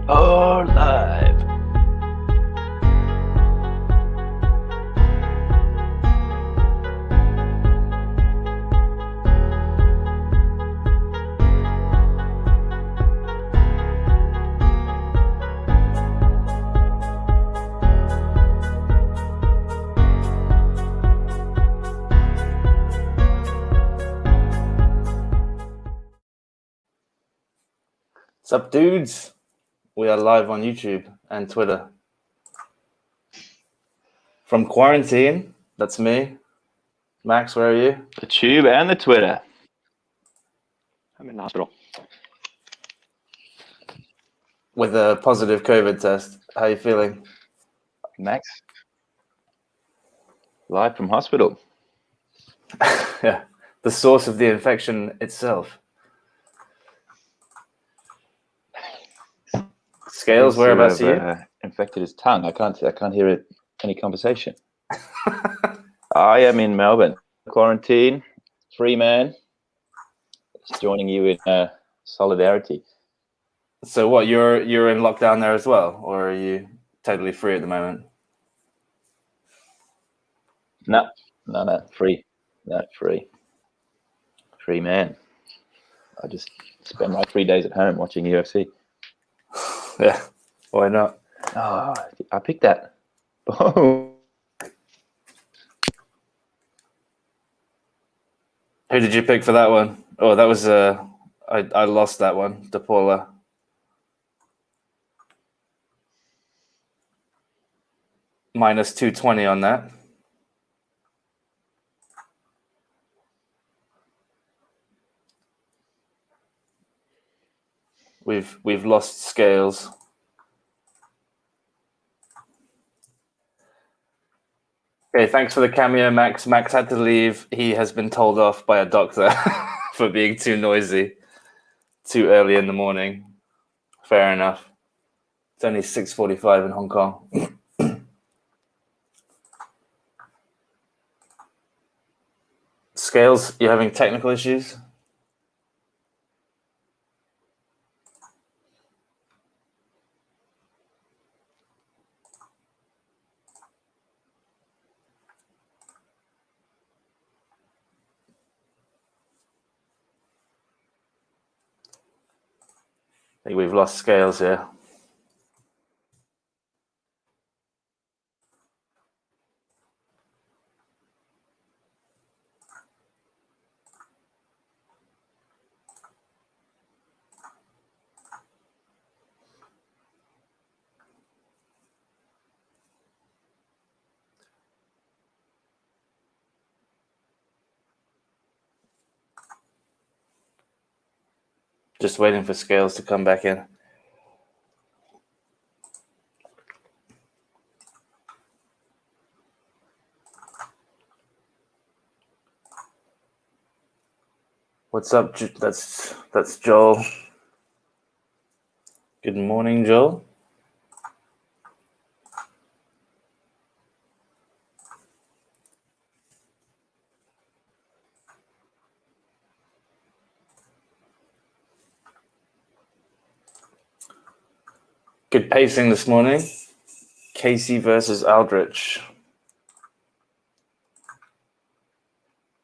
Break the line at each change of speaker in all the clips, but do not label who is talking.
are live.
What's up, dudes? We are live on YouTube and Twitter. From quarantine, that's me. Max, where are you?
The tube and the Twitter. I'm in the hospital.
With a positive COVID test. How are you feeling?
Max. Live from hospital.
Yeah, the source of the infection itself. Scales, whereabouts are you?
Infected his tongue. I can't hear any conversation. I am in Melbourne. Quarantine. Free man. Just joining you in solidarity.
So what, you're in lockdown there as well? Or are you totally free at the moment?
No. Free. No, free. Free man. I just spend my 3 days at home watching UFC.
Yeah, why not?
Oh, I picked that. Who
did you pick for that one? Oh, that was I lost that one, DePaula. Minus 220 on that. We've lost Scales. Okay, thanks for the cameo, Max. Max had to leave. He has been told off by a doctor for being too noisy, too early in the morning. Fair enough. It's only 6:45 in Hong Kong. Scales, you having technical issues? I think we've lost Scales here. Just waiting for Scales to come back in. What's up? That's Joel. Good morning, Joel. Good pacing this morning. Casey versus Aldrich.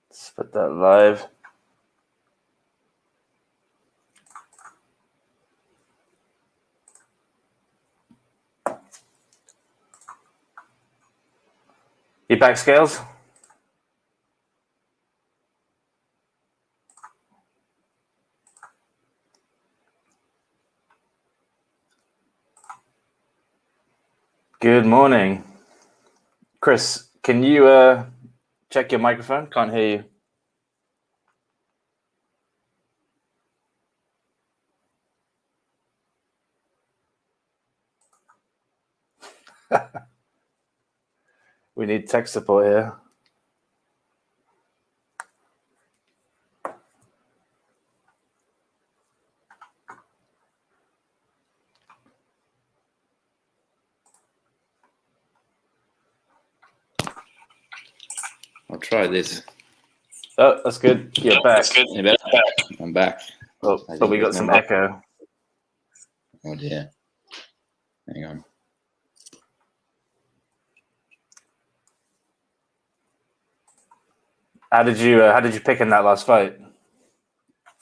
Let's put that live. You back, Scales? Good morning. Chris, can you check your microphone? Can't hear you. We need tech support here.
I'll try this.
Oh, that's good. You're back.
I'm back.
Oh, but we got some echo.
Oh dear. Hang on.
How did you pick in that last fight?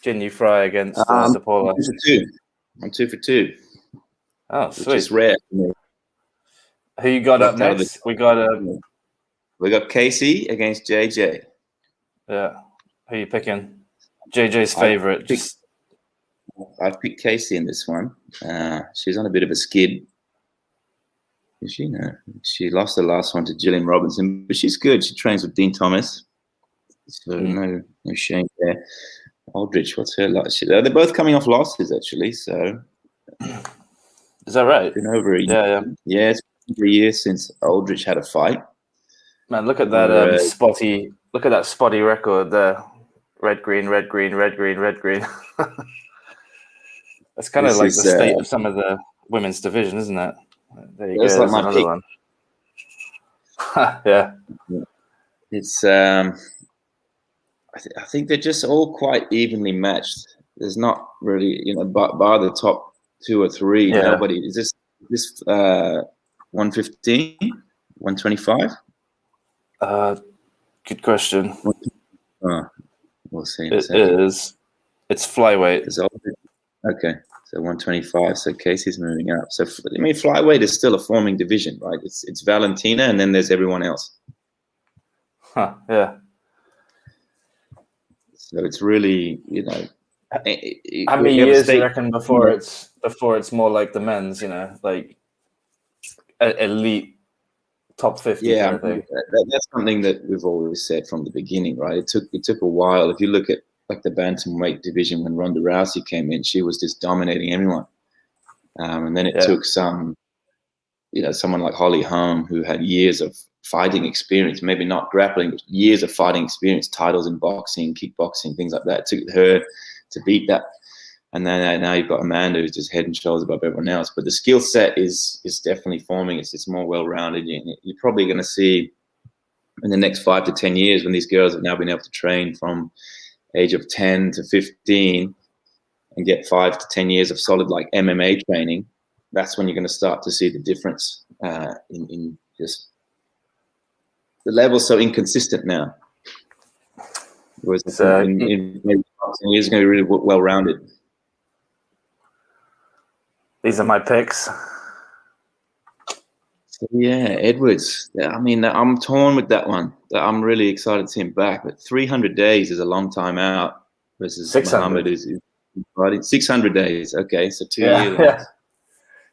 Jin Yu Fry against DePaula.
2 for 2. I'm 2 for 2.
Oh,
which
sweet.
is rare for me.
Who you got up next? We got
Casey against JJ.
Yeah. Who you picking? JJ's favorite.
I picked Casey in this one. She's on a bit of a skid. Is she? No. She lost the last one to Gillian Robinson, but she's good. She trains with Dean Thomas. So no shame there. Aldrich, what's her last? They're both coming off losses, actually. So
is that right?
Been over a year. Yeah, it's been over a year since Aldrich had a fight.
Man, look at that spotty. Look at that spotty record there. Red, green, red, green, red, green, red, green. That's kind of like the state of some of the women's division, isn't it? There you go.
That's like my
another
pick.
One. Yeah.
It's I think they're just all quite evenly matched. There's not really, bar the top 2 or 3.
Yeah.
Nobody is this 115, 125.
Good question.
We'll see.
It is. It's flyweight.
Okay, so 125. So Casey's moving up. So flyweight is still a forming division, right? It's Valentina, and then there's everyone else.
Huh. Yeah.
So it's really,
how many years do you reckon before it's more like the men's, like elite top 50?
Yeah, that's something that we've always said from the beginning, right? It took a while. If you look at like the bantamweight division when Ronda Rousey came in, she was just dominating everyone, and then it took someone like Holly Holm, who had years of fighting experience, maybe not grappling, but years of fighting experience, titles in boxing, kickboxing, things like that. It took her to beat that. And then now you've got Amanda, who's just head and shoulders above everyone else. But the skill set is definitely forming. It's more well-rounded. You're probably going to see in the next 5 to 10 years, when these girls have now been able to train from age of 10 to 15 and get 5 to 10 years of solid like MMA training, that's when you're going to start to see the difference in just the level's so inconsistent now. Whereas in maybe 10 years, it's going to be really well-rounded.
These are my picks.
So yeah, Edwards. I mean, I'm torn with that one. I'm really excited to see him back. But 300 days is a long time out versus 600. Muhammad is fighting 600 days. Okay, so 2 years.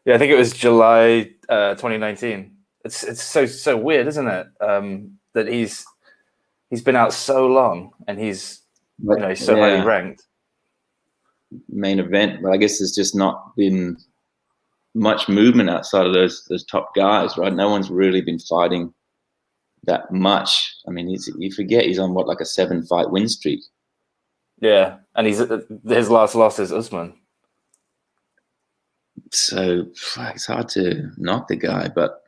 Yeah, I think it was July 2019. It's so weird, isn't it? That he's been out so long and he's so highly ranked.
Main event, but I guess there's just not been much movement outside of those top guys, right? No one's really been fighting that much. I mean, you forget he's on like a 7-fight win streak.
Yeah, and his last loss is Usman.
So it's hard to knock the guy, but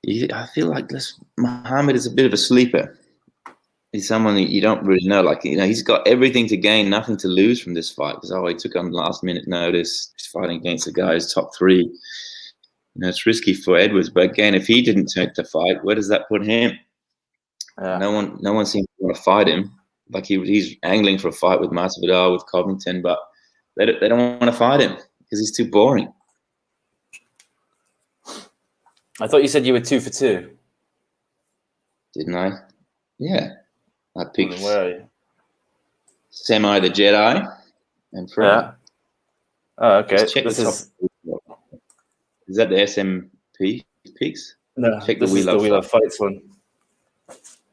I feel like Muhammad is a bit of a sleeper. He's someone that you don't really know. Like, he's got everything to gain, nothing to lose from this fight. Because, he took on last-minute notice. He's fighting against the guys top 3. It's risky for Edwards. But again, if he didn't take the fight, where does that put him? Yeah. No one seems to want to fight him. Like, he's angling for a fight with Masvidal, with Covington, but they don't want to fight him because he's too boring.
I thought you said you were 2 for 2.
Didn't I? Yeah. I picked
where are you?
Semi the Jedi and Fred.
Yeah. Oh, okay.
Is that the SMP picks?
No, this is the We Love Fights one.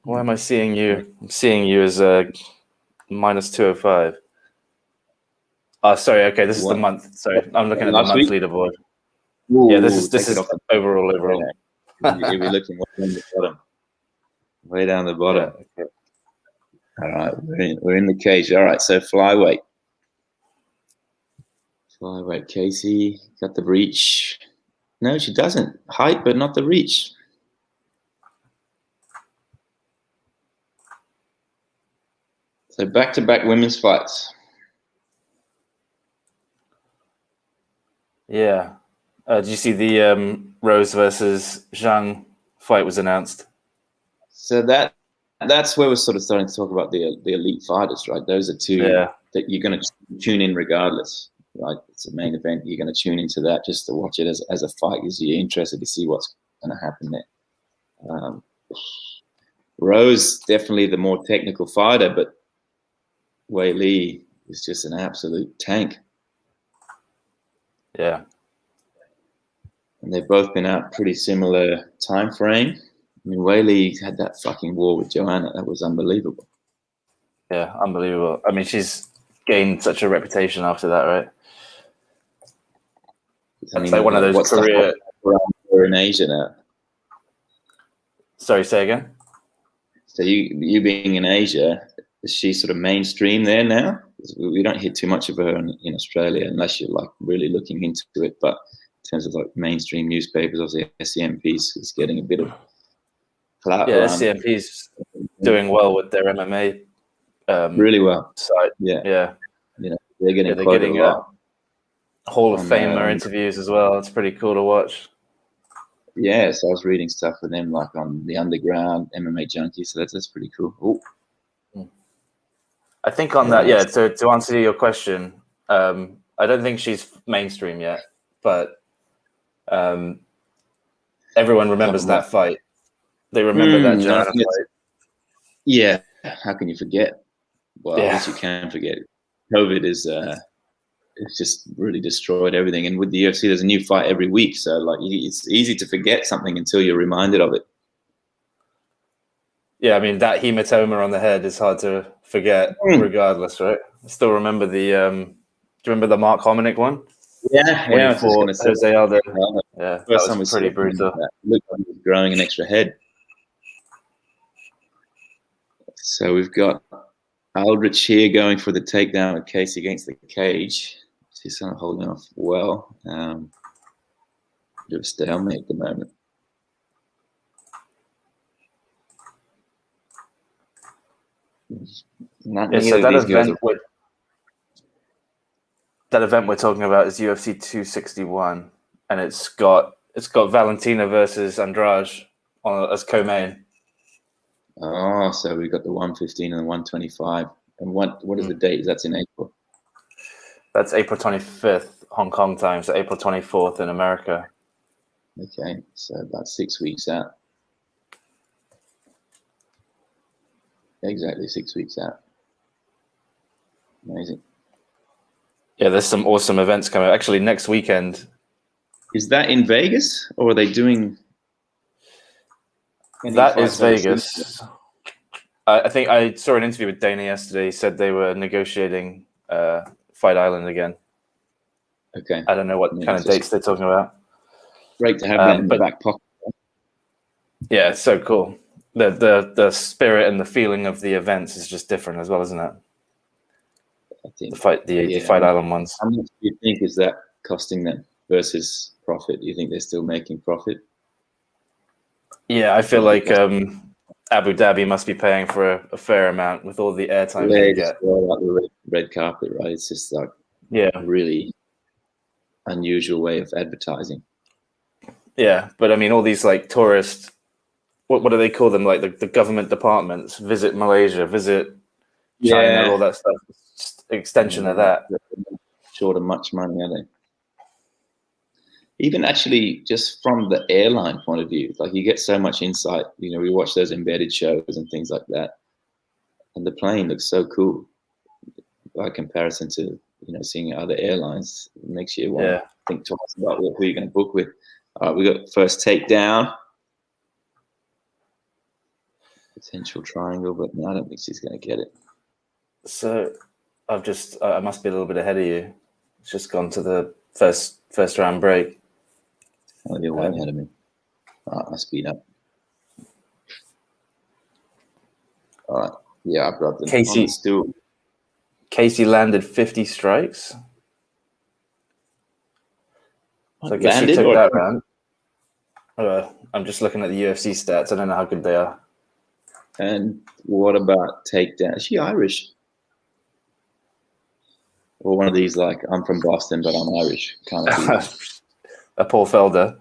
Why am I seeing you? I'm seeing you as minus 205. Oh, sorry. Okay, this is the month. Sorry, I'm looking at the month leaderboard.
Ooh,
yeah, this is overall.
You'll be looking way down the bottom. Way down the bottom.
Yeah, okay.
All right, we're in the cage. All right, so flyweight. Flyweight, Casey got the reach. No, she doesn't. Height, but not the reach. So back-to-back women's fights.
Yeah. Did you see the Rose versus Zhang fight was announced?
So that's where we're sort of starting to talk about the elite fighters, right? Those are two that you're going to tune in regardless, right? It's a main event. You're going to tune into that just to watch it as a fight because you're interested to see what's going to happen there. Rose, definitely the more technical fighter, but Wei Li is just an absolute tank.
Yeah.
And they've both been out pretty similar time frame. I mean, Wei Li had that fucking war with Joanna. That was unbelievable.
Yeah, unbelievable. I mean, she's gained such a reputation after that, right?
I mean,
it's like one of those career.
We're in Asia now.
Sorry, say again.
So you being in Asia, is she sort of mainstream there now? We don't hear too much of her in Australia unless you're like really looking into it. But in terms of like mainstream newspapers, obviously SCMP is getting a bit of clout.
Yeah, SCMP's doing well with their MMA.
Really well.
Side.
Yeah. You know, they're getting a lot.
Hall of Famer interviews as well. It's pretty cool to watch.
Yeah, so I was reading stuff with them like on the Underground, MMA Junkie. So that's pretty cool. Ooh.
I think on that, yeah. To answer your question, I don't think she's mainstream yet, but everyone remembers that fight. They remember that Joanna fight.
Yeah, how can you forget? Well, I guess you can forget. COVID is it's just really destroyed everything. And with the UFC, there's a new fight every week, so like it's easy to forget something until you're reminded of it.
Yeah, I mean that hematoma on the head is hard to forget, regardless, right? I still remember the. Do you remember the Mark Hominick one?
Yeah.
I was going to say Jose Aldo. Yeah,
first
that was pretty brutal.
Looked like he was growing an extra head. So we've got Aldrich here going for the takedown of Casey against the cage. He's kind of holding off well. Bit of a stalemate at the moment.
So that event we're talking about is UFC 261, and it's got Valentina versus Andrade as co-main.
Oh, so we've got the 115 and the 125. And what is the date? That's in April.
That's April 25th, Hong Kong time, so April 24th in America.
Okay, so about 6 weeks out. Exactly 6 weeks out. Amazing.
Yeah, there's some awesome events coming up. Actually, next weekend.
Is that in Vegas, or are they doing?
That is Vegas. I think I saw an interview with Dana yesterday. He said they were negotiating Fight Island again.
Okay.
I don't know what kind of dates they're talking about.
Great to have that in the back pocket.
Yeah, it's so cool. The spirit and the feeling of the events is just different as well, isn't it?
I think
the Fight Island ones.
How much do you think is that costing them versus profit? Do you think they're still making profit?
Yeah, I feel like Abu Dhabi must be paying for a fair amount with all the airtime they get.
Roll out the red carpet, right? It's just like a really unusual way of advertising.
Yeah, but I mean, all these like tourist, what do they call them? Like the government departments visit Malaysia, visit China, all that stuff. Just extension of that.
Short of much money, are they? Even actually, just from the airline point of view, like you get so much insight. You know, we watch those embedded shows and things like that, and the plane looks so cool by comparison to seeing other airlines. It makes you want to think twice about who you're going to book with. All right, we got first takedown, potential triangle, but no, I don't think she's going to get it.
So I must be a little bit ahead of you. It's just gone to the first round break.
Oh, you're way ahead of me. I'll speed up. All right. Yeah, I've got them.
Casey landed 50 strikes. So I guess she took that round. I'm just looking at the UFC stats. I don't know how good they are.
And what about takedown? Is she Irish? Or one of these like, I'm from Boston, but I'm Irish kind of
Paul Felder.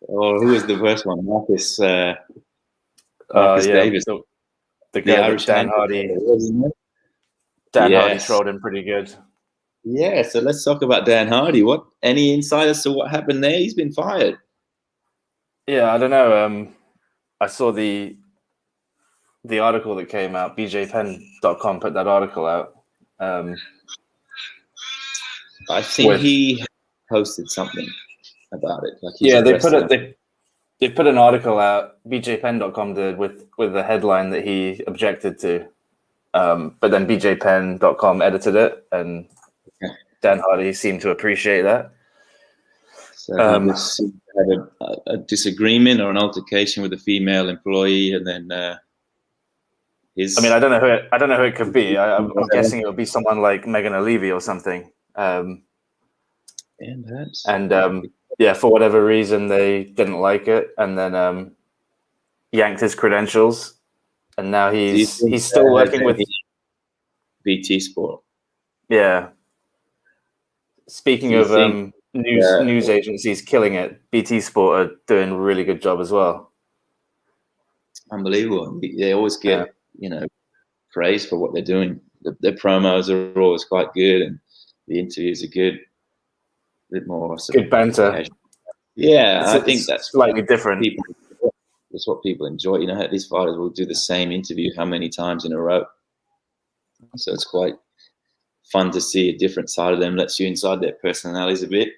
Or who was the worst one? Marcus
Yeah,
Davis.
the guy that
Irish
Dan
hand.
Hardy
Yes.
trolled him pretty good.
Yeah, so let's talk about Dan Hardy. Any insight as to what happened there? He's been fired.
Yeah, I don't know. I saw the article that came out. BJPenn.com put that article out.
I've seen he posted something about it. Like
they put an article out. BJPenn.com did with the headline that he objected to, but then BJPenn.com edited it, and Dan Hardy seemed to appreciate that.
So he just had a disagreement or an altercation with a female employee, and then
I mean, I don't know who it could be. I'm guessing it would be someone like Megan O'Leary or something. Yeah, for whatever reason, they didn't like it, and then yanked his credentials, and now he's still working with
BT Sport.
Yeah. Speaking of news agencies killing it, BT Sport are doing a really good job as well.
Unbelievable. They always get praise for what they're doing. Their promos are always quite good, and the interviews are good. A bit more
good banter.
Casual. Yeah, I think that's
slightly different.
That's what people enjoy. You know, these fighters will do the same interview how many times in a row. So it's quite fun to see a different side of them. Lets you inside their personalities a bit.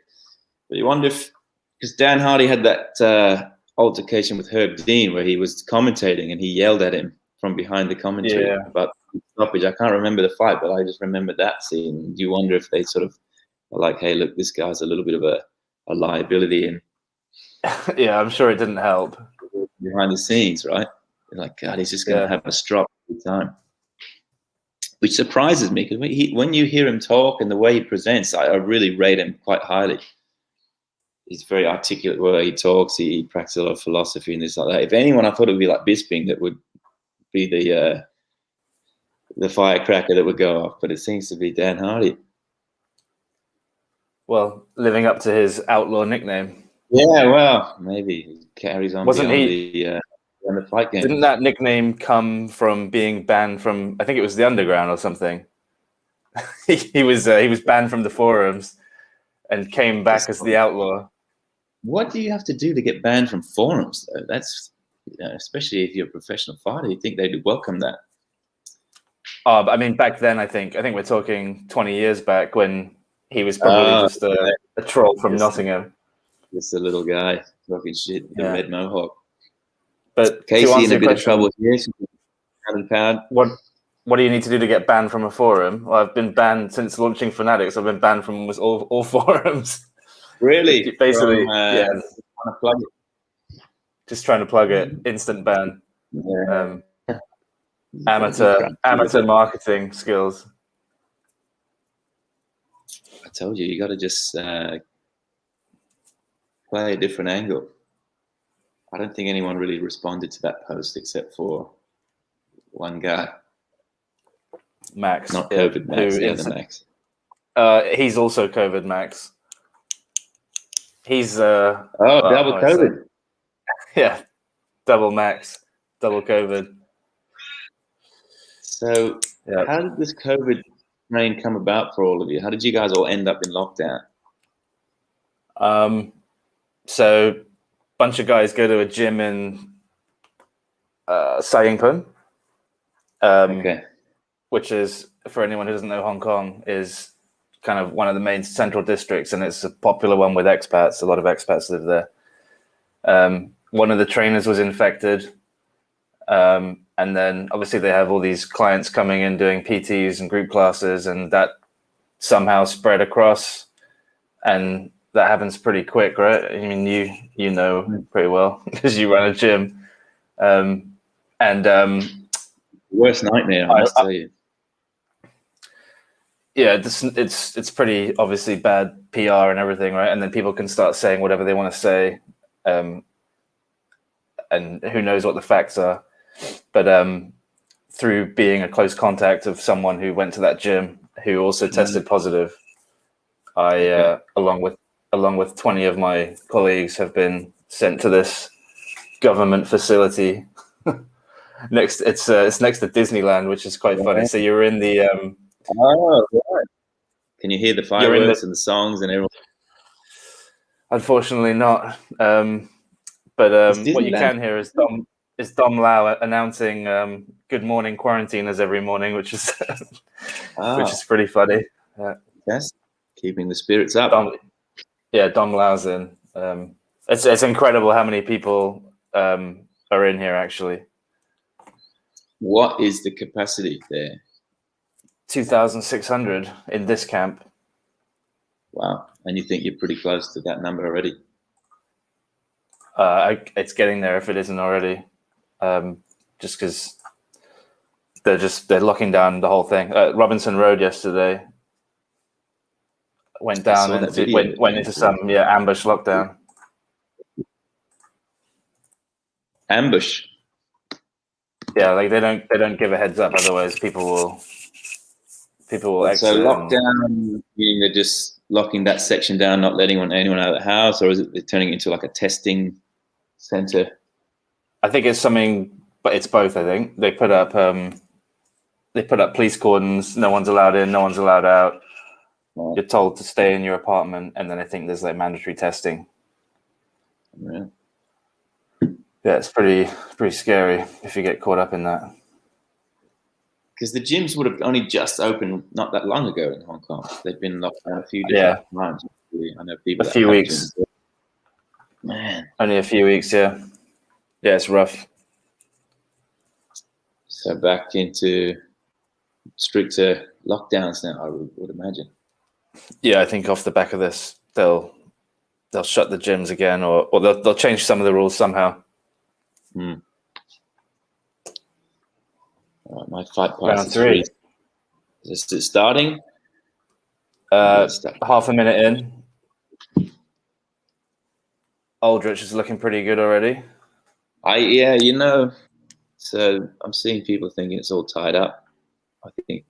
But you wonder if, because Dan Hardy had that altercation with Herb Dean where he was commentating and he yelled at him from behind the commentary about stoppage. I can't remember the fight, but I just remember that scene. You wonder if they sort of are like, hey, look, this guy's a little bit of a liability. And
yeah, I'm sure it didn't help.
Behind the scenes, right? You're like, God, he's just going to have a strop every time. Which surprises me, because when you hear him talk and the way he presents, I really rate him quite highly. He's very articulate the way he talks. He practices a lot of philosophy and this like that. If anyone, I thought it would be like Bisping that would be the firecracker that would go off, but it seems to be Dan Hardy.
Well, living up to his outlaw nickname.
Yeah, well, maybe he carries on.
Wasn't
beyond
he?
the fight game.
Didn't that nickname come from being banned from? I think it was the Underground or something. he was banned from the forums and came back as the outlaw.
What do you have to do to get banned from forums, though? That's especially if you're a professional fighter. You think they'd welcome that?
Oh, I mean, back then, I think we're talking 20 years back when he was probably just a troll from Nottingham.
Just a little guy talking shit in a red mohawk.
But
Casey in a bit of trouble here.
What do you need to do to get banned from a forum? Well, I've been banned since launching Fanatics. I've been banned from almost all forums.
Really?
Basically,
trying to plug it.
Just trying to plug it. Instant ban.
Yeah.
Amateur marketing skills.
I told you got to just play a different angle. I don't think anyone really responded to that post except for one guy.
Max.
Not COVID Max, the other Max.
He's also COVID Max. He's
double COVID.
Yeah, double Max, double COVID.
So how did this COVID strain come about for all of you? How did you guys all end up in lockdown?
So a bunch of guys go to a gym in Sayingpun, which is, for anyone who doesn't know Hong Kong, is kind of one of the main central districts, and it's a popular one with expats. A lot of expats live there. One of the trainers was infected, and then obviously they have all these clients coming in doing PTs and group classes, and that somehow spread across, and that happens pretty quick, right? I mean, you know pretty well because you run a gym,
worst nightmare, I must tell you.
Yeah, it's pretty obviously bad PR and everything, right? And then people can start saying whatever they want to say, and who knows what the facts are. But through being a close contact of someone who went to that gym who also tested positive, along with along with 20 of my colleagues, have been sent to this government facility. It's next to Disneyland, which is quite funny. So you're in the
Oh, right. Can you hear the
you're in the.
fireworks and the songs and everything?
Unfortunately, not. But
Is
what you
Disneyland?
can hear is Dom Lau announcing "Good morning, quarantiners" every morning, which is which is pretty funny.
Yes, keeping the spirits up.
Dom Lau's in. It's incredible how many people are in here actually.
What is the capacity there?
2,600 in this camp.
Wow. And you think you're pretty close to that number already?
It's getting there if it isn't already. Just because they're locking down the whole thing. Robinson Road yesterday went down and went into some ambush lockdown.
Ambush.
Yeah, like they don't give a heads up, otherwise people will exit.
So lockdown, meaning they're just locking that section down, not letting anyone out of the house, or is it they're turning it into like a testing center?
I think it's something, but it's both. I think they put up police cordons. No one's allowed in. No one's allowed out. Right. You're told to stay in your apartment, and then I think there's like mandatory testing.
Yeah.
Yeah, it's pretty scary if you get caught up in that.
Because the gyms would have only just opened not that long ago in Hong Kong. They've been locked down a few different times. I know people.
A few weeks.
Man,
only a few weeks. Yeah, it's rough.
So back into stricter lockdowns now, I would imagine.
Yeah, I think off the back of this, they'll shut the gyms again, or they'll change some of the rules somehow.
Hmm. All right, my fight pass
Round 3.
Is it starting?
Half a minute in. Aldrich is looking pretty good already.
So I'm seeing people thinking it's all tied up. I think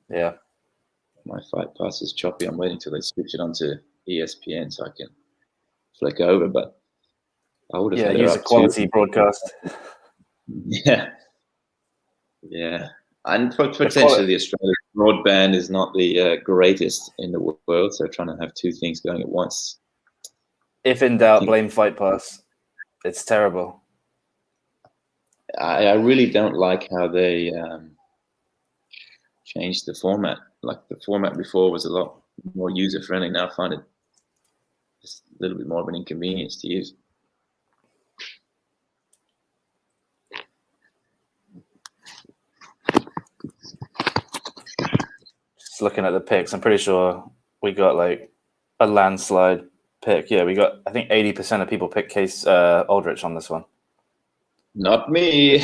my fight pass is choppy. I'm waiting till they switch it onto ESPN so I can flick over. But I would have had
use a quality broadcast.
Yeah, and potentially the Australian broadband is not the greatest in the world, so trying to have two things going at once.
If in doubt, blame Fight Pass. It's terrible.
I really don't like how they changed the format. Like the format before was a lot more user friendly. Now I find it just a little bit more of an inconvenience to use.
Just looking at the picks, I'm pretty sure we got like a landslide pick. Yeah, we got, I think 80% of people pick Case Aldrich on this one.
Not me.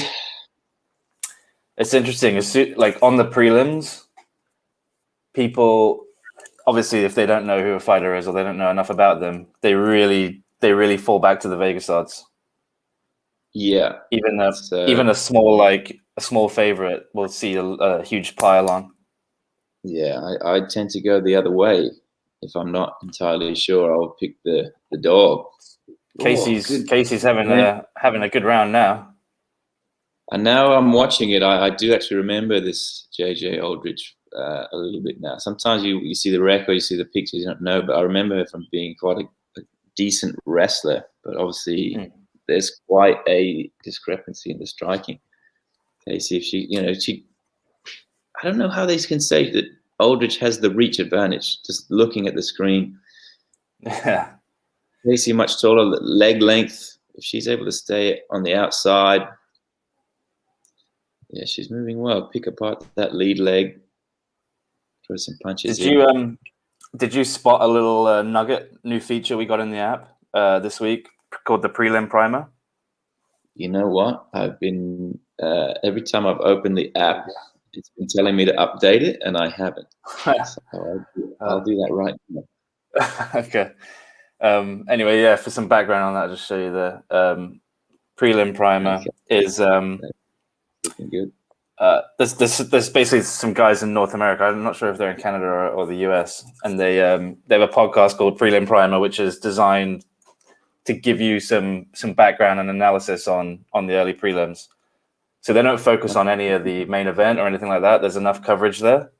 It's interesting. It's like on the prelims, people obviously, if they don't know who a fighter is or they don't know enough about them, they really fall back to the Vegas odds.
Yeah,
even a small favorite will see a huge pile on.
Yeah, I tend to go the other way. If I'm not entirely sure, I'll pick the dog.
Casey's having a good round now.
And now I'm watching it. I do actually remember this JJ Aldrich a little bit now. Sometimes you see the record, you see the pictures, you don't know. But I remember her from being quite a decent wrestler. But obviously, there's quite a discrepancy in the striking. Casey, if she, I don't know how they can say that Aldrich has the reach advantage. Just looking at the screen, Casey much taller, leg length. If she's able to stay on the outside. Yeah, she's moving well. Pick apart that lead leg. Throw some punches in.
Did you spot a little nugget, new feature we got in the app this week called the Prelim Primer?
You know what? I've been every time I've opened the app, it's been telling me to update it, and I haven't. So I'll do that right now.
Okay. Anyway, for some background on that, I'll just show you the Prelim Primer is.
Looking good.
There's basically some guys in North America. I'm not sure if they're in Canada or the US, and they have a podcast called Prelim Primer, which is designed to give you some background and analysis on the early prelims. So they don't focus on any of the main event or anything like that. There's enough coverage there.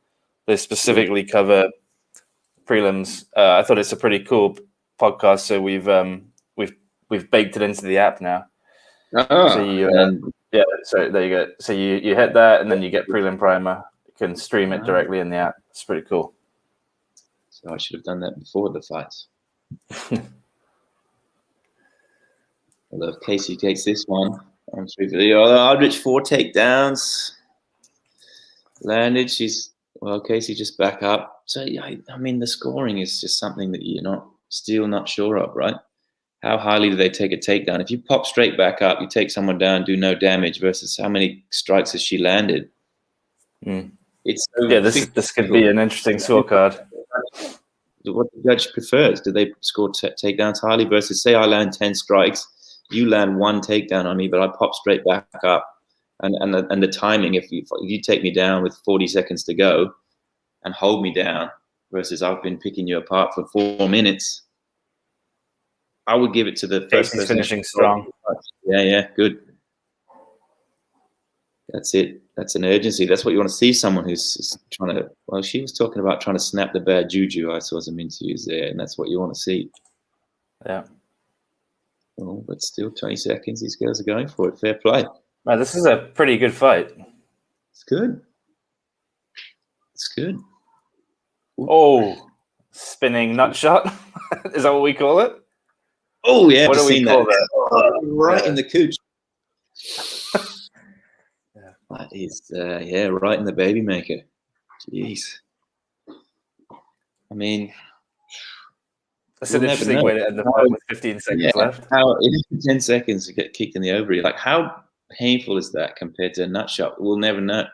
They specifically cover prelims. I thought it's a pretty cool podcast. So we've baked it into the app now. So so there you go. So you hit that, and then you get Prelim Primer. You can stream it directly in the app. It's pretty cool.
So I should have done that before the fights. Although if Casey takes this one, I'm sure Aldrich 4 takedowns. Landed. Casey just back up. So yeah, I mean the scoring is just something that you're still not sure of, right? How highly do they take a takedown? If you pop straight back up, you take someone down, do no damage, versus how many strikes has she landed? It's
this could be an interesting scorecard.
What the judge prefers? Do they score takedowns highly versus, say, I land 10 strikes, you land 1 takedown on me, but I pop straight back up, and the timing. If you take me down with 40 seconds to go, and hold me down, versus I've been picking you apart for 4 minutes. I would give it to the first person
finishing strong.
Yeah, good. That's it. That's an urgency. That's what you want to see. Someone who's trying to. Well, she was talking about trying to snap the bad juju. I saw some interviews there, and that's what you want to see.
Yeah.
Oh, but still, 20 seconds. These girls are going for it. Fair play.
Man, this is a pretty good fight.
It's good. It's good.
Oh, spinning nut shot. Is that what we call it?
Oh, yeah.
What do we call that?
Oh, right in the cooch. That is, right in the baby maker. Jeez. I mean,
that's an interesting way to end the fight with 15 seconds left.
How in 10 seconds to get kicked in the ovary? Like, how painful is that compared to a nut shot? We'll never know.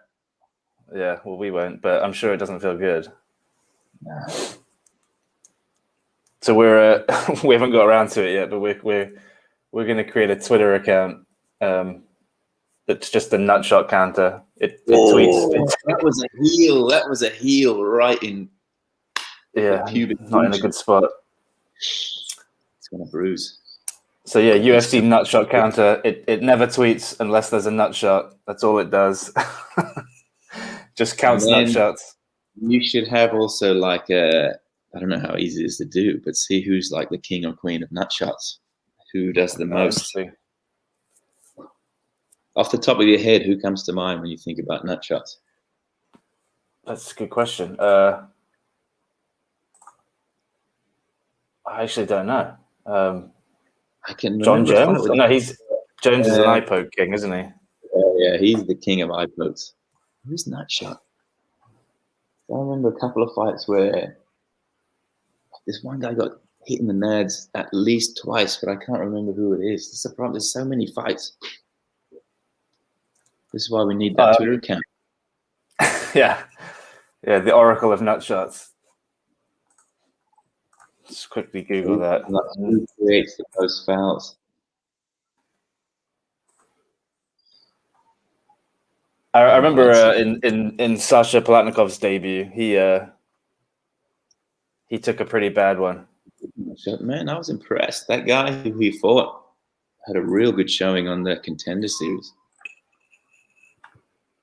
Yeah, well, we won't, but I'm sure it doesn't feel good.
No.
So we haven't got around to it yet, but we're going to create a Twitter account that's just a nut shot counter. It tweets.
That was a heel. That was a heel right in.
Yeah, not in a good spot.
It's gonna bruise.
So yeah, UFC nut shot counter. It never tweets unless there's a nut shot. That's all it does. Just counts nut shots.
You should have also like I don't know how easy it is to do, but see who's like the king or queen of nut shots. Who does the most? Off the top of your head, who comes to mind when you think about nut shots?
That's a good question. I actually don't know.
I can
John Jones? No, Jones is an eye poke king, isn't he?
Yeah, he's the king of eye pokes. Who's nut shot? I remember a couple of fights where this one guy got hit in the nads at least twice, but I can't remember who it is. This is the problem. There's so many fights. This is why we need that Twitter account.
Yeah, the Oracle of nut shots. Let's quickly Google that.
Who creates the most fouls?
I remember in Sasha Palatnikov's debut, he took a pretty bad one.
Man, I was impressed. That guy who he fought had a real good showing on the Contender Series.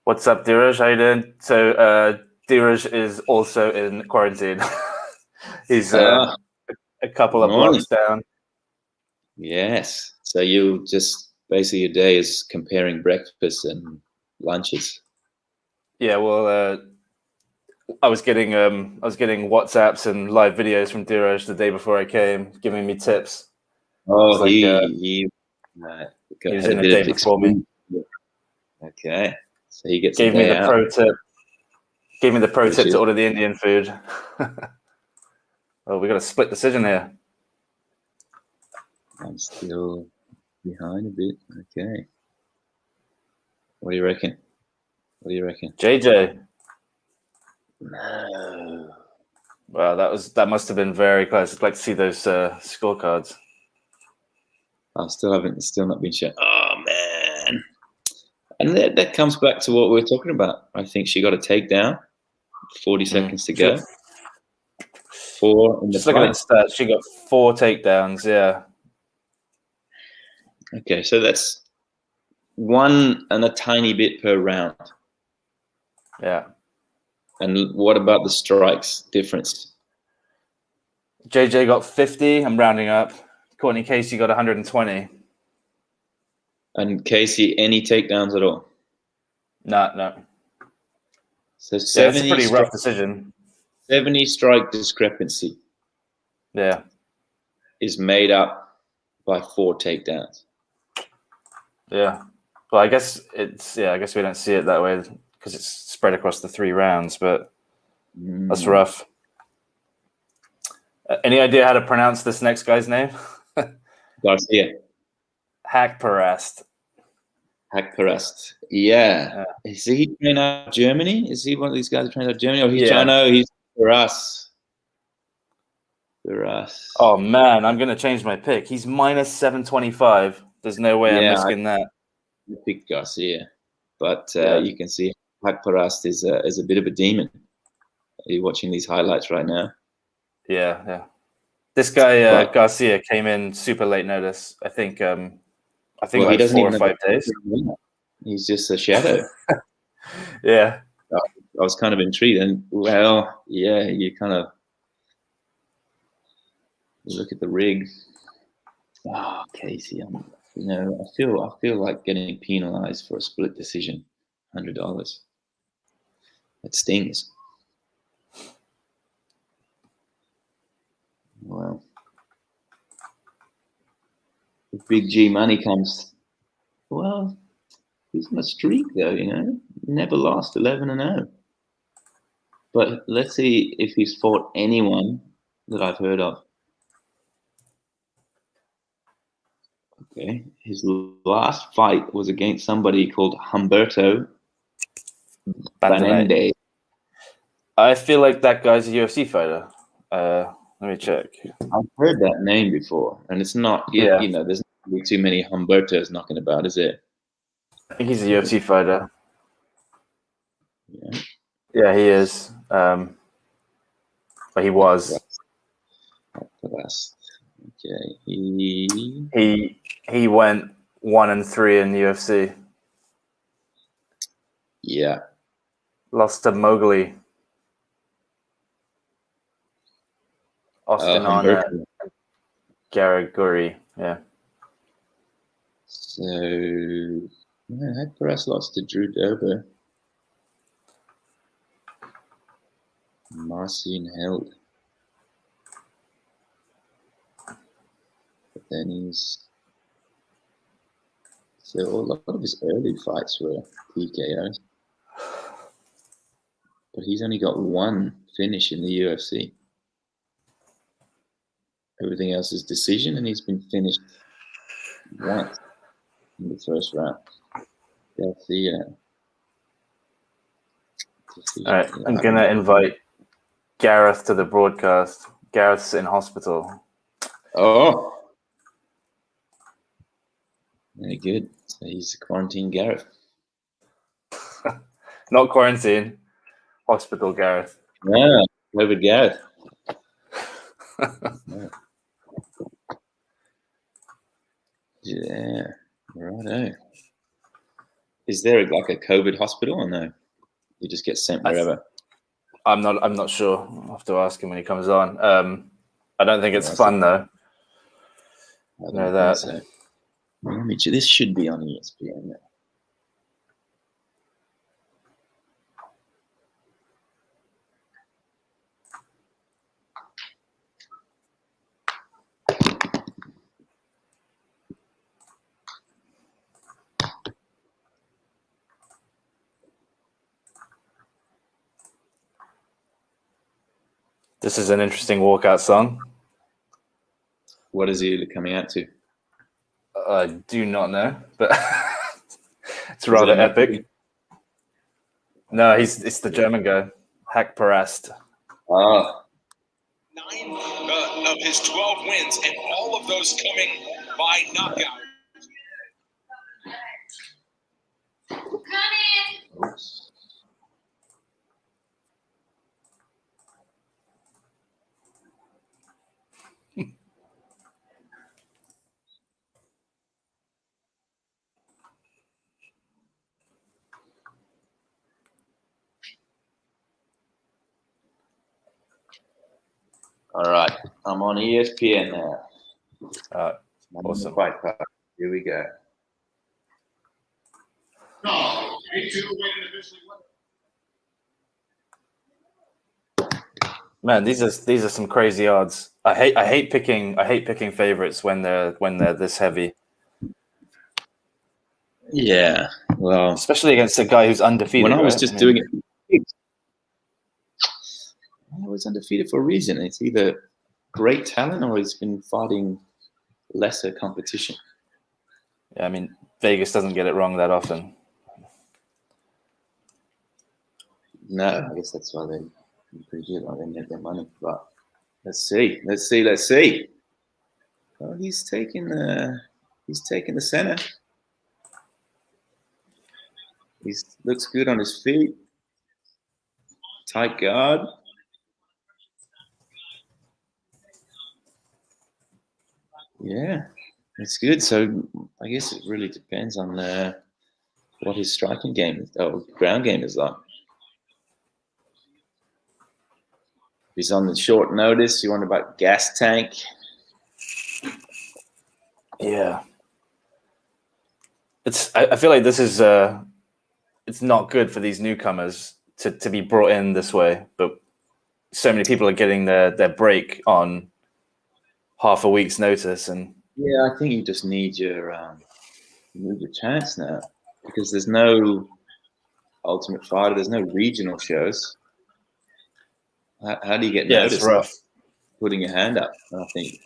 What's up, Dheeraj? How you doing? So Dheeraj is also in quarantine. He's a couple of blocks down.
Yes. So you just basically your day is comparing breakfast and lunches.
Yeah. Well, I was getting WhatsApps and live videos from Dheeraj the day before I came, giving me tips.
Oh, he
was in the day before me.
Okay. So he
gave me the pro tip. Gave me the pro tip to order the Indian food. Oh, we got a split decision here.
I'm still behind a bit. Okay. What do you reckon?
JJ.
No.
Wow, that must have been very close. I'd like to see those scorecards.
I still not been shown. Oh man. And that comes back to what we were talking about. I think she got a takedown, 40 seconds to go. 4 in the
Just looking at
fight.
the stats, she got 4 takedowns. Yeah.
Okay, so that's 1 and a tiny bit per round.
Yeah.
And what about the strikes difference?
JJ got 50. I'm rounding up. Courtney Casey got 120.
And Casey, any takedowns at all?
No.
So
Yeah,
70
it's a pretty rough decision.
70 strike discrepancy.
Yeah.
Is made up by 4 takedowns.
Yeah. Well, I guess I guess we don't see it that way because it's spread across the 3 rounds, but that's rough. Any idea how to pronounce this next guy's name?
Garcia.
Haqparast.
Yeah. Is he trained out of Germany? Is he one of these guys trained out of Germany? Or he's trying to he's for us.
Oh man, I'm gonna change my pick. He's minus 725. There's no way I'm risking that.
I picked Garcia, but you can see Haqparast is a bit of a demon. Are you watching these highlights right now?
Yeah. This guy Garcia came in super late notice. I think
well,
like 4 or 5 days.
He's just a shadow.
Yeah.
I was kind of intrigued, and you kind of look at the rig. Oh, Casey, I feel like getting penalized for a split decision, $100. It stings. Well, if Big G money comes, well, he's on a streak though, never lost 11-0. But let's see if he's fought anyone that I've heard of. Okay, his last fight was against somebody called Humberto Banende.
I feel like that guy's a UFC fighter. Let me check.
I've heard that name before, and it's not. There's not really too many Humbertos knocking about, is it?
I think he's a UFC fighter.
Yeah.
Yeah, he is. But he was.
Okay.
He went 1-3 in the UFC.
Yeah.
Lost to Mowgli. Austin on Garaguri. Yeah.
So Haqparast lost to Drew Dober. Marcin Held. But then so a lot of his early fights were TKOs. But he's only got 1 finish in the UFC. Everything else is decision, and he's been finished once in the first round. Garcia.
All right, I'm going to invite Gareth to the broadcast. Gareth's in hospital.
Oh. Very good. So he's quarantine Gareth.
Not quarantine. Hospital Gareth.
Yeah, COVID Gareth. Yeah, righto. Is there like a COVID hospital or no? You just get sent wherever.
I'm not sure. I'll have to ask him when he comes on. I don't think it's fun though.
I know that. So. This should be on ESPN now.
This is an interesting walkout song.
What is he coming out to?
I do not know, but it's rather epic. No, it's the German guy, Haqparast.
Oh.
9 of his 12 wins, and all of those coming by knockout.
All right, I'm on ESPN now.
Awesome.
Fight card. Here we go.
Man, these are some crazy odds. I hate picking favorites when they're this heavy.
Yeah, well,
Especially against a guy who's undefeated.
when I was
right?
just doing it, I was undefeated for a reason. It's either great talent or he's been fighting lesser competition.
Yeah, I mean, Vegas doesn't get it wrong that often.
No, I guess that's why they're pretty good. Like they net their money. But let's see. Oh, he's taking the center. He looks good on his feet. Tight guard. Yeah, it's good. So I guess it really depends on what his striking game or ground game is like. If he's on the short notice, you wonder about gas tank.
Yeah. I feel like this is it's not good for these newcomers to be brought in this way, but so many people are getting their break on half a week's notice, and
Yeah, I think you just need your chance now because there's no Ultimate Fighter, there's no regional shows. How do you get noticed?
It's rough.
Putting your hand up, I think.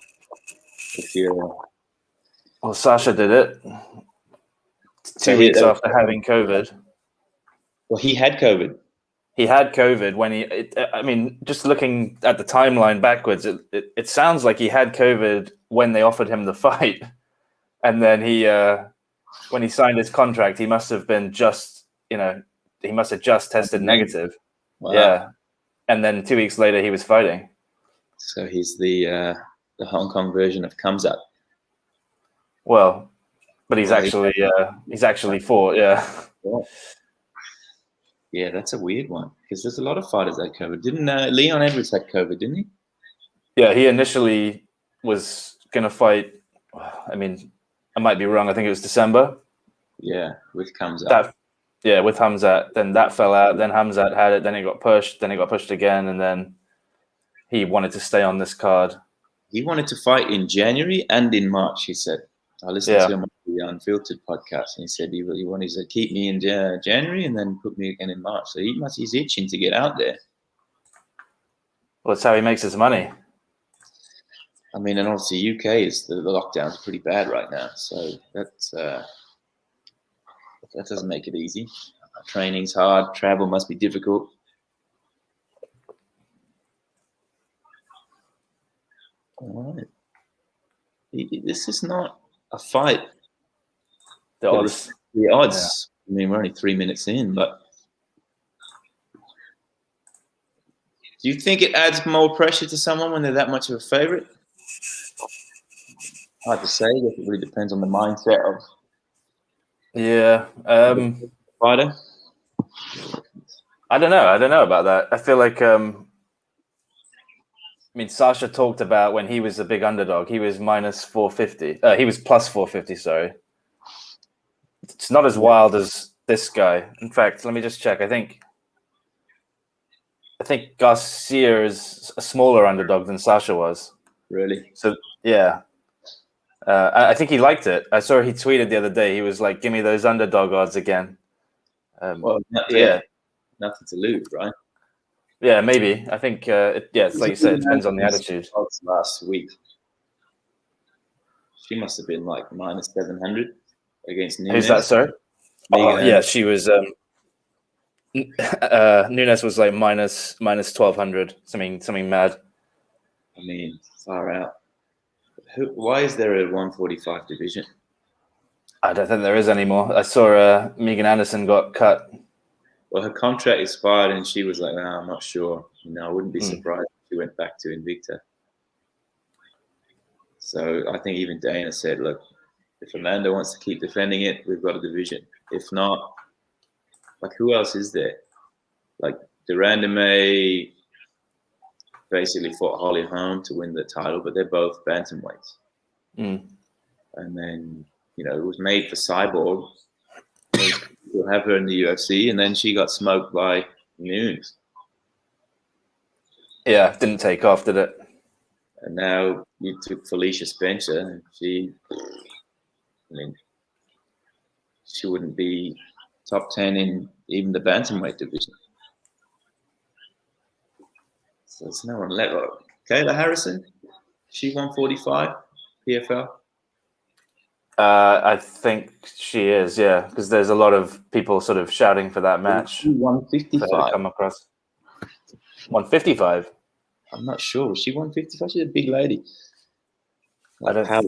If you're
Well, Sasha did it 2 weeks after having COVID.
Well, he had COVID.
He had COVID when I mean, just looking at the timeline backwards, it sounds like he had COVID when they offered him the fight. And then when he signed his contract, he must have been he must have just tested negative.
Wow.
Yeah. And then 2 weeks later, he was fighting.
So he's the Hong Kong version of Kamzat.
Well, but he's actually fought. Yeah.
Yeah, that's a weird one because there's a lot of fighters that had COVID. Didn't Leon Edwards had COVID? Didn't he? Yeah,
he initially was gonna fight. I mean, I might be wrong. I think it was December.
Yeah, with Kamzat.
With Hamzat. Then that fell out. Then Hamzat had it. Then it got pushed. Then it got pushed again. And then he wanted to stay on this card.
He wanted to fight in January and in March. He said, "I listened to him on the Unfiltered podcast, and he said he wanted to keep me in January and then put me again in March. So he's itching to get out there."
Well, that's how he makes his money.
I mean, and obviously UK is the lockdown's pretty bad right now, so that doesn't make it easy. Training's hard. Travel must be difficult. All right. This is not a fight.
The odds.
Yeah. I mean, we're only 3 minutes in, but do you think it adds more pressure to someone when they're that much of a favorite? Hard to say. It really depends on the mindset of
the
fighter.
I don't know about that. I feel like I mean, Sasha talked about when he was a big underdog, he was minus 450. He was plus 450, sorry. It's not as wild as this guy. In fact, let me just check. I think Garcia is a smaller underdog than Sasha was.
Really?
So, yeah. I think he liked it. I saw he tweeted the other day. He was like, "Give me those underdog odds again."
Nothing to lose, right?
Yeah, maybe. I think, it's like you said, it depends on the attitude.
Last week, she must have been like minus 700 against Nunes.
Who's that, sir? She was. Nunes was like minus 1,200, something mad.
I mean, far out. Why is there a 145 division?
I don't think there is anymore. I saw Megan Anderson got cut.
Well, her contract expired, and she was like, "I'm not sure." I wouldn't be surprised if she went back to Invicta. So I think even Dana said, "Look, if Amanda wants to keep defending it, we've got a division. If not, like who else is there? Like Durandame, basically fought Holly Holm to win the title, but they're both bantamweights.
Mm.
And then, it was made for Cyborg. We'll have her in the UFC, and then she got smoked by Nunes.
Yeah, didn't take off, did it?
And now you took Felicia Spencer, and she wouldn't be top 10 in even the bantamweight division. So it's no one left. Kayla Harrison, she 145 PFL.
I think she is, yeah, because there's a lot of people sort of shouting for that match.
155.
Come across 155.
I'm not sure. Was she 155? She's a big lady.
I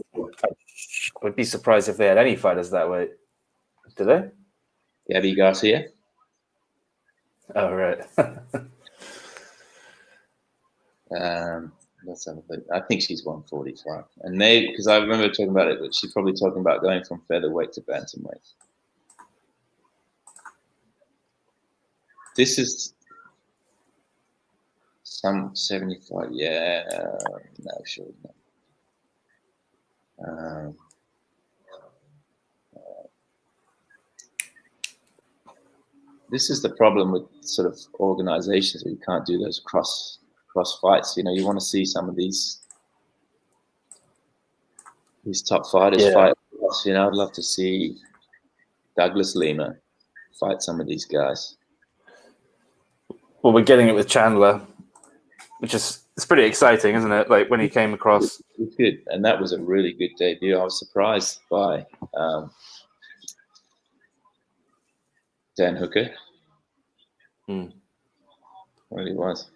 would be surprised if they had any fighters that weight. Do they?
Gabby Garcia.
Oh, right.
Let's have a look. I think she's 145. And because I remember talking about it, but she's probably talking about going from featherweight to bantamweight. This is some 75. Yeah, no, sure. No. This is the problem with sort of organizations where you can't do those cross fights. You want to see some of these top fighters fight. I'd love to see Douglas Lima fight some of these guys.
Well, we're getting it with Chandler, which is it's pretty exciting, isn't it? Like when he came across.
It's good, and that was a really good debut. I was surprised by Dan Hooker. Really was.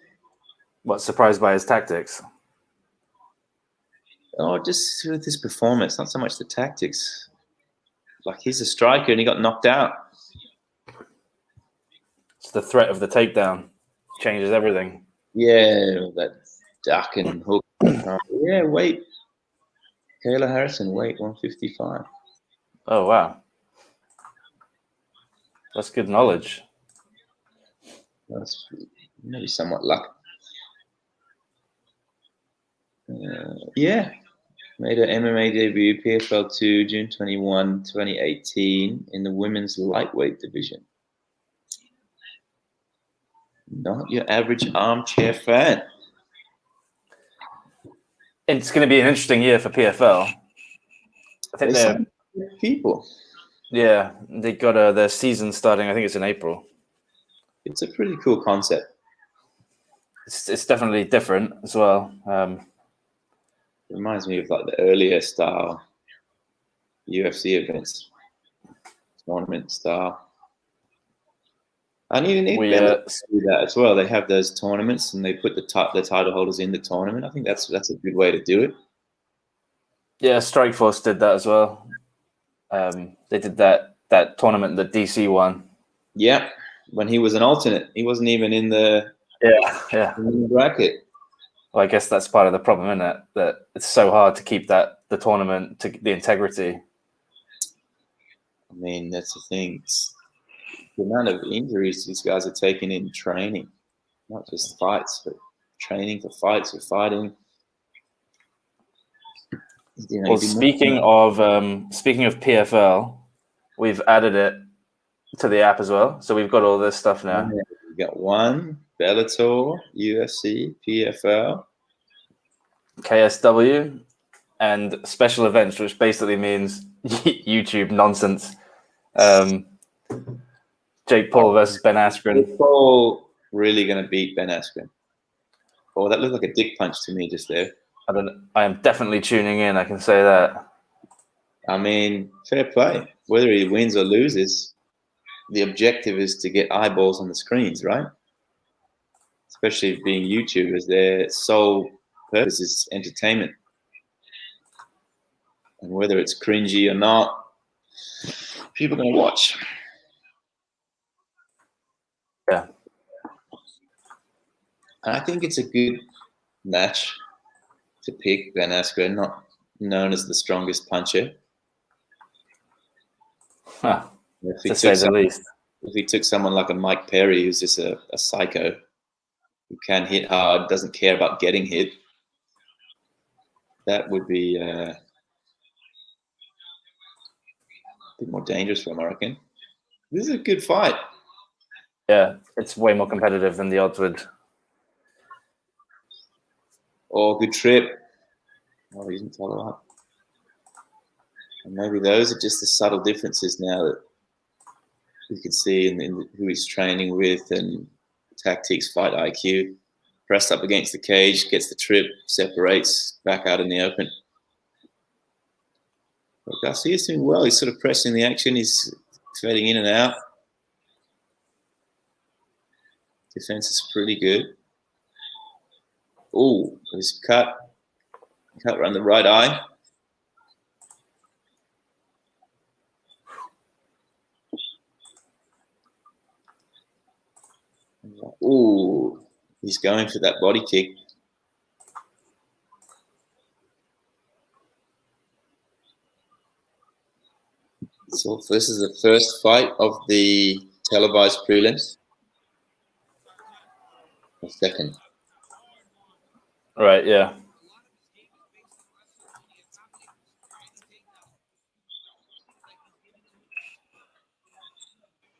What, surprised by his tactics?
Oh, just with his performance, not so much the tactics. Like, he's a striker and he got knocked out.
It's the threat of the takedown changes everything.
Yeah, that duck and hook. Yeah, weight. Kayla Harrison, weight 155.
Oh, wow. That's good knowledge.
That's maybe somewhat luck. Yeah. Made her MMA debut, PFL 2, June 21, 2018, in the women's lightweight division. Not your average armchair fan.
It's going to be an interesting year for PFL. I think they're
people.
Yeah, they got their season starting. I think it's in April.
It's a pretty cool concept.
It's definitely different as well.
It reminds me of like the earlier style UFC events, tournament style. And even if do that as well, they have those tournaments and they put the title holders in the tournament. I think that's a good way to do it.
Yeah, Strikeforce did that as well. They did that tournament that DC won.
Yeah, when he was an alternate, he wasn't even in the in the bracket.
Well, I guess that's part of the problem, isn't it? That it's so hard to keep the tournament to the integrity.
I mean, that's the thing. It's the amount of injuries these guys are taking in training, not just fights, but training for fights, for fighting.
Well, speaking of PFL, we've added it to the app as well, so we've got all this stuff now.
Yeah, we got one Bellator, UFC, PFL,
KSW, and special events, which basically means YouTube nonsense. Jake Paul versus Ben Askren.
Jake Paul really going to beat Ben Askren? Oh, that looked like a dick punch to me just there.
I am definitely tuning in, I can say that.
I mean, fair play. Whether he wins or loses, the objective is to get eyeballs on the screens, right? Especially being YouTubers, their sole purpose is entertainment. And whether it's cringy or not, people are going to watch.
Yeah.
And I think it's a good match to pick Ben Askren, not known as the strongest puncher.
Huh. To say the least.
If he took someone like a Mike Perry, who's just a psycho, who can hit hard, doesn't care about getting hit. That would be a bit more dangerous for him, I reckon. This is a good fight.
Yeah, it's way more competitive than the odds would.
Oh, good trip. Oh, he didn't follow up. And maybe those are just the subtle differences now that you can see in who he's training with and tactics, fight IQ. Pressed up against the cage, gets the trip, separates, back out in the open. But Garcia's doing well. He's sort of pressing the action. He's fading in and out. Defense is pretty good. Oh, he's cut around the right eye. Oh, he's going for that body kick. So this is the first fight of the televised prelims. The second.
Right, yeah.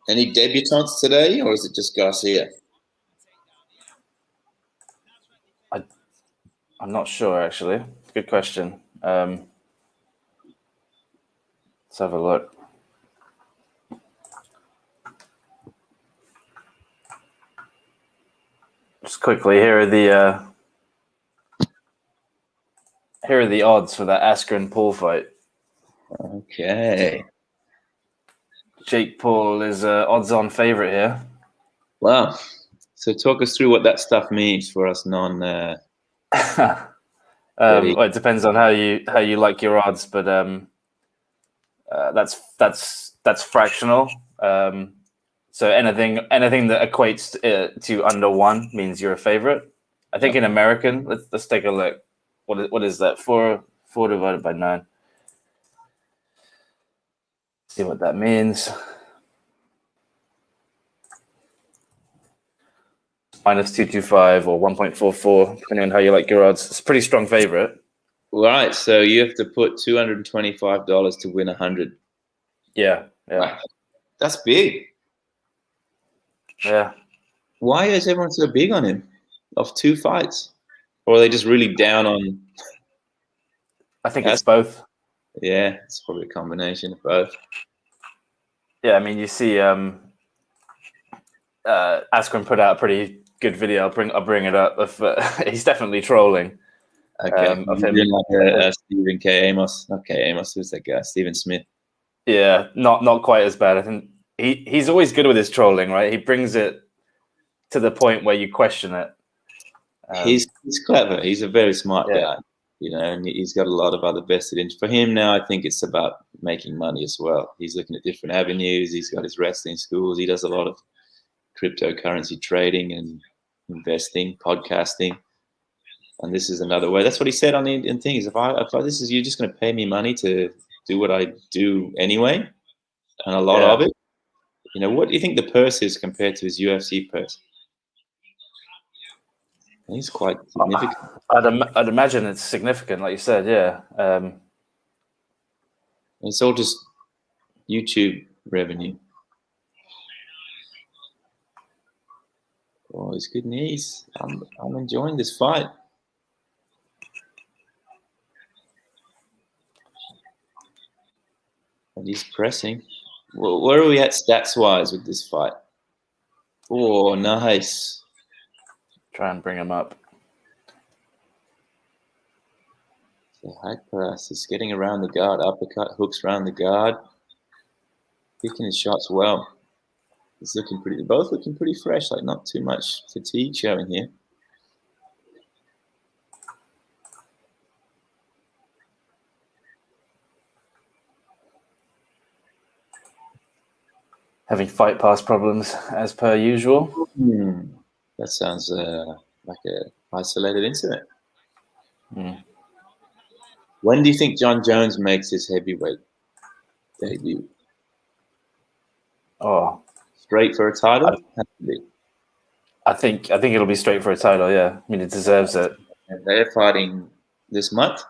Any debutants today, or is it just Garcia?
I'm not sure, actually. Good question. Let's have a look. Just quickly, here are the odds for that Askren Paul fight.
Okay.
Jake Paul is odds-on favorite here.
Wow. So talk us through what that stuff means for us non.
Well, it depends on how you like your odds, but that's fractional. So anything that equates to under 1 means you're a favorite. I think in American, let's take a look. What is that? 4 divided by 9. See what that means. Minus 225 or 1.44, depending on how you like your odds. It's a pretty strong favorite.
Right. So you have to put $225 to win 100.
Yeah.
Wow. That's big.
Yeah.
Why is everyone so big on him? Of 2 fights, or are they just really down on?
I think it's both.
Yeah, it's probably a combination of both.
Yeah, I mean, you see, Askren put out a pretty good video. I'll bring it up. He's definitely trolling.
Okay,
of him.
Like Stephen K. Amos. Okay, Amos, who's that guy? Stephen Smith.
Yeah, not quite as bad. I think he's always good with his trolling, right? He brings it to the point where you question it.
He's clever. He's a very smart guy, and he's got a lot of other vested interests. For him now, I think it's about making money as well. He's looking at different avenues. He's got his wrestling schools. He does a lot of cryptocurrency trading and investing, podcasting. And this is another way. That's what he said on the things. If this is, you're just going to pay me money to do what I do anyway, and a lot of it. What do you think the purse is compared to his UFC purse? He's quite significant.
I'd imagine it's significant, like you said. Yeah.
It's all just YouTube revenue. Oh, he's good knees. I'm enjoying this fight. And he's pressing. Well, where are we at stats-wise with this fight? Oh, nice.
Try and bring him up.
So high press. He's getting around the guard. Uppercut, hooks around the guard. Picking his shots well. He's both looking pretty fresh, like not too much fatigue showing here.
Having fight pass problems as per usual.
That sounds like a isolated incident. When do you think John Jones makes his heavyweight debut?
Oh,
straight for a title? Has to be.
I think it'll be straight for a title. Yeah, I mean it deserves it.
And they're fighting this month.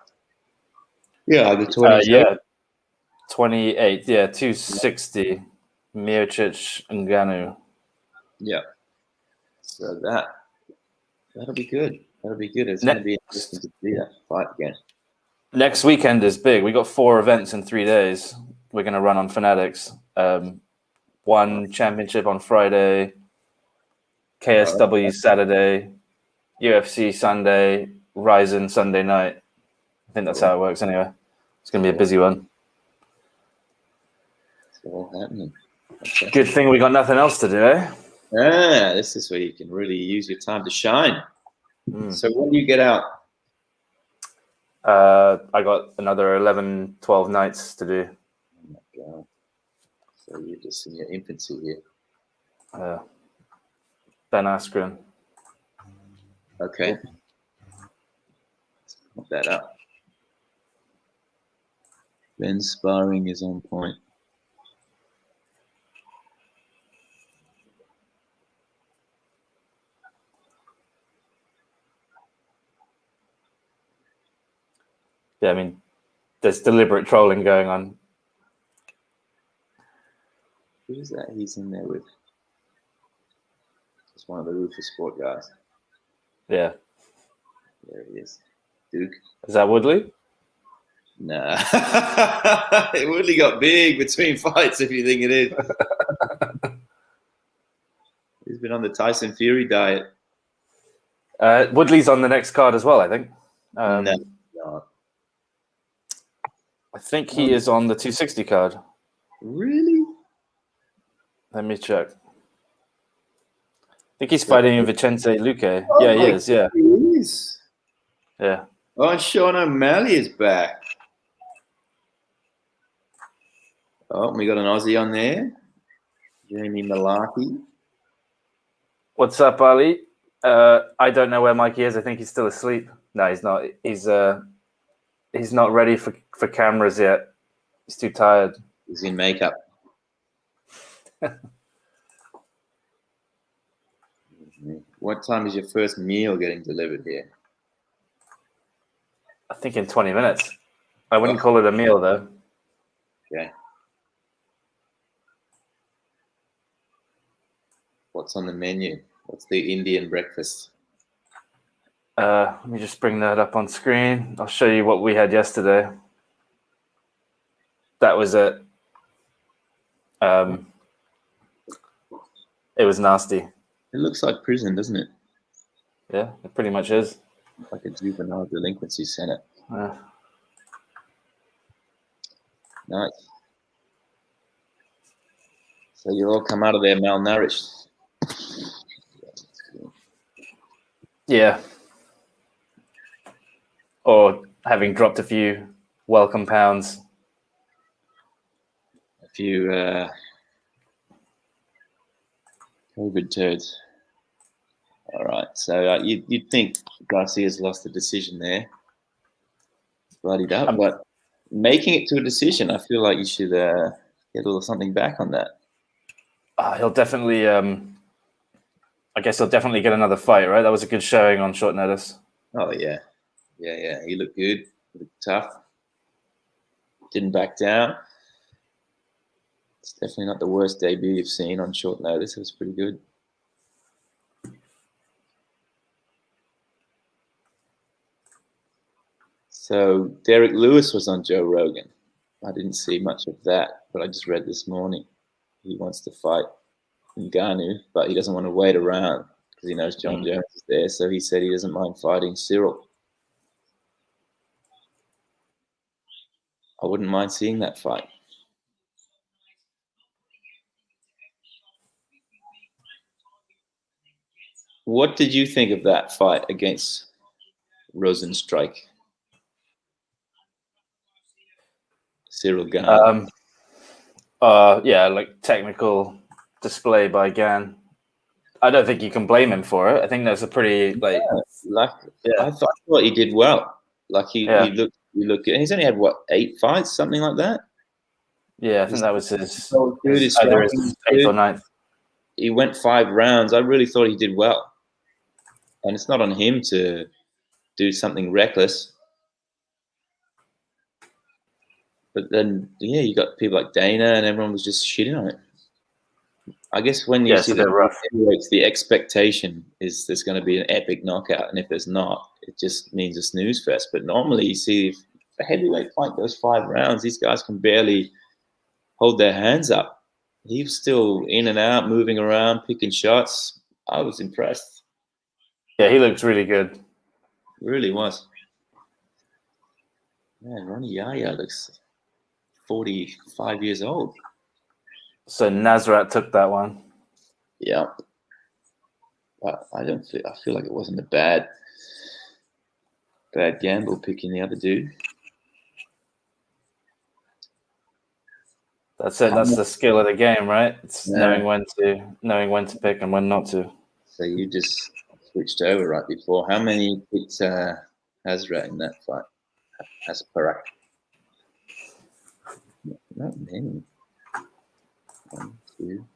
Yeah, the 27th.
Yeah, 28th. Yeah, 260. Miocic and Ngannou.
Yeah. So that'll be good. That'll be good. It's going to be interesting to see that fight again.
Next weekend is big. We got 4 events in 3 days. We're going to run on Fanatics. One championship on Friday, KSW Saturday, UFC Sunday, Ryzen Sunday night. I think that's how it works anyway. It's going to be a busy one.
It's all happening. Okay.
Good thing we got nothing else to do, eh?
This is where you can really use your time to shine. So when do you get out?
I got another 11, 12 nights to do.
Oh my God. So you're just in your infancy here.
Ben Askren.
Okay. Let's put that up. Ben's sparring is on point.
Yeah, I mean, there's deliberate trolling going on.
Who is that he's in there with? Just one of the Rufus Sport guys.
Yeah.
There he is. Duke.
Is that Woodley?
Nah. Woodley got big between fights if you think it is. He's been on the Tyson Fury diet.
Woodley's on the next card as well, I think.
No.
I think he is on the 260 card.
Really?
Let me check. I think he's fighting Vicente Luque. Yeah, he is. Yeah.
He is.
Yeah.
Oh, and Sean O'Malley is back. Oh, we got an Aussie on there. Jamie Malarkey.
What's up, Ali? I don't know where Mikey is. I think he's still asleep. No, he's not. He's not ready for cameras yet. He's too tired.
He's in makeup. What time is your first meal getting delivered here?
I think in 20 minutes. I wouldn't call it a meal, though.
Okay. What's on the menu? What's the Indian breakfast?
Let me just bring that up on screen. I'll show you what we had yesterday. That was it. It was nasty.
It looks like prison, doesn't it?
Yeah, it pretty much is.
Like a juvenile delinquency center. Nice. So you all come out of there malnourished.
Yeah. Or having dropped a few welcome pounds.
A few COVID turds. All right. So you'd think Garcia's lost the decision there. Bloodied up. But making it to a decision, I feel like you should get a little something back on that.
He'll definitely... I guess he'll definitely get another fight, right? That was a good showing on short notice.
Oh, yeah. Yeah. He looked good. He looked tough. Didn't back down. It's definitely not the worst debut you've seen on short notice. It was pretty good. So Derek Lewis was on Joe Rogan. I didn't see much of that, but I just read this morning. He wants to fight Ngannou, but he doesn't want to wait around because he knows John Jones is there. So he said he doesn't mind fighting Cyril. I wouldn't mind seeing that fight. What did you think of that fight against Rosenstrike? Cyril Gane.
Yeah, like technical display by Gane. I don't think you can blame him for it. I think that's a pretty
I thought he did well. Like he looked good. He's only had what, 8 fights, something like that.
Yeah, I think that was his
So good.
either his 8th or 9th.
he went 5 rounds. I really thought he did well, and it's not on him to do something reckless. But then, yeah, you got people like Dana, and everyone was just shitting on it. I guess when you
It's
see
a bit rough.
the expectation is there's going to be an epic knockout, and if there's not, it just means a snooze fest. But normally, you see if a heavyweight fight goes 5 rounds, these guys can barely hold their hands up. He was still in and out, moving around, picking shots. I was impressed.
Yeah, he looked really good.
Really was. Man, Ronnie Yaya looks 45 years old.
So Nasrat took that one.
Yeah. But I feel like it wasn't a bad gamble picking the other dude.
That's it. That's the skill of the game, right? It's
Yeah.
knowing when to pick and when not to.
So you just switched over right before. How many picked Hazrat in that fight? Hasparak. Not many. 1, 2.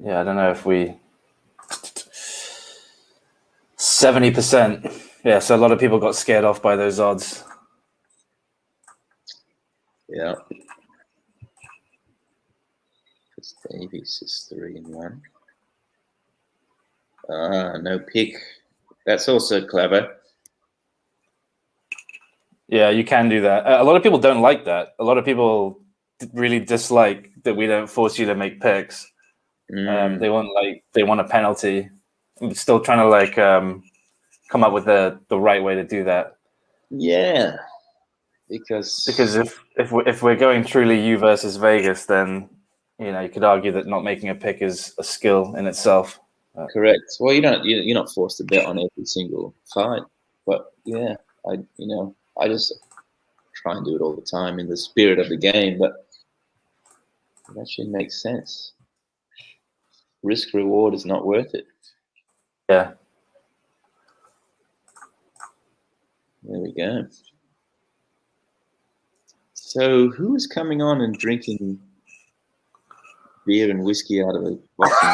Yeah, I don't know if we 70%. Yeah, so a lot of people got scared off by those odds.
Yeah. Chris Davies is 3-1. No pick. That's also clever.
Yeah, you can do that. A lot of people don't like that. A lot of people really dislike that we don't force you to make picks. They want a penalty. I'm still trying to come up with the right way to do that.
Yeah, because
if we're going truly you versus Vegas, then you could argue that not making a pick is a skill in itself.
correct. Well, you're not forced to bet on every single fight, but yeah, I just try and do it all the time in the spirit of the game, but it actually makes sense. Risk reward is not worth it.
Yeah.
There we go. So who is coming on and drinking beer and whiskey out of a boxing?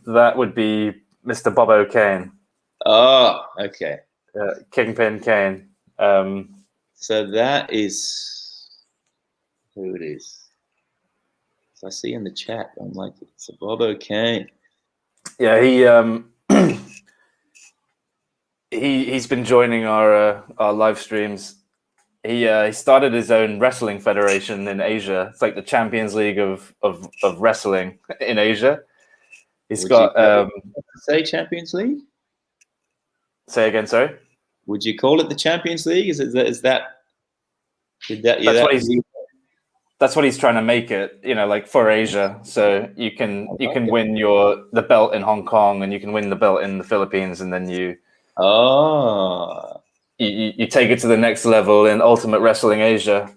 That would be Mr. Bob O'Kane.
Oh, okay.
Kingpin Kane.
So that is who it is. So I see in the chat, I'm like, it's a Bob O'Kane.
Yeah, he's been joining our live streams. He started his own wrestling federation in Asia. It's like the Champions League of wrestling in Asia. He's
say Champions League?
Say again, sorry.
Would you call it the Champions League?
That's what he's trying to make it, like for Asia. So you can win the belt in Hong Kong, and you can win the belt in the Philippines, and then you take it to the next level in Ultimate Wrestling Asia.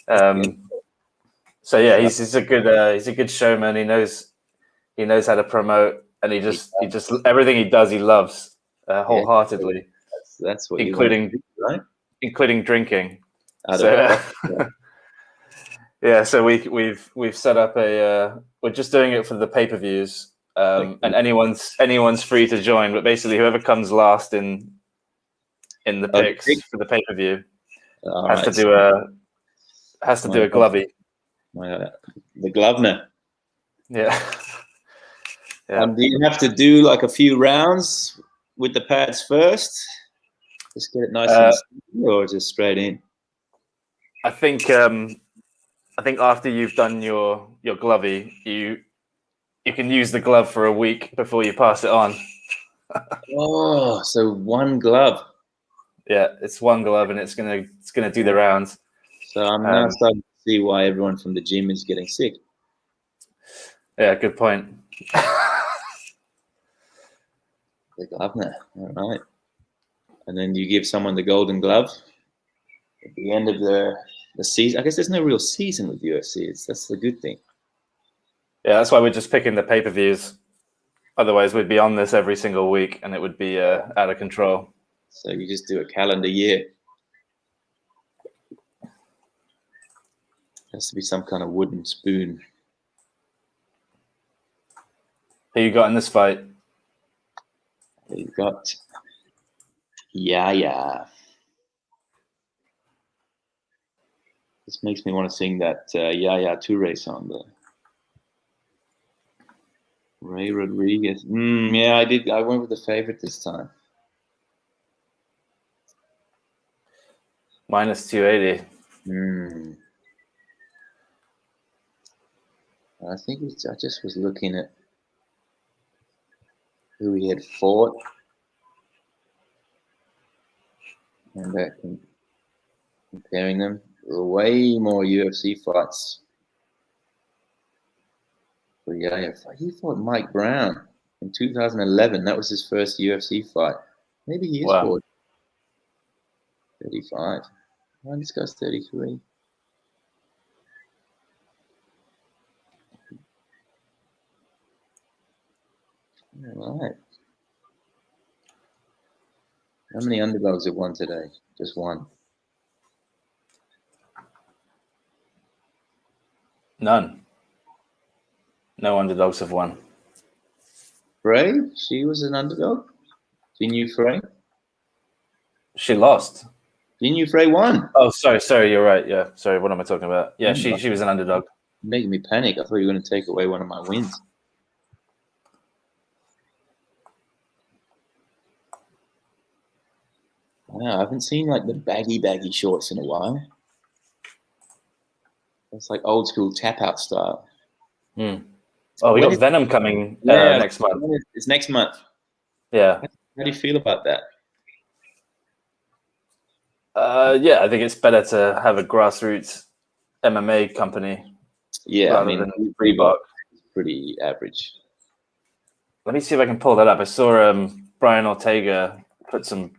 So yeah, he's a good showman. He knows how to promote, and he just everything he does, he loves wholeheartedly.
That's what
including
you want, right?
Including drinking. Yeah, so we've set up we're just doing it for the pay-per-views, and anyone's free to join, but basically whoever comes last in the picks for the pay-per-view has to do a glovey.
The Glovner.
Yeah. Yeah.
Do you have to do like a few rounds with the pads first? Just get it nice and steady, or just straight in?
I think after you've done your glovey, you can use the glove for a week before you pass it on.
Oh, so one glove.
Yeah, it's one glove, and it's gonna do the rounds.
So I'm now starting to see why everyone from the gym is getting sick.
Yeah, good point.
The Glovner, all right. And then you give someone the golden glove at the end of the season. I guess there's no real season with UFC. That's the good thing.
Yeah, that's why we're just picking the pay-per-views. Otherwise, we'd be on this every single week, and it would be out of control.
So you just do a calendar year. Has to be some kind of wooden spoon.
Who you got in this fight?
You've got yeah. This makes me want to sing that Toure song there. Ray Rodriguez. Yeah, I did. I went with the favorite this time.
Minus 280.
I think I just was looking at who he had fought, and comparing them. Way more UFC fights. But yeah, he fought Mike Brown in 2011. That was his first UFC fight. Maybe he is fought 35. Why this guy's 33? All right. How many underdogs have won today? Just one.
None. No underdogs have won.
Frey? She was an underdog? Jinyu Frey?
She lost.
Jinyu Frey won.
Oh, sorry, you're right. Yeah, sorry, what am I talking about? Yeah, she was an underdog.
Making me panic. I thought you were going to take away one of my wins. Wow, I haven't seen like the baggy shorts in a while. It's like old school tap out style.
Oh, we got Venom coming next month.
It's next month.
Yeah.
How do you feel about that?
Yeah, I think it's better to have a grassroots MMA company.
Yeah, I mean,
than Reebok.
Is pretty average.
Let me see if I can pull that up. I saw Brian Ortega put some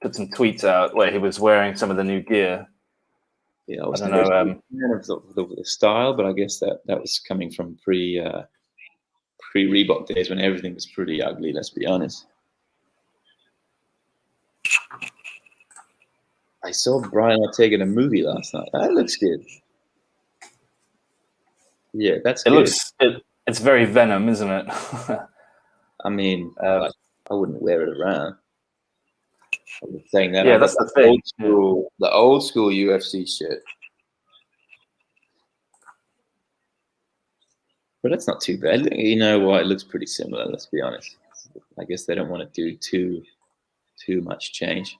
tweets out where he was wearing some of the new gear.
Yeah, I don't know of the style, but I guess that was coming from pre Reebok days when everything was pretty ugly. Let's be honest. I saw Brian Ortega in a movie last night. That looks good. Yeah, that's good.
It's very Venom, isn't it?
I mean, I wouldn't wear it around. I was saying that.
Yeah, that's the thing.
The old school UFC shit. But that's not too bad. You know what? It looks pretty similar, let's be honest. I guess they don't want to do too much change.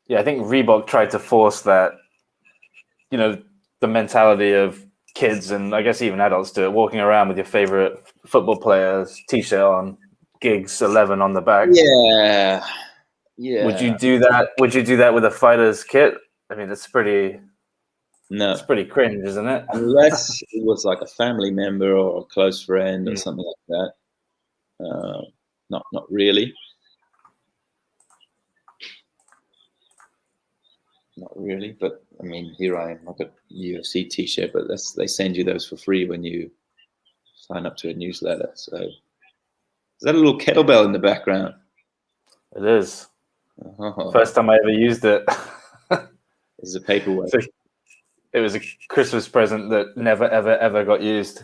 Yeah, I think Reebok tried to force that, the mentality of kids and I guess even adults do it, walking around with your favorite football player's T-shirt on, Gigs 11 on the back.
Yeah.
Would you do that? Would you do that with a fighter's kit? I mean, it's pretty cringe, isn't it?
Unless it was like a family member or a close friend or something like that. Not really. Not really, but I mean, here I am. I've got a UFC T-shirt, but they send you those for free when you sign up to a newsletter. So, is that a little kettlebell in the background?
It is. First time I ever used it.
This is a paperweight.
So it was a Christmas present that never, ever, ever got used.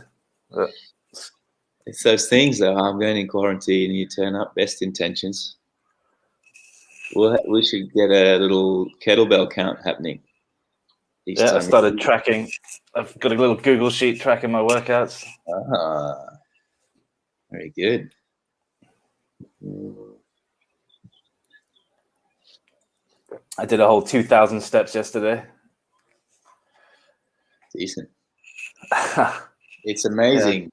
It's those things, though. I'm going in quarantine, and you turn up, best intentions. We should get a little kettlebell count happening.
I started tracking. I've got a little Google sheet tracking my workouts.
Very good.
I did a whole 2,000 steps yesterday.
Decent. It's amazing.
Yeah,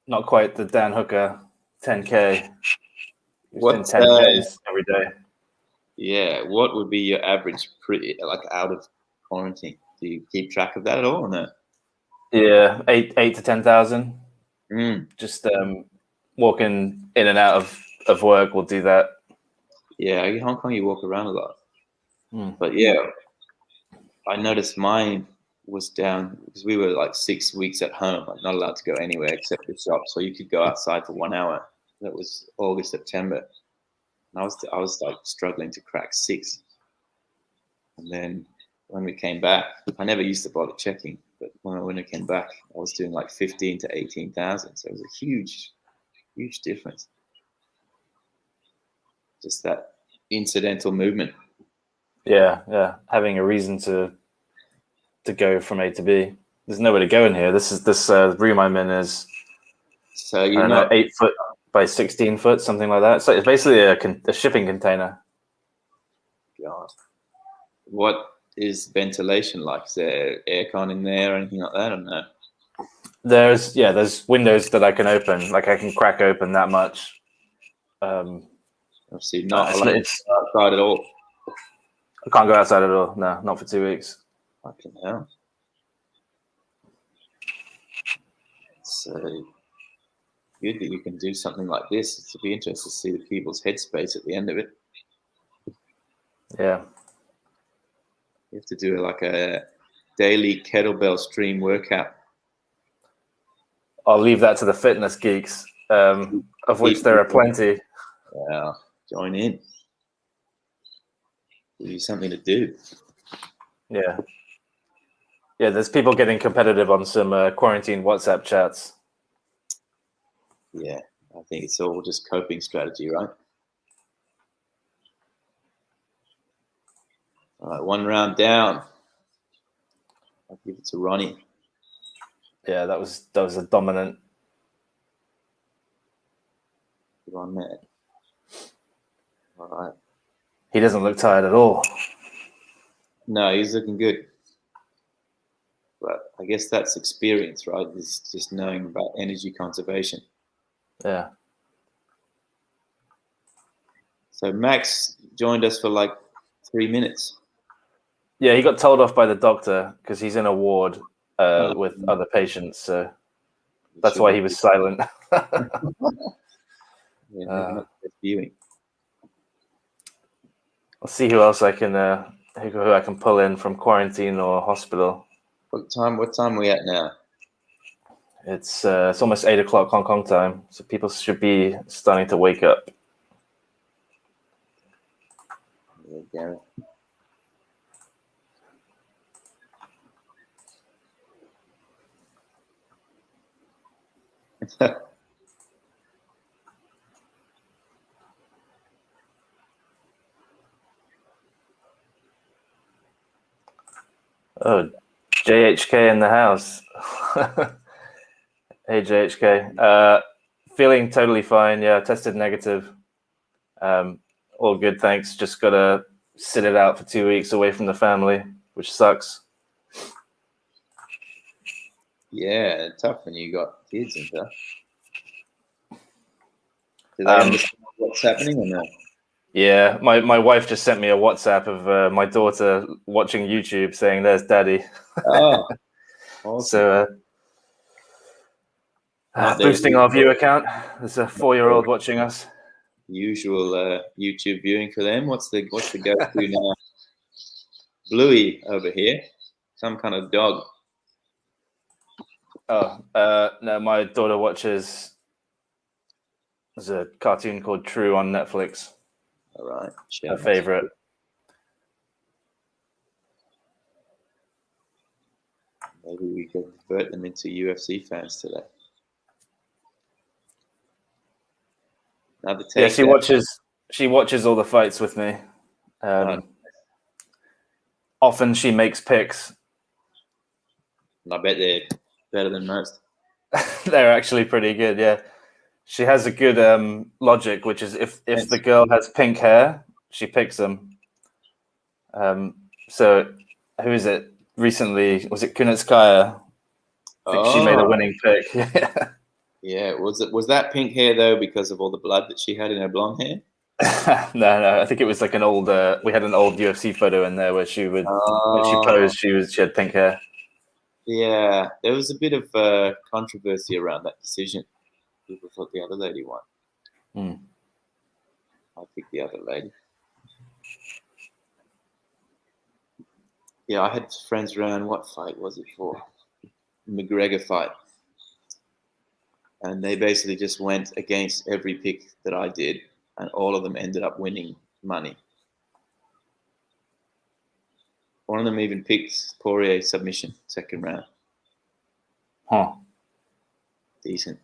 not quite the Dan Hooker 10K.
What's
10 Ks every day?
Yeah. What would be your average out of quarantine? Do you keep track of that at all or no?
Yeah, 8 to 10,000. Just walking in and out of work will do that.
Yeah, in Hong Kong you walk around a lot. But yeah, I noticed mine was down because we were like 6 weeks at home, like not allowed to go anywhere except the shop. So you could go outside for 1 hour. That was August, September. And I was like struggling to crack 6. And then when we came back. I never used to bother checking, but when we came back, I was doing like 15 to 18,000. So it was a huge, huge difference. Just that incidental movement.
Yeah. Having a reason to go from A to B. There's nowhere to go in here. This room I'm in is
So you're not
8 foot by 16 foot, something like that. So it's basically a shipping container.
God. What is ventilation like? Is there aircon in there or anything like that, or no?
There's windows that I can open. Like I can crack open that much.
Obviously not
it's,
allowed
it's
outside at all.
I can't go outside at all. No, not for 2 weeks.
Fucking hell. So good that you can do something like this. It'll be interesting to see the people's headspace at the end of it.
Yeah.
You have to do like a daily kettlebell stream workout.
I'll leave that to the fitness geeks, of which there are plenty.
Yeah, join in. Give you something to do.
Yeah. There's people getting competitive on some quarantine WhatsApp chats.
Yeah, I think it's all just coping strategy, right? All right, one round down. I'll give it to Ronnie.
Yeah, that was a dominant.
Good on that. All right.
He doesn't look tired at all.
No, he's looking good. But I guess that's experience, right? Is just knowing about energy conservation.
Yeah.
So Max joined us for like 3 minutes.
Yeah, he got told off by the doctor because he's in a ward with other patients. So that's why he was silent.
Yeah, maybe not the best viewing.
I'll see who else I can who I can pull in from quarantine or hospital.
What time are we at now?
It's almost 8 o'clock Hong Kong time, so people should be starting to wake up.
Yeah, Gary.
Oh, JHK in the house. Hey, JHK. Feeling totally fine. Yeah, tested negative. All good, thanks. Just got to sit it out for 2 weeks away from the family, which sucks.
Yeah, tough when you got kids and stuff. Do they understand what's happening or no?
Yeah, my wife just sent me a WhatsApp of my daughter watching YouTube saying, "There's Daddy."
Oh, awesome.
So boosting our viewer count. There's a 4-year-old watching us.
Usual YouTube viewing for them. What's the go-to now? Bluey over here, some kind of dog.
Oh, no, my daughter watches. There's a cartoon called True on Netflix.
All right,
Her favorite.
Maybe we could convert them into UFC fans today. Another take.
Yeah, she watches all the fights with me. Often she makes picks.
And I bet they're better than most.
They're actually pretty good. Yeah, she has a good logic, which is if the girl has pink hair, she picks them. So who is it? Recently, was it Kunitskaya? I think she made a winning pick.
Yeah. Was that pink hair though because of all the blood that she had in her blonde hair?
No. I think it was like an old. We had an old UFC photo in there where she would when she posed, she had pink hair.
Yeah, there was a bit of controversy around that decision. People thought the other lady won. I picked the other lady. Yeah, I had friends around. What fight was it for? McGregor fight. And they basically just went against every pick that I did, and all of them ended up winning money. One of them even picked Poirier submission, second round.
Huh.
Decent.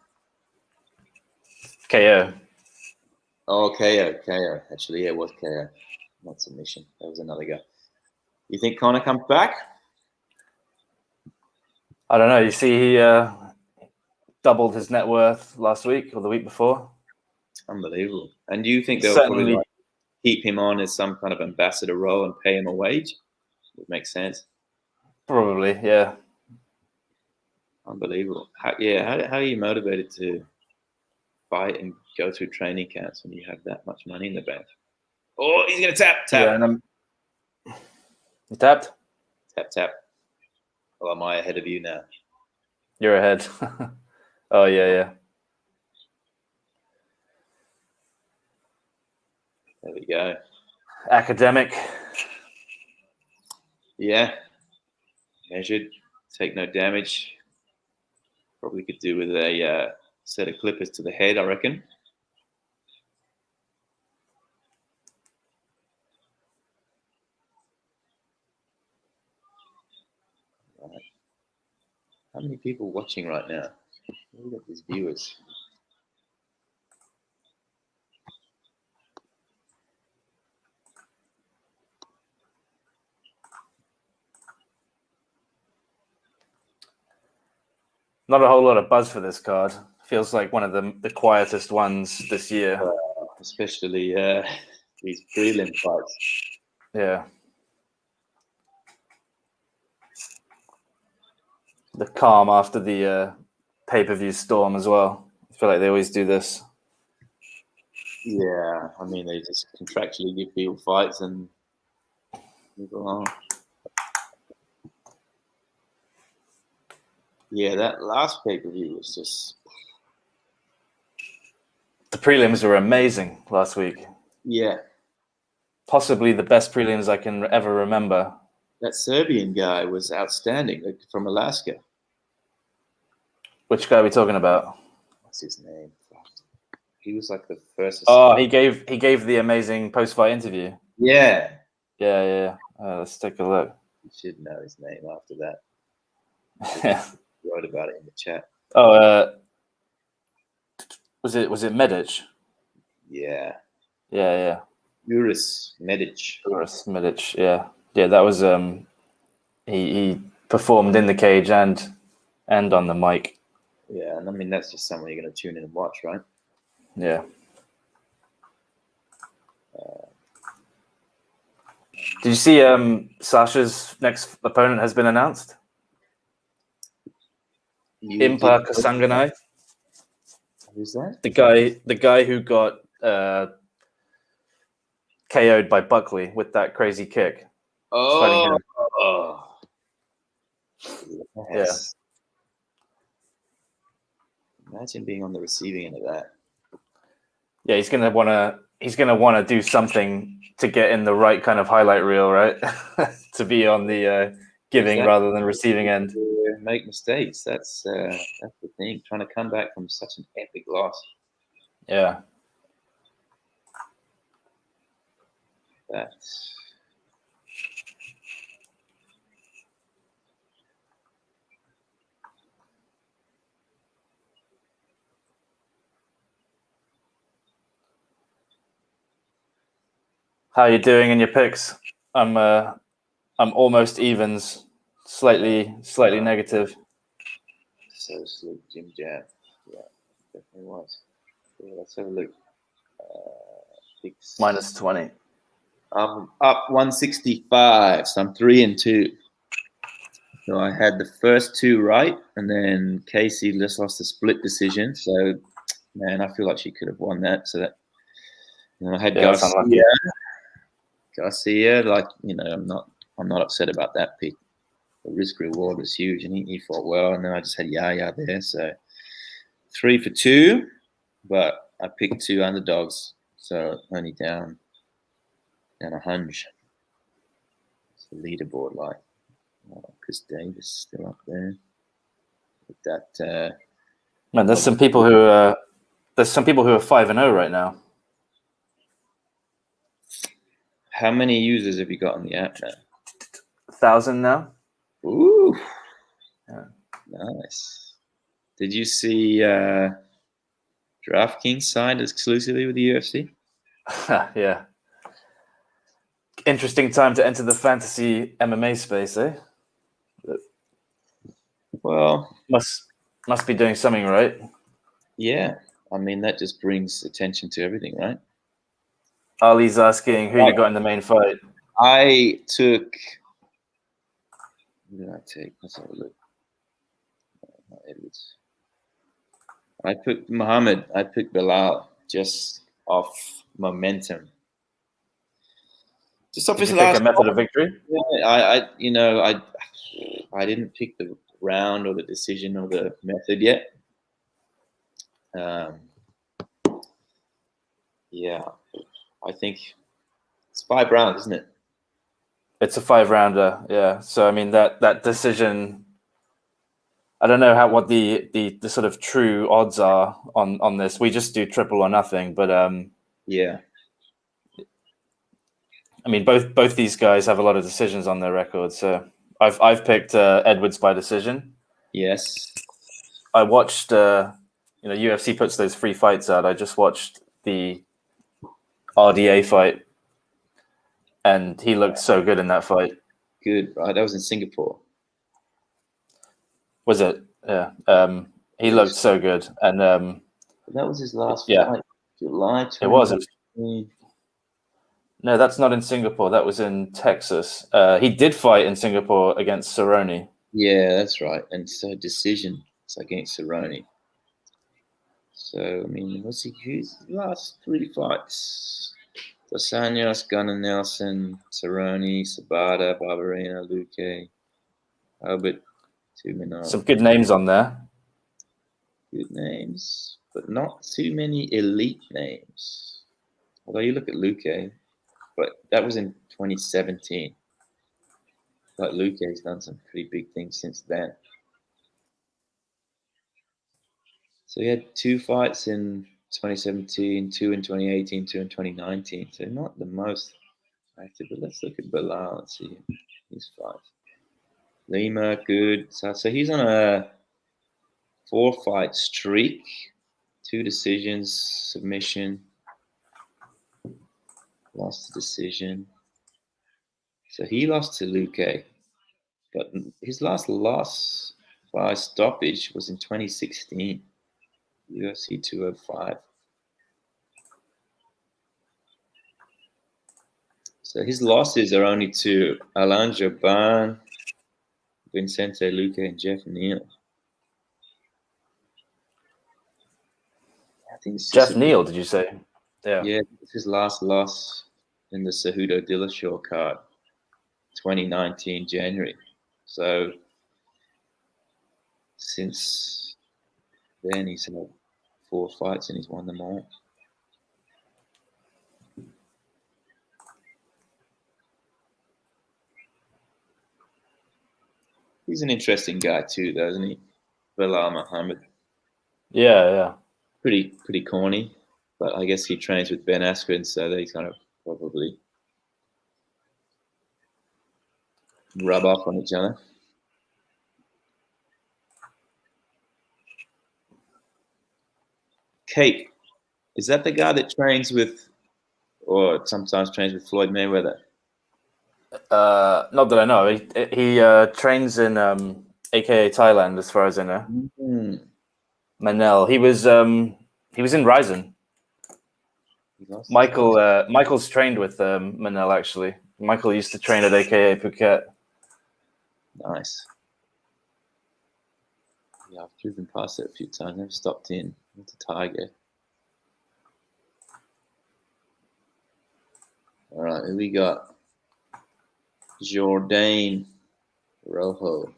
KO.
Oh, KO. Actually, yeah, it was KO. Not submission. That was another guy. You think Conor comes back?
I don't know. You see, he doubled his net worth last week or the week before.
Unbelievable. And do you think they'll
Certainly.
probably keep him on as some kind of ambassador role and pay him a wage? Would make sense.
Probably, yeah.
Unbelievable. How are you motivated to fight and go through training camps when you have that much money in the bank? Oh, he's gonna tap.
Yeah, and you tapped?
Tap. Well, am I ahead of you now?
You're ahead. Oh, yeah.
There we go.
Academic.
Yeah. Measured. Take no damage. Probably could do with a set of clippers to the head, I reckon. Right. How many people watching right now? Look at these viewers.
Not a whole lot of buzz for this card. Feels like one of the quietest ones this year.
Especially these prelim fights.
Yeah. The calm after the pay-per-view storm as well. I feel like they always do this.
Yeah, I mean, they just contractually give people fights and move along. Yeah, that last pay-per-view was just...
The prelims were amazing last week.
Yeah.
Possibly the best prelims I can ever remember.
That Serbian guy was outstanding, like, from Alaska.
Which guy are we talking about?
What's his name? He was like the first...
Oh, he gave the amazing post-fight interview.
Yeah.
Yeah. Let's take a look.
You should know his name after that.
Yeah.
Wrote about it in the chat.
Oh, was it Medic?
Yeah.
Yeah.
Uris Medic.
Uris Medic, yeah. That was he performed in the cage and on the mic.
Yeah, and I mean that's just someone you're going to tune in and watch, right?
Yeah. Did you see Sasha's next opponent has been announced? Impa Kasanganai.
Who's that?
The guy who got KO'd by Buckley with that crazy kick.
Oh.
Yes.
Yeah. Imagine being on the receiving end of that.
Yeah, he's gonna wanna do something to get in the right kind of highlight reel, right? To be on the giving rather than receiving end.
Make mistakes. That's the thing. Trying to come back from such an epic loss.
Yeah.
That's...
How are you doing in your picks? I'm almost evens, slightly negative.
So sleep, Jim Jam. Yeah, definitely was. Yeah, let's have a look. Picks.
-20.
I'm up 165, so I'm 3-2. So I had the first two right, and then Casey just lost a split decision. So, man, I feel like she could have won that. So that, I had Garcia, like, I'm not upset about that pick. The risk reward was huge, and he fought well. And then I just had Yaya there, so 3 for 2. But I picked 2 underdogs, so only down a hunch. It's the leaderboard, like Chris Davis still up there. With that,
man, there's some people who are 5-0 right now.
How many users have you got on the app now?
1,000 now.
Ooh,
Yeah.
nice. Did you see DraftKings signed exclusively with the UFC?
Yeah. Interesting time to enter the fantasy MMA space, eh?
Well,
Must be doing something right.
yeah. I mean, that just brings attention to everything, right?
Ali's asking who you got in the main fight.
I took. Who did I take? Let's have a look. Edwards. I picked Muhammad. I picked Bilal just off momentum. Just off
Did
his
you pick
last
a method of victory?
Yeah, I didn't pick the round or the decision or the method yet. Yeah, I think it's 5 rounds, isn't it?
It's a 5-rounder, yeah. So I mean that decision. I don't know what the sort of true odds are on this. We just do triple or nothing, but
Yeah.
I mean both these guys have a lot of decisions on their record. So I've picked Edwards by decision.
Yes.
I watched UFC puts those free fights out. I just watched the RDA fight, and he looked so good in that fight.
Good, right? That was in Singapore.
Was it? Yeah. He looked so good, and
that was his last
yeah,
fight. July 20.
it was. No, that's not in Singapore. That was in Texas. He did fight in Singapore against Cerrone.
Yeah, that's right. And so decision. It's against Cerrone. So I mean, what's his last 3 fights? Dos Anjos, Gunnar Nelson, Cerrone, Sabata, Barberena, Luque, Albert, Tumino.
Some good names on there.
Good names, but not too many elite names. Although you look at Luque, but that was in 2017. But Luque's done some pretty big things since then. So he had 2 fights in 2017, 2 in 2018, 2 in 2019. So not the most active, but let's look at Bilal and see his fights. Lima, good. So he's on a 4-fight streak, 2 decisions, submission, lost the decision. So he lost to Luque, but his last loss by stoppage was in 2016, UFC 205. So his losses are only to Alain Jabin, Vincente Luque, and Jeff Neal. I think
Jeff Neal, did you say?
Yeah, it's his last loss in the Cejudo Dillashaw card, 2019 January. So since then, he's had 4 fights and he's won them all. He's an interesting guy too, though, isn't he? Bilal Muhammad.
Yeah.
Pretty corny, but I guess he trains with Ben Askren, so they kind of probably rub off on each other. Kate, is that the guy that trains with, or sometimes trains with Floyd Mayweather?
Not that I know. He trains in AKA Thailand, as far as I know.
Mm-hmm.
Manel. He was in Ryzen. Michael's trained with Manel, actually. Michael used to train at AKA Phuket.
Nice. Yeah, I've driven past it a few times. Never stopped in. Went to Tiger. All right, who we got? Jourdain Rojo.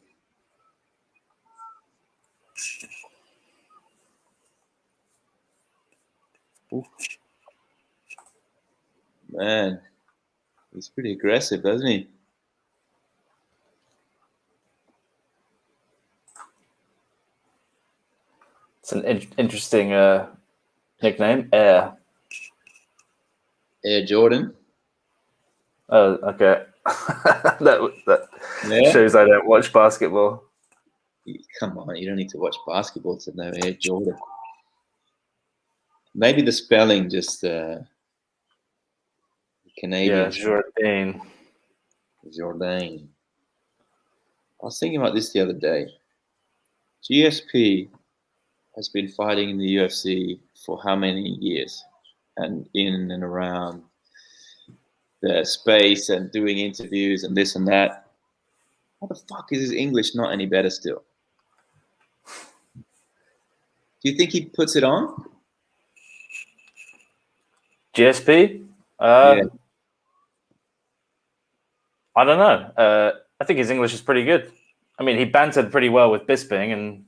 Oof. Man, he's pretty aggressive, doesn't he?
It's an interesting nickname, Air.
Air Jordan.
Oh, okay. that
Yeah.
Shows I don't watch basketball.
Come on, you don't need to watch basketball to know Air Jordan. Maybe the spelling just Canadian.
Yeah, Jourdain.
Jordan. I was thinking about this the other day. GSP has been fighting in the UFC for how many years? And in and around the space and doing interviews and this and that. How the fuck is his English not any better still? Do you think he puts it on?
GSP?
Yeah.
I don't know. I think his English is pretty good. I mean, he bantered pretty well with Bisping, and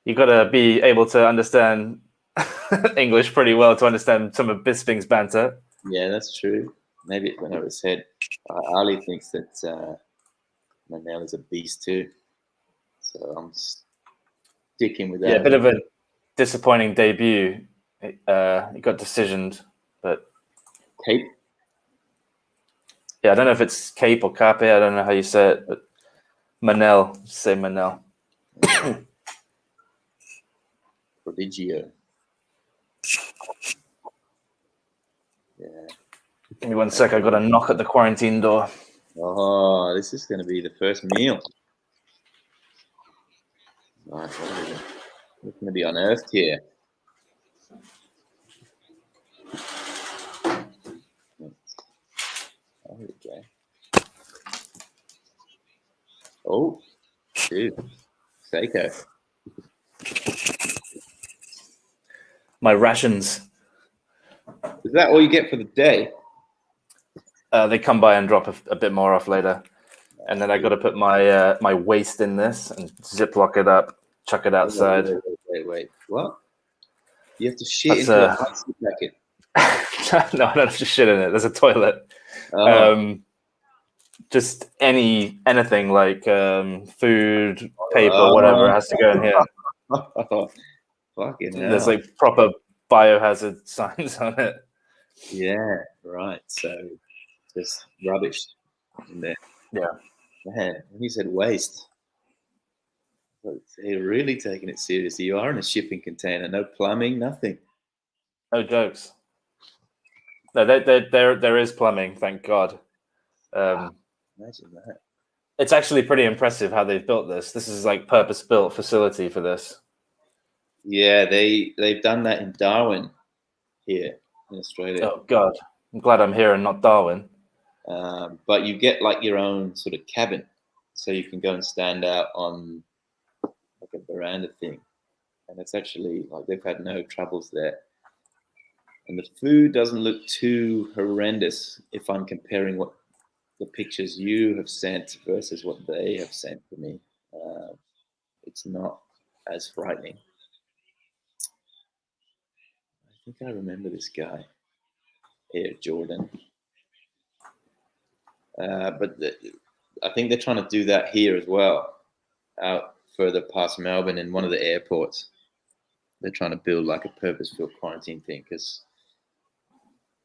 you got to be able to understand English pretty well to understand some of Bisping's banter.
Yeah, that's true. Maybe it went over his head. Ali thinks that Manel is a beast too. So I'm sticking with that.
Yeah, a bit of a disappointing debut. He got decisioned, but
Cape.
yeah, I don't know if it's Cape or Cape. I don't know how you say it, but Manel. Say Manel.
Prodigio. Yeah.
Give me 1 sec. I got a knock at the quarantine door.
Oh, this is going to be the first meal. Nice. What's going to be unearthed here? Oh, here we go. Oh, dude. Seiko.
My rations.
Is that all you get for the day?
They come by and drop a bit more off later. And then I got to put my my waste in this and ziplock it up, chuck it outside.
Wait. What? You have to shit
That's
into a plastic packet.
No, I don't have to shit in it. There's a toilet.
Oh.
Just anything like food, paper, whatever has to go in here.
Fucking hell.
There's like proper biohazard signs on it.
Yeah, right. So just rubbish in there.
Yeah.
Man, when you said waste, they're really taking it seriously. You are in a shipping container, no plumbing, nothing.
No jokes. No, there is plumbing, thank God.
Imagine that.
It's actually pretty impressive how they've built this. This is like purpose-built facility for this.
Yeah, they've done that in Darwin here in Australia.
Oh God, I'm glad I'm here and not Darwin.
But you get like your own sort of cabin, so you can go and stand out on like a veranda thing, and it's actually like they've had no troubles there. And the food doesn't look too horrendous if I'm comparing what the pictures you have sent versus what they have sent to me. It's not as frightening. I think I remember this guy, Air Jordan. But I think they're trying to do that here as well, out further past Melbourne in one of the airports. They're trying to build like a purpose-built quarantine thing because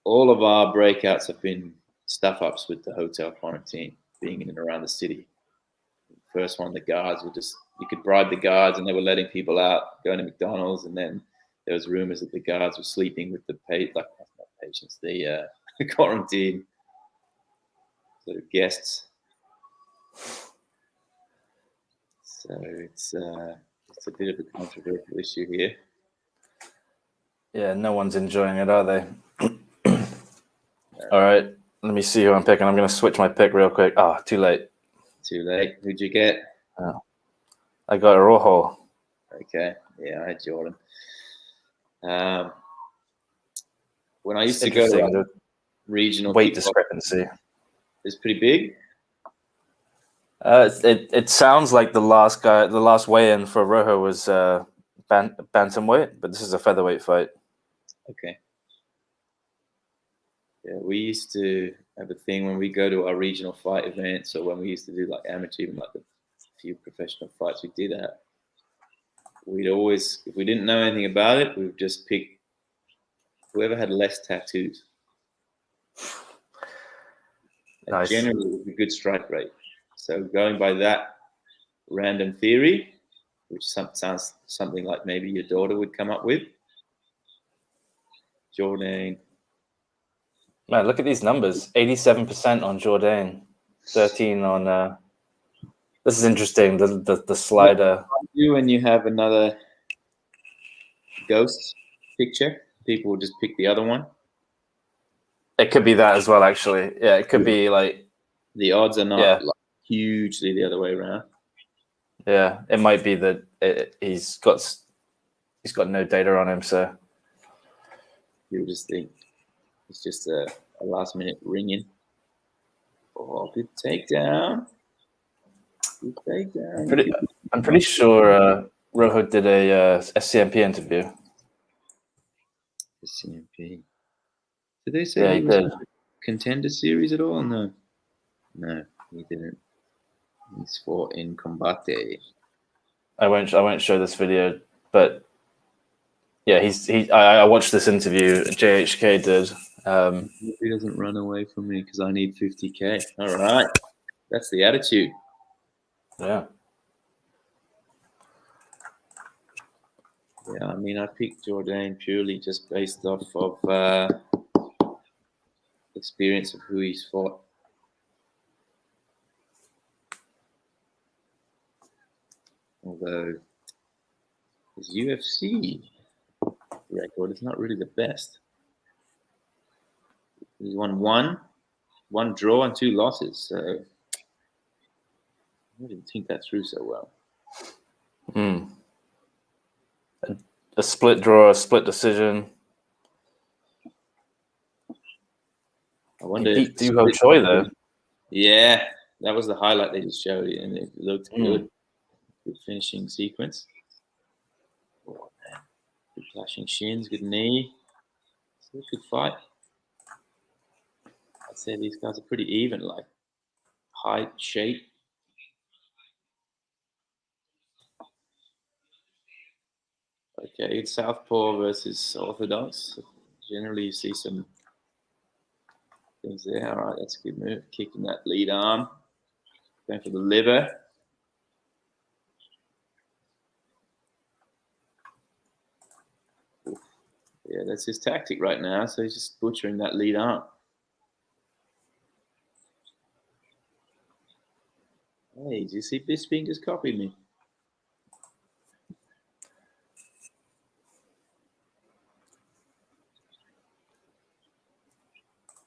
all of our breakouts have been stuff-ups with the hotel quarantine, being in and around the city. The first one, the guards were just, you could bribe the guards and they were letting people out, going to McDonald's, and then there was rumors that the guards were sleeping with the patients, the quarantine sort of guests. So it's a bit of a controversial issue here.
Yeah, no one's enjoying it, are they? All right, let me see who I'm picking. I'm going to switch my pick real quick. Oh, too late.
Too late. Who'd you get?
I got Rojo.
Okay, yeah, I had Jordan. When I used to go to
The
regional
weight discrepancy.
It's pretty big.
It sounds like the last weigh-in for Rojo was bantamweight, but this is a featherweight fight.
Okay. Yeah, we used to have a thing when we go to our regional fight events, or when we used to do like amateur, even like the few professional fights we did at. We'd always, if we didn't know anything about it, we would just pick whoever had less tattoos.
Nice.
Generally, it was a good strike rate. So going by that random theory, which sounds something like maybe your daughter would come up with, Jordan.
Man, look at these numbers. 87% on Jourdain, 13 on this is interesting. The slider.
You when you have another ghost picture, people will just pick the other one.
It could be that as well, actually. Yeah, it could be like
the odds are not
Yeah.
like hugely the other way around.
Yeah, it might be that he's got no data on him, so
You'll just think it's just a last minute ringing. Oh, good takedown. Good takedown.
I'm pretty sure Rojo did a SCMP interview.
SCMP. Did they say
Yeah,
he
he
was
did.
in the Contender Series at all? No. No, he didn't. He's fought in Combate.
I won't show this video, but yeah, I watched this interview JHK did.
He doesn't run away from me because I need 50K. All right. That's the attitude.
Yeah.
Yeah, I mean, I picked Jourdain purely just based off of experience of who he's fought. Although his UFC record is not really the best. He's won one draw and 2 losses. So I didn't think that through so well.
A split draw, a split decision.
I wonder.
He beat Duho Choi though.
Yeah, that was the highlight they just showed you, and it looked good. Good finishing sequence. Oh, man. Good clashing shins, good knee. It's a good fight. I'd say these guys are pretty even, like height, shape. Okay, it's southpaw versus orthodox. Generally, you see some things there. All right, that's a good move. Kicking that lead arm. Going for the liver. Oof. Yeah, that's his tactic right now. So he's just butchering that lead arm. Hey, do you see Bisping just copied me?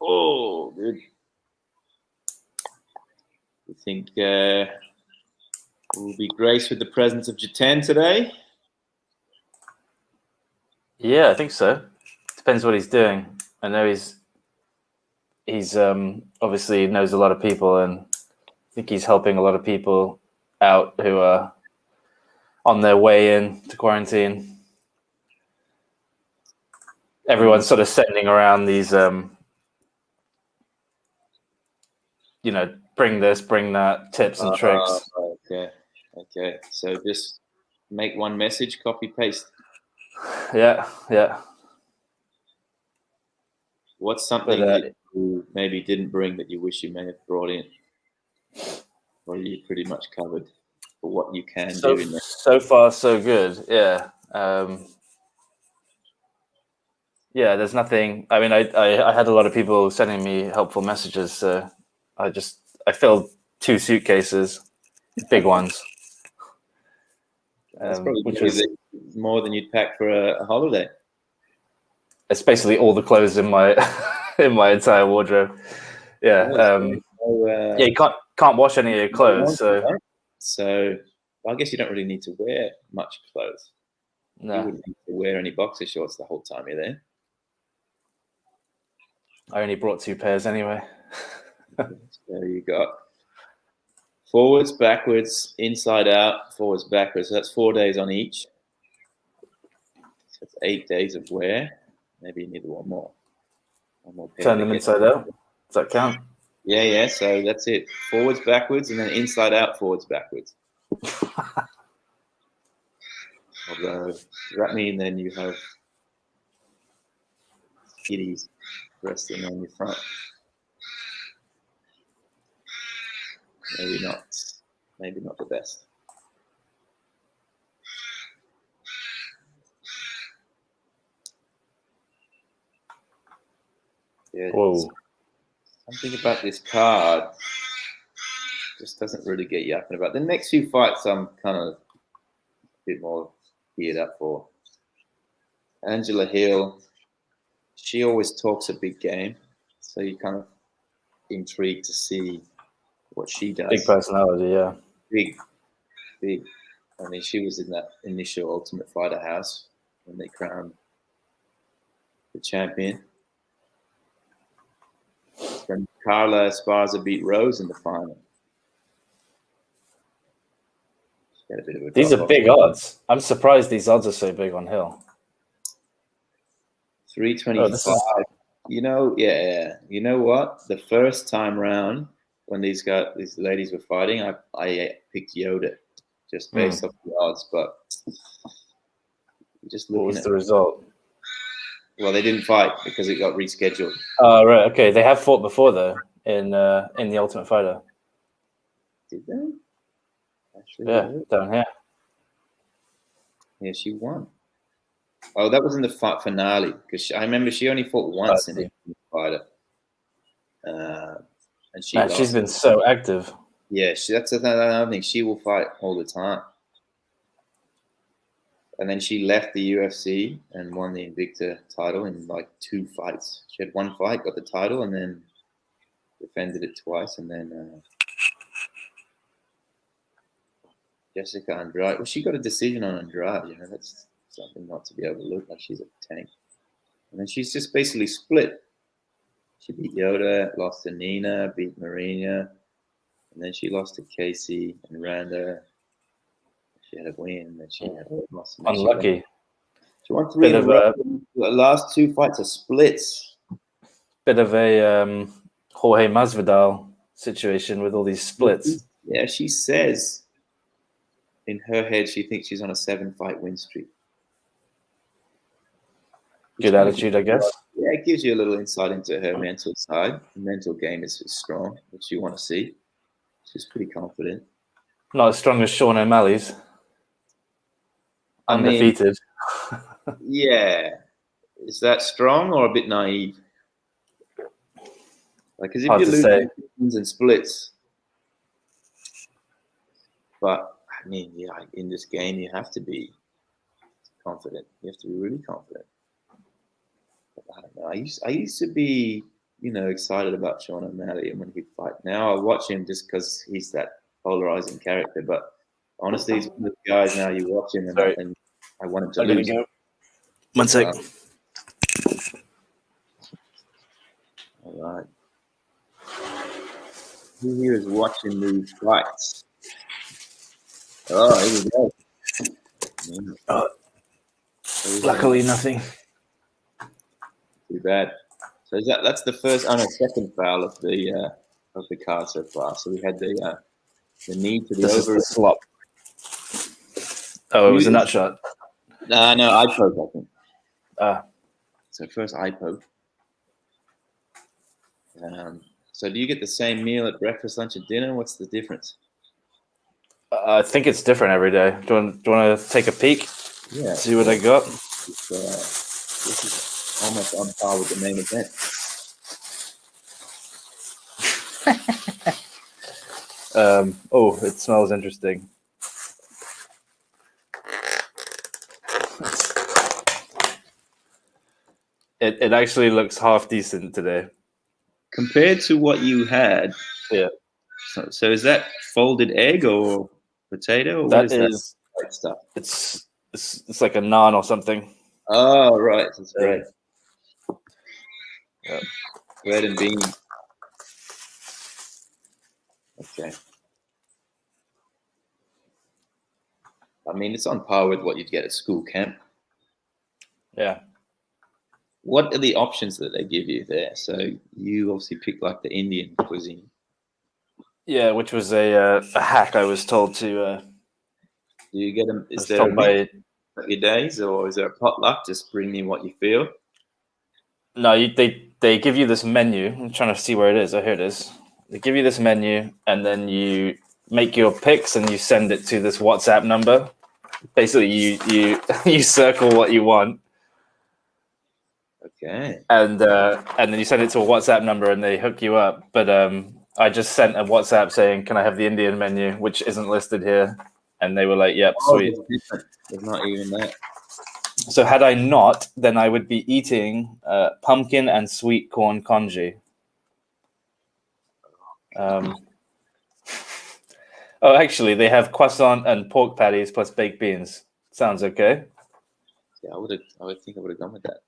Oh, good. You think we'll be graced with the presence of Jiten today?
Yeah, I think so. Depends what he's doing. I know he's obviously knows a lot of people, and I think he's helping a lot of people out who are on their way in to quarantine. Everyone's sort of sending around these, bring this, bring that, tips and tricks.
Okay. So just make one message, copy, paste.
Yeah.
What's something that you maybe didn't bring that you wish you may have brought in? Or are you pretty much covered for what you can do in there?
So far, so good. Yeah. Yeah, there's nothing. I mean, I had a lot of people sending me helpful messages. So I filled 2 suitcases, big ones.
That's probably more than you'd pack for a holiday.
It's basically all the clothes in my in my entire wardrobe. Yeah. Yeah, you can't wash any of your clothes.
So I guess you don't really need to wear much clothes.
No.
You wouldn't need to wear any boxer shorts the whole time you're there.
I only brought 2 pairs anyway.
So you got forwards, backwards, inside out, forwards, backwards. So that's 4 days on each. So it's 8 days of wear. Maybe you need one more pair.
Turn them inside out. Does that count?
Yeah. So that's it. Forwards, backwards, and then inside out, forwards, backwards. Although, does that mean then you have skitties resting on your front? maybe not the best. Yeah,
Whoa.
something about this card just doesn't really get you up and about. The next few fights, I'm kind of a bit more geared up for. Angela Hill, she always talks a big game, so you're kind of intrigued to see what she does.
Big personality, yeah.
Big. I mean, she was in that initial Ultimate Fighter house when they crowned the champion. Then Carla Esparza beat Rose in the final. She had a bit of a
These are
drop-off.
big odds. I'm surprised these odds are so big on Hill.
325. You know, yeah. You know what? The first time round when these ladies were fighting, I picked Yoda just based off the odds, but just looking
What was
at
the result?
Well, they didn't fight because it got rescheduled.
Oh, right. Okay. They have fought before, though, in the Ultimate Fighter.
Did they? Actually,
Yeah, down here.
Yeah, she won. Oh, that was in the finale because I remember she only fought once in the Fighter, and
She's been so active.
Yeah, that's another thing. She will fight all the time. And then she left the UFC and won the Invicta title in like 2 fights. She had 1 fight, got the title, and then defended it twice. And then Jessica Andrade. Well, she got a decision on Andrade. You know, that's something not to be overlooked. Like, she's a tank. And then she's just basically split. She beat Yoda, lost to Nina, beat Marina, and then she lost to Casey and Randa. She had a win, then she had a loss.
Unlucky.
She won 3 in a row. The last 2 fights are splits.
Bit of a Jorge Masvidal situation with all these splits.
Yeah, she says in her head she thinks she's on a 7-fight win streak.
Good attitude, I guess.
Yeah, it gives you a little insight into her mental side. Her mental game is strong, which you want to see. She's pretty confident.
Not as strong as Sean O'Malley's. Undefeated.
Yeah. Is that strong or a bit naive? Like, because if you lose wins and splits, but I mean, yeah, in this game you have to be confident. You have to be really confident. I don't know. I used to be, excited about Sean O'Malley and when he'd fight. Now I watch him just because he's that polarizing character. But honestly, he's one of the guys now you watch him and I want him to lose.
Go. 1 sec.
All right. Who here is watching these fights? Oh, here we go.
Luckily, nothing.
Too bad. So that's the second foul of the card so far. So we had the knee to the
This
over.
Is the slop. Oh, it was a nut shot.
No, eye poke, I think. So first eye poke. So do you get the same meal at breakfast, lunch, and dinner? What's the difference?
I think it's different every day. Do you want to take a peek?
Yeah.
See what I got?
This is almost on par with the main event.
It smells interesting. It actually looks half decent today.
Compared to what you had.
Yeah.
So is that folded egg or potato? Or
That
what is that stuff?
It's like a naan or something.
Oh, right. It's bread.
Yeah.
Bread and beans. Okay. I mean, it's on par with what you'd get at school camp.
Yeah.
What are the options that they give you there? So you obviously picked like the Indian cuisine.
Yeah, which was a hack I was told to.
Do you get them? Is there a mix at your days, or is there a potluck? Just bring me what you feel.
No, they give you this menu. I'm trying to see where it is. Oh, here it is. They give you this menu, and then you make your picks, and you send it to this WhatsApp number. Basically, you you circle what you want,
Okay.
and then you send it to a WhatsApp number, and they hook you up. But I just sent a WhatsApp saying, "Can I have the Indian menu?" which isn't listed here, and they were like, "Yep, sweet."
There's not even that.
So had I not, then I would be eating pumpkin and sweet corn congee. Oh, actually, they have croissant and pork patties plus baked beans. Sounds okay.
Yeah, I would think I would have gone with that.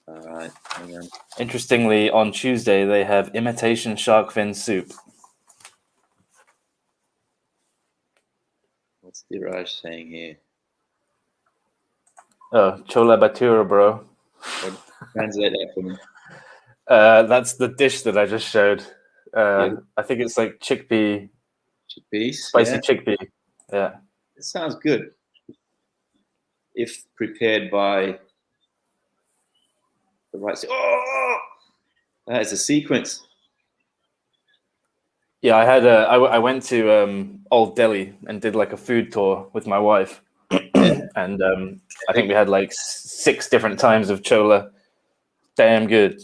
All right. Hang on.
Interestingly, on Tuesday, they have imitation shark fin soup.
What's Diraj saying here?
Oh, chola bhatura, bro.
Translate that for me.
That's the dish that I just showed.
Yeah.
I think it's like chickpea,
Chickpeas.
spicy
Yeah.
chickpea. Yeah.
It sounds good. If prepared by the right. Oh, that is a sequence.
Yeah, I went to Old Delhi and did like a food tour with my wife, and I think we had like 6 different times of chola. Damn good.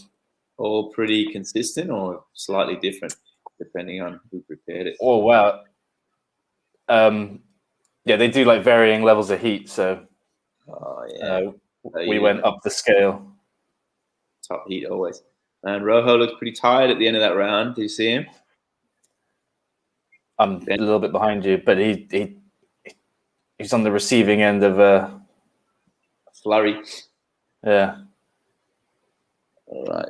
All pretty consistent or slightly different depending on who prepared it.
Oh wow. Yeah, they do like varying levels of heat, so
Oh yeah.
we went up the scale.
Top heat always. And Rojo looks pretty tired at the end of that round. Do you see him?
I'm a little bit behind you, but he's on the receiving end of a
flurry.
Yeah.
All right.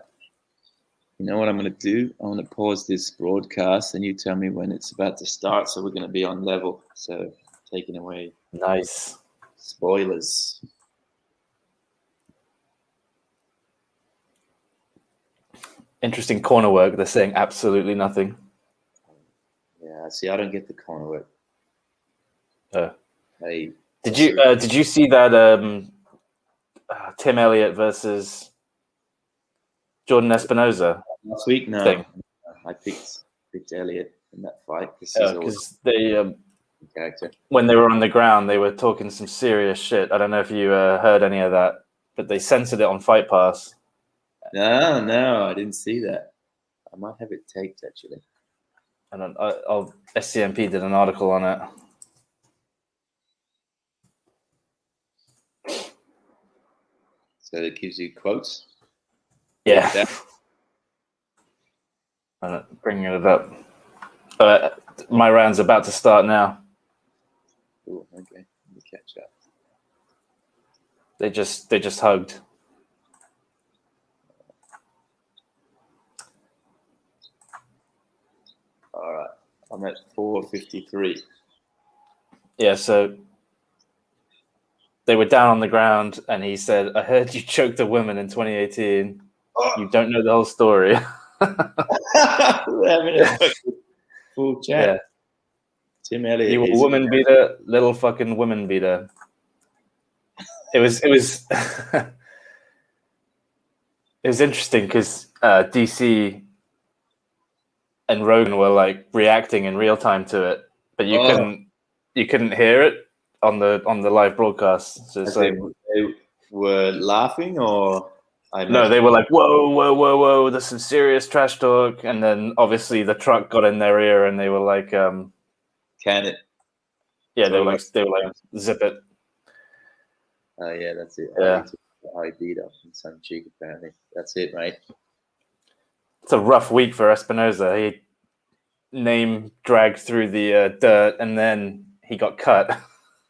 You know what I'm going to do? I'm going to pause this broadcast and you tell me when it's about to start. So we're going to be on level. So taking away.
Nice.
Spoilers.
Interesting corner work. They're saying absolutely nothing.
Yeah, see, I don't get the corner work. Hey,
did you see that Tim Elliott versus Jordan Espinoza
last week? No,
thing?
I picked Elliott in that fight
because they
character.
When they were on the ground, they were talking some serious shit. I don't know if you heard any of that, but they censored it on Fight Pass.
No, I didn't see that. I might have it taped actually.
And SCMP did an article on it.
So it gives you quotes.
Yeah. I'm bringing it up. My round's about to start now.
Ooh, okay. Let me catch up.
They just hugged.
All right. I'm at 4:53.
Yeah, so they were down on the ground, and he said, "I heard you choked a woman in 2018. You don't know the whole story."
We're having a full chat.
Yeah.
Tim Elliott.
You were a woman beater, little fucking woman beater. It was it was interesting because DC and Rogan were like reacting in real time to it, but you couldn't hear it on the live broadcast. So it's like,
they were laughing, or
no, they were like, "Whoa, whoa, whoa, whoa!" There's some serious trash talk, and then obviously the truck got in their ear, and they were like,
"Can it?"
Yeah, they were like, "Zip it."
Oh yeah, that's it.
Yeah,
I beat up in some cheek apparently. That's it, right?
It's a rough week for Espinoza. He name dragged through the dirt, and then he got cut.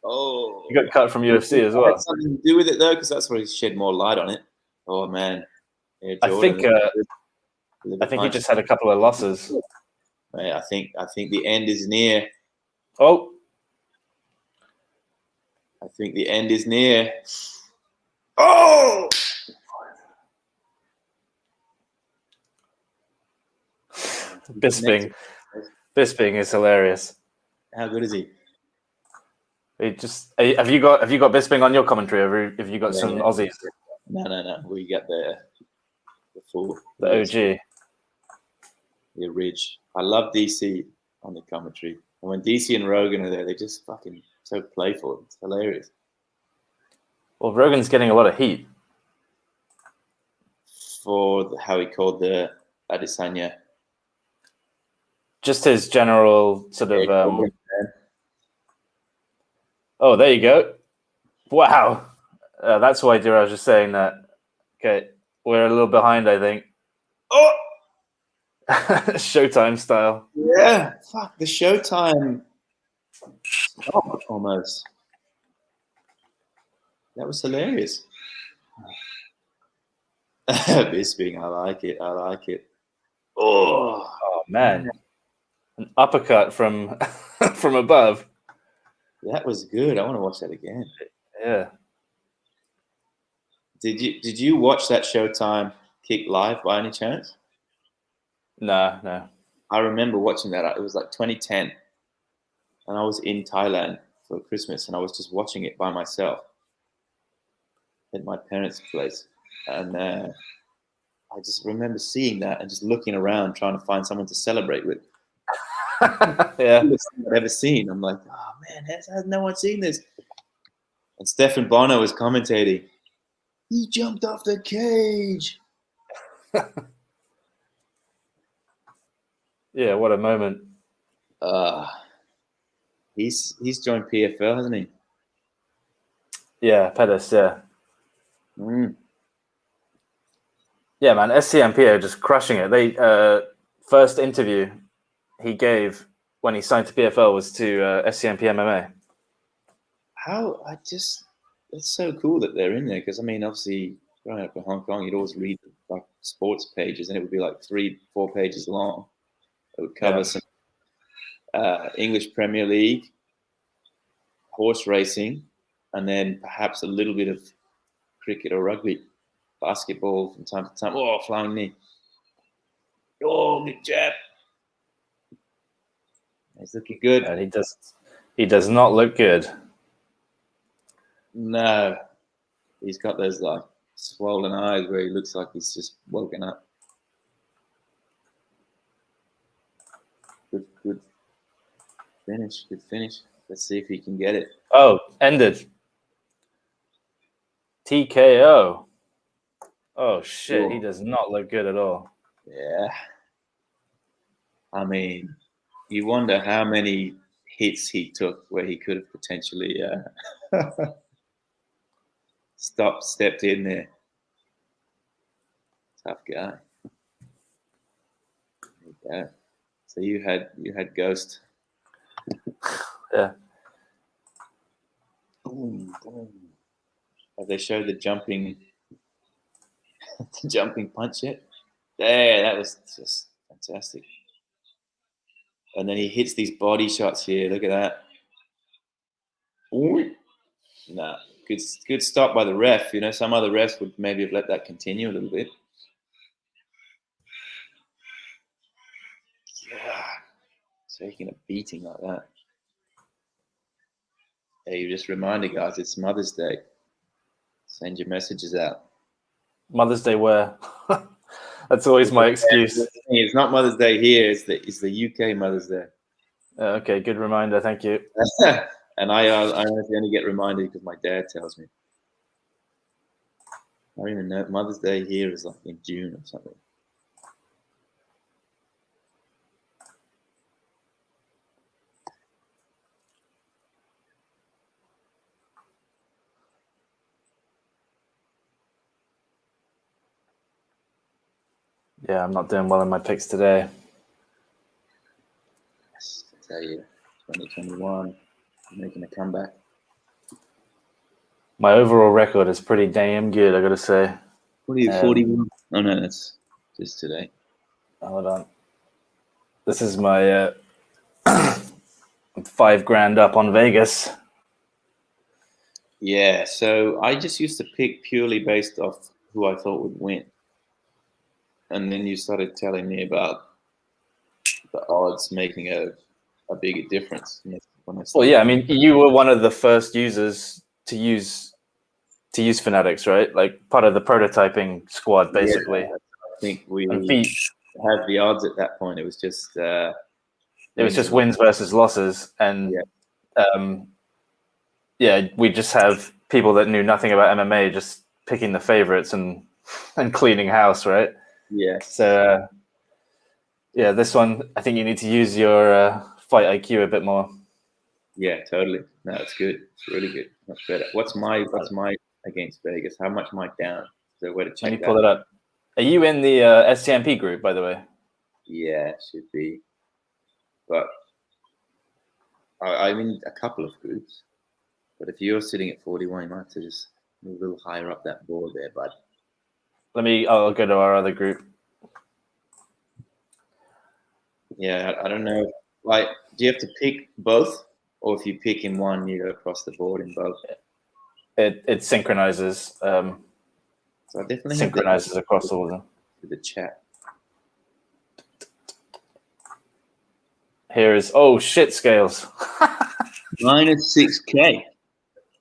Oh,
he got cut from UFC as well.
Had something to do with it though, because that's where he shed more light on it. Oh man, yeah, Jordan,
I think he just had a couple of losses.
Right, I think the end is near.
Oh,
I think the end is near. Oh.
Bisping is hilarious.
How good is he?
Have you got Bisping on your commentary? Or have you got some Aussies?
No. We got the full
OG.
The Ridge. I love DC on the commentary. And when DC and Rogan are there, they're just fucking so playful. It's hilarious.
Well, Rogan's getting a lot of heat.
For how he called the Adesanya.
Just his general sort of... Oh, there you go. Wow. That's why Diraj is saying that. Okay, we're a little behind, I think.
Oh!
Showtime style.
Yeah, fuck, the Showtime stop almost. That was hilarious. Bisping, I like it.
Oh man. An uppercut from from above.
That was good. I want to watch that again.
Yeah.
Did you watch that Showtime kick live by any chance?
No.
I remember watching that. It was like 2010, and I was in Thailand for Christmas, and I was just watching it by myself at my parents' place, and I just remember seeing that and just looking around trying to find someone to celebrate with.
Yeah.
I've ever seen. I'm like, oh man, has no one seen this? And Stefan Bono was commentating. He jumped off the cage.
Yeah, what a moment.
He's joined PFL, hasn't he?
Yeah, Pettis, yeah.
Mm.
Yeah, man, SCMP are just crushing it. They first interview he gave when he signed to PFL was to SCMP MMA.
It's so cool that they're in there, because I mean, obviously growing up in Hong Kong, you'd always read like sports pages, and it would be like 3-4 pages long. It would cover some English Premier League, horse racing, and then perhaps a little bit of cricket or rugby, basketball from time to time. Oh, flying knee. Oh, good jab. He's looking good.
And he does not look good.
No. He's got those like swollen eyes where he looks like he's just woken up. Good finish. Let's see if he can get it.
Oh, ended. TKO. Oh shit,
Cool.
He does not look good at all.
Yeah. I mean, you wonder how many hits he took where he could have potentially stepped in there. Tough guy. There you go. So you had Ghost.
Yeah.
Boom, boom. Have they showed the jumping punch yet? Yeah, that was just fantastic. And then he hits these body shots here. Look at that. Ooh. Nah, good stop by the ref. You know, some other refs would maybe have let that continue a little bit. Yeah, taking a beating like that. Hey, you just reminded guys, it's Mother's Day. Send your messages out.
Mother's Day where? That's always my excuse.
It's not Mother's Day here. It's the UK Mother's Day.
Okay, good reminder. Thank you.
And I honestly only get reminded because my dad tells me. I don't even know. Mother's Day here is like in June or something.
Yeah, I'm not doing well in my picks today.
Yes, I tell you, 2021, I'm making a comeback.
My overall record is pretty damn good, I gotta say.
What are you, 41? Oh no, that's just today.
Hold on. This is my $5,000 up on Vegas.
Yeah, so I just used to pick purely based off who I thought would win. And then you started telling me about the odds making a bigger difference.
Well, yeah, I mean, you were one of the first users to use Fanatics, right? Like part of the prototyping squad, basically.
Yeah, I think we have the odds at that point. It was just
wins versus losses, and we just have people that knew nothing about MMA just picking the favorites and cleaning house, right?
Yeah.
So this one I think you need to use your fight IQ a bit more.
Yeah, totally. No, it's good. It's really good. Much better. What's my against Vegas? How much am I down? Is there a way to check
Let me
that?
pull it up. Are you in the SCMP group, by the way?
Yeah, should be. But I'm in a couple of groups. But if you're sitting at 41, you might have to just move a little higher up that board there, bud.
I'll go to our other group.
Yeah, I don't know. Like, do you have to pick both? Or if you pick in one, you go across the board in both?
It synchronizes.
So I definitely
synchronizes across all of them.
To the chat.
Here is shit scales.
Minus 6K.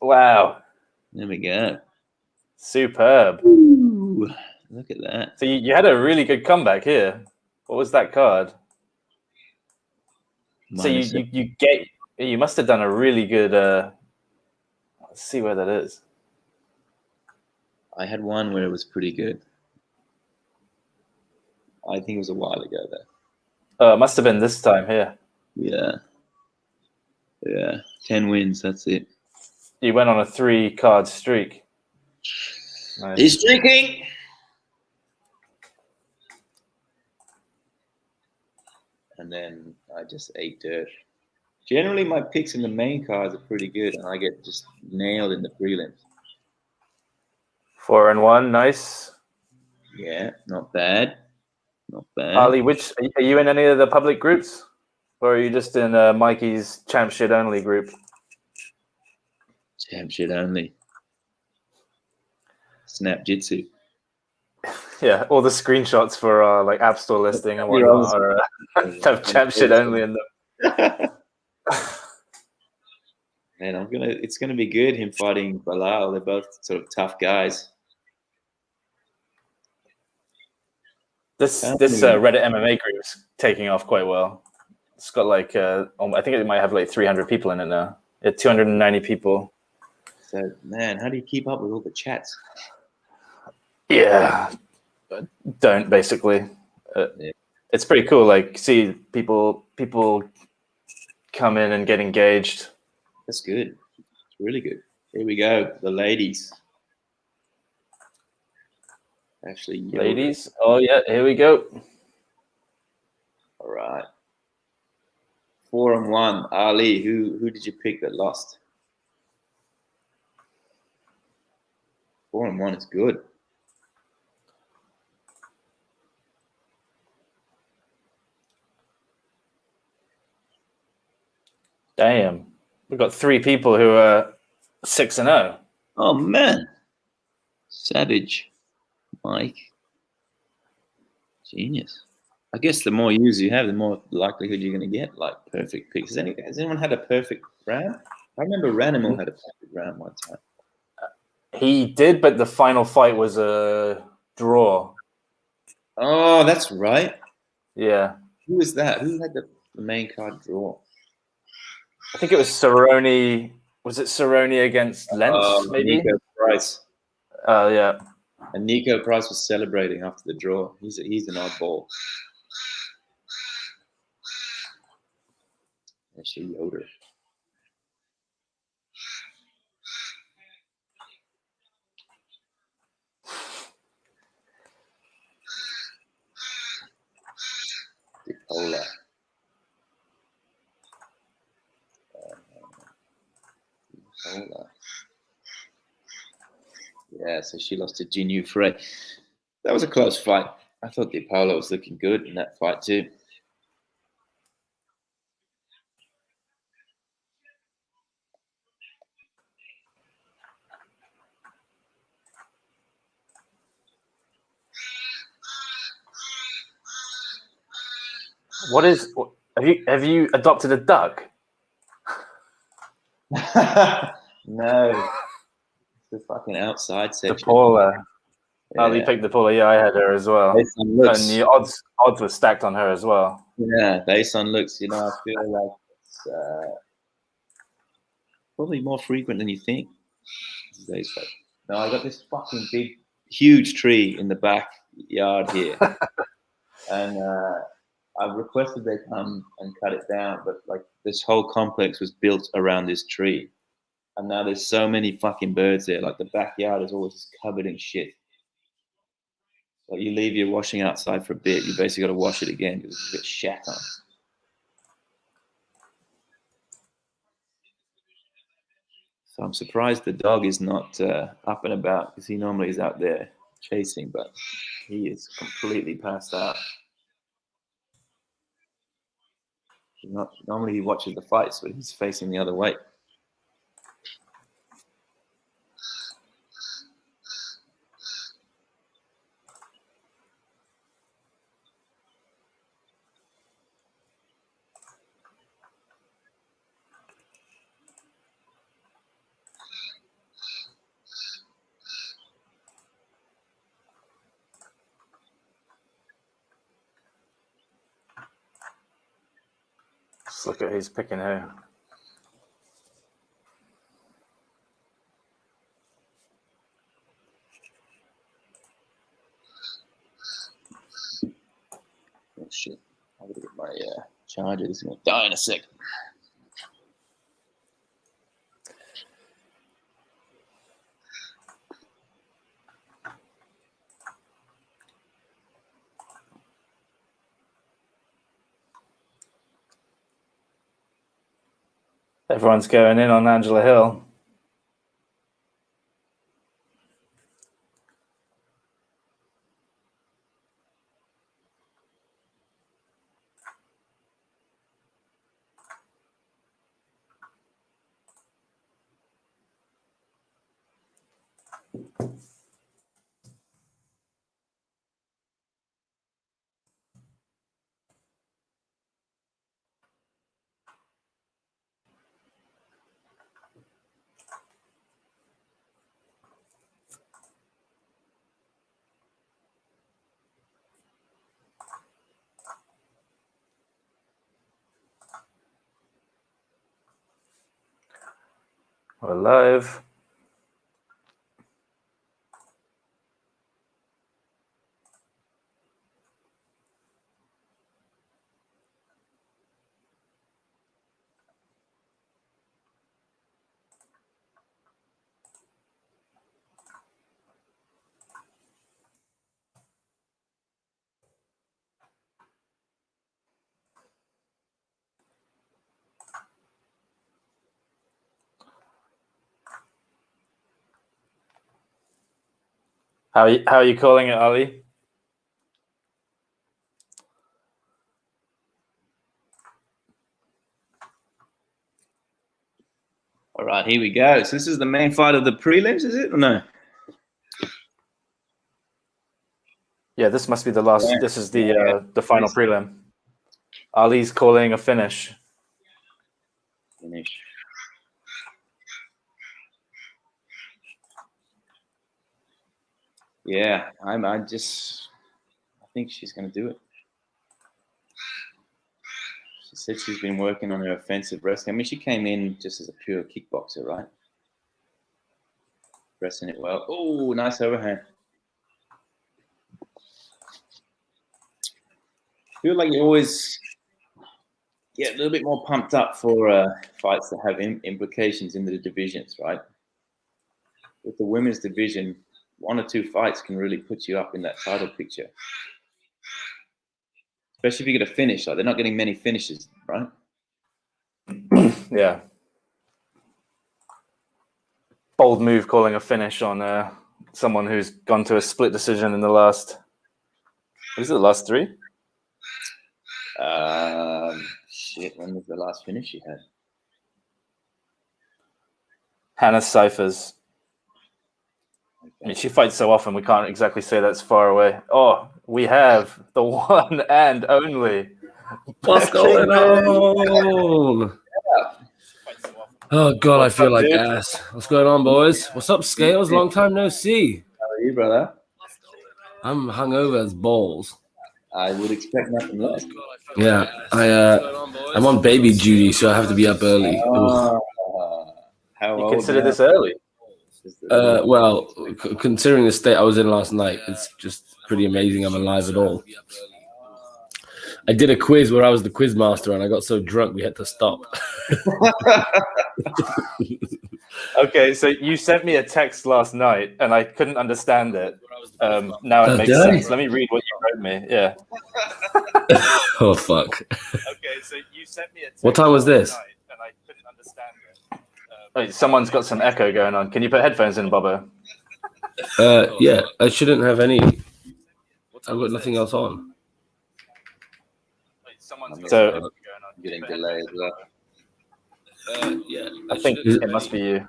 Wow.
There we go.
Superb.
Ooh, look at that.
So you had a really good comeback here. What was that card?
Minus
so you must have done a really good. Let's see where that is.
I had one where it was pretty good. I think it was a while ago though.
Oh, it must have been this time here.
Yeah. 10 wins. That's it.
You went on a 3-card streak. Nice.
He's streaking. And then I just ate dirt. Generally, my picks in the main cards are pretty good, and I get just nailed in the prelims.
4-1, nice.
Yeah, not bad. Not bad.
Ali, are you in any of the public groups, or are you just in Mikey's champ shit only group?
Champ shit only. Snap Jitsu.
Yeah, all the screenshots for like App Store listing and whatnot are have champ shit only in them.
Man, it's gonna be good him fighting Bilal. They're both sort of tough guys.
This Reddit MMA group is taking off quite well. It's got like I think it might have like 300 people in it now. 290 people.
So man, how do you keep up with all the chats?
Yeah, don't basically.
Yeah.
It's pretty cool. Like see people come in and get engaged.
That's good. It's really good. Here we go, the ladies. Actually,
ladies. Oh yeah, here we go.
All right. 4-1. Ali, who did you pick that lost? 4-1 is good.
Damn. We've got 3 people who are 6-0.
Oh man. Savage. Mike. Genius. I guess the more users you have, the more likelihood you're going to get like perfect picks. Has anyone had a perfect round? I remember Ranimal had a perfect round one time.
He did, but the final fight was a draw.
Oh, that's right.
Yeah.
Who was that? Who had the main card draw?
I think it was Cerrone. Was it Cerrone against Lentz, maybe?
Nico Price.
Yeah.
And Nico Price was celebrating after the draw. He's an oddball. Actually, Yoder. Dipola. Yeah, so she lost to Jinyu Frey. That was a close fight. I thought Dipola was looking good in that fight too.
Have you adopted a duck?
No. It's the fucking outside section.
Paula. Ali picked the puller. Yeah, I had her as well.
Daesun looks,
And the odds were stacked on her as well.
yeah, Daesun looks, you know, I feel like it's probably more frequent than you think. Daesun. No, I got this fucking big, huge tree in the backyard here. And I've requested they come and cut it down, but like this whole complex was built around this tree. And now there's so many fucking birds there. Like the backyard is always just covered in shit. Like you leave your washing outside for a bit, you basically got to wash it again because it's a bit shat on. So I'm surprised the dog is not up and about because he normally is out there chasing, but he is completely passed out. Normally he watches the fights, but he's facing the other way.
Just look at who's picking who.
Oh shit! I'm gonna get my charger. This is gonna die in a second.
Everyone's going in on Angela Hill. We're live. How are you calling it, Ali?
All right, here we go. So this is the main fight of the prelims, is it or no?
Yeah, this must be the last.
Yeah.
This is the final prelim. Ali's calling a finish.
Finish. Yeah, I think she's going to do it. She said she's been working on her offensive wrestling. I mean, she came in just as a pure kickboxer, right? Wrestling it well. Oh, nice overhand. I feel like you always get a little bit more pumped up for fights that have implications in the divisions, right? With the women's division, 1 or 2 fights can really put you up in that title picture. Especially if you get a finish. Like they're not getting many finishes, right?
Yeah. Bold move calling a finish on someone who's gone to a split decision in the last. What is it? The last 3?
Shit. When was the last finish she had?
Hannah Cyphers.
Okay.
I mean, she fights so often we can't exactly say that's far away. Oh, we have the one and only.
What's going on? Oh God, I feel like ass. What's going on, boys? What's up, Scales? Long time no see.
How are you, brother?
I'm hungover as balls.
I would expect nothing less.
Yeah, I'm on baby duty, so I have to be up early.
How
You
old
consider
now?
this early?
Well, considering the state I was in last night, it's just pretty amazing I'm alive at all. I did a quiz where I was the quiz master, and I got so drunk we had to stop.
Okay, so you sent me a text last night, and I couldn't understand it. Now it makes
did I?
sense. Let me read what you wrote me. Yeah.
Oh fuck!
Okay, so you sent me a text
What time was this?
last night, and I couldn't understand it. Wait, someone's got some echo going on. Can you put headphones in, Bobo?
Yeah, I shouldn't have any. I've got nothing else on.
So
Getting delayed as well.
Yeah,
I think it must be you.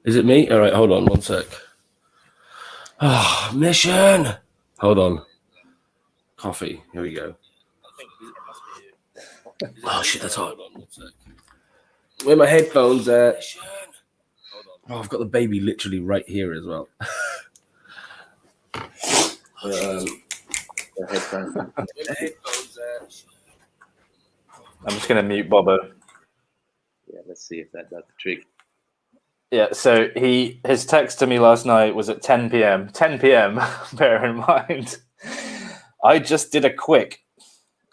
Is it me? All right, hold on 1 sec. Oh, mission. Hold on. Coffee. Here we go. Oh shit, that's hot. Where are my headphones at? Oh, I've got the baby literally right here as well.
The headphones.
I'm just going to mute Bobo.
Yeah, let's see if that does the trick.
Yeah, so his text to me last night was at 10 p.m. 10 p.m., bear in mind. I just did a quick.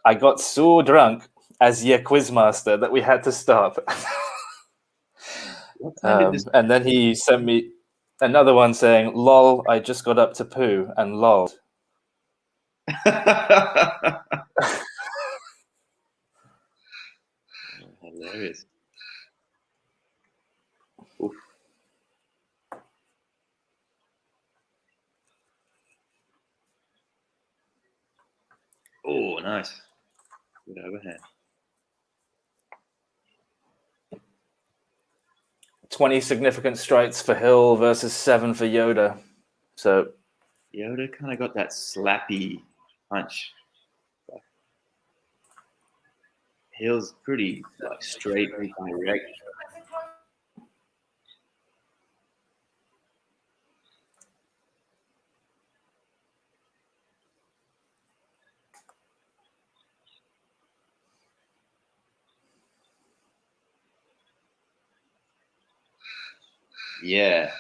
I got so drunk as your quizmaster that we had to stop. And then he sent me another one saying, lol, I just got up to poo, and lol.
Hilarious. Oof. Oh, nice. Good overhand.
20 significant strikes for Hill versus 7 for Yoda. So
Yoda kind of got that slappy punch. Hill's pretty like straight and direct. Yeah.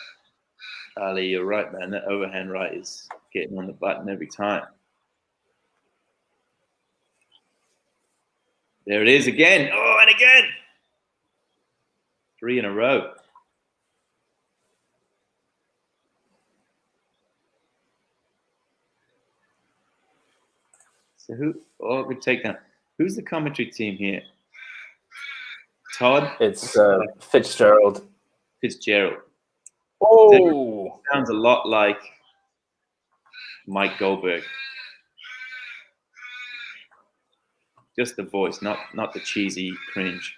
Ali, you're right, man. That overhand right is getting on the button every time. There it is again. Oh, and again. 3 in a row. So who? Oh, good takedown. Who's the commentary team here? Todd?
it's Fitzgerald.
Fitzgerald.
Oh!
Sounds a lot like Mike Goldberg. Just the voice, not the cheesy cringe.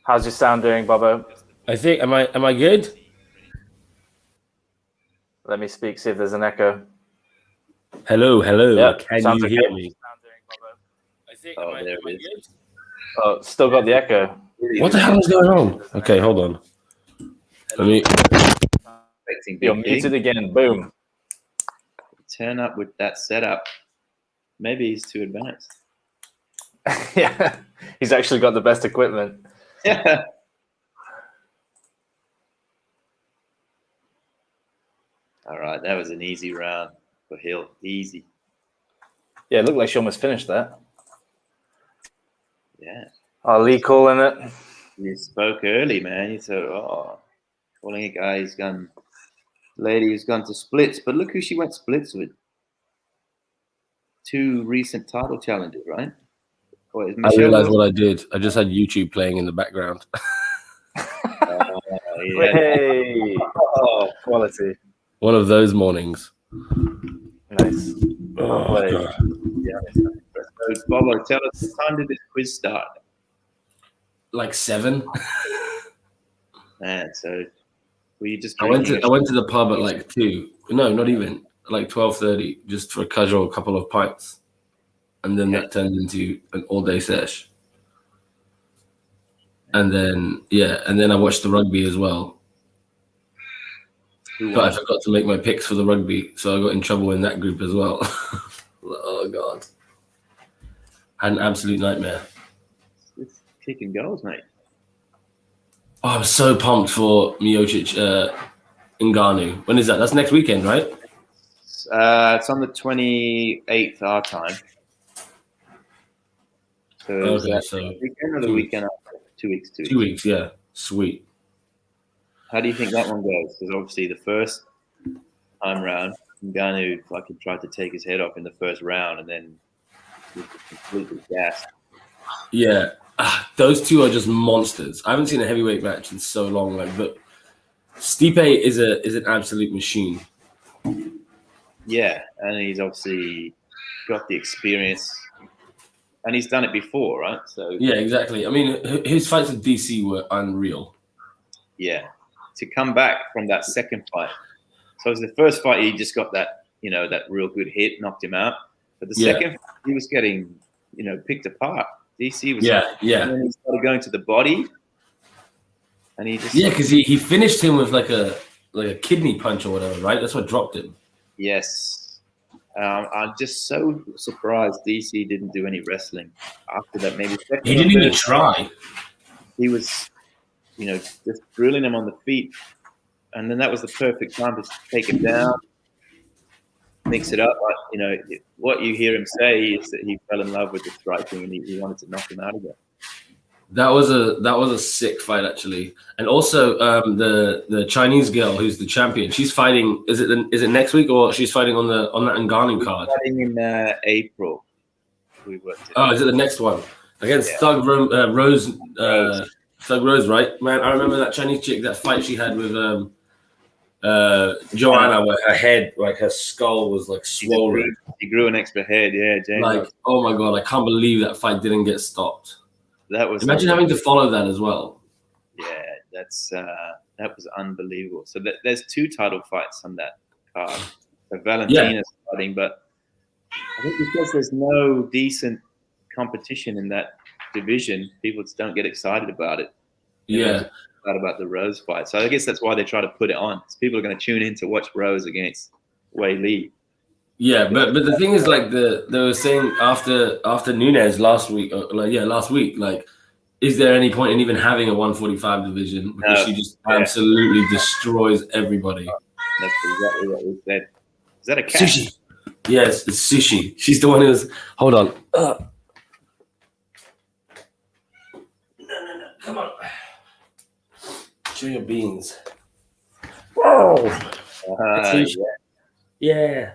How's your sound doing, Bobo?
I think am I good?
Let me speak, see if there's an echo.
Hello.
Yeah,
Can
sounds
you
okay.
hear me? I think
Oh, there it is.
Oh, still got the echo.
What the hell is going on? Okay, hold on. Let me.
You're muted again. Boom.
Turn up with that setup. Maybe he's too advanced.
Yeah, he's actually got the best equipment.
Yeah. All right, that was an easy round for Hill. Easy.
Yeah, it looked like she almost finished that.
Yeah.
Ali calling it.
You spoke early, man. You said, calling a guy who's gone, lady who's gone to splits. But look who she went splits with. 2 recent title challenges, right?
I realized what I did. I just had YouTube playing in the background.
Yeah.
Hey, quality.
One of those mornings.
Nice.
Oh,
played.
God.
Yeah. So, Bobo, tell us, what time did this quiz start?
Like 7.
Man, so were you just
I went to the pub at like 2. No, not even. Like 12:30, just for a casual couple of pints. And then that turned into an all-day sesh. And then I watched the rugby as well. But I forgot to make my picks for the rugby, so I got in trouble in that group as well. Oh God, had an absolute nightmare.
It's kicking goals, mate.
Oh, I'm so pumped for Miocic Ngannou. When is that? That's next weekend, right?
It's on the 28th our time. So is
Okay,
that
so
the weekend or the
2 weeks.
weekend after? 2 weeks.
2 weeks, yeah. Sweet.
How do you think that one goes? Because obviously the first time round, Ngannou fucking tried to take his head off in the first round, and then he was completely gassed.
Yeah, those two are just monsters. I haven't seen a heavyweight match in so long. But Stipe is an absolute machine.
Yeah, and he's obviously got the experience, and he's done it before, right? So
Yeah, exactly. I mean, his fights with DC were unreal.
yeah, to come back from that second fight. So it was the first fight he just got that that real good hit, knocked him out. But the second fight, he was getting picked apart. DC was
Yeah.
And then he started going to the body, and he just
because he finished him with like a kidney punch or whatever, right? That's what dropped him.
Yes. I'm just so surprised DC didn't do any wrestling after that. Maybe
He didn't even try.
He was, just drilling him on the feet, and then that was the perfect time to take him down, mix it up. What you hear him say is that he fell in love with the striking, and he wanted to knock him out again.
That was a sick fight actually, and also the Chinese girl who's the champion. She's fighting. Is it next week or she's fighting on that Ngannou card?
Fighting in April. We worked it.
Oh, is it the next one against Thug Rose? Thug Rose, right? Man, I remember that Chinese chick. That fight she had with Joanna, where her head, like her skull, was like swollen.
He grew an extra head. Yeah, James.
Like, oh my God, I can't believe that fight didn't get stopped. Imagine having to follow that as well.
Yeah, that was unbelievable. So there's 2 title fights on that card. So Valentina's fighting, but I think because there's no decent competition in that division, people just don't get excited about it. About the Rose fight. So I guess that's why they try to put it on. People are going to tune in to watch Rose against Wei Li.
Yeah, but the thing is, like they were saying after Nunes last week, like, is there any point in even having a 145 division because she just absolutely destroys everybody?
That's exactly what we said. Is that a cat?
Sushi. Yes, it's Sushi. She's the one who's. Hold on. No, come on. Show your beans. Whoa. Yeah.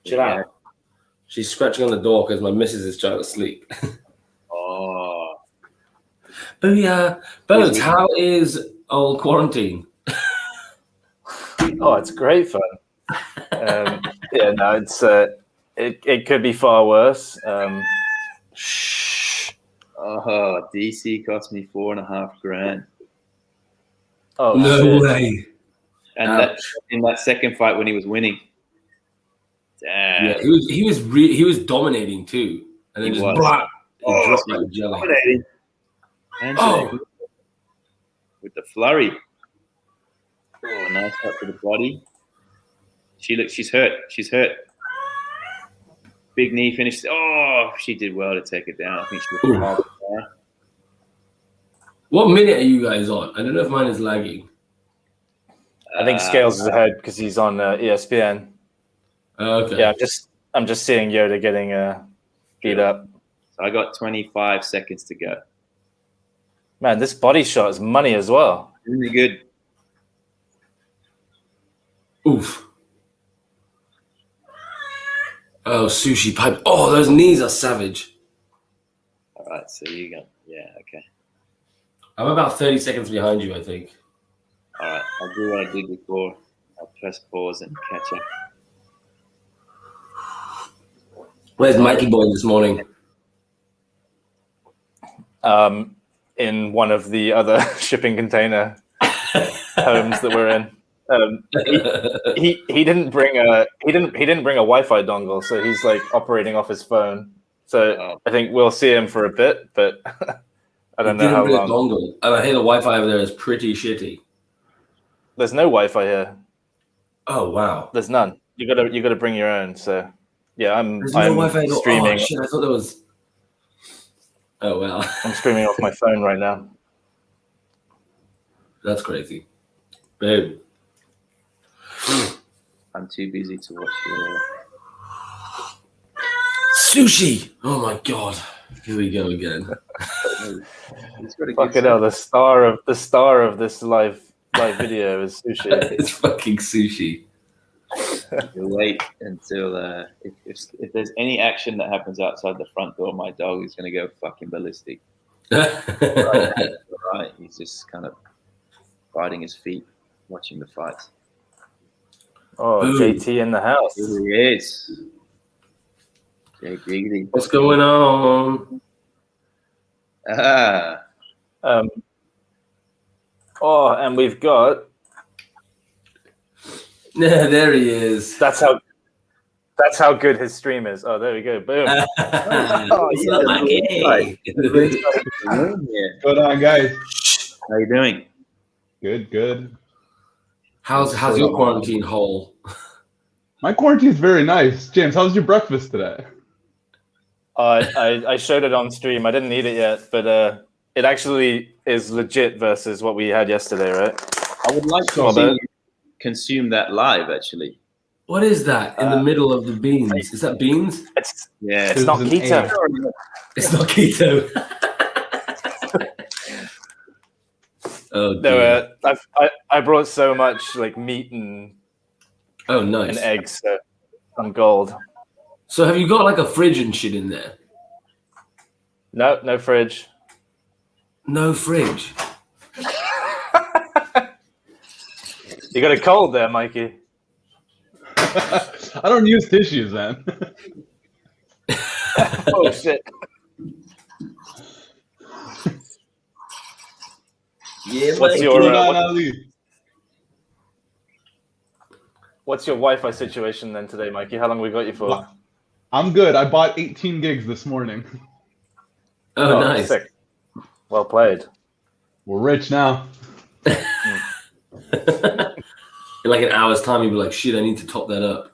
Chill out. She's scratching on the door because my missus is trying to sleep.
Oh.
Booyah. Bones, how is old quarantine?
Oh, it's great fun. It's it could be far worse.
DC cost me $4,500.
Oh
no way!
And in that second fight when he was winning. Damn.
Yeah, he was dominating too, and then dropped like jelly.
Dominating. With the flurry. Oh, nice shot to the body. She's hurt. Big knee finish. Oh, she did well to take it down. I think she was down.
What minute are you guys on? I don't know if mine is lagging.
I think Scales is ahead because he's on ESPN.
Okay.
Yeah, I'm just seeing Yoda getting beat up.
So I got 25 seconds to go.
Man, this body shot is money as well.
Really good.
Oof. Oh, sushi pipe. Oh, those knees are savage.
All right, so you go. Yeah, okay.
I'm about 30 seconds behind you, I think.
All right, I'll do what I did before. I'll press pause and catch up.
Where's Mikey Boy this morning?
In one of the other shipping container homes that we're in. He didn't bring a Wi-Fi dongle, so he's like operating off his phone. So I think we'll see him for a bit, but I don't know how long.
Dongle. And I hear the Wi-Fi over there is pretty shitty.
There's no Wi-Fi here.
Oh wow.
There's none. You gotta bring your own. So yeah,
There's no
I'm
Wi-Fi at all.
streaming.
Oh shit! I thought there was. Oh wow.
I'm streaming off my phone right now.
That's crazy. Boom.
I'm too busy to watch your.
Sushi. Oh my god. Here we go again.
Fucking hell! The star of this live video is sushi.
It's fucking sushi.
You'll wait until if there's any action that happens outside the front door, my dog is going to go fucking ballistic. Right, he's just kind of biting his feet, watching the fights.
Oh,
Boom.
JT in the house.
Here he is. JT.
What's going on?
Ah,
And we've got.
Yeah, there he is.
That's how good his stream is. Oh, there we go. Boom.
What's up, Mikey?
Going on, guys?
how you doing?
Good.
How's your quarantine hole?
My quarantine's very nice. James, how was your breakfast today?
I showed it on stream. I didn't eat it yet, but it actually is legit versus what we had yesterday, right?
I would like to see you consume that live, actually.
What is that in the middle of the beans? Is that beans?
It's
Yeah,
not
Susan
keto.
It's not keto. Oh,
No, I brought so much like meat and
oh, nice.
eggs, so I'm gold.
So have you got like a fridge and shit in there?
No fridge.
No fridge.
You got a cold there, Mikey.
I don't use tissues, man.
Oh shit.
Yeah,
What's
mate.
your
Going on, Ali?
what's your Wi-Fi situation then today, Mikey? How long we got you for?
I'm good. I bought 18 gigs this morning.
Oh, nice.
Sick. Well played.
We're rich now.
In like an hour's time, you'll be like, shit, I need to top that up.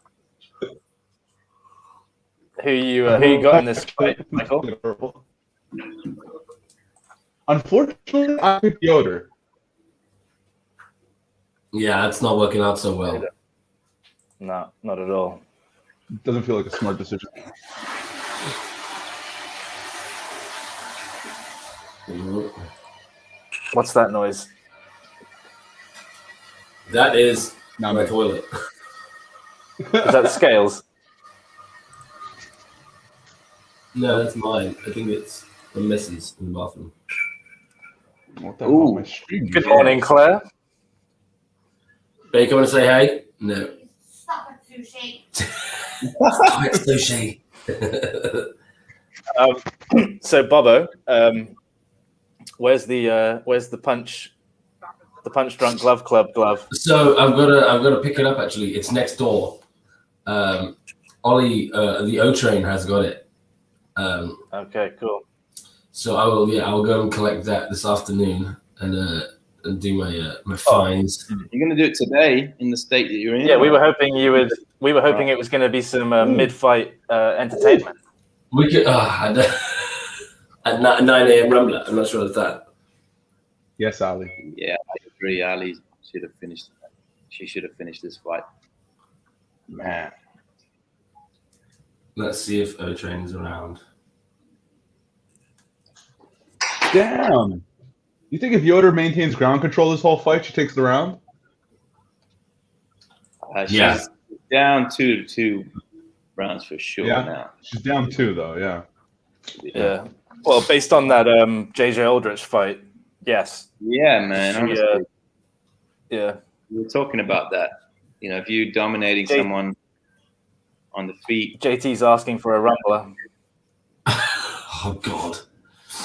Who you got in this fight, Michael?
Unfortunately, I picked Yoder.
Yeah, it's not working out so well.
No, not at all.
Doesn't feel like a smart decision.
What's that noise?
That is
Not
my
me.
toilet.
Is that the scales?
No, that's mine. I think it's the missus in the bathroom.
What the hell? My stream.
Good morning, Claire.
Babe, you want to say hey? No.
Stop it, sushi.
Stop it, sushi.
So Bobo, where's the punch drunk glove club glove?
So I've got to pick it up. Actually, it's next door. Ollie, the O train has got it.
Okay, cool.
So I'll go and collect that this afternoon and do my fines.
You're going to do it today in the state that you're in?
Yeah, we were hoping you would. We were hoping it was going to be some mid-fight entertainment.
We could at 9 a.m. Rambler. I'm not sure of that.
Yes, Ali.
Yeah, I agree. Ali should have finished. She should have finished this fight.
Man.
Let's see if O train is around.
Damn. You think if Yoder maintains ground control this whole fight, she takes the round?
She's down 2 rounds for sure now.
She's down 2, though, yeah.
Yeah. Well, based on that JJ Aldrich fight, yes.
Yeah, man. Honestly,
Yeah.
we were talking about that. You know, if you dominating someone on the feet.
JT's asking for a rumbler.
Oh God.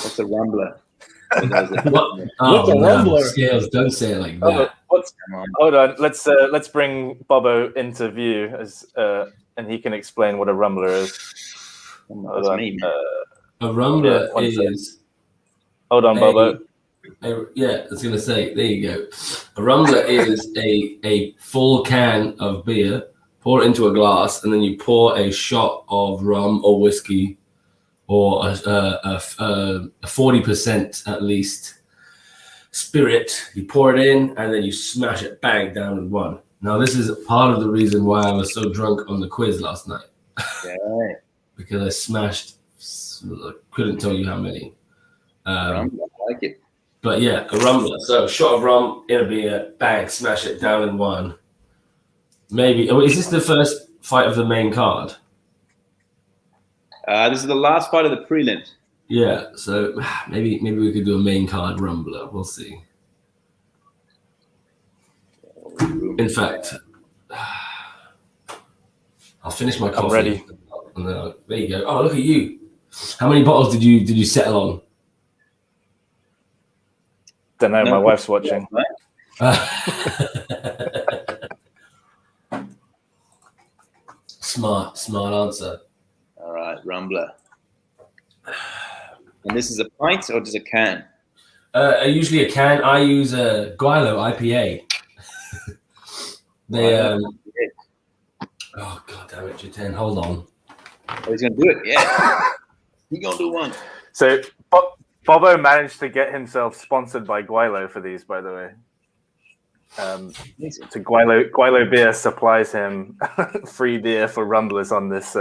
What's a rumbler?
What?
What's a rumbler?
Scales, don't say it like that.
Hold on. Let's bring Bobo into view and he can explain what a rumbler is.
That's me, man.
A rumbler
one
is.
Hold on, Bobo.
Yeah, I was gonna say. There you go. A rumbler is a full can of beer. Pour it into a glass, and then you pour a shot of rum or whiskey, or a 40% at least spirit. You pour it in, and then you smash it, bang, down in one. Now, this is part of the reason why I was so drunk on the quiz last night.
Yeah.
Because I smashed, I couldn't tell you how many.
I like it.
But yeah, a rumbler. So, shot of rum in a beer, bang, smash it down in one. Maybe. Oh, is this the first fight of the main card?
This is the last fight of the prelims.
Yeah, so maybe we could do a main card rumbler. We'll see. In fact, I'll finish my coffee.
I'm ready.
And then there you go. Oh, look at you! How many bottles did you settle on?
Don't know. My wife's watching.
Smart answer.
All right, rumbler. And this is a pint or just a can?
Usually a can. I use a Guilo IPA. They oh god damn it, Jiten, hold on.
Oh, he's gonna do it. Yeah, he's gonna do one.
So Bobo managed to get himself sponsored by Guilo for these, by the way. So Guilo Beer supplies him free beer for rumblers on this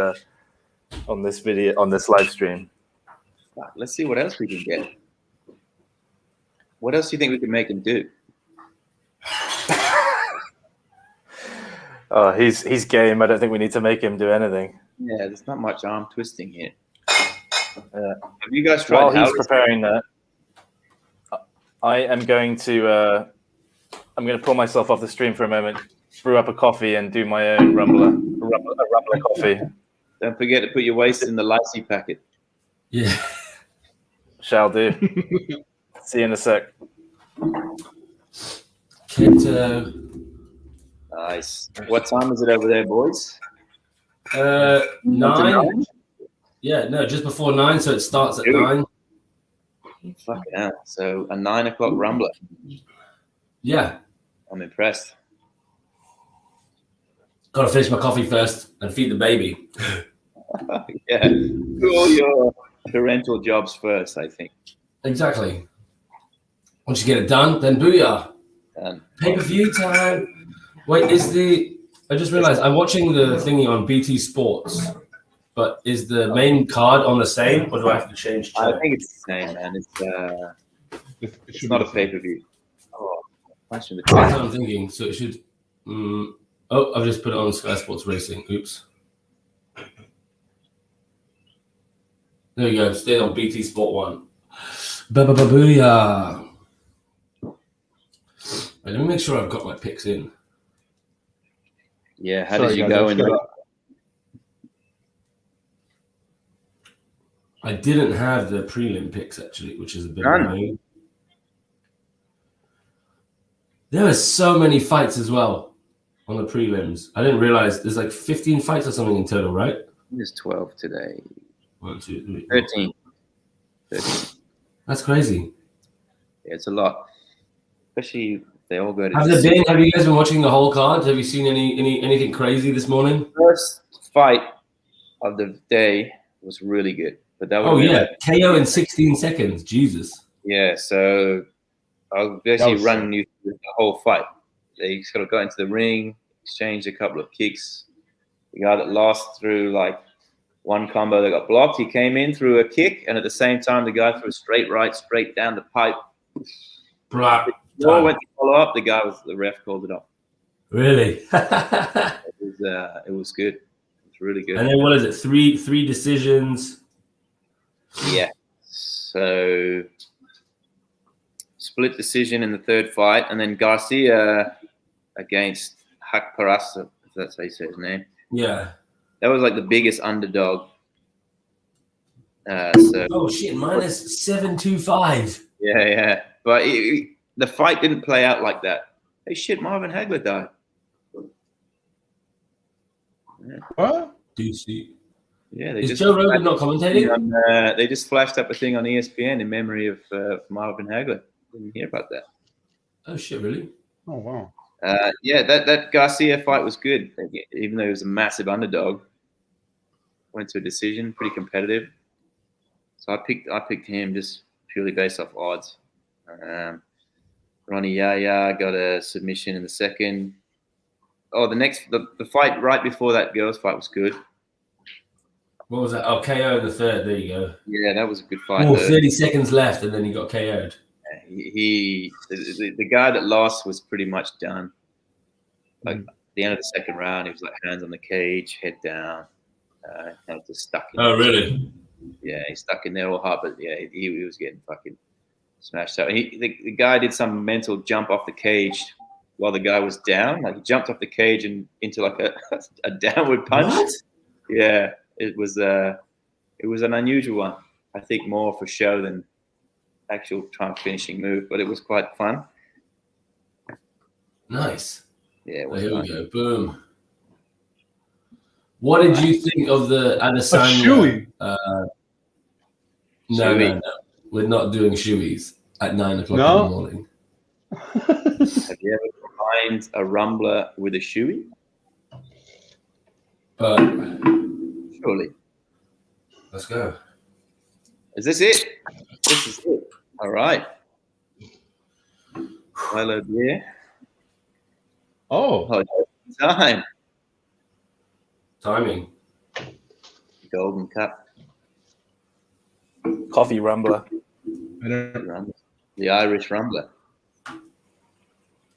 video, on this live stream.
Let's see what else we can get. What else do you think we can make him do?
Oh, he's game. I don't think we need to make him do anything.
Yeah, there's not much arm twisting here. Have you guys tried?
While he's preparing that, I am going to pull myself off the stream for a moment, brew up a coffee, and do my own rumbler coffee.
Don't forget to put your waist in the Licey packet.
Yeah.
Shall do. See you in a sec.
Keto.
Nice. What time is it over there, boys?
9. Yeah, no, just before 9, so it starts at 9.
Fucking hell. So a 9 o'clock rumbler.
Yeah.
I'm impressed.
Gotta finish my coffee first and feed the baby.
Yeah. Do all your parental jobs first, I think.
Exactly. Once you get it done, then booyah. Pay-per-view time. Wait, I just realized I'm watching the thingy on BT Sports, but is the main card on the same, or do I have to change channel?
I think it's the same, man. It's not a pay-per-view. Oh,
that's what I'm thinking. So it should. Oh, I've just put it on Sky Sports Racing. Oops. There we go. Stay on BT Sport 1. Booyah. Let me make sure I've got my picks in.
Yeah, how did you go in?
I didn't have the prelim picks actually, which is a bit annoying. There were so many fights as well on the prelims. I didn't realize there's like 15 fights or something in total, right?
There's 12 today.
1, 2, 3,
13.
That's crazy.
Yeah, it's a lot. Especially if they all go to.
Have you guys been watching the whole card? Have you seen anything crazy this morning?
First fight of the day was really good. But that was
KO in 16 seconds. Jesus.
Yeah, so I'll basically run you through the whole fight. They sort of got into the ring, exchanged a couple of kicks. The guy that lost threw like one combo that got blocked. He came in, threw a kick, and at the same time, the guy threw a straight right, straight down the pipe. Before went to follow up, the ref called it off.
Really?
It was good. It was really good.
And then what is it? Three decisions.
Yeah. So split decision in the third fight, and then Garcia against Hakparasa, if that's how you say his name.
Yeah.
That was like the biggest underdog.
Oh shit! minus 725.
Yeah. But the fight didn't play out like that. Hey, shit! Marvin Hagler died. Yeah.
What?
Do you see?
Yeah,
is Joe Rogan not commentating?
They just flashed up a thing on ESPN in memory of Marvin Hagler. Didn't hear about that.
Oh shit! Really?
Oh wow.
Yeah, that Garcia fight was good, even though he was a massive underdog. Went to a decision, pretty competitive. So I picked him just purely based off odds. Ronnie Yaya got a submission in the second. Oh, the fight right before that girls' fight was good.
What was that? Oh, KO in the third. There you go.
Yeah, that was a good fight.
Oh, 30 seconds left, and then he got KO'd.
The guy that lost was pretty much done. Like at the end of the second round, he was like hands on the cage, head down, kind of just stuck.
Oh, really?
Yeah, he's stuck in there all hard, but yeah, he was getting fucking smashed up. The guy did some mental jump off the cage while the guy was down. Like he jumped off the cage and into like a downward punch.
What?
Yeah, it was an unusual one. I think more for show than actual triumph finishing move, but it was quite fun.
Nice.
Yeah,
Well, here we go. Boom. What did you think of the Adesanya?
Shoey.
Shoey.
No. We're not doing shoeys at 9 o'clock
No?
in the morning.
Have you ever combined a rumbler with a shoey?
But
Surely.
let's go.
Is this it? This is it. All right. Hello, beer.
Oh,
Time.
Timing.
Golden cup.
Coffee rumbler.
I don't.
Rumbler. The Irish rumbler.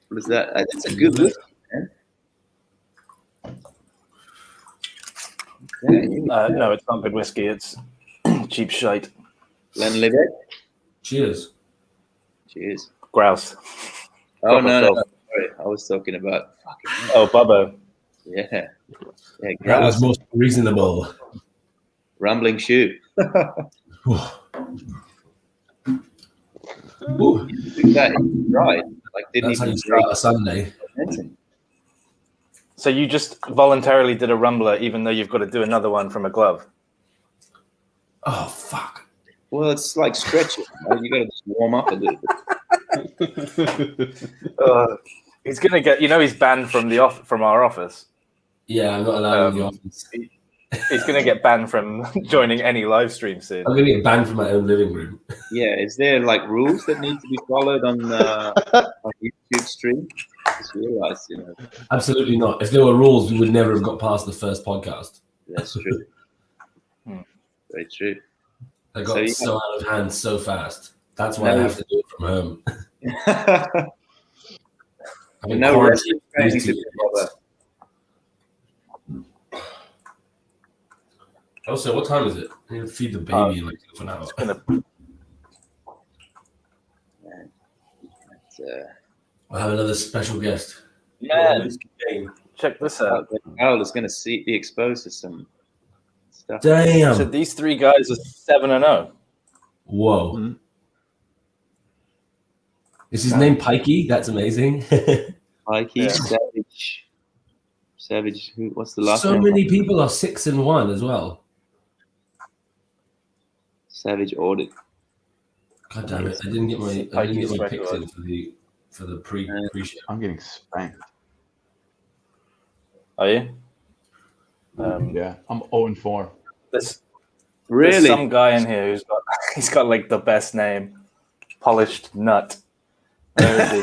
What is that? That's a good whiskey, man. Okay.
No, it's not good whiskey. It's cheap shite.
Glenlivet.
Cheers.
Cheers.
Grouse.
Oh,
Proper
no.
filth.
Sorry. I was talking about fucking.
Oh, Bubbo.
Yeah. Yeah,
That
grouse.
was most reasonable.
Rumbling shoe.
Ooh,
That right. Like didn't
that's how
even
you start a Sunday.
mention.
So you just voluntarily did a rumbler, even though you've got to do another one from a glove.
Oh, fuck.
Well, it's like stretching. Right? You got to just warm up a little bit.
He's gonna get. He's banned from from our office.
Yeah, I'm not allowed in the office.
He's gonna get banned from joining any live stream soon.
I'm going to get banned from my own living room.
Yeah, is there like rules that need to be followed on YouTube stream? I just realized,
Absolutely not. If there were rules, we would never have got past the first podcast.
that's true. Very true.
I got so out of hand so fast. That's why I have to do it from home. I mean,
No
quarantine
wrestling
used to
to
be-
bother.
Also, what time is it? I need to feed the baby in like half an hour. I'll have another special guest.
Man, check this out.
Harold is going to be exposed to some stuff.
Damn.
So these three guys are 7-0.
Whoa.
Mm-hmm.
Is his name Pikey? That's amazing.
Mikey, Savage. What's the last
So
name?
many people are 6-1 as well.
Savage Audit.
God damn it! I didn't get my picks in for the pre-show.
I'm getting spanked.
Are you?
Yeah, I'm 0-4.
There's
Really?
some guy in here he's got like the best name, Polished Nut. Where is he?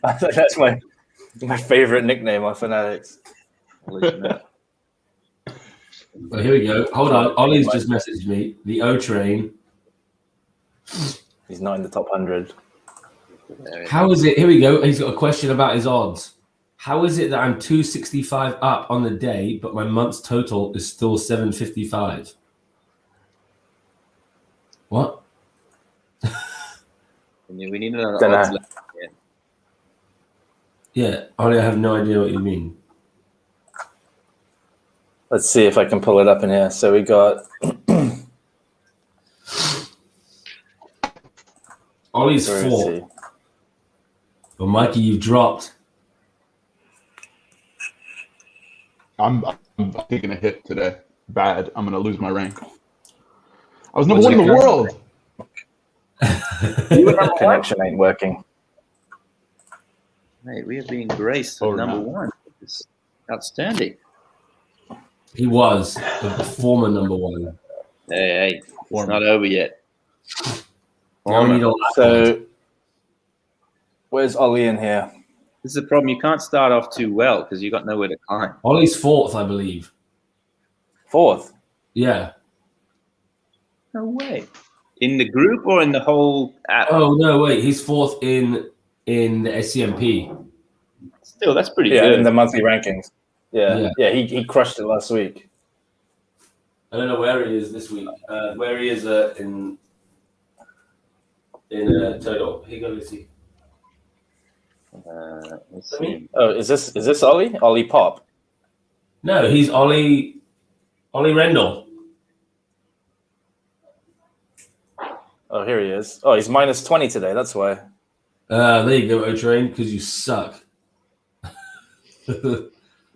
That's my favorite nickname on Fanatics. Polished Nut.
Well, here we go. Hold on. Ollie's just messaged me. The O train.
He's not in the top 100.
How is it? Here we go. He's got a question about his odds. How is it that I'm 265 up on the day, but my month's total is still 755? What?
We need another
Dunno.
odds left.
Yeah, Ollie, I have no idea what you mean.
Let's see if I can pull it up in here. So we got
Ollie's
where is
4.
he?
But Mikey, you've dropped.
I'm taking a hit today. Bad. I'm gonna lose my rank. I was number one in the world.
Connection ain't working.
Mate, we are being graced with number one. It's outstanding.
He was the former number one.
Hey, it's not over yet.
Now we need all that.
So, where's Ollie in here?
This is the problem. You can't start off too well because you got nowhere to climb.
Ollie's fourth, I believe.
Fourth.
Yeah.
No way. In the group or in the whole app?
Oh no, wait. He's fourth in the SCMP.
Still, that's pretty
Yeah,
good.
in the monthly rankings.
Yeah.
Yeah. He crushed it last week.
I don't know where he is this week. Where he is in total. Here you go, Lucy.
Let's see.
Oh, is this Ollie? Ollie Pop.
No, he's Ollie Rendell.
Oh, here he is. Oh, he's minus 20 today. That's why.
There you go, O-Train, because you suck.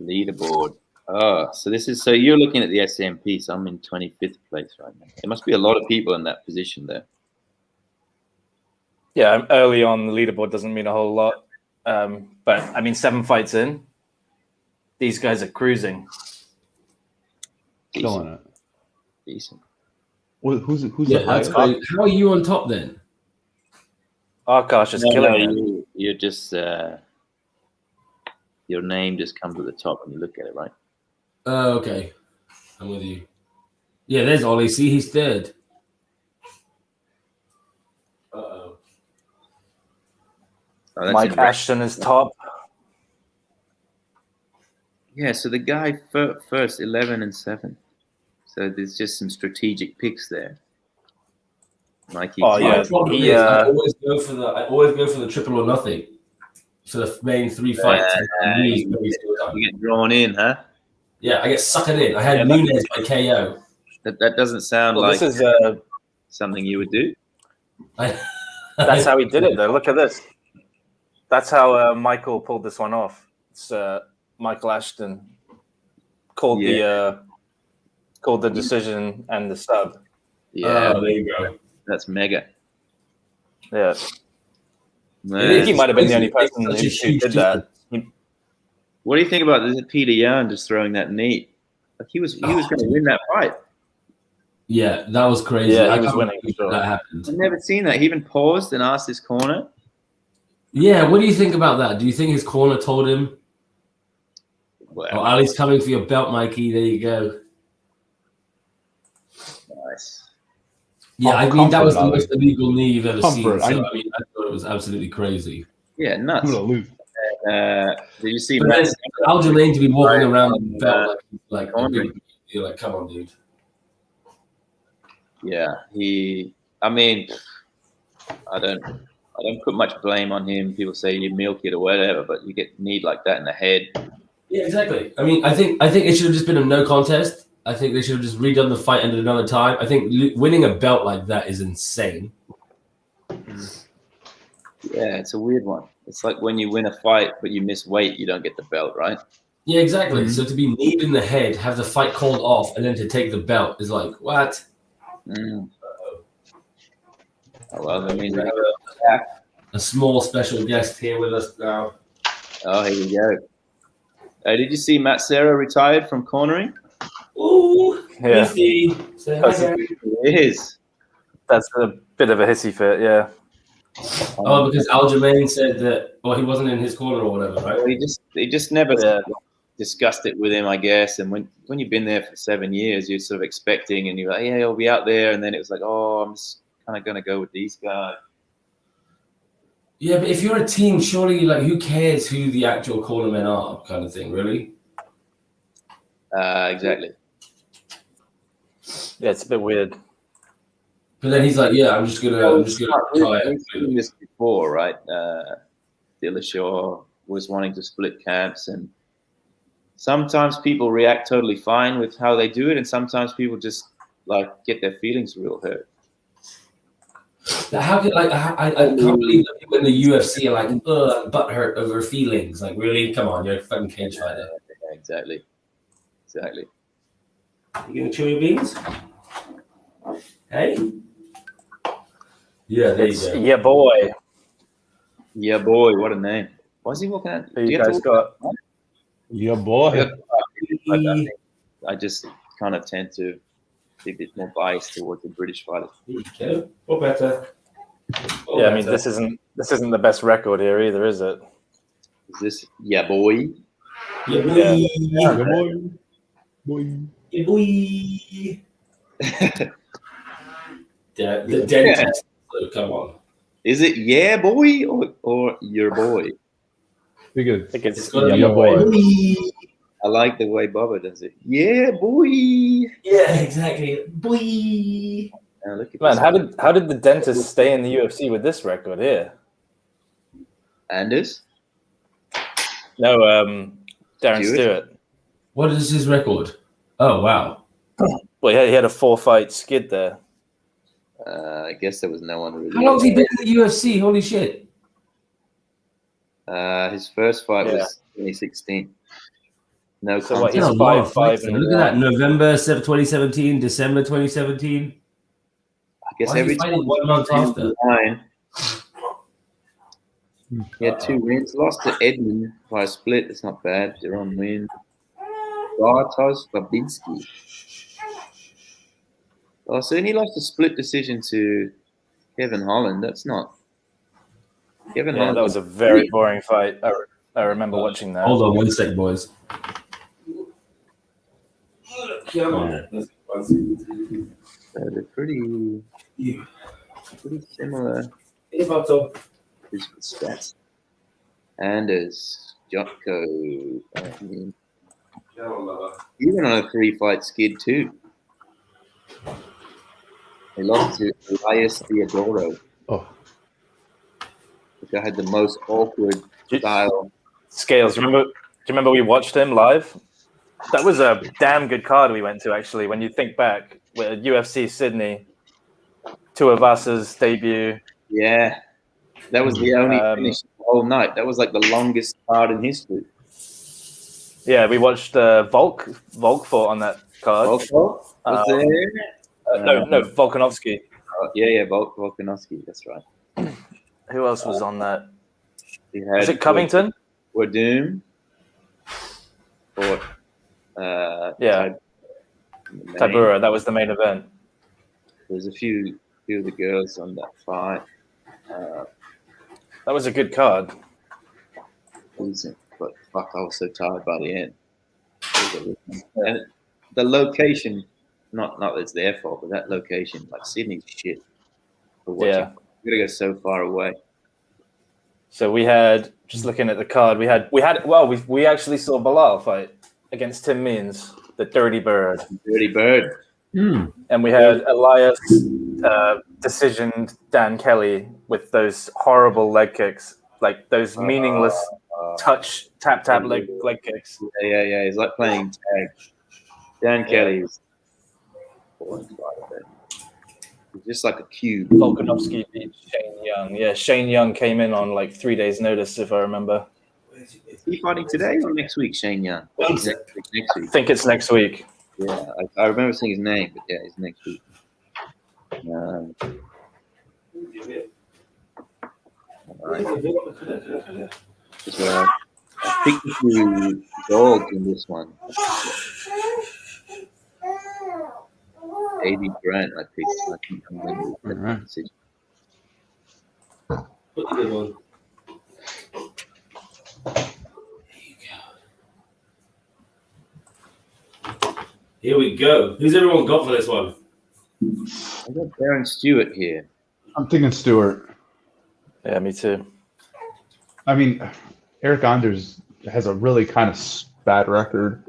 Leaderboard. Oh, so you're looking at the SMP, so I'm in 25th place right now. There must be a lot of people in that position there.
Yeah, I'm early on the leaderboard doesn't mean a whole lot. But I mean, 7 fights in, these guys are cruising.
Killing it.
Decent.
Well, who's
Yeah,
the
that's
highest?
great. How are you on top then?
Arkash is killing it.
You're just your name just comes at the top when you look at it, right?
Okay. I'm with you. Yeah, there's Ollie. See, he's third. Uh-oh.
Oh, that's
Mike
in-
Ashton is top.
Yeah, so the guy first 11 and 7. So there's just some strategic picks there. Mikey.
Oh, yeah.
My problem
he,
is I always go for the triple or nothing for the main 3 fights.
You get drawn in, huh?
Yeah, I get suckered in. I had Nunes by KO.
That doesn't sound
well,
like
this is
something you would do.
that's how he did it, though. Look at this. That's how Michael pulled this one off. It's Michael Ashton called the decision and the sub.
Yeah,
there you go.
that's mega.
Yeah,
Man.
I think he might have been the only
It's
person
such a
who
huge
did that.
What do you think about this? Peter Yan just throwing that knee? Like he was going to win that fight.
Yeah, that was crazy.
Yeah, he
I
was
can't
winning,
believe
sure.
that happened.
I've never seen that. He even paused and asked his corner.
Yeah, what do you think about that? Do you think his corner told him,
Well,
"Oh, Ali's coming for your belt, Mikey"? There you go.
nice.
Yeah, I mean that was the
Comfort,
most illegal knee you've ever seen. So,
Comfort.
I thought it was absolutely crazy.
Yeah,
I'm
nuts.
gonna lose.
Did you see
But
Matt?
then Aljamain to be walking around with the belt like
Connery.
you're like, come on, dude.
Yeah, I mean, I don't put much blame on him. People say you milk it or whatever, but you get kneed like that in the head.
Yeah, exactly. I mean, I think it should have just been a no contest. I think they should have just redone the fight at another time. I think winning a belt like that is insane.
Yeah, it's a weird one. It's like when you win a fight but you miss weight, you don't get the belt, right?
Yeah, exactly. So to be kneed in the head, have the fight called off, and then to take the belt is like, what?
Mm. Oh, well, that means
We have a small special guest here with us now.
oh, here we go. Did you see Matt Serra retired from cornering?
Ooh,
Yeah.
Missy. Say hi, Gary.
It is.
That's a bit of a hissy fit. Yeah.
Oh, because Aljamain said that, well, he wasn't in his corner or whatever,
Well,
right?
he just never
Yeah.
discussed it with him, I guess. And when you've been there for 7 years, you're sort of expecting, and you're like, yeah, he'll be out there. And then it was like, oh, I'm just kind of going to go with these guys.
Yeah, but if you're a team, surely, like, who cares who the actual cornermen are, kind of thing, really?
Exactly.
Yeah, it's a bit weird.
But then he's like, yeah, I'm just gonna try
We've
it.
seen this before, right? Dillashaw was wanting to split camps, and sometimes people react totally fine with how they do it, and sometimes people just like get their feelings real hurt.
How could I can't believe that people in the UFC are like butthurt over feelings. Like, really? Come on, you're a fucking cage fighter.
Yeah, exactly.
You gonna chew your beans? Hey? Yeah, there
It's
you go.
yeah, boy.
Yeah, boy, what a name. Why is he walking out?
Who you guys got?
Yeah, boy.
I just kind of tend to be a bit more biased towards the British fighters.
There you go. Or better. Or
Yeah, I mean
better.
this isn't the best record here either, is it?
Is this yeah, boy?
Yeah, boy.
Yeah.
Yeah, boy. Boy.
Yeah, boy. The dentist. So come on.
Is it yeah, boy, or your boy?
I think
I think
it's
it's
gotta
yeah,
be
boy.
I like the way Bubba does it. Yeah, boy.
Yeah, exactly. Boy.
Now look at
Man,
this.
how did the dentist stay in the UFC with this record here?
Anders?
No, Darren
Stewart?
Stewart.
What is his record? Oh wow.
Well, he had a 4-fight skid there.
I guess there was no one really.
How long's he been in the UFC? Holy shit.
His first fight
Yeah.
was 2016. No
So what,
contest.
he's
That's a lot of
5-5
fights,
and
though. Look at that. November 2017, December 2017.
I guess
Why is he
every
fighting
time
1 month after?
line, he had 2 wins. Lost to Edmund by a split. It's not bad. They're on win. Bartosz Babinski. Oh, so then he lost a split decision to Kevin Holland. That's not. Kevin
Yeah,
Holland.
that was a very boring fight. I remember watching that.
Hold on 1 sec, boys. Come on.
They're pretty similar
Hey, Bato.
physical stats. Anders, Jotko. He went on a 3-fight skid too. He lost to Elias Theodoro,
Oh,
which I had the most awkward style.
Scales, do you remember we watched him live? That was a damn good card we went to, actually, when you think back. With UFC Sydney, Tuivasa debut.
Yeah, that was the only finish of the whole night. That was like the longest card in history.
Yeah, we watched Volk fought on that card.
Volkov was there.
No, Volkanovski.
Yeah, Volkanovski. That's right.
Who else was on that?
He had
Was it Covington?
Doom. Fought.
Yeah, Tabura. That was the main event.
There's a few of the girls on that fight.
That was a good card.
Decent, but fuck, I was so tired by the end. And the location, not that it's their fault, but that location, like Sydney's shit for watching.
Yeah.
You gotta go so far away.
So we had, just looking at the card, we actually saw Bilal fight against Tim Means, the Dirty Bird.
Dirty Bird.
And we had Elias decisioned Dan Kelly with those horrible leg kicks, like those meaningless tap leg kicks.
Yeah. He's like playing tag. Dan Kelly's he's just like a cube.
Volkanovski beat Shane Young. Yeah, Shane Young came in on like 3 days' notice, if I remember.
Is he fighting today or next week, Shane Young? Next
I
week.
think it's next week.
Yeah, I remember seeing his name, but yeah, he's next week. Just I picked a few dogs in this one. A.D. Grant, I picked. I think I'm going to make that decision.
Here we go. Who's everyone got for this one?
I got Darren Stewart here.
I'm thinking Stewart.
Yeah, me too.
I mean, Eric Anders has a really kind of bad record.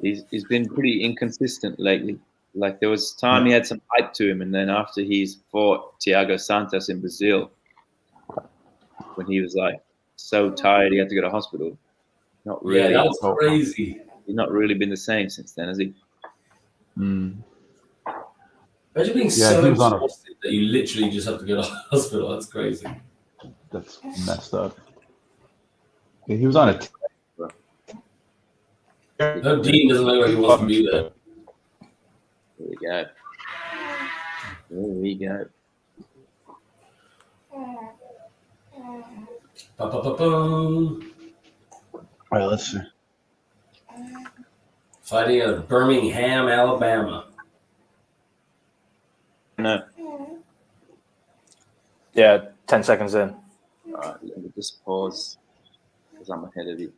He's been pretty inconsistent lately. Like there was time he had some hype to him, and then after he's fought Thiago Santos in Brazil, when he was like so tired he had to go to hospital. Not really.
Yeah, that was crazy.
He's not really been the same since then, has he?
Mm.
Imagine being
Yeah,
so
he was on a-
exhausted that you literally just have to go to the hospital. That's crazy.
That's messed up. Yeah, he was on a.
No, Dean doesn't look like he wants to be there.
There we go. There we go.
Ba-ba-ba-boom.
All right, let's see.
Fighting out of Birmingham, Alabama.
No.
Yeah, 10 seconds in.
All right, let me just pause because I'm ahead of you.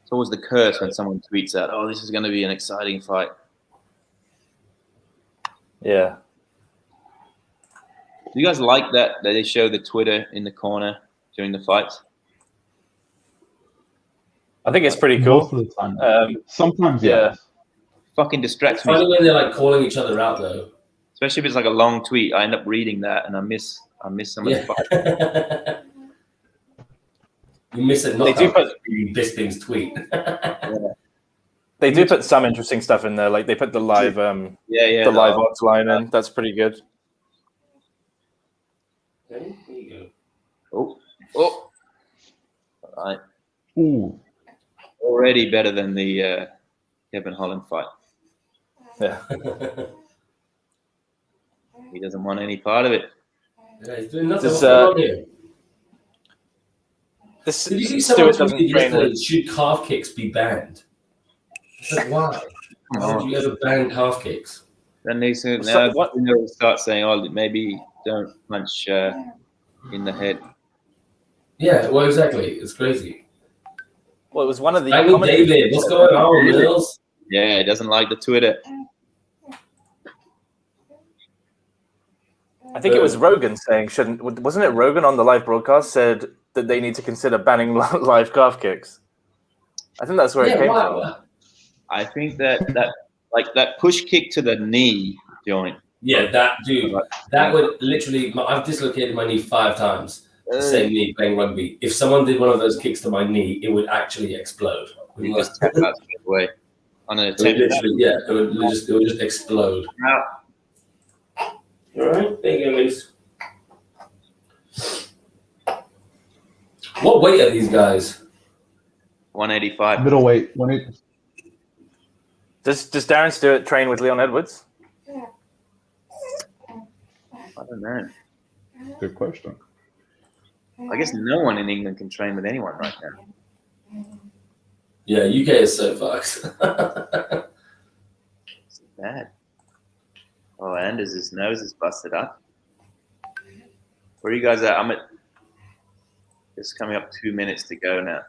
It's always the curse when someone tweets out, "Oh, this is going to be an exciting fight."
Yeah.
Do you guys like that they show the Twitter in the corner during the fights?
I think it's pretty
Most
cool.
of the time. Sometimes,
yeah.
yes.
Fucking distracts me.
Funny when they're like calling each other out though.
Especially if it's like a long tweet. I end up reading that and I miss some of the fight.
You miss a
They do
knockout. You Bisping's tweet.
They do put some interesting stuff in there. Like they put the live the live odds line in. That's pretty good.
Okay, there you
Oh. All right.
Ooh.
Already better than the Kevin Holland fight.
Yeah.
go.
He doesn't want any part of it.
Yeah, he's doing nothing.
This,
What's going on here?
This
Did you see someone
Stewart doesn't
tweeted
train
yesterday,
with.
should calf kicks be banned? It's like, why? Why would you ever ban calf kicks?
Then they soon
So
now
what-
they'll start saying, "Oh, maybe don't punch in the head."
Yeah, well, exactly. It's crazy.
Well, it was one of the.
I mean, David, what's going on, Mills?
Yeah, he doesn't like the Twitter.
I think it was Rogan saying wasn't it Rogan on the live broadcast said that they need to consider banning live calf kicks. I think that's where it came from.
I think that push kick to the knee joint.
Yeah, that dude. That would literally. I've dislocated my knee 5 times. The same knee playing rugby. If someone did one of those kicks to my knee, it would actually explode.
You just tap out straight away on an
It would
attempt.
literally, yeah, it would just explode. All right, there you go, Luce. What weight are these guys?
185.
Middleweight.
Does Darren Stewart train with Leon Edwards?
I don't know.
Good question.
I guess no one in England can train with anyone right now.
Yeah, UK is so fucked.
It's bad. Oh, Anders' nose is busted up. Where are you guys at? I'm at. It's coming up 2 minutes to go now.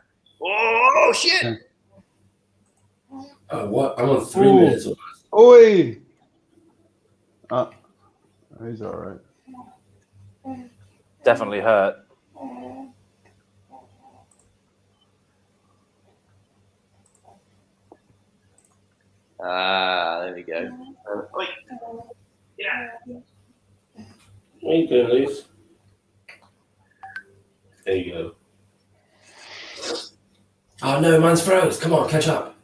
Oh shit!
Oh, what? I'm on 3 minutes.
Oi! He's all right.
Definitely hurt.
There we go. Yeah.
There you go, Luce. There you go. Oh no, mine's froze. Come on, catch up.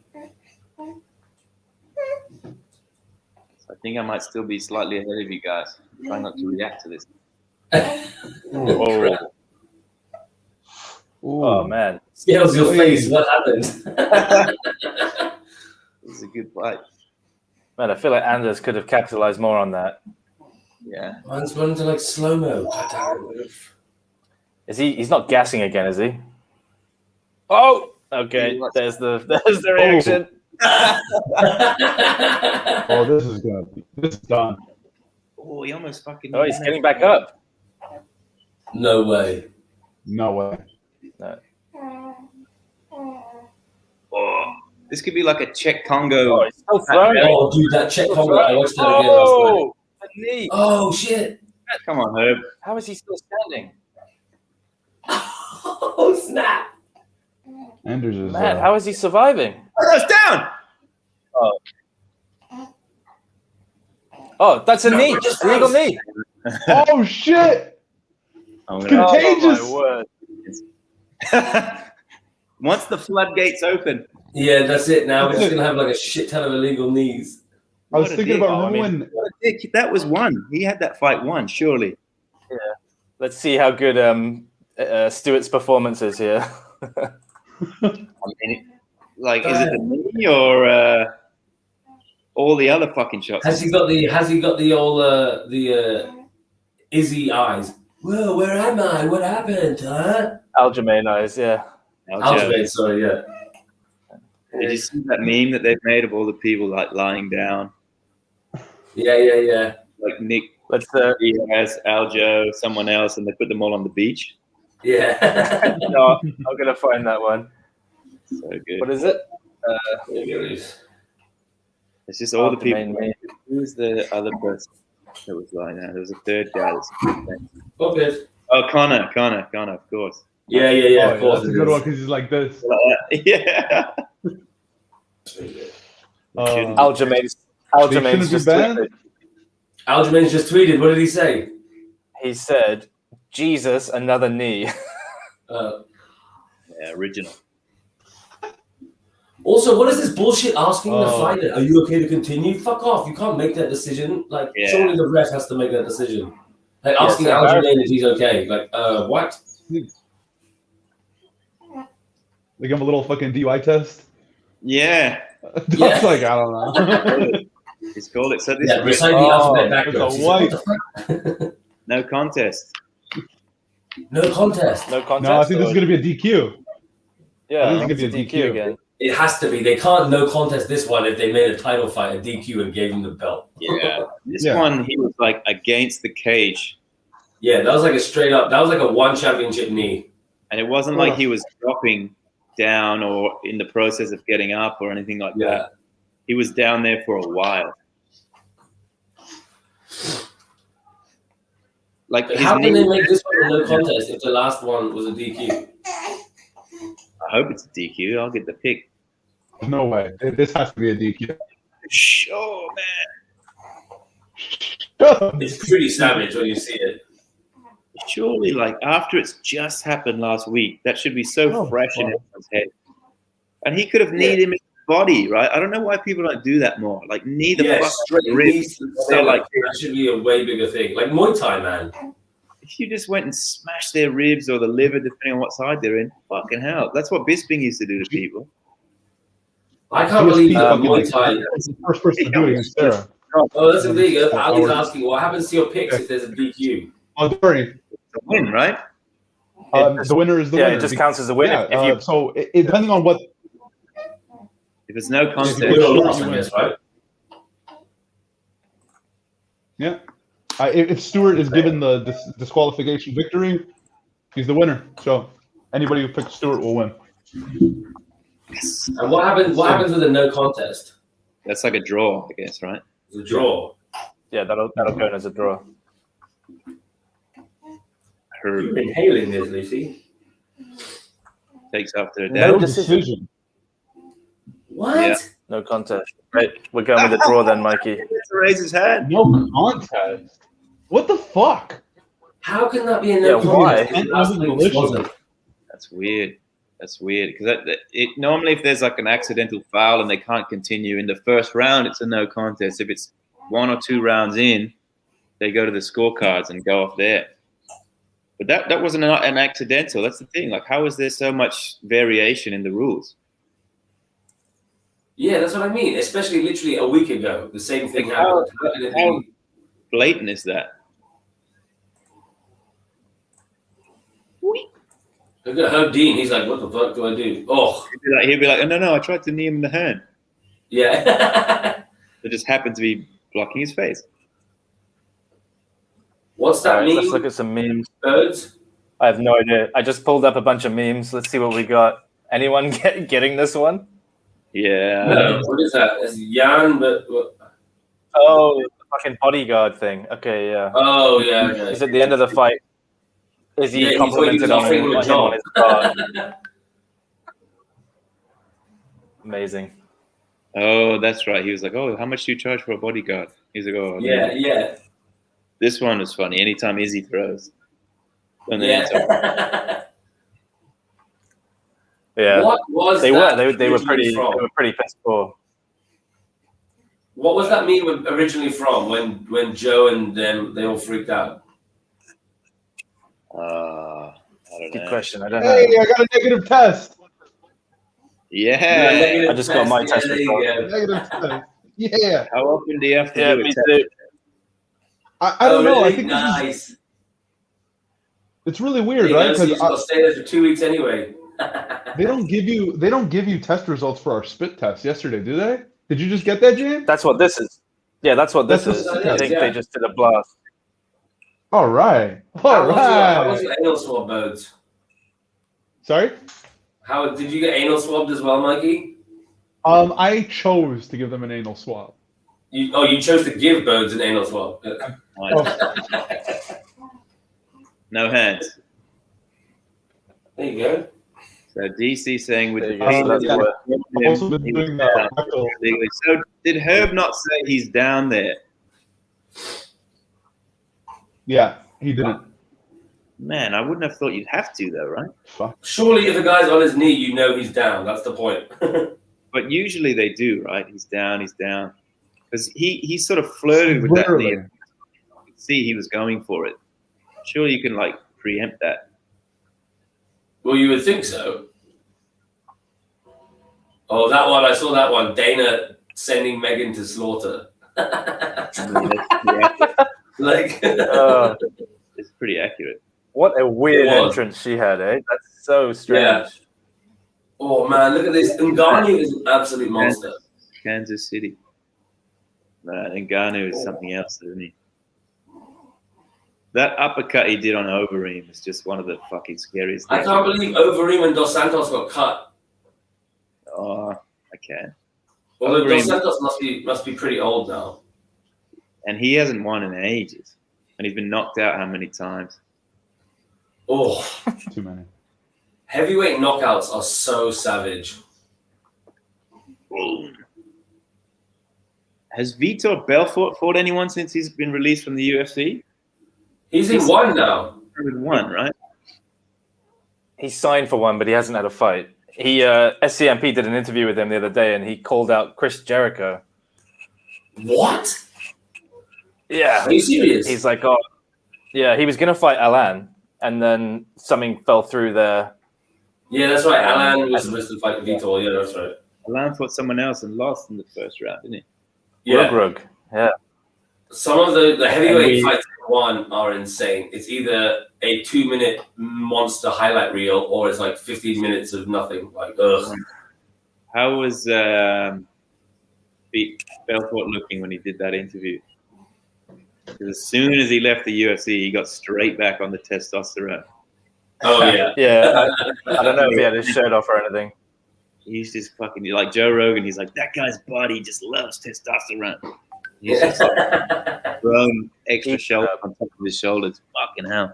I think I might still be slightly ahead of you guys. Try not to react to this.
Oh,
Ooh.
man.
Scales your face. What happened?
This is a good fight.
Man, I feel like Anders could have capitalized more on that.
Yeah.
Mine's gone into like slow mo.
Is he? He's not gassing again, is he? Oh, okay. There's the reaction.
Oh, this is done.
Oh, he almost fucking.
Oh, he's getting back up.
No way.
No way.
No.
Oh, this could be like a Czech Congo.
Oh, he's still throwing.
Oh, dude, that Czech Congo. I watched that again last night.
Oh, the knee.
Oh shit!
Come on, Herb.
How is he still standing?
Oh snap!
Anders is.
Man, how is he surviving?
Oh, it's down.
Oh, that's a knee. Illegal knee.
Oh shit!
I'm gonna.
Contagious.
Oh, my word.
Once the floodgates open.
Yeah, that's it. Now we're just gonna have like a shit ton of illegal knees.
I was
What a
thinking
dick.
about
I
when.
What a dick. That was one. He had that fight won, surely.
Let's see how good Stewart's performance is here.
I mean, Like, is it the knee or all the other fucking shots?
Has he got the old Izzy eyes? Whoa, where am I? What happened, huh?
Aljamain eyes, yeah.
Aljamain, sorry, yeah.
Did you see that meme that they've made of all the people like lying down?
Yeah.
Like Nick,
Let's
Diaz, Aljo, someone else, and they put them all on the beach.
Yeah.
no, I'm gonna find that one.
So good.
What is it?
It's just all the people.
Aljamain.
Who's the other person that was lying down? There was a third guy.
Okay.
Oh, Connor, of course.
Yeah.
Oh,
Of course
that's a good one because he's like this.
Yeah.
Aljamain's
Shouldn't
just
be banned?
tweeted.
Aljamain's just tweeted. What did he say?
He said, "Jesus, another knee."
Yeah, original.
Also, what is this bullshit asking the
Oh.
fighter? Are you okay to continue? Fuck off. You can't make that decision. Like,
Yeah.
surely the ref has to make that decision. Like,
Yeah,
asking
so
Aljamain if he's okay. Like, what?
They give him a little fucking DUI test.
Yeah.
Doc's
Yeah.
like, I don't know.
He's called it. So this
Yeah,
is
recite the alphabet backwards.
it's a
He said,
white-
what the fuck?
no contest.
No contest.
No contest.
No, I think this is
or-
going to be a DQ.
Yeah,
I think
it's
it's
a
a
DQ
DQ.
again.
It has to be. They can't no contest this one if they made a title fight a DQ and gave him the belt.
Yeah. This
Yeah.
one, he was like against the cage.
Yeah, that was like a straight up. That was like a one championship knee.
And it wasn't like he was dropping down or in the process of getting up or anything like
Yeah.
that. He was down there for a while. Like
But
his
how can
knee,
they make this one a no contest if the last one was a DQ?
I hope it's a DQ. I'll get the pick.
There's no way. This has to be a DQ.
Sure, man.
It's pretty savage when you see it.
Surely, like after it's just happened last week, that should be so
Oh,
fresh in
wow.
everyone's head. And he could have kneed him in the body, right? I don't know why people don't do that more. Like knee the
Yeah,
fuck
straight
ribs.
knees to the
They're
stomach.
like,
That should be a way bigger thing. Like Muay Thai, man.
if you just went and smashed their ribs or the liver, depending on what side they're in, fucking hell. That's what Bisping used to do to people.
I can't believe that
fucking
Muay Thai.
He's the first person to do it against Sarah.
Oh, that's the thing. Ali's asking, what happens to your picks if there's a DQ?
Oh, don't worry.
It's a win, right?
The winner is the winner.
Yeah, it just counts as a win.
Yeah,
If you
so depending on what.
If there's no
If
contest,
you
Win or
Sure,
loss,
you
I
win.
guess, right?
Yeah. If Stewart is given the disqualification victory, he's the winner. So anybody who picks Stewart will win.
And what happens? What happens with a no contest?
that's like a draw, I guess, right?
It's a draw.
yeah, that'll count as a draw.
Herb
You're inhaling this, Lucy.
takes after a
No
dad.
decision.
What?
Yeah.
No contest. Right, we're going with a draw then, Mikey.
He has to raise his hand.
No contest. What the fuck?
How can that be a no
Yeah, why?
contest? if the last
Wasn't
week
malicious.
wasn't?
That's weird. That's weird because normally if there's like an accidental foul and they can't continue in the first round, it's a no contest. If it's 1 or 2 rounds in, they go to the scorecards and go off there. But that wasn't an accidental. That's the thing. Like, how is there so much variation in the rules?
Yeah, that's what I mean. Especially literally a week ago, the same thing
Like,
happened. How can it be-
How blatant is that?
Look at Herb Dean. He's like, what the fuck do I do? Oh,
He'd be like, oh, no, I tried to knee him in the hand.
yeah.
It just happened to be blocking his face.
What's
All
that
right,
mean?
let's look at some memes.
Birds?
I have no idea. I just pulled up a bunch of memes. Let's see what we got. Anyone getting this one?
Yeah.
No, what is that? It's Jan, but what?
Oh, the fucking bodyguard thing. Okay, yeah.
Oh yeah. Okay.
He's at the end of the fight. Is he
Yeah, he's
complimented on
offering
him
him a
on
job.
his guard? Amazing.
Oh, that's right. He was like, oh, how much do you charge for a bodyguard? He's like, oh,
Yeah,
man.
yeah,
This one was funny. Anytime Izzy throws. And then it's like,
yeah.
Yeah.
What was
They
that
were. They were
originally
pretty.
from?
They were pretty pissed off.
What was that meme originally from? When Joe and them they all freaked out.
I don't
Good
know.
question. I don't know.
Hey, I got a negative test.
Yeah.
I just got my test
there you
result.
go.
Negative 10. Yeah.
How often do you have to
Yeah,
do
me
a test?
too.
I don't know. I
Really?
think
Nice.
it's really
There
weird,
you
right?
go. So you just got to
Because
stay there for 2 weeks anyway.
they don't give you test results for our spit test yesterday, do they? Did you just get that, James?
That's what this is. Yeah, that's what this
That's
is.
what
it
I
is,
think
yeah.
they just did a blast.
All right.
How was your anal swab, Bodes?
Sorry.
How did you get anal swabbed as well, Mikey?
I chose to give them an anal swab.
You chose to give Bodes an anal swab.
Nice. No hands.
There you go.
So DC saying with the
There you go. So that's what-
I've also been doing that.
So did Herb not say he's down there?
Yeah, he didn't.
Man, I wouldn't have thought you'd have to though, right?
Fuck.
Surely, if a guy's on his knee, you know he's down. That's the point.
But usually they do, right? He's down. Because he sort of flirted with
Literally.
that knee. You could see he was going for it. Surely you can like preempt that.
Well, you would think so. Oh, that one. I saw that one. Dana sending Megan to slaughter.
I mean, that's pretty accurate.
Like,
It's pretty accurate.
What a weird
It was.
entrance she had, eh? That's so strange.
Yeah. Oh, man, look at this. Ngannou is an absolute monster.
Kansas City. And Ngannou is something else, isn't he? That uppercut he did on Overeem is just one of the fucking scariest
I
things.
can't believe Overeem and Dos Santos got cut.
Oh, I can.
Although
Overeem-
Dos Santos must be pretty old now.
And he hasn't won in ages. And he's been knocked out how many times?
Oh,
Too many.
heavyweight knockouts are so savage.
Boom. Has Vitor Belfort fought anyone since he's been released from the UFC?
He's in one now.
One, right?
He signed for one, but he hasn't had a fight. He SCMP did an interview with him the other day, and he called out Chris Jericho.
What?
Yeah,
Are you serious?
he's like, oh, yeah, he was gonna fight Alan, and then something fell through there.
Yeah, that's right. Alan was supposed to fight Vitor. Yeah, that's right.
Alan fought someone else and lost in the first round, didn't he?
Yeah.
Rug. Yeah.
Some of the heavyweight
And we-
fights in one are insane. It's either a 2-minute monster highlight reel or it's like 15 minutes of nothing. Like, ugh.
How was Belfort looking when he did that interview? Because as soon as he left the UFC, he got straight back on the testosterone.
Oh, yeah.
Yeah. I don't know if he had his shirt off or anything.
He's just fucking like Joe Rogan. He's like, that guy's body just loves testosterone. He's just like thrown extra shoulder on top of his shoulders. Fucking hell.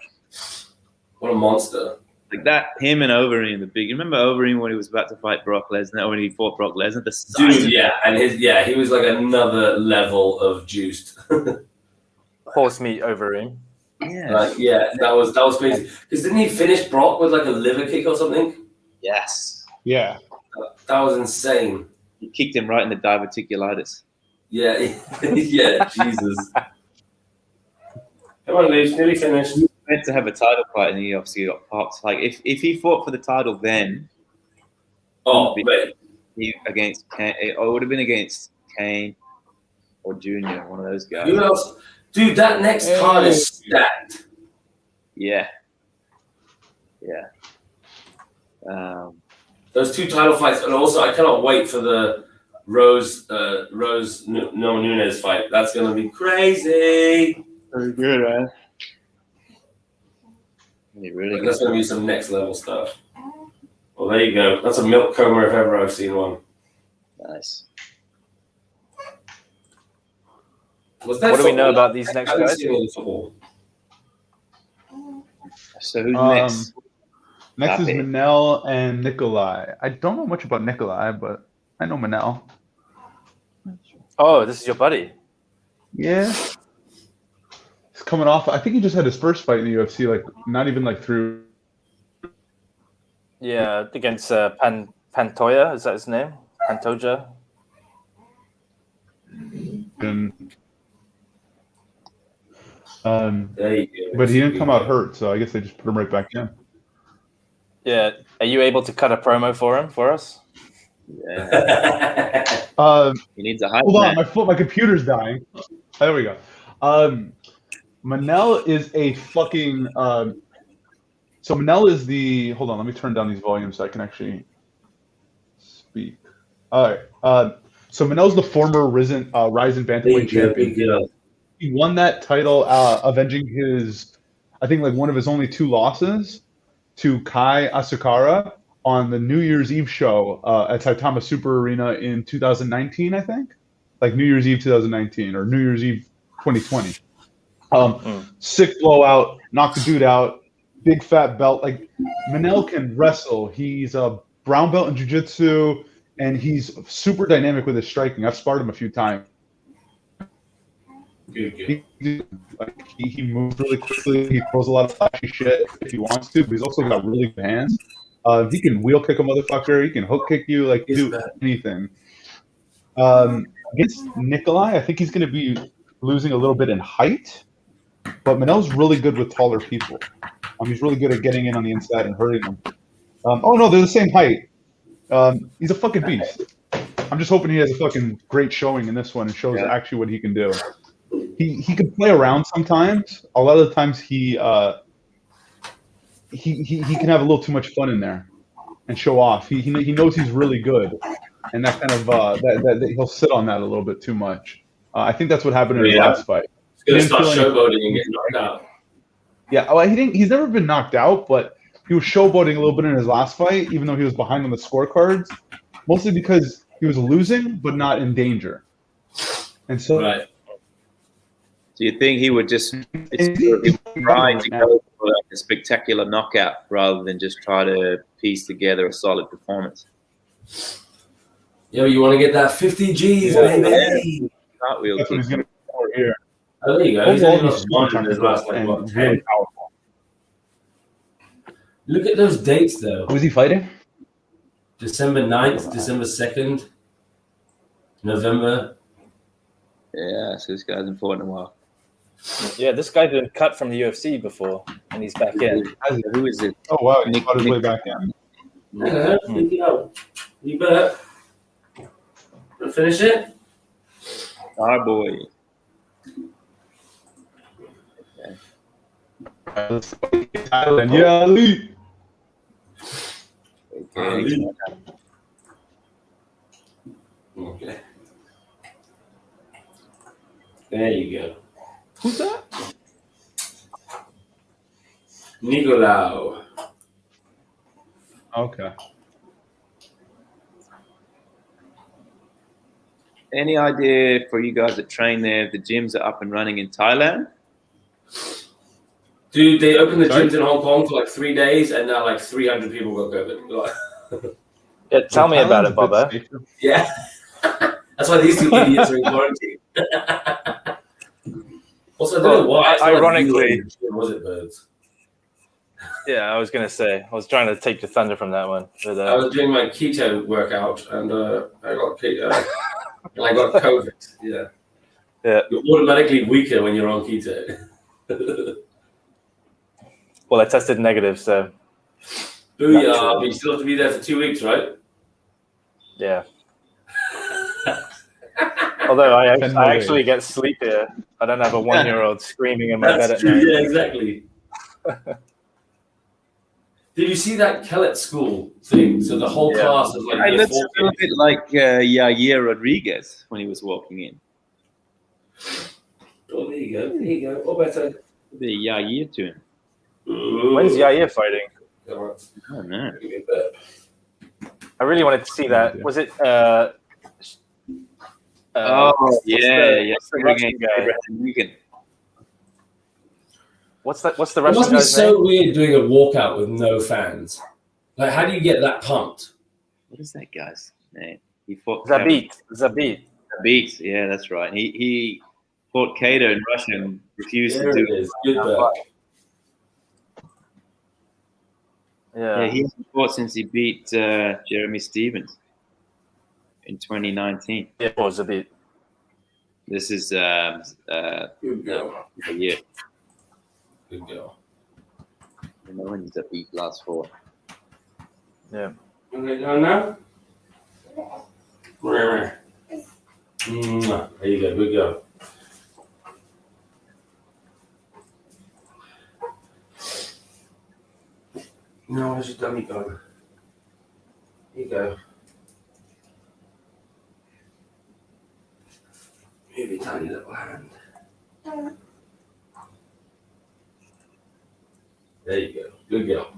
What a monster.
Like that, him and Overeem, the big. You remember Overeem when he was about to fight Brock Lesnar, when he fought Brock Lesnar? The size
Dude,
of
yeah. And he was like another level of juiced.
Horse meat over him.
Yeah.
Like, yeah, that was crazy. Because didn't he finish Brock with like a liver kick or something?
Yes.
Yeah.
That was insane.
He kicked him right in the diverticulitis.
Yeah, yeah, Jesus. Come on, Luke, nearly finished.
He was meant to have a title fight and he obviously got popped. Like if he fought for the title then,
Oh, wait.
he against Kane, it would have been against Kane or Junior, one of those guys.
Who else? Dude, that next card is stacked.
Yeah. Yeah.
Those two title fights, and also I cannot wait for the Rose Nunez fight. That's gonna be crazy.
Very good, man. Really
Like, that's gonna be some next level stuff. Well, there you go. That's a milk coma if ever I've seen one.
nice.
Was that
What do we know
football?
about these next
I haven't
guys?
seen any football.
So who's next?
Next is
Pape.
Manel and Nikolai. I don't know much about Nikolai, but I know Manel.
Oh, this is your buddy.
Yeah. He's coming off. I think he just had his first fight in the UFC, like not even like through.
Yeah, against Pantoja. Is that his name? Pantoja.
And,
There you go.
but he didn't come out hurt, so I guess they just put him right back in.
Yeah. Are you able to cut a promo for him for us?
Yeah. He needs a hype
Hold
man.
on, my computer's dying. There we go. Manel is a fucking. So Manel is the. Hold on, let me turn down these volumes so I can actually speak. All right. So Manel's the former Rising bantamweight champion. He won that title, avenging his, I think, like one of his only 2 losses to Kai Asakara on the New Year's Eve show at Saitama Super Arena in 2019, I think, like New Year's Eve 2019 or New Year's Eve 2020. Sick blowout, knocked the dude out, big fat belt. Like Manel can wrestle. He's a brown belt in jiu-jitsu, and he's super dynamic with his striking. I've sparred him a few times. He moves really quickly. He throws a lot of flashy shit if he wants to, but he's also got really good hands. He can wheel kick a motherfucker. He can hook kick you. Like do anything. Against Nikolai, I think he's going to be losing a little bit in height, but Manel's really good with taller people. He's really good at getting in on the inside and hurting them. Oh no, they're the same height. He's a fucking beast. I'm just hoping he has a fucking great showing in this one and shows actually what he can do. He can play around sometimes. A lot of the times he can have a little too much fun in there and show off. He knows he's really good, and that kind of that he'll sit on that a little bit too much. I think that's what happened in his last fight.
He's gonna start showboating and get knocked out.
Yeah, well, he's never been knocked out, but he was showboating a little bit in his last fight, even though he was behind on the scorecards, mostly because he was losing but not in danger. And so,
Right.
Do you think he would just try to go for like a spectacular knockout rather than just try to piece together a solid performance?
Yo, you want to get that 50 G's, baby?
Cartwheel
that's what he's going to go for here.
Oh, there you go. He's only lost one in his last like, what, 10?
Really powerful.
Look at those dates, though.
Who's he fighting?
December 9th, December 2nd, November.
Yeah, so this guy's important a while.
Yeah, this guy been cut from the UFC before, and he's back in.
Who is it?
Oh, wow. He fought his way back in.
You better finish it.
Our boy.
Thailand. Yeah, Ali.
Okay. There you go.
Who's that?
Nicolau.
Okay.
Any idea for you guys that train there if the gyms are up and running in Thailand?
Dude, they opened the gyms in Hong Kong for like 3 days, and now like 300 people got COVID.
Yeah, tell me about it, Bubba.
Yeah. That's why these 2 idiots are in quarantine. Also, I don't know why.
Ironically,
was it birds?
Yeah, I was gonna say. I was trying to take the thunder from that one. But,
I was doing my keto workout, and I got COVID. Yeah. You're automatically weaker when you're on keto.
Well, I tested negative, so.
Booyah! But you still have to be there for 2 weeks, right?
Yeah. Although I actually get sleep here. I don't have a 1-year-old screaming in my bed at night.
Yeah, exactly. Did you see that Kellett school thing? So the whole class is like.
It looks a little bit like Yair Rodriguez when he was walking in.
Oh, there you go. There you go. What better?
The Yair to him.
When's Yair fighting?
I don't know.
I really wanted to see that. Was it?
What's the
Russian guy? What's the
It
Russian
must be
guy's
so
name?
weird doing a walkout with no fans. Like, how do you get that pumped?
What is that guy's name? He fought
Zabit.
Zabit. Yeah, that's right. He fought Kato in Russia and refused
There
to
it
do
is. Good back.
Yeah.
he hasn't fought since he beat Jeremy Stevens in 2019.
Yeah, it was Zabit.
This is
Good girl.
yeah.
Good girl.
No one's Zabit last fought.
Yeah.
Okay, done now? There you go. Good go. No, where's your dummy gone? Here you go. Move your tiny little hand. There you go. Good girl.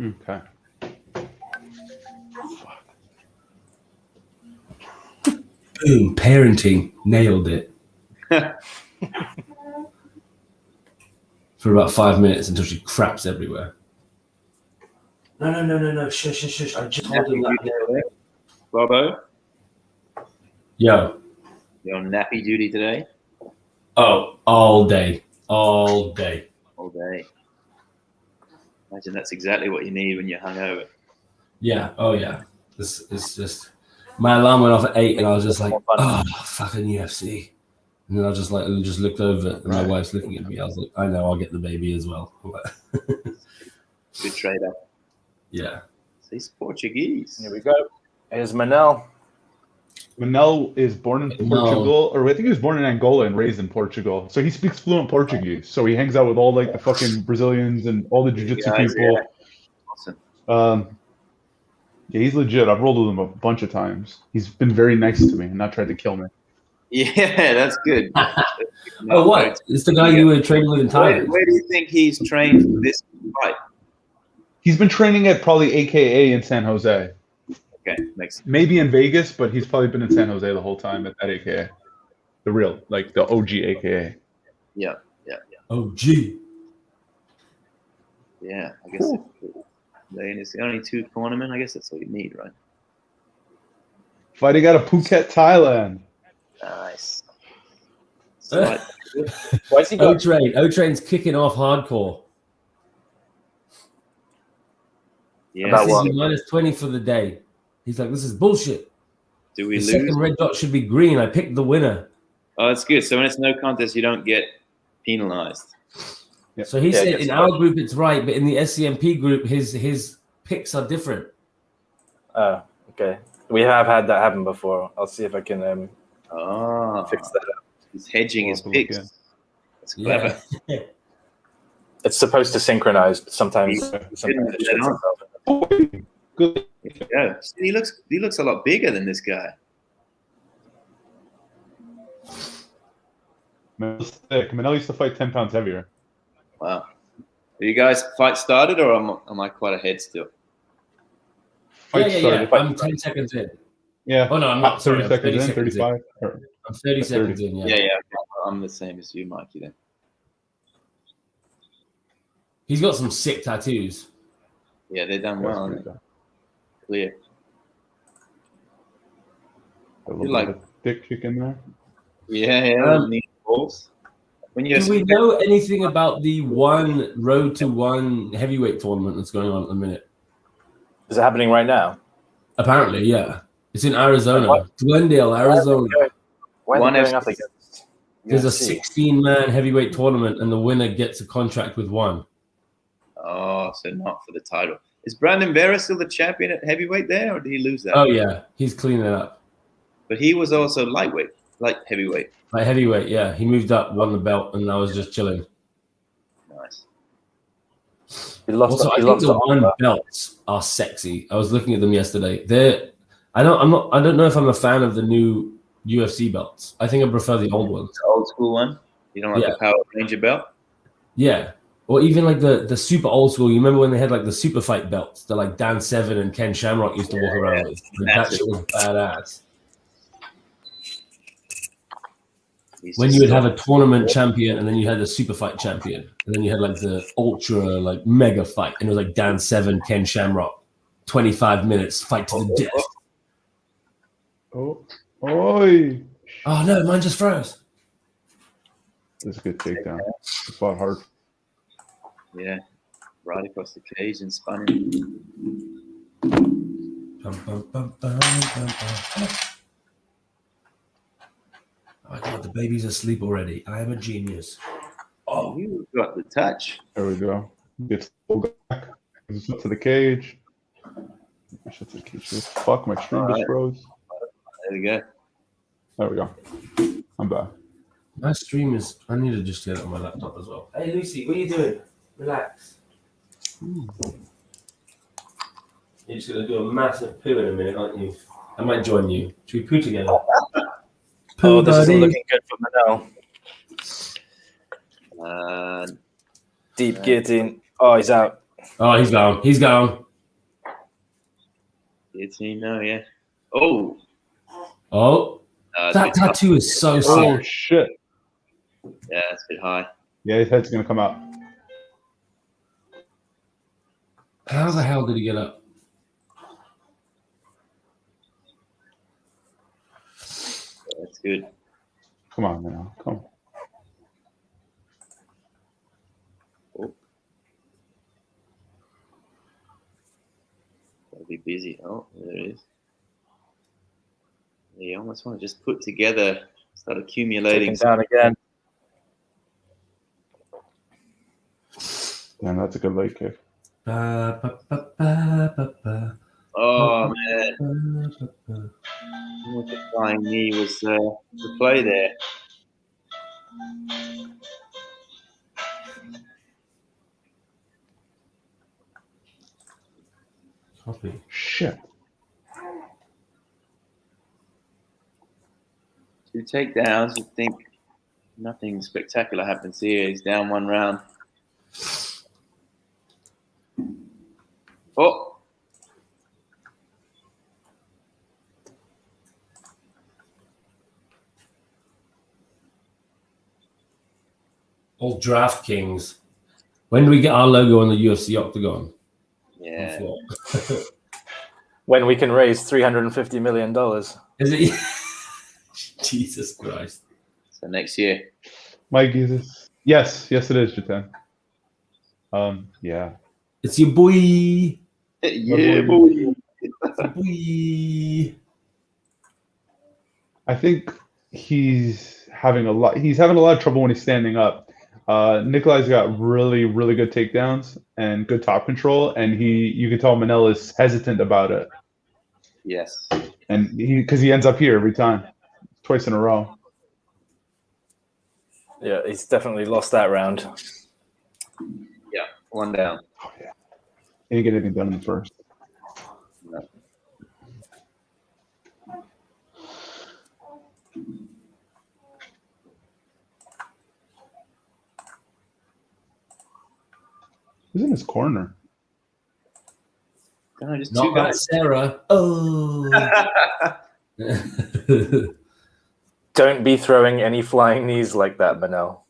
Okay.
Boom. Parenting. Nailed it. For about 5 minutes until she craps everywhere. No. Shush. I just told him that.
Bobo,
Yo.
you're on nappy duty today?
Oh, all day. All day.
All day. Imagine that's exactly what you need when you're hungover.
Yeah. Oh, yeah. It's just... My alarm went off at 8 and I was just like, oh, fucking UFC. And then I just looked over and my wife's looking at me. I was like, I know, I'll get the baby as well.
Good trader.
Yeah.
He's Portuguese.
Here we go. Here's Manel.
Manel is born in Portugal, or I think he was born in Angola and raised in Portugal. So he speaks fluent Portuguese. So he hangs out with all like the fucking Brazilians and all the jiu-jitsu people.
Awesome.
Yeah, he's legit. I've rolled with him a bunch of times. He's been very nice to me and not tried to kill me.
Yeah, that's good.
Oh, what? It's the guy you were training with in Thailand.
Where do you think he's trained for this fight?
He's been training at probably AKA in San Jose.
Okay, makes sense.
Maybe in Vegas, but he's probably been in San Jose the whole time at AKA. The real, like the OG AKA.
Yeah.
Oh, gee.
Yeah, I guess it's the only 2 tournament. I guess that's all you need, right?
Fighting out of Phuket, Thailand.
Nice.
Why's he got?
O-Train's kicking off hardcore.
Yeah.
About what?
He's minus 20 for the day. He's like, this is bullshit.
Do we
The
lose?
second red dot should be green. I picked the winner.
Oh, that's good. So when it's no contest, you don't get penalized.
Yeah.
So he
Yeah,
said
it's
in
right.
our group it's right, but in the SCMP group, his picks are different.
Oh, okay. We have had that happen before. I'll see if I can
Oh,
fix that up.
he's hedging his
We'll have to look
picks.
in.
That's clever.
Yeah.
It's supposed to synchronize, but sometimes it
Didn't
shits
let on.
itself.
Good.
Yeah, he looks a lot bigger than this guy.
Manel's thick. Manel used to fight 10 pounds heavier.
Wow. Are you guys fight started, or am I quite ahead still?
Fight
Yeah.
started.
I'm 10 seconds in.
Yeah.
Oh, no, I'm not. Sorry,
30
I'm 30
seconds in,
seconds in.
35. Or-
I'm 30 seconds in,
Yeah. I'm the same as you, Mikey. Then.
He's got some sick tattoos.
Yeah, they're done well. Aren't they? Clear.
A little
like-
bit of dick kick in there.
Yeah. Knee balls. When you
Do we know anything about the Road to One heavyweight tournament that's going on at the minute?
Is it happening right now?
Apparently, yeah. It's in Arizona. Glendale, Arizona.
Why are
One
they going
F-
up against?
There's a
UFC?
16-man heavyweight tournament, and the winner gets a contract with one.
Oh, so not for the title. Is Brandon Vera still the champion at heavyweight there, or did he lose that?
Oh, yeah. He's cleaning it up.
But he was also light heavyweight.
Like heavyweight, yeah. He moved up, won the belt, and I was just chilling.
Nice.
He lost.
Also, I
he
think
lost
the
to
one belts are sexy. I was looking at them yesterday. I don't know if I'm a fan of the new UFC belts. I think I prefer the old ones.
The old school one. You don't like the Power Ranger belt?
Yeah. Or even like the super old school. You remember when they had like the super fight belts that like Dan Severn and Ken Shamrock used to walk around with? Like, that shit was badass. When you would have a tournament champion and then you had the super fight champion and then you had like the ultra like mega fight and it was like Dan Severn, Ken Shamrock, 25 minutes fight to the death.
Oh, oi!
Oh no, mine just froze.
That's a good takedown. He fought hard.
Yeah, right across the cage and spun him.
Bum, bum, bum, bum, bum, bum. Oh my god, the baby's asleep already. I am a genius.
Oh, you got the touch.
There we go. Gets pulled back. It's up to the cage. My shit's a key shoot. Fuck, my stream just froze.
There we go.
There we go. I'm back.
My stream is. I need to just get it on my laptop as well. Hey, Lucy, what are you doing? Relax. You're just gonna do a massive poo in a minute, aren't you? I might join you. Should we poo together?
Oh, this isn't looking good for Manel. Deep guillotine. Oh, he's out.
Oh, he's gone. He's gone.
Guillotine, no, yeah. Oh.
Oh, that tattoo is so sick.
Oh shit!
Yeah, that's a bit high.
Yeah, his head's gonna come out.
How the hell did he get up?
That's good.
Come on, man. Come on.
Oh. Gotta be busy. Oh, there it is. You almost want to just put together, start accumulating.
Taken down again.
Damn, that's a good leg kick.
Oh man, the flying knee was the play there.
Copy.
Shit.
2 takedowns. You'd think nothing spectacular happens here. He's down 1 round. Oh.
All DraftKings. When do we get our logo on the UFC Octagon?
Yeah.
When we can raise $350 million.
Is it? Jesus Christ.
So next year.
Mike Jesus. Yes, it is, Jatan. Yeah.
It's your boy.
Yeah, boy.
Boy.
I think he's having a lot of trouble when he's standing up. Nikolai's got really, really good takedowns and good top control, and you can tell Manel is hesitant about it.
Yes.
And because he ends up here every time, twice in a row.
Yeah, he's definitely lost that round.
Yeah, 1 down.
Oh, yeah. He didn't get anything done in the first.
No.
Who's in his corner?
No, just
Not
2
that
guys.
Sarah. Oh.
Don't be throwing any flying knees like that, Manel.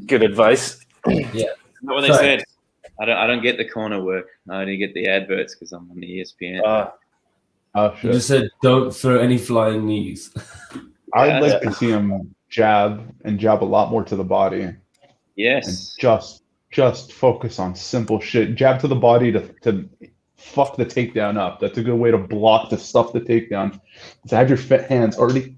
Good advice.
That's not what they said. I don't get the corner work. I only get the adverts because I'm on the ESPN.
Oh,
You
shit.
just said don't throw any flying knees.
I'd like to see him jab a lot more to the body. And
Yes.
just focus on simple shit. Jab to the body to fuck the takedown up. That's a good way to block to stuff the takedown. To have your fit hands already.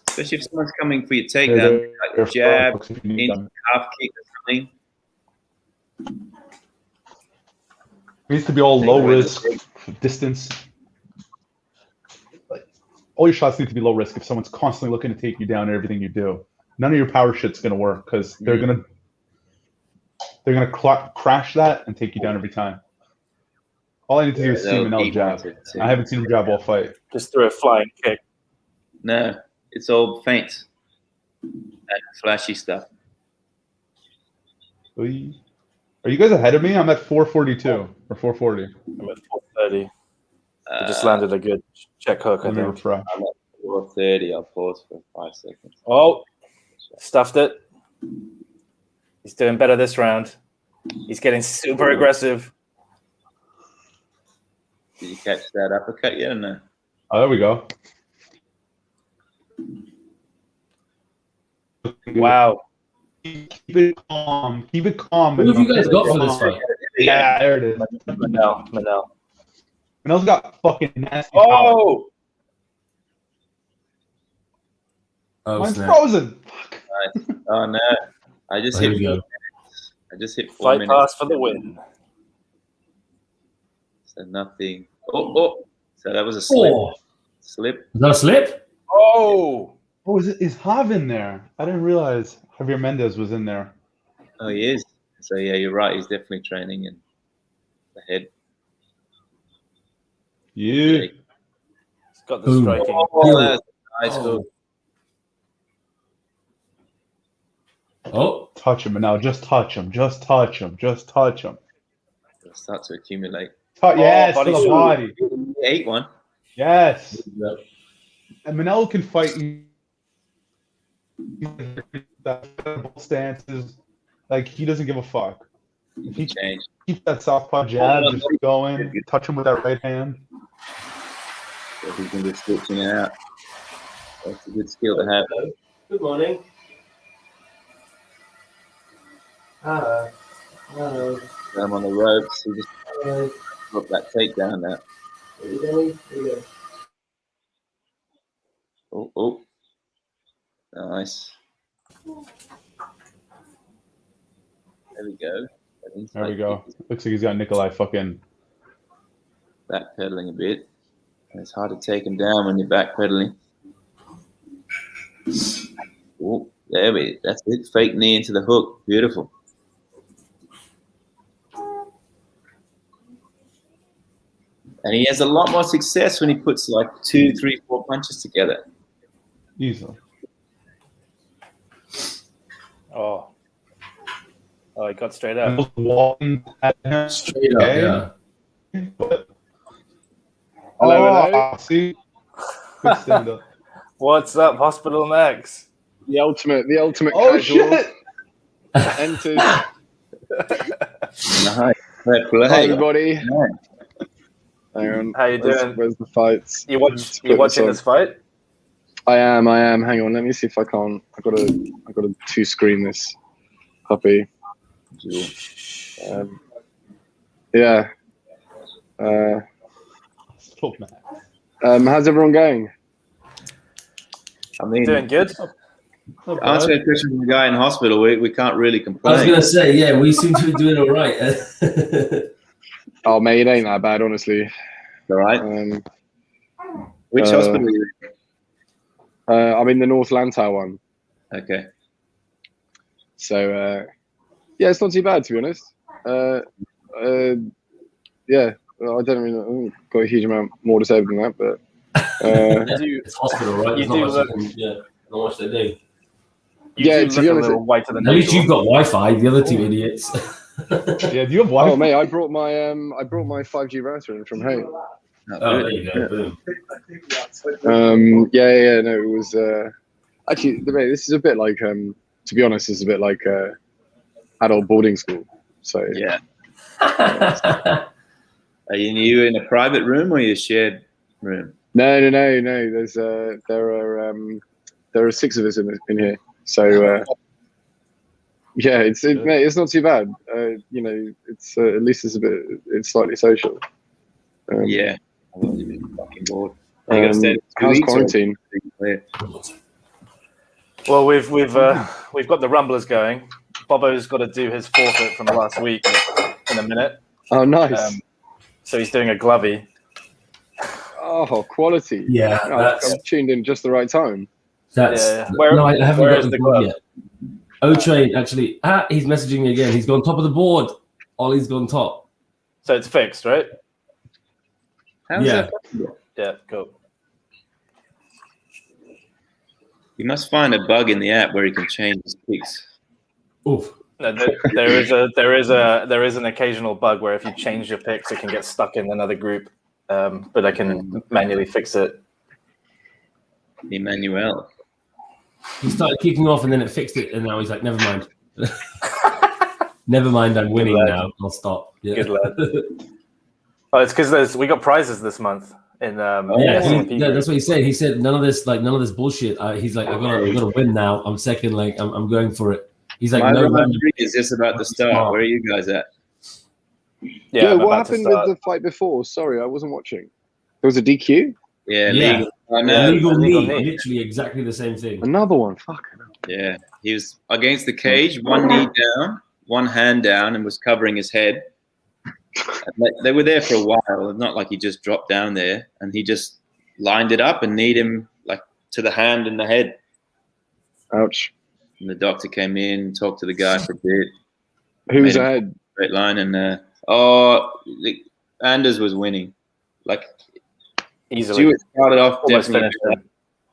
Especially if someone's coming for your takedown, like jab, in half kick or something.
It needs to be all low risk distance. Like, all your shots need to be low risk if someone's constantly looking to take you down in everything you do. None of your power shit's gonna work because they're gonna crash that and take you down every time. All I need to do is see Manel jab. I haven't seen him jab all fight.
Just throw a flying kick.
No, it's all feint and flashy stuff.
Are you guys ahead of me? I'm at 442 or 440.
I'm at 430. He just landed a good check hook, I
Let me
think.
refresh.
I'm at 430. I'll pause for 5 seconds.
Oh, stuffed it. He's doing better this round. He's getting super aggressive.
Did you catch that uppercut yet or no?
Oh, there we go.
Wow.
Keep it calm. Keep it calm.
Who have you guys got for this fight?
Yeah, there it is.
Manel.
Manel's got fucking nasty power.
Oh!
Oh,
Mine's
snap.
frozen. Fuck.
Oh no! I just
Here
hit
we go.
I just hit 4
Fight
minutes.
pass for the win.
So nothing. Oh. So that was a slip.
Oh,
Slip.
is that a slip?
Oh,
Oh, is Hav in there? I didn't realize Javier Mendez was in there.
Oh, he is. So yeah, you're right. He's definitely training in the head.
Yeah.
he's got the
Boom.
striking.
Oh, that's a nice
Oh.
hook.
Oh,
Touch him, and now just touch him. Just touch him. Just touch him.
It'll start to accumulate.
Yes,
body
to the
shot.
body.
He ate one.
Yes.
Yep.
And Manel can fight. That stances, like he doesn't give a fuck. If he
Change.
keeps that southpaw jab just going, touch him with that right hand.
So he can be switching it out. That's a good skill to have.
Good morning. Hello. Hello.
I'm on the ropes. He just got that takedown now. Oh. Nice. There we go.
There we go. Looks like he's got Nikolai fucking.
Backpedaling a bit. And it's hard to take him down when you're backpedaling. Oh, that's it. Fake knee into the hook. Beautiful. And he has a lot more success when he puts like 2, 3, 4 punches together.
Easily.
Oh, he got straight up.
Walking at him.
Straight up,
Okay.
yeah.
But,
Hello.
See? Good stand up.
What's up, Hospital Max?
The ultimate
Oh,
casual
shit.
enters.
Nice. Fair play.
Hi, everybody.
Nice.
Hang on.
How you doing?
Where's the fights?
You
Let's
watching
put
this fight?
I am. Hang on. Let me see if I can't. I gotta two screen this puppy. Yeah.
So mad.
How's everyone going?
I mean,
Doing good.
Not
answering
bad.
a question from the guy in hospital, we can't really
I was
complain.
gonna say, yeah, we seem to be doing all right.
Oh, mate, it ain't that bad, honestly.
All right. Which hospital are you in?
I'm in the North Lantau one,
Okay.
so yeah, it's not too bad to be honest. Yeah, I haven't got a huge amount more to say than that, but
It's hospital, right?
You
There's not
do
much
look-
they can- yeah, not much they do.
Yeah,
do
to
look
be
a
honest,
little whiter than
At least
usual.
you've got Wi-Fi. The other two idiots.
Yeah, do you have Wi-Fi?
oh mate, I brought my 5G router in from home.
Oh, there you go. Boom.
Yeah, no, it was actually, mate, this is a bit like to be honest, it's a bit like adult boarding school. So
Yeah. Are you in a private room or you shared room?
no. There's there are 6 of us in here. So yeah, mate, it's not too bad. You know, it's at least it's slightly social.
Yeah. I've only been fucking bored. Are you gonna stay 2
how's
weeks or-
quarantine?
Well, we've got the rumblers going. Bobo's got to do his forfeit from last week in a minute,
Oh, nice.
so he's doing a glovey.
Oh, quality.
Yeah,
No,
that's
I'm tuned in just the right time.
Yeah. Where-
no, I haven't
where
got
is
the
the
glove
glove?
yet. O-Train actually. He's messaging me again. He's gone top of the board. Ollie's gone top.
So it's fixed, right?
How's
Yeah.
that possible?
Yeah, cool.
You must find a bug in the app where you can change his picks.
Oof.
No, there is an occasional bug where if you change your picks, it can get stuck in another group. But I can manually fix it.
Emmanuel.
He started kicking off and then it fixed it, and now he's like, never mind. Never mind, I'm winning
lad.
now. I'll stop. Yeah.
Good lad. Oh, it's because we got prizes this month in
Yeah,
SMP
yeah,
group.
that's what he said. He said none of this bullshit. He's like, I gotta win now. I'm second. Like, I'm going for it. He's like,
My
no
round
random.
3 is just about to start. Where are you guys at?
Yeah, I'm
what
about to
happened with
start.
the fight before? Sorry, I wasn't watching. There was a DQ?
Yeah,
Yeah.
legal. I know.
Illegal
illegal
knee,
knee.
literally exactly the same thing.
Another one. Fuck.
Yeah, he was against the cage, one knee down, one hand down and was covering his head. They were there for a while. It's not like he just dropped down there, and he just lined it up and kneed him like to the hand and the head.
Ouch.
And the doctor came in, talked to the guy for a bit.
Who was
made him
ahead?
Straight line, and Anders was winning. Like
Easily.
Stewart started off
Almost
definitely
finished him.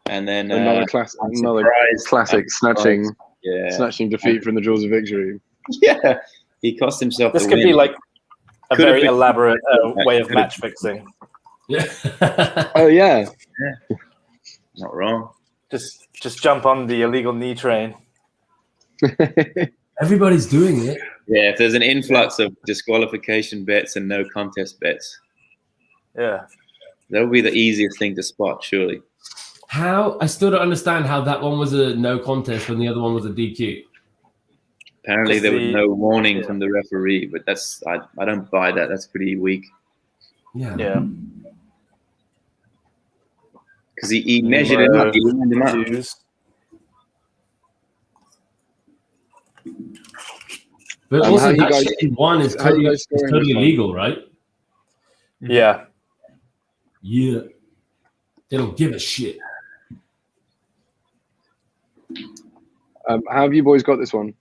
and then
Another classic snatching defeat from the jaws of victory.
Yeah, he cost himself.
This
the
could
win.
be like a
Could have
very
been-
elaborate way of
Could have-
match fixing.
Yeah.
Oh yeah.
Not wrong.
Just jump on the illegal knee train.
Everybody's doing it.
Yeah, if there's an influx of disqualification bets and no contest bets,
Yeah.
that would be the easiest thing to spot, surely.
How? I still don't understand how that one was a no contest when the other one was a DQ.
Apparently, there was
the-
no warning
yeah.
from the referee, but I don't buy that. That's pretty weak
Yeah.
Yeah.
because he measured him up. He lined him up.
Twos.
But
How
also,
you
that
guys-
shit in one is
how you
totally,
guys scoring
totally
this one?
legal, right?
Yeah.
Yeah. They don't give a shit.
How have you boys got this one?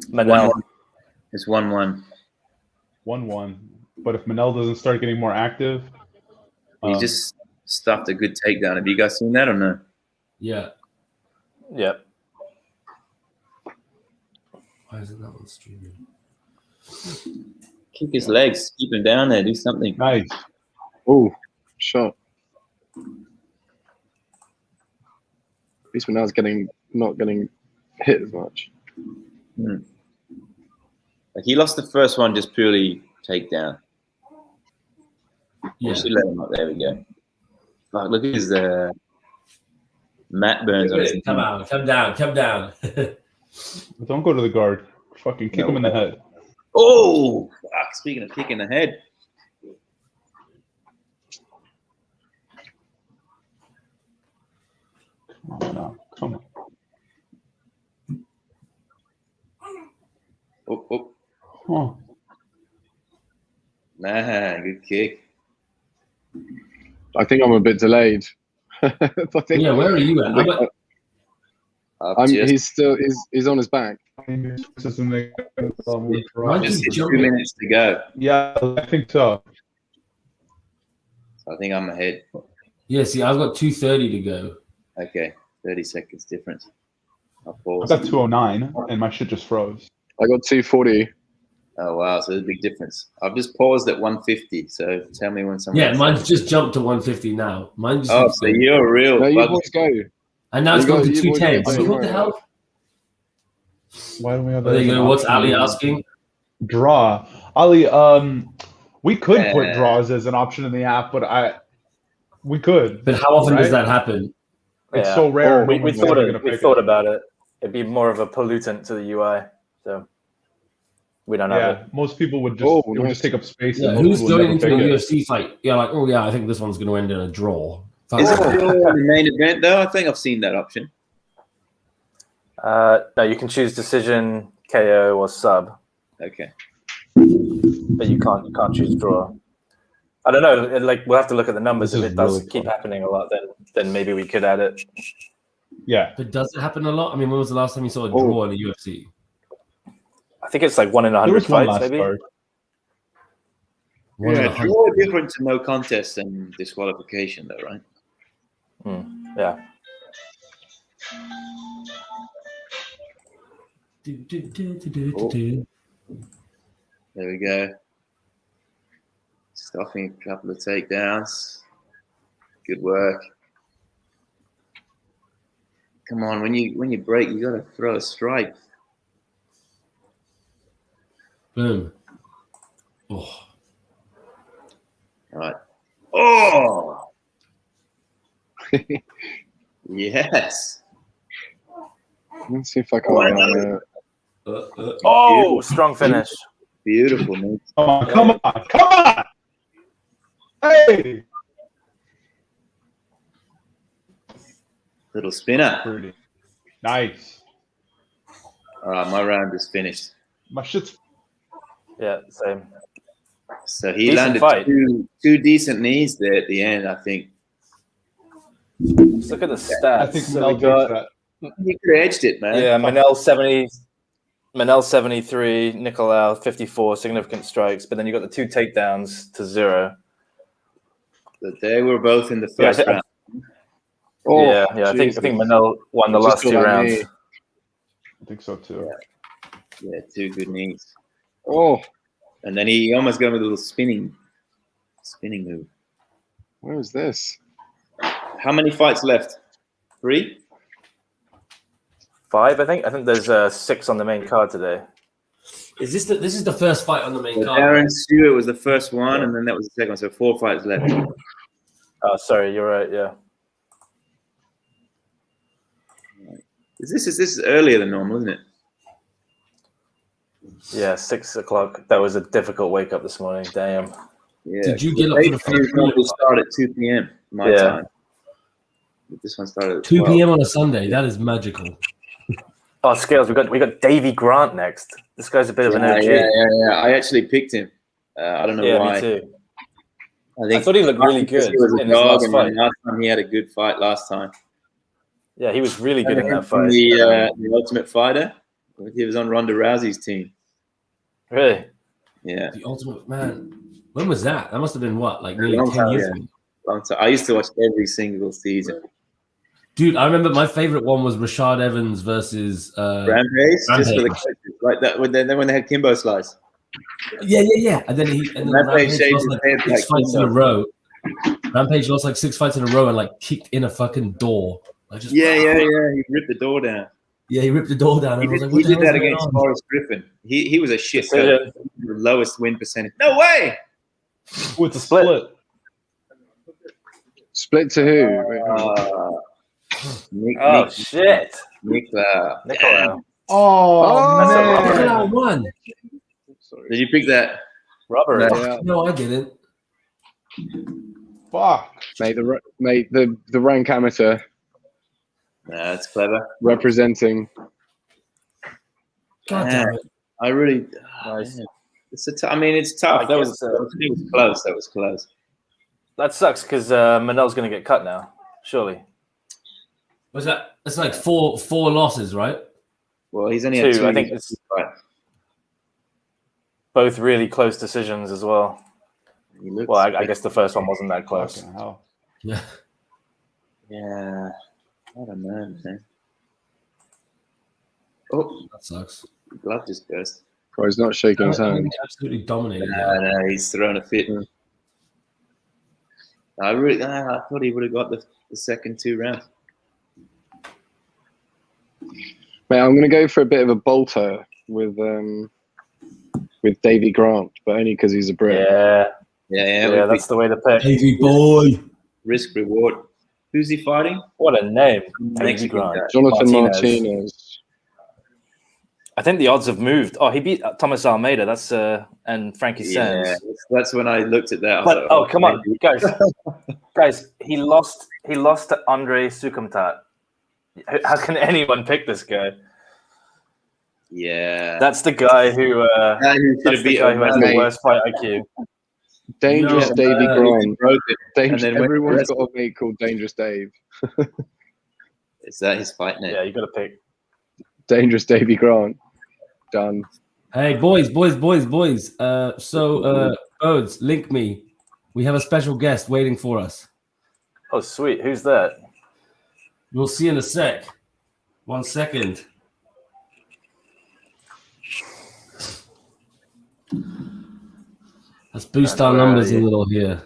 Manel.
It's 1-1.
1-1. But if Manel doesn't start getting more active,
He just stuffed a good takedown. Have you guys seen that or no?
Yeah.
Yeah.
Why isn't that one streaming?
Kick his legs, keep him down there, do something.
nice.
Oh, shot. At least Manel's not getting hit as much.
Like he lost the first one just purely takedown.
Yeah.
We should let him up. There we go. Fuck, look at his mat burns on his
Come on, come down, come down.
But don't go to the guard. Fucking kick him in the head.
Oh, fuck. Speaking of kicking the head.
Come on now. Come on.
Oh.
Oh.
Man, good kick.
I think I'm a bit delayed. I think
Yeah, where are you at?
he's on his back.
Mine's
Just
just
2
jumping.
minutes to go.
Yeah, I think so.
So I think I'm ahead.
Yeah, see, I've got 2:30 to go.
Okay, 30 seconds difference. I'll
I
pause.
got 209 and my shit just froze.
I got 240.
Oh, wow. So there's a big difference. I've just paused at 150. So tell me when someone.
Yeah, mine's just jumped to 150 now. Mine just
Oh,
looks
so
good.
you're a real.
No, you
bug.
boys go.
And now it's
you
gone
got-
to
you boys
210.
got-
So what the hell?
Why do we have
Oh, there you
as
go.
an
What's
option?
Ali asking?
Draw. Ali, we could put
Yeah.
draws as an option in the app, but we could.
But how often does
Right?
that happen?
It's
Yeah.
so rare.
We
no one's
thought
ever gonna
we
pick
thought
it.
about it. It'd be more of a pollutant to the UI. So we don't have
Yeah,
it.
most people would just
Oh,
it would
nice.
just take up space.
Yeah,
and most
who's
people would
going
never
into a
pick it.
UFC fight? Yeah, like, oh yeah, I think this one's going to end in a draw.
Is it
Fuck.
still in the main event, though? I think I've seen that option.
No, you can choose decision, KO, or sub,
Okay.
but you can't choose draw. I don't know. Like we'll have to look at the numbers.
This
If
is
it does
really
keep
cool.
happening a lot, then maybe we could add it.
Yeah,
But does it happen a lot? I mean, when was the last time you saw a draw in a UFC?
I think it's like 1 in
there
100
was one
fights,
last
maybe.
card.
One in
Yeah,
100.
draw different to no contest and disqualification, though, right?
Yeah.
There we go. Stuffing a couple of takedowns. Good work. Come on, when you break, you got to throw a strike.
Boom. Oh.
All right. Oh, yes.
Let's see if I can.
Oh, strong finish.
Beautiful, man.
Come on! Hey!
Little spinner.
Pretty nice.
All right, my round is finished.
My shit's
Yeah, same.
So he
Decent
landed
fight.
two decent knees there at the end, I think.
Let's look at the stats.
I think
So we
Manel
got
takes that.
He could have edged it, man.
yeah, Manel 73, Nicolau 54 significant strikes, but then you got the 2 takedowns to 0.
But they were both in the first
I-
round.
Oh,
yeah. I think Manel won the
Just
last 2
feel like
rounds.
me.
I think so too.
Yeah, 2 good knees.
Oh,
And then he almost got with a little spinning move.
where is this?
How many fights left? 3?
5, I think. I think there's 6 on the main card today.
Is this this is the first fight on the main
Well,
card?
Darren Stewart was the first one, and then that was the second one. So 4 fights left.
Oh, sorry, you're right. Yeah.
This is earlier than normal, isn't it?
Yeah, 6 o'clock. That was a difficult wake up this morning. Damn.
Yeah.
Did you get up for the first
normally start at 2 p.m. my
Yeah.
time. But this one started at
2
12.
p.m. on a Sunday? That is magical.
Oh, Scales, we got Davy Grant next. This guy's a bit of an OG.
Yeah. I actually picked him. I don't know
Yeah,
why.
me too.
I
I thought he looked really
because
good
he was a
in his
dog,
last
and
fight.
then last time he had a good fight last time.
Yeah, he was really good in that
From
fight.
the Ultimate Fighter. He was on Ronda Rousey's team.
Really?
Yeah.
The Ultimate Man. When was that? That must have been what, like nearly
Long
10
time,
years
yeah.
ago.
Long time. I used to watch every single season.
Dude, I remember my favorite one was Rashad Evans versus
Rampage, just for the
Rampage.
coaches. Like that when they had Kimbo Slice.
Yeah. And then
Rampage
Rampage
shaved
lost
his
like
head
6
like
fights in a
Kimbo.
row. Rampage lost like 6 fights in a row and like kicked in a fucking door. Like just
Yeah. He ripped the door down.
Yeah, he ripped the door down and I was like,
He
what the
did
hell
that
is going
against
on?
Forrest Griffin. He was a shit
Decision.
coach. The lowest win percentage. No way.
With the
Split.
split.
Split to who?
Oh, shit.
Nicolau.
Nicolau.
Oh,
That's a
man.
rubber.
Nicolau won.
Sorry.
Did you pick that?
Robbery.
Yeah.
No, I didn't.
Fuck.
Mate, the rank amateur
Nah, that's clever.
representing.
God damn it.
I really.
Nice.
Man. I mean, it's tough.
I
That
guess,
was close. That was close.
That sucks because Manel's going to get cut now, surely.
Was that? It's like four losses, right?
Well, he's only had
2.
2.
I think it's both really close decisions as well.
He looks,
Well, I guess the first one wasn't that close.
Fucking hell.
Yeah.
Yeah. I don't know, man. Oh,
That sucks.
the glove just burst.
Oh, he's not shaking his hand.
He absolutely dominated.
No, he's thrown a fit. I thought he would have got the second 2 rounds.
Mate, I'm going to go for a bit of a bolter with Davy Grant, but only because he's a Brit.
Yeah, that's the way to pick.
Davey boy.
Risk reward. Who's he fighting?
What a name. Davey
Mexican
Grant.
guy.
Jonathan
Martinez.
Martinez.
I think the odds have moved. Oh, he beat Thomas Almeida. That's and Frankie
Yeah,
Sands.
that's when I looked at that. I
But
thought,
come on,
maybe.
guys, he lost to Andre Sukumtat. How can anyone pick this guy?
Yeah.
That's the guy who.
Guy who should
That's
have
the
beat
guy who has the
O'Malley.
worst fight IQ.
Dangerous
No,
Davy Grant.
Broke it. And then went
Everyone's
to
got a mate called Dangerous Dave.
Is that his fight name?
Yeah, you got to pick.
Dangerous Davy Grant. Done.
Hey, boys. Odes, link me. We have a special guest waiting for us.
Oh, sweet. Who's that?
We'll see in a sec. 1 second. Let's boost our numbers a little here.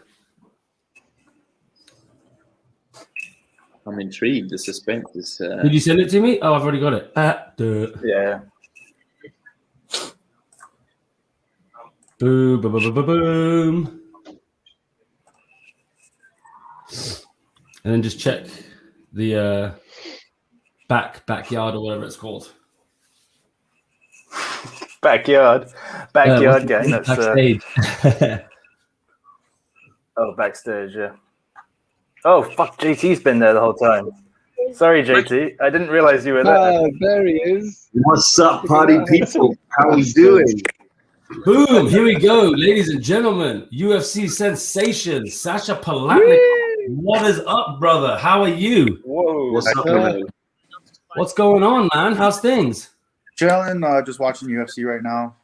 I'm intrigued. The suspense is.
Did you send it to me? Oh, I've already got it.
Yeah.
Boom, boom, boom, boom, boom, boom. And then just check the backyard or whatever it's called.
Backyard gang. That's
backstage.
backstage. Yeah. Oh fuck! JT's been there the whole time. Sorry, JT. I didn't realize you were there.
There he is.
What's up, party people? How we doing?
Boom! Here we go, ladies and gentlemen. UFC sensation, Sasha Palatnik. What is up, brother? How are you?
Whoa.
What's up, man?
What's going on, man? How's things?
Chilling, just watching UFC right now.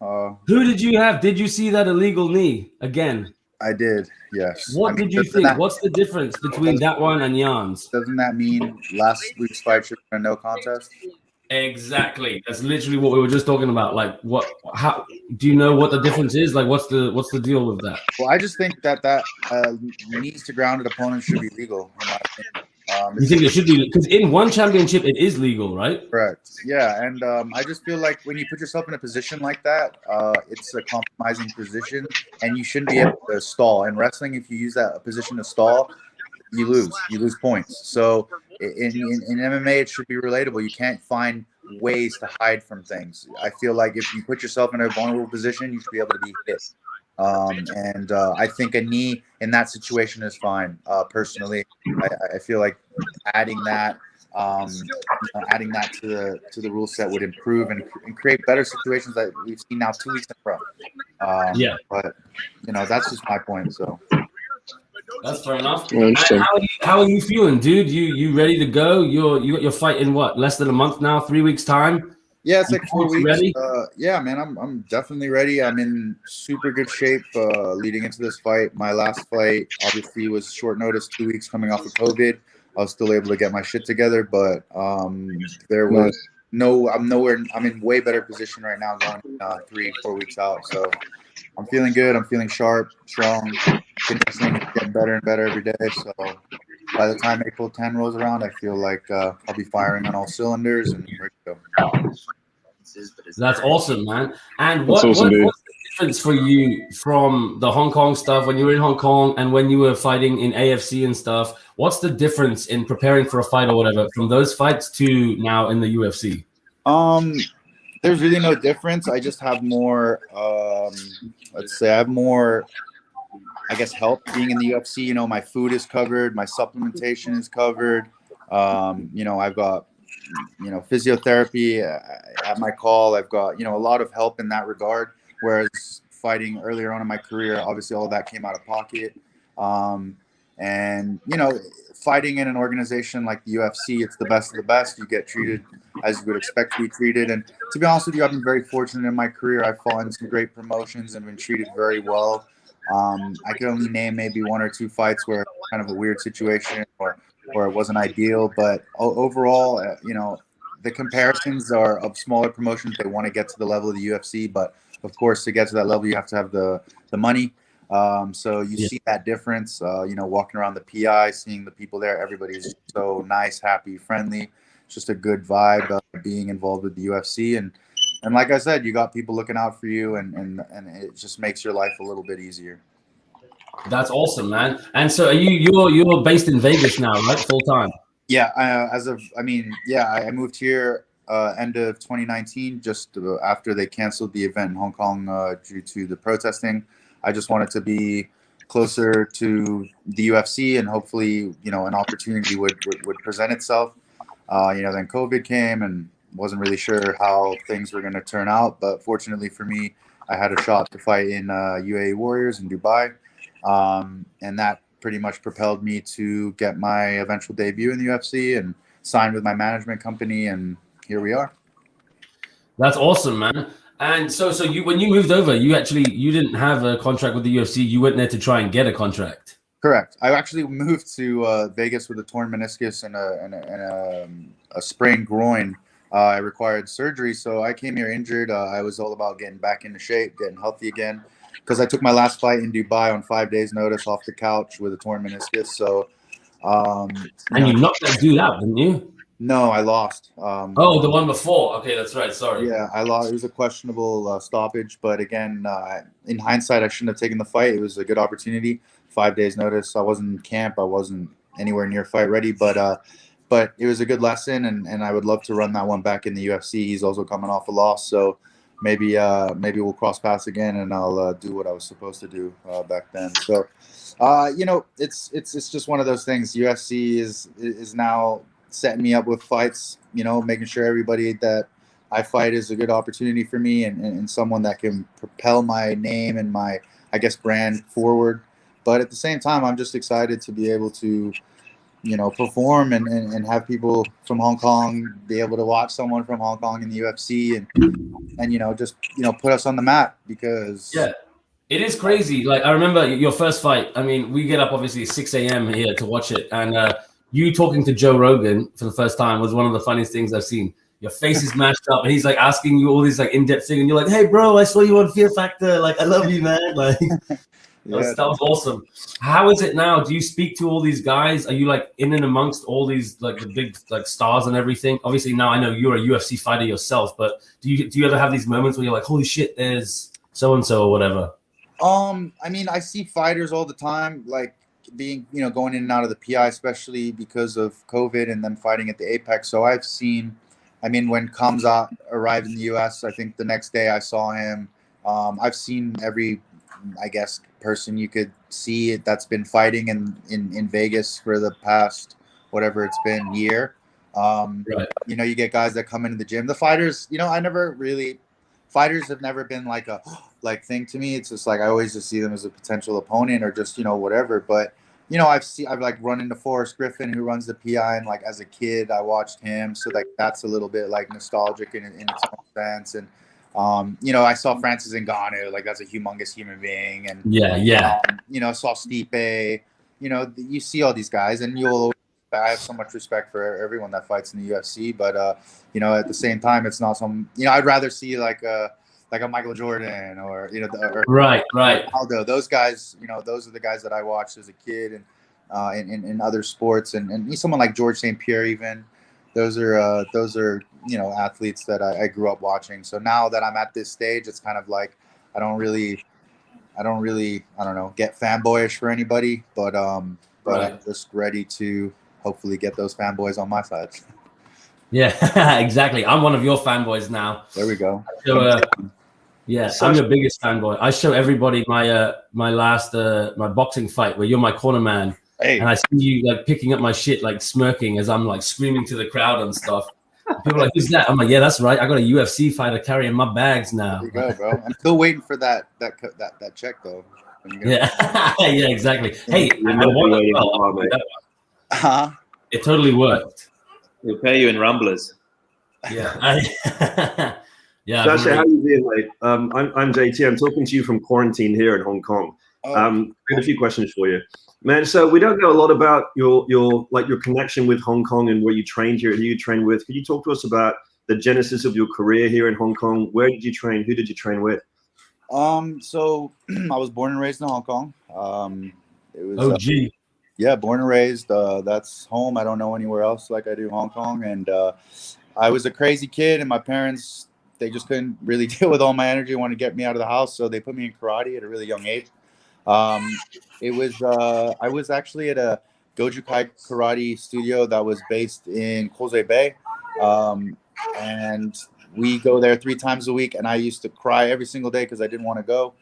Who did you have? Did you see that illegal knee again?
I did, yes.
What did you think? What's the difference between that one and Jan's?
Doesn't that mean last week's fight should have been a no contest?
Exactly. That's literally what we were just talking about. Like, what? How do you know what the difference is? Like, what's the deal with that?
Well, I just think that knees to grounded opponent should be legal. In my opinion.
You think it should be, because in one championship it is legal, right?
Correct. Yeah, and I just feel like when you put yourself in a position like that, it's a compromising position, and you shouldn't be able to stall. In wrestling, if you use that position to stall, you lose. You lose points. So in MMA, it should be relatable. You can't find ways to hide from things. I feel like if you put yourself in a vulnerable position, you should be able to be hit. I think a knee in that situation is fine. Personally, I feel like adding that to the rule set would improve and create better situations that we've seen now 2 weeks in a row.
Yeah,
but that's just my point. So
that's fair enough.
Interesting.
How are you feeling, dude? You ready to go? You got your fight in what? Less than a month now? 3 weeks time?
Yeah, it's like 4 weeks.
Ready?
Yeah, man, I'm definitely ready. I'm in super good shape leading into this fight. My last fight obviously was short notice, 2 weeks coming off of COVID. I was still able to get my shit together, but there was I'm in way better position right now going 3-4 weeks out. So I'm feeling good. I'm feeling sharp, strong. Conditioning is getting better and better every day. So by the time April 10 rolls around, I feel like I'll be firing on all cylinders and ready to go.
That's awesome, man. And what's
awesome,
the difference for you from the Hong Kong stuff when you were in Hong Kong and when you were fighting in AFC and stuff? What's the difference in preparing for a fight or whatever from those fights to now in the UFC?
There's really no difference. I just have more, I guess, help being in the UFC. My food is covered, my supplementation is covered. I've got, physiotherapy at my call. I've got, a lot of help in that regard. Whereas fighting earlier on in my career, obviously all of that came out of pocket. Fighting in an organization like the UFC, it's the best of the best. You get treated as you would expect to be treated. And to be honest with you, I've been very fortunate in my career. I've fought in some great promotions and been treated very well. I can only name maybe 1 or 2 fights where kind of a weird situation or it wasn't ideal. But overall, the comparisons are of smaller promotions. They want to get to the level of the UFC. But, of course, to get to that level, you have to have the money. So you see that difference, walking around the PI, seeing the people there. Everybody's so nice, happy, friendly. It's just a good vibe being involved with the UFC. And like I said, you got people looking out for you, and it just makes your life a little bit easier.
That's awesome, man. And so you're based in Vegas now, right? Full time.
Yeah. I moved here end of 2019, just after they canceled the event in Hong Kong due to the protesting. I just wanted to be closer to the UFC, and hopefully, an opportunity would present itself. Then COVID came, and wasn't really sure how things were going to turn out. But fortunately for me, I had a shot to fight in UAE Warriors in Dubai, and that pretty much propelled me to get my eventual debut in the UFC and sign with my management company, and here we are.
That's awesome, man. And so you, when you moved over, you didn't have a contract with the UFC. You went there to try and get a contract.
Correct. I actually moved to Vegas with a torn meniscus and a sprained groin. I required surgery, so I came here injured. I was all about getting back into shape, getting healthy again, because I took my last fight in Dubai on 5 days' notice off the couch with a torn meniscus. So,
you knocked that dude out, didn't you?
No, I lost.
The one before. Okay, that's right. Sorry.
Yeah, I lost. It was a questionable stoppage, but again, in hindsight, I shouldn't have taken the fight. It was a good opportunity. 5 days notice. I wasn't in camp. I wasn't anywhere near fight ready, but it was a good lesson, and I would love to run that one back in the UFC. He's also coming off a loss, so maybe we'll cross paths again, and I'll do what I was supposed to do back then. So, it's just one of those things. UFC is now setting me up with fights, making sure everybody that I fight is a good opportunity for me and someone that can propel my name and my, I guess, brand forward. But at the same time, I'm just excited to be able to, perform and have people from Hong Kong be able to watch someone from Hong Kong in the UFC and just, put us on the map because.
Yeah. It is crazy. Like, I remember your first fight. I mean, we get up obviously 6 a.m. here to watch it. And you talking to Joe Rogan for the first time was one of the funniest things I've seen. Your face is mashed up and he's like asking you all these like in-depth things. And you're like, hey, bro, I saw you on Fear Factor. Like, I love you, man. Like, that was awesome. How is it now? Do you speak to all these guys? Are you like in and amongst all these like the big like stars and everything? Obviously now I know you're a UFC fighter yourself, but do you ever have these moments where you're like, holy shit, there's so-and-so or whatever?
I mean, I see fighters all the time, like being, going in and out of the PI, especially because of COVID and them fighting at the Apex. So I've seen, I mean, when Kamzat arrived in the US, I think the next day I saw him. I've seen every, I guess, person you could see that's been fighting in Vegas for the past, whatever it's been, year.
Right.
You get guys that come into the gym. The fighters, fighters have never been like a thing to me. It's just like I always just see them as a potential opponent or just whatever. But I've like run into Forrest Griffin, who runs the PI, and like as a kid I watched him, so like that's a little bit like nostalgic in its own sense. And I saw Francis Ngannou, like that's a humongous human being, and saw Stipe. You see all these guys, and I have so much respect for everyone that fights in the UFC, but at the same time, it's not some. I'd rather see like a Michael Jordan or
right.
Aldo. Those guys, those are the guys that I watched as a kid and in other sports, and someone like George St. Pierre even. Those are athletes that I grew up watching. So now that I'm at this stage, it's kind of like I don't really get fanboyish for anybody, but I'm just ready to hopefully get those fanboys on my side.
Yeah, exactly. I'm one of your fanboys now.
There we go.
So, I'm your biggest fanboy. I show everybody my my boxing fight where you're my corner man.
Hey.
And I see you like picking up my shit, like smirking as I'm like screaming to the crowd and stuff. People are like, who's that? I'm like, yeah, that's right. I got a UFC fighter carrying my bags now.
There you go, bro. I'm still waiting for that check though.
Yeah, yeah, exactly. Hey, it totally worked.
We'll pay you in rumblers.
Yeah. Yeah.
Sasha, how you doing, mate? I'm JT. I'm talking to you from quarantine here in Hong Kong. I have a few questions for you, man. So we don't know a lot about your connection with Hong Kong and where you trained here, who you trained with. Could you talk to us about the genesis of your career here in Hong Kong? Where did you train? Who did you train with?
So I was born and raised in Hong Kong. It was
OG.
Born and raised. That's home. I don't know anywhere else like I do Hong Kong. And I was a crazy kid, and my parents, they just couldn't really deal with all my energy, wanted to get me out of the house, so they put me in karate at a really young age. I was actually at a Goju-Kai karate studio that was based in Causeway Bay, and we go there 3 times a week, and I used to cry every single day because I didn't want to go,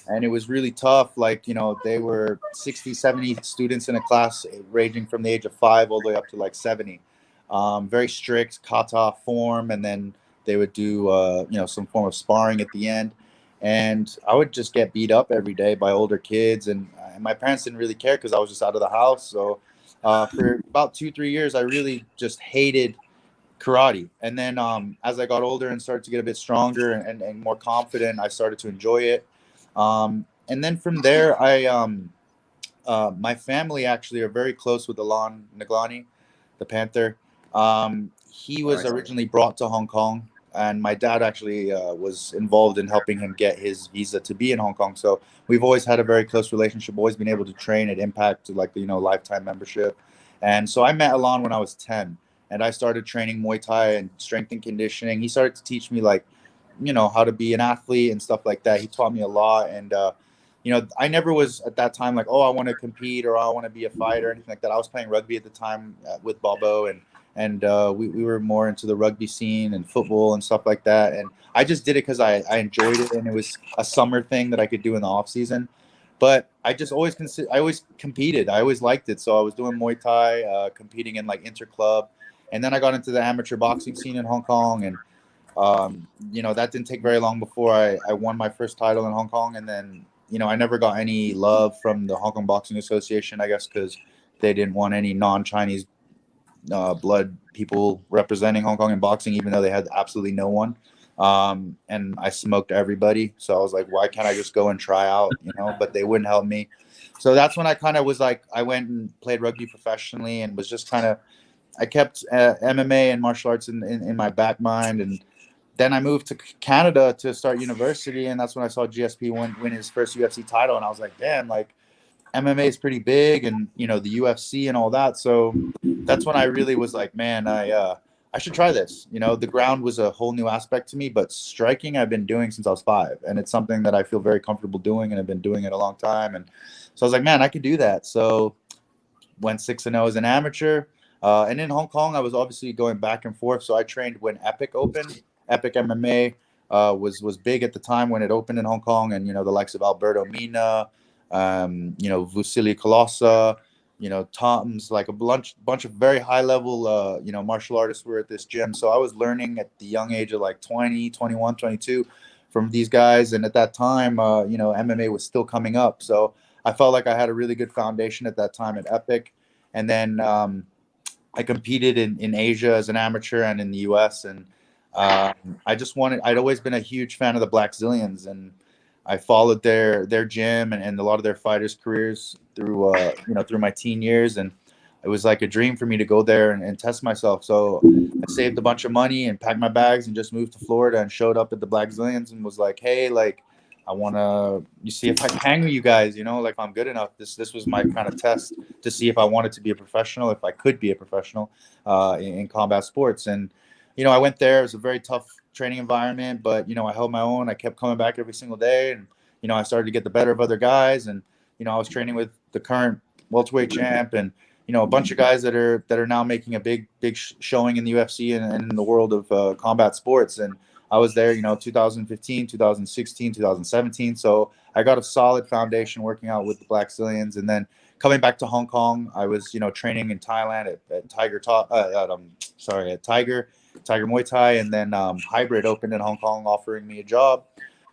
and it was really tough. Like, they were 60, 70 students in a class ranging from the age of 5 all the way up to like 70. Very strict kata form, and then they would do some form of sparring at the end. And I would just get beat up every day by older kids, and my parents didn't really care because I was just out of the house. So for about 2-3 years, I really just hated karate. And then as I got older and started to get a bit stronger and more confident, I started to enjoy it. And then from there, my family actually are very close with Alon Naglani, the Panther. He was originally brought to Hong Kong, and my dad actually was involved in helping him get his visa to be in Hong Kong. So we've always had a very close relationship, always been able to train at Impact, like, lifetime membership. And so I met Alon when I was 10, and I started training Muay Thai and strength and conditioning. He started to teach me, like, how to be an athlete and stuff like that. He taught me a lot. And, I never was at that time like, oh, I want to compete or I want to be a fighter or anything like that. I was playing rugby at the time with Bobo, and we were more into the rugby scene and football and stuff like that. And I just did it because I enjoyed it, and it was a summer thing that I could do in the off season. But I just always competed. I always liked it. So I was doing Muay Thai, competing in like inter-club. And then I got into the amateur boxing scene in Hong Kong, and that didn't take very long before I won my first title in Hong Kong. And then I never got any love from the Hong Kong Boxing Association, I guess because they didn't want any non-Chinese blood people representing Hong Kong in boxing, even though they had absolutely no one. And I smoked everybody. So I was like, why can't I just go and try out, but they wouldn't help me. So that's when I kind of was like, I went and played rugby professionally and was just kind of, I kept MMA and martial arts in my back mind. And then I moved to Canada to start university. And that's when I saw GSP win his first UFC title. And I was like, damn, like MMA is pretty big, and the UFC and all that. So that's when I really was like, man, I should try this. The ground was a whole new aspect to me, but striking I've been doing since I was 5, and it's something that I feel very comfortable doing, and I've been doing it a long time. And so I was like, man, I could do that. So went 6-0 as an amateur. And in Hong Kong, I was obviously going back and forth. So I trained when Epic opened. Epic MMA was big at the time when it opened in Hong Kong, and the likes of Alberto Mina, Vasily Kolossa, Tom's, like a bunch of very high level, martial artists were at this gym. So I was learning at the young age of like 20, 21, 22 from these guys. And at that time, MMA was still coming up. So I felt like I had a really good foundation at that time at Epic. And then I competed in Asia as an amateur and in the US. And I'd always been a huge fan of the Black Zillions, and I followed their gym and a lot of their fighters' careers through my teen years, and it was like a dream for me to go there and test myself. So I saved a bunch of money and packed my bags and just moved to Florida and showed up at the Black Zillions and was like, hey, like I want to see if I can hang with you guys, like if I'm good enough. This was my kind of test to see if I wanted to be a professional, if I could be a professional in combat sports. And I went there. It was a very tough training environment, but I held my own. I kept coming back every single day, and I started to get the better of other guys. And I was training with the current welterweight champ, and a bunch of guys that are now making a big showing in the UFC and in the world of combat sports. And I was there, 2015, 2016, 2017. So I got a solid foundation working out with the Black Zillions, and then coming back to Hong Kong, I was training in Thailand at Tiger Muay Thai, and then Hybrid opened in Hong Kong, offering me a job.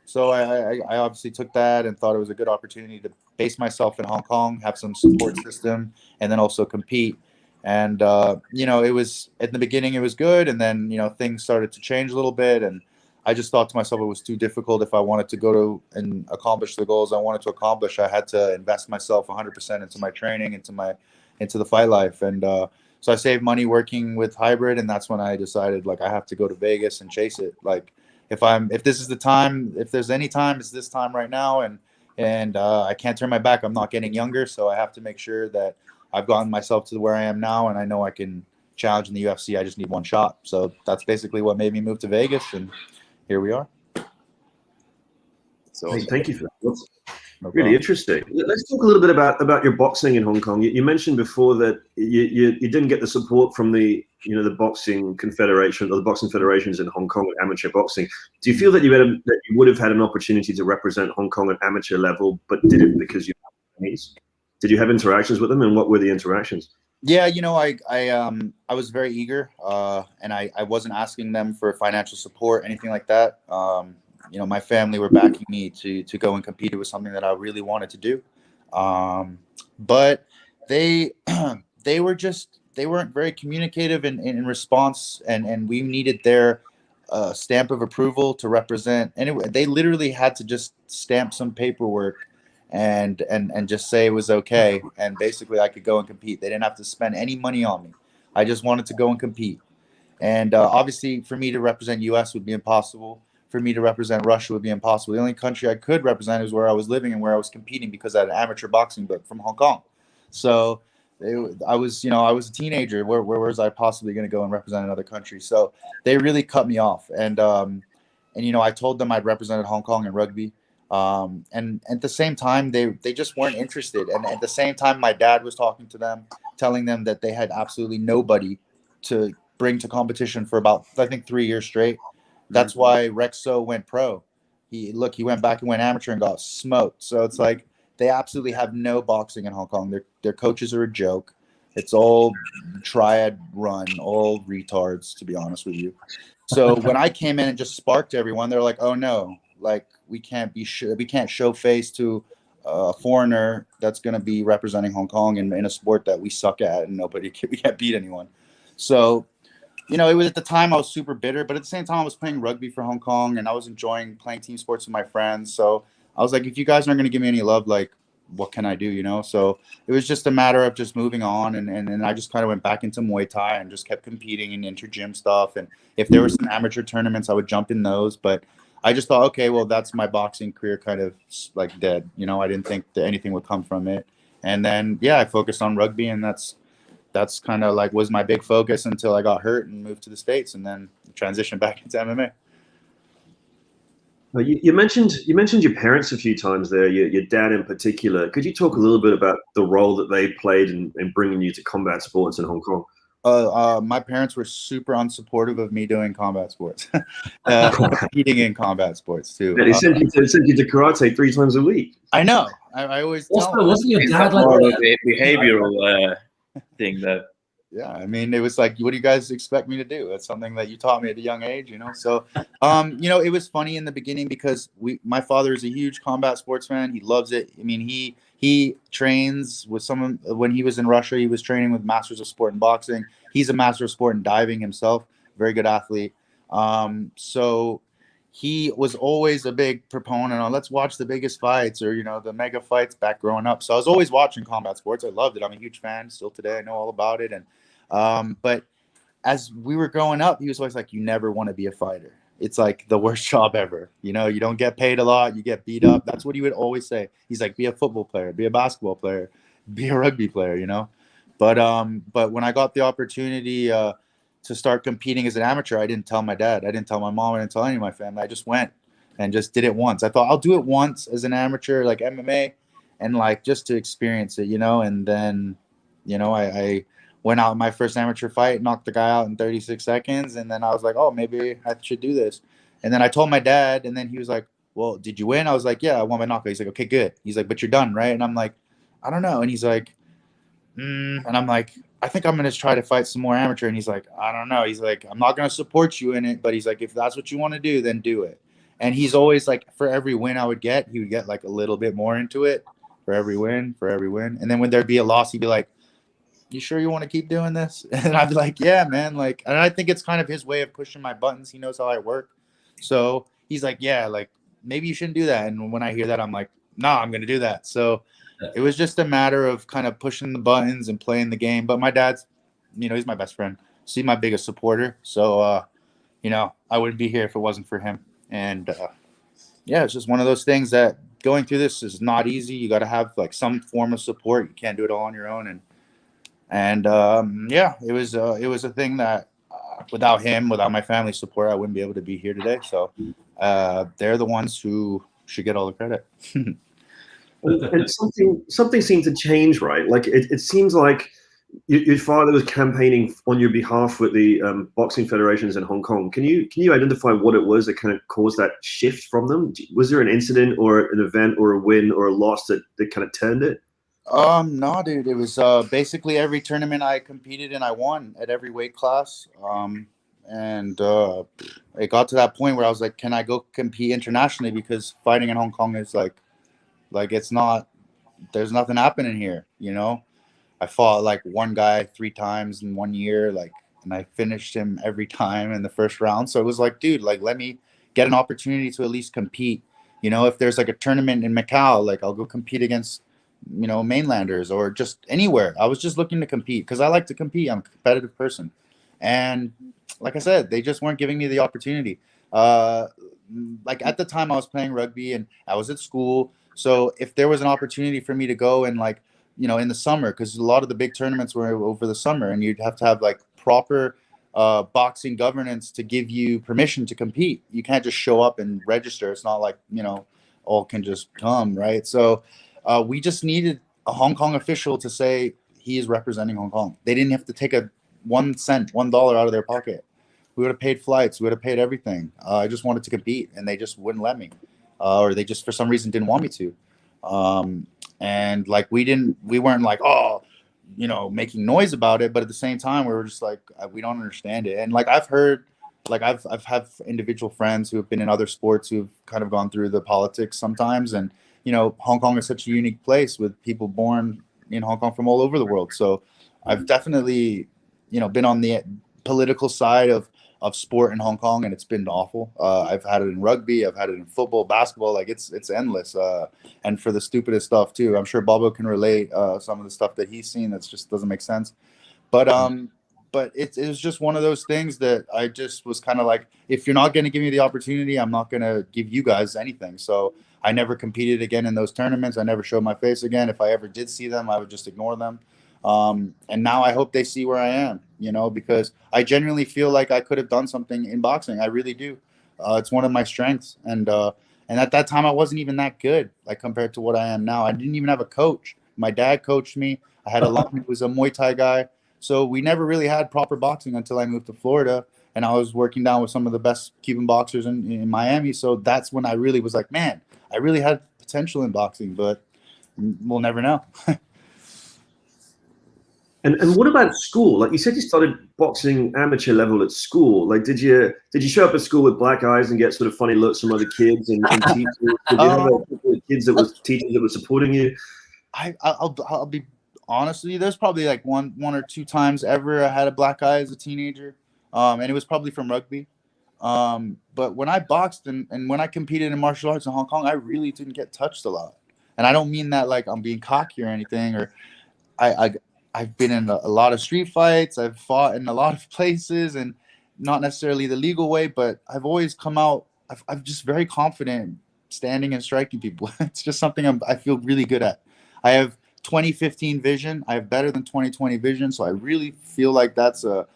So I obviously took that and thought it was a good opportunity to base myself in Hong Kong, have some support system, and then also compete. And it was at the beginning it was good, and then things started to change a little bit, and I just thought to myself it was too difficult. If I wanted to go to and accomplish the goals I wanted to accomplish, I had to invest myself 100% into my training, into the fight life. And so I saved money working with Hybrid, and that's when I decided like I have to go to Vegas and chase it. Like if this is the time, if there's any time, it's this time right now, and I can't turn my back. I'm not getting younger, so I have to make sure that I've gotten myself to where I am now, and I know I can challenge in the UFC. I just need one shot. So that's basically what made me move to Vegas, and here we are.
So thank you for that. That's really interesting. Let's talk a little bit about your boxing in Hong Kong. You mentioned before that you didn't get the support from the the boxing confederation or the boxing federations in Hong Kong at amateur boxing. Do you feel that you would have had an opportunity to represent Hong Kong at amateur level, but didn't because you have Chinese? Did you have interactions with them, and what were the interactions?
Yeah, I was very eager, and I wasn't asking them for financial support, anything like that. My family were backing me to go and compete. It was something that I really wanted to do, but they they weren't very communicative in response, and we needed their stamp of approval to represent. Anyway, they literally had to just stamp some paperwork and just say it was okay, and basically I could go and compete. They didn't have to spend any money on me. I just wanted to go and compete. And obviously for me to represent US would be impossible. For me to represent Russia would be impossible. The only country I could represent is where I was living and where I was competing, because I had an amateur boxing book from Hong Kong. So I was a teenager. Where was I possibly going to go and represent another country? So they really cut me off. And I told them I'd represented Hong Kong in rugby. And at the same time, they just weren't interested. And at the same time, my dad was talking to them, telling them that they had absolutely nobody to bring to competition for about, I think, 3 years straight. That's why Rexo went pro. He went back and went amateur and got smoked. So it's like they absolutely have no boxing in Hong Kong. Their coaches are a joke. It's all triad run, all retards, to be honest with you. So when I came in and just sparked everyone, they're like, "Oh no, like we can't show face to a foreigner that's going to be representing Hong Kong in a sport that we suck at and we can't beat anyone." So, it was at the time I was super bitter, but at the same time I was playing rugby for Hong Kong and I was enjoying playing team sports with my friends. So I was like, if you guys aren't going to give me any love, like, what can I do? So it was just a matter of just moving on. And I just kind of went back into Muay Thai and just kept competing in inter-gym stuff. And if there were some amateur tournaments, I would jump in those. But I just thought, okay, well, that's my boxing career kind of like dead. I didn't think that anything would come from it. And then, yeah, I focused on rugby, and that's kind of like was my big focus until I got hurt and moved to the States and then transitioned back into MMA.
You mentioned your parents a few times there, your dad in particular. Could you talk a little bit about the role that they played in bringing you to combat sports in Hong Kong?
My parents were super unsupportive of me doing combat sports, competing in combat sports too.
Yeah, they sent you to karate 3 times a week.
I know. I always tell them.
Wasn't your dad like
more of a behavioral thing that?
Yeah, I mean, it was like, what do you guys expect me to do? That's something that you taught me at a young age, So, it was funny in the beginning because my father is a huge combat sports fan. He loves it. I mean, he trains with someone. When he was in Russia, he was training with masters of sport in boxing. He's a master of sport in diving himself. Very good athlete. So he was always a big proponent on let's watch the biggest fights or, the mega fights back growing up. So I was always watching combat sports. I loved it. I'm a huge fan still today. I know all about it. And but as we were growing up, he was always like, you never want to be a fighter. It's like the worst job ever. You don't get paid a lot. You get beat up. That's what he would always say. He's like, be a football player, be a basketball player, be a rugby player, But when I got the opportunity to start competing as an amateur, I didn't tell my dad. I didn't tell my mom. I didn't tell any of my family. I just went and just did it once. I thought I'll do it once as an amateur, like MMA, and like just to experience it, And then, I went out in my first amateur fight, knocked the guy out in 36 seconds. And then I was like, oh, maybe I should do this. And then I told my dad, and then he was like, well, did you win? I was like, yeah, I won my knockout. He's like, okay, good. He's like, but you're done, right? And I'm like, I don't know. And he's like, and I'm like, I think I'm going to try to fight some more amateur. And he's like, I don't know. He's like, I'm not going to support you in it. But he's like, if that's what you want to do, then do it. And he's always like, for every win I would get, he would get like a little bit more into it for every win. And then when there'd be a loss, he'd be like, you sure you want to keep doing this? And I'd be like, yeah, man. Like, and I think it's kind of his way of pushing my buttons. He knows how I work. So he's like, yeah, like maybe you shouldn't do that. And when I hear that, I'm like, nah, I'm going to do that. So it was just a matter of kind of pushing the buttons and playing the game. But my dad's, he's my best friend. So he's my biggest supporter. So, I wouldn't be here if it wasn't for him. And yeah, it's just one of those things that going through this is not easy. You got to have like some form of support. You can't do it all on your own. And yeah, it was a thing that without him, without my family support, I wouldn't be able to be here today. So they're the ones who should get all the credit.
And something seemed to change, right? Like it seems like your father was campaigning on your behalf with the boxing federations in Hong Kong. Can you identify what it was that kind of caused that shift from them? Was there an incident or an event or a win or a loss that kind of turned it?
No, dude. It was basically every tournament I competed in, I won at every weight class. And it got to that point where I was like, can I go compete internationally? Because fighting in Hong Kong is like it's not, there's nothing happening here, I fought like one guy 3 times in 1 year, and I finished him every time in the first round. So it was like, dude, like, let me get an opportunity to at least compete. If there's like a tournament in Macau, like I'll go compete against, mainlanders or just anywhere. I was just looking to compete because I like to compete. I'm a competitive person. And like I said, they just weren't giving me the opportunity. Like at the time I was playing rugby and I was at school. So if there was an opportunity for me to go and like, in the summer, because a lot of the big tournaments were over the summer and you'd have to have like proper boxing governance to give you permission to compete. You can't just show up and register. It's not like, all can just come, right? So we just needed a Hong Kong official to say he is representing Hong Kong. They didn't have to take a $1 out of their pocket. We would have paid flights. We would have paid everything. I just wanted to compete, and they just wouldn't let me, or they just for some reason didn't want me to. And like we weren't like, oh, making noise about it, but at the same time, we were just like, we don't understand it. And like I've heard, like I've had individual friends who have been in other sports who've kind of gone through the politics sometimes, and Hong Kong is such a unique place with people born in Hong Kong from all over the world. So I've definitely been on the political side of sport in Hong Kong, and it's been awful. I've had it in rugby, I've had it in football, basketball. Like it's endless, and for the stupidest stuff too. I'm sure Bobo can relate some of the stuff that he's seen that just doesn't make sense. But it was just one of those things that I just was kind of like, if you're not going to give me the opportunity, I'm not going to give you guys anything. So I never competed again in those tournaments. I never showed my face again. If I ever did see them, I would just ignore them. And now I hope they see where I am, because I genuinely feel like I could have done something in boxing. I really do. It's one of my strengths. And at that time, I wasn't even that good, like compared to what I am now. I didn't even have a coach. My dad coached me. I had a lot who was a Muay Thai guy. So we never really had proper boxing until I moved to Florida, and I was working down with some of the best Cuban boxers in Miami. So that's when I really was like, man, I really had potential in boxing, but we'll never know.
And what about school? Like you said, you started boxing amateur level at school. Like, did you show up at school with black eyes and get sort of funny looks from other kids and teachers? Did you have kids that was teachers that were supporting you?
I'll be honest with you, there's probably like one or two times ever I had a black eye as a teenager, and it was probably from rugby. But when I boxed and when I competed in martial arts in Hong Kong, I really didn't get touched a lot. And I don't mean that like I'm being cocky or anything. Or I've been in a lot of street fights. I've fought in a lot of places, and not necessarily the legal way, but I've always come out. I'm just very confident standing and striking people. It's just something I feel really good at. I have 2015 vision. I have better than 2020 vision. So I really feel like that's a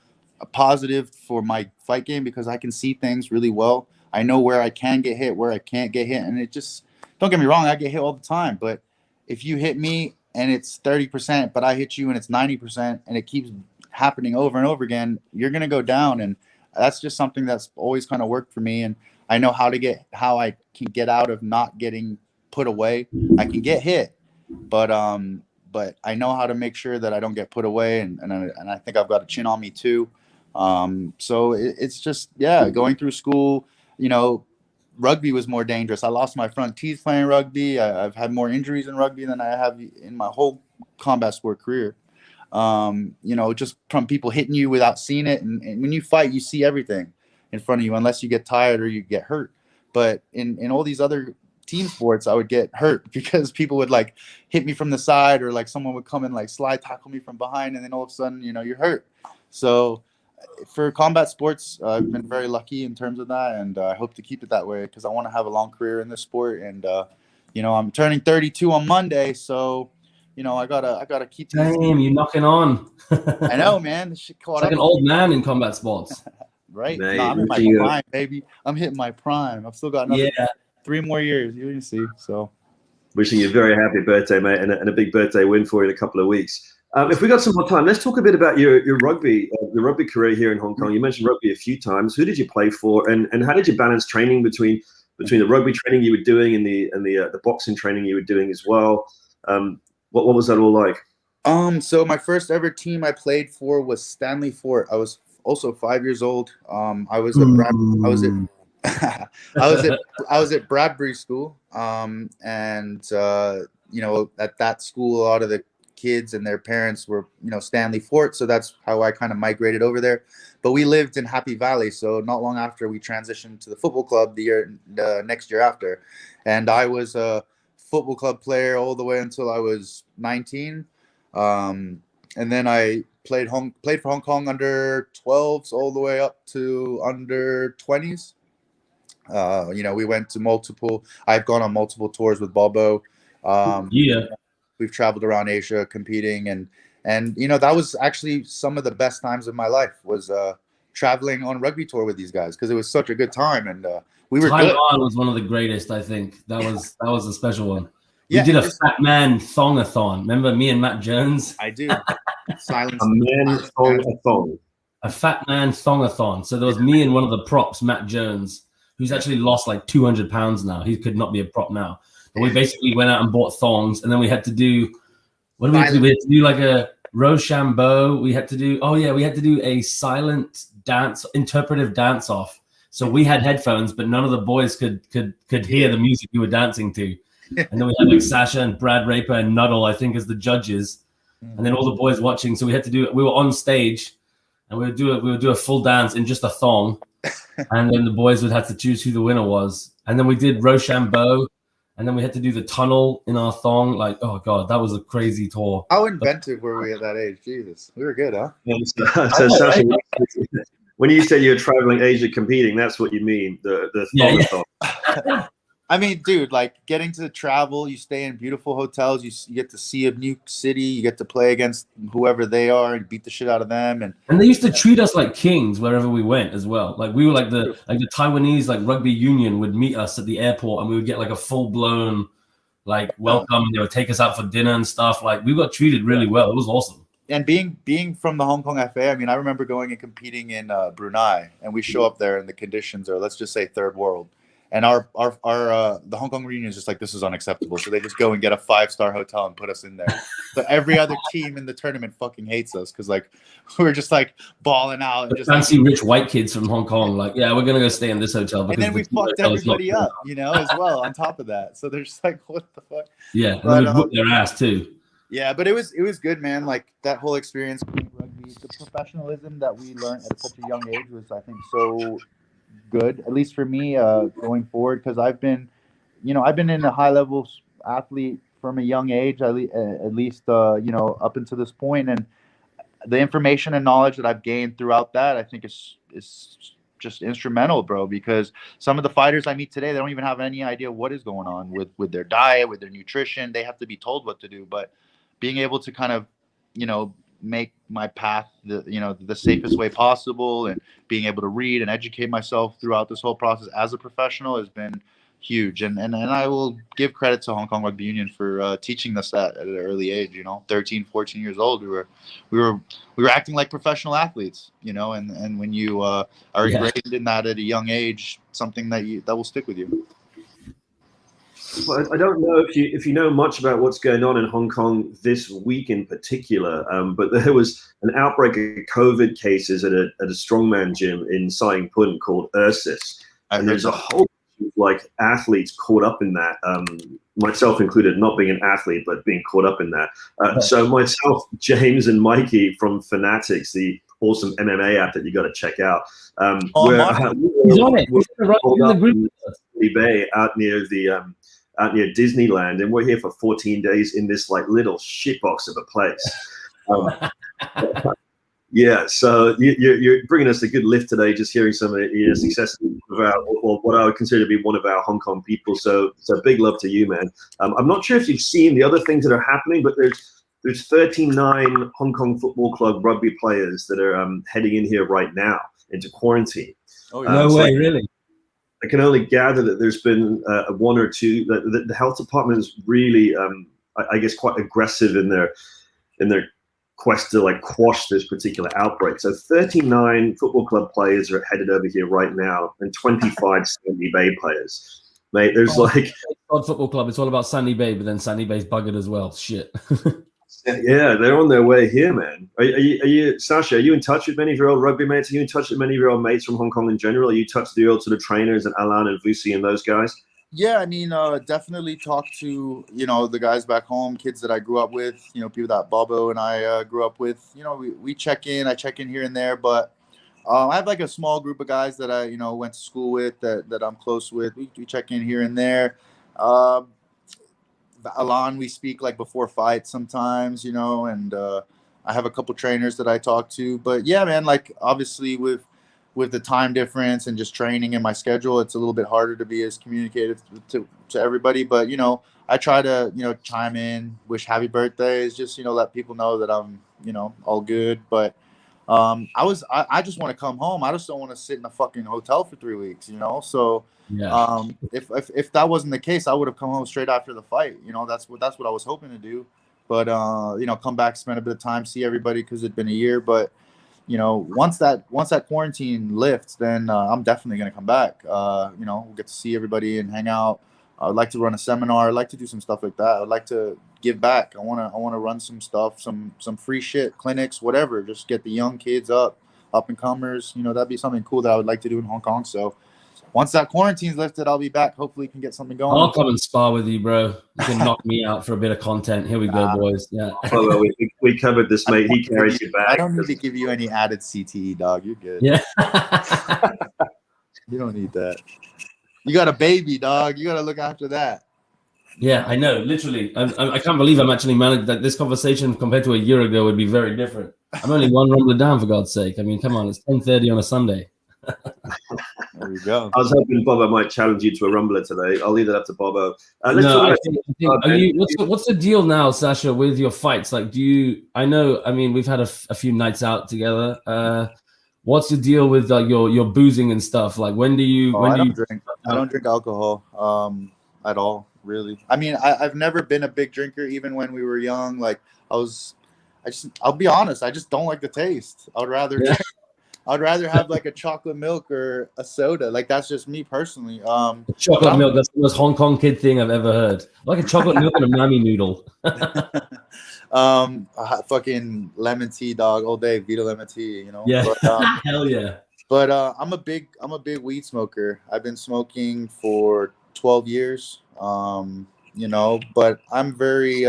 positive for my fight game, because I can see things really well. I know where I can get hit, where I can't get hit. And it just, don't get me wrong, I get hit all the time. But if you hit me and it's 30%, but I hit you and it's 90%, and it keeps happening over and over again, you're going to go down. And that's just something that's always kind of worked for me. And I know how I can get out of not getting put away. I can get hit, but I know how to make sure that I don't get put away, and I think I've got a chin on me too. So it's just, going through school, rugby was more dangerous. I lost my front teeth playing rugby. I've had more injuries in rugby than I have in my whole combat sport career. Just from people hitting you without seeing it. And when you fight, you see everything in front of you, unless you get tired or you get hurt. But in all these other team sports, I would get hurt because people would like hit me from the side, or like someone would come and like slide tackle me from behind, and then all of a sudden, you're hurt. So for combat sports, I've been very lucky in terms of that, and I hope to keep it that way, because I want to have a long career in this sport. And I'm turning 32 on Monday, so I gotta keep.
Damn, you're knocking on.
I know, man. This shit caught
it's like
up.
An old man in combat sports.
Right?
Mate,
I'm in my prime, baby. I'm hitting my prime. I've still got another 3 more years. You see. So,
wishing you a very happy birthday, mate, and a big birthday win for you in a couple of weeks. If we got some more time, let's talk a bit about your rugby career here in Hong Kong. You mentioned rugby a few times. Who did you play for, and how did you balance training between the rugby training you were doing and the boxing training you were doing as well? What was that all like?
So my first ever team I played for was Stanley Fort. I was also 5 years old. I was at Bradbury School. And at that school, a lot of the kids and their parents were, Stanley Fort. So that's how I kind of migrated over there. But we lived in Happy Valley. So not long after, we transitioned to the football club the next year after. And I was a football club player all the way until I was 19. And then I played for Hong Kong under 12s all the way up to under 20s. We went to I've gone on multiple tours with Bobo. We've traveled around Asia competing, and that was actually some of the best times of my life, was traveling on rugby tour with these guys, because it was such a good time, and we were
Taiwan
good.
was one of the greatest, I think. That was a special one. We did a Fat Man Thong-a-thon. Remember me and Matt Jones?
I do. Silence.
A man thong-a-thon.
A Fat Man Thong-a-thon. So there was me and one of the props, Matt Jones, who's actually lost like 200 pounds now. He could not be a prop now. But we basically went out and bought thongs, and then we had to do, what did we have to do? We had to do like Rochambeau. We had to do. Oh yeah, we had to do a silent dance, interpretive dance off. So we had headphones, but none of the boys could hear the music we were dancing to. And then we had like Sasha and Brad Raper and Nuddle, I think, as the judges, and then all the boys watching. So we had to do. We were on stage, and we would do a full dance in just a thong, and then the boys would have to choose who the winner was. And then we did Rochambeau, and then we had to do the tunnel in our thong. Like, oh god, that was a crazy tour.
How inventive were we at that age? Jesus, we were good, huh?
So Sasha, when you said you're traveling Asia competing, that's what you mean, the thong.
I mean, dude, like getting to travel, you stay in beautiful hotels, you get to see a new city, you get to play against whoever they are and beat the shit out of them, and
they used to treat us like kings wherever we went as well. Like we were like the Taiwanese like rugby union would meet us at the airport, and we would get like a full blown like welcome. They would take us out for dinner and stuff. Like we got treated really well. It was awesome.
And being from the Hong Kong FA, I mean, I remember going and competing in Brunei, and we show up there and the conditions are, let's just say, third world. And the Hong Kong Reunion is just like, this is unacceptable. So they just go and get a 5-star hotel and put us in there. So every other team in the tournament fucking hates us because like we're just like balling out. And just
fancy rich white kids from Hong Kong, like, yeah, we're gonna go stay in this hotel.
And then we fucked everybody up, you know, as well on top of that. So they're just like, what the fuck?
Yeah, and we'd whoop their ass too.
Yeah, but it was good, man. Like that whole experience playing rugby, the professionalism that we learned at such a young age was, I think, so good, at least for me, going forward, because I've been in a high level athlete from a young age, at least up until this point, and the information and knowledge that I've gained throughout that, I think is just instrumental, bro, because some of the fighters I meet today, they don't even have any idea what is going on with their diet, with their nutrition. They have to be told what to do, but being able to kind of, make my path the safest way possible, and being able to read and educate myself throughout this whole process as a professional has been huge. And I will give credit to Hong Kong Rugby Union for teaching us that at an early age. 13, 14 years old, we were acting like professional athletes, and when you are ingrained in that at a young age, something that will stick with you.
Well, I don't know if you know much about what's going on in Hong Kong this week in particular, but there was an outbreak of COVID cases at a strongman gym in Sai Pun called Ursus, and there's a whole bunch of like athletes caught up in that, myself included, not being an athlete but being caught up in that. So myself, James, and Mikey from Fanatics, the awesome MMA app that you got to check out. We're Bay out near Disneyland, and we're here for 14 days in this like little shitbox of a place. Yeah, so you're bringing us a good lift today, just hearing some of the successes of what I would consider to be one of our Hong Kong people. So big love to you, man. I'm not sure if you've seen the other things that are happening, but there's 39 Hong Kong Football Club rugby players that are heading in here right now into quarantine.
Oh, no way, really?
I can only gather that there's been one or two. That the health department is really, I guess, quite aggressive in their quest to like quash this particular outbreak. So 39 football club players are headed over here right now, and 25 Sandy Bay players. Mate, there's
football club. It's all about Sandy Bay, but then Sandy Bay's buggered as well. Shit.
Yeah, they're on their way here, man. Are you, Sasha, are you in touch with many of your old rugby mates? Are you in touch with many of your old mates from Hong Kong in general? Are you in touch with the old sort of trainers and Alan and Vusi and those guys?
Yeah, I mean, definitely talk to, the guys back home, kids that I grew up with, people that Bobo and I grew up with. We check in. I check in here and there, but I have like a small group of guys that I, went to school with that I'm close with. We check in here and there. Alan, we speak like before fights sometimes, and I have a couple trainers that I talk to. But yeah, man, like obviously with the time difference and just training and my schedule, it's a little bit harder to be as communicative to everybody. But I try to chime in, wish happy birthdays, just let people know that I'm all good. But I just want to come home. I just don't want to sit in a fucking hotel for 3 weeks, So
yeah.
If that wasn't the case, I would have come home straight after the fight. That's what I was hoping to do. But come back, spend a bit of time, see everybody, because it'd been a year. But once that quarantine lifts, then I'm definitely gonna come back. We'll get to see everybody and hang out. I would like to run a seminar. I'd like to do some stuff like that. I'd like to give back. I wanna run some stuff, some free shit, clinics, whatever. Just get the young kids up and comers. You know, that'd be something cool that I would like to do in Hong Kong. So once that quarantine's lifted, I'll be back. Hopefully, can get something going.
I'll come and spar with you, bro. You can knock me out for a bit of content. Here we go, boys. Yeah.
Oh, well, we covered this, mate. He carries you back.
I don't need to give you any added CTE, dog. You're good.
Yeah.
You don't need that. You got a baby, dog. You got to look after that.
Yeah, I know. Literally, I can't believe I'm actually managed that this conversation compared to a year ago would be very different. I'm only one rumbler down, for God's sake. I mean, come on, it's 10:30 on a Sunday.
There we go.
I was hoping Bobo might challenge you to a rumbler today. I'll leave that up to Bobo.
No, I think, what's the deal now, Sasha, with your fights? Like, I mean, we've had a few nights out together. What's the deal with your boozing and stuff? Like, when do you?
I don't drink alcohol at all, really. I mean, I've never been a big drinker, even when we were young. Like, I'll be honest, I just don't like the taste. I'd rather have like a chocolate milk or a soda. Like, that's just me personally.
Chocolate milk, that's the most Hong Kong kid thing I've ever heard. Like a chocolate milk and a mammy noodle.
Fucking lemon tea, dog, all day. Vita lemon tea, you know.
Yeah. But, hell yeah.
But I'm a big weed smoker. I've been smoking for 12 years. You know, but I'm very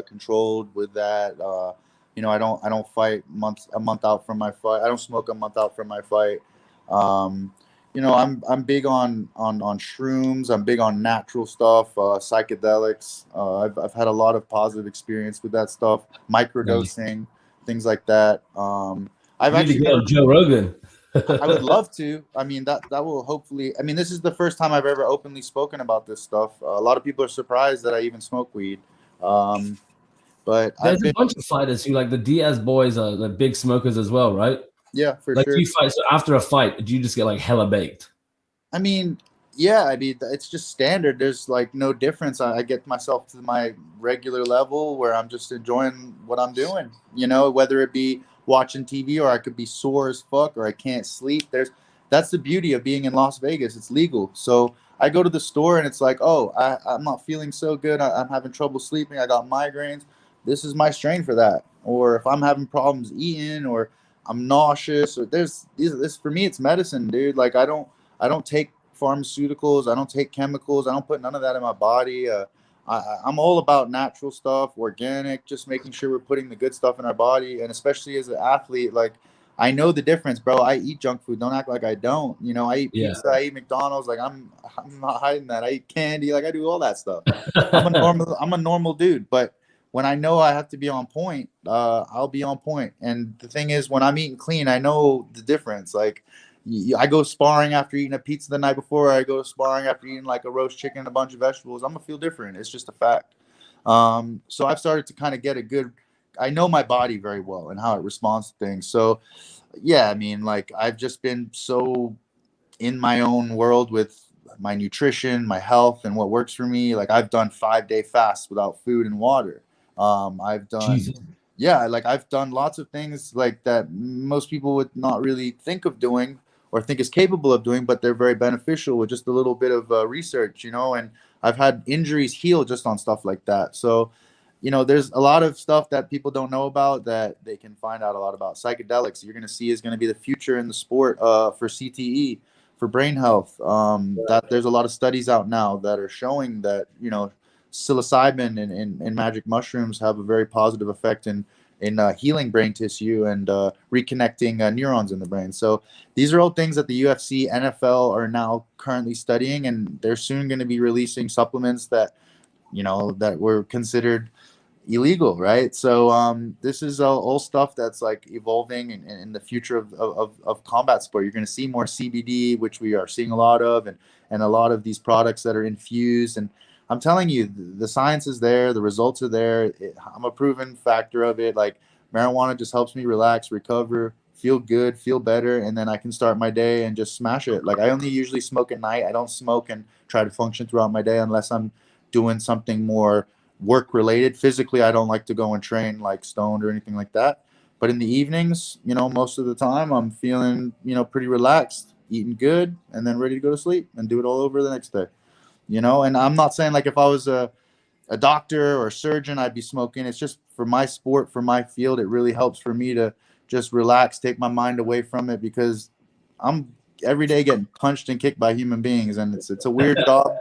controlled with that. You know, I don't fight a month out from my fight. I don't smoke a month out from my fight. You know, I'm big on shrooms. I'm big on natural stuff, psychedelics. I've had a lot of positive experience with that stuff. Microdosing, things like that. I've actually
get Joe Rogan.
I would love to. I mean, that will hopefully. I mean, this is the first time I've ever openly spoken about this stuff. A lot of people are surprised that I even smoke weed. But
there's a bunch of fighters who, like the Diaz boys, are like big smokers as well, right?
Yeah, for
like,
sure.
You fight, so after a fight, do you just get like hella baked?
I mean, yeah. I mean, it's just standard. There's like no difference. I get myself to my regular level where I'm just enjoying what I'm doing. You know, whether it be watching TV, or I could be sore as fuck, or I can't sleep. That's the beauty of being in Las Vegas. It's legal. So I go to the store and it's like, oh, I'm not feeling so good. I'm having trouble sleeping. I got migraines. This is my strain for that. Or if I'm having problems eating, or I'm nauseous, or this for me, it's medicine, dude. Like, I don't take pharmaceuticals. I don't take chemicals. I don't put none of that in my body. I'm all about natural stuff, organic, just making sure we're putting the good stuff in our body. And especially as an athlete, like, I know the difference, bro. I eat junk food. Don't act like I don't. You know, I eat pizza. I eat McDonald's. Like, I'm not hiding that. I eat candy. Like, I do all that stuff. I'm a normal dude. But when I know I have to be on point, I'll be on point. And the thing is, when I'm eating clean, I know the difference. Like, I go sparring after eating a pizza the night before. I go sparring after eating like a roast chicken and a bunch of vegetables. I'm gonna feel different. It's just a fact. So I've started to kind of get I know my body very well and how it responds to things. So yeah, I mean, like, I've just been so in my own world with my nutrition, my health, and what works for me. Like, I've done 5-day fasts without food and water. I've done I've done lots of things like that most people would not really think of doing or think is capable of doing, but they're very beneficial with just a little bit of research, you know. And I've had injuries heal just on stuff like that. So, you know, there's a lot of stuff that people don't know about that they can find out a lot about. Psychedelics, you're going to see, is going to be the future in the sport for CTE, for brain health. That there's a lot of studies out now that are showing that, you know, psilocybin and magic mushrooms have a very positive effect in healing brain tissue and reconnecting neurons in the brain. So these are all things that the UFC, NFL are now currently studying, and they're soon going to be releasing supplements that, you know, that were considered illegal, right? So this is all stuff that's like evolving in the future of combat sport. You're going to see more CBD, which we are seeing a lot of, and a lot of these products that are infused. And I'm telling you, the science is there, the results are there. I'm a proven factor of it. Like, marijuana just helps me relax, recover, feel good, feel better, and then I can start my day and just smash it. Like, I only usually smoke at night. I don't smoke and try to function throughout my day unless I'm doing something more work related. Physically, I don't like to go and train like stoned or anything like that. But in the evenings, you know, most of the time I'm feeling, you know, pretty relaxed, eating good, and then ready to go to sleep and do it all over the next day. you know. And I'm not saying like if I was a doctor or a surgeon, I'd be smoking. It's just for my sport, for my field, it really helps for me to just relax, take my mind away from it, because I'm every day getting punched and kicked by human beings, and it's a weird job.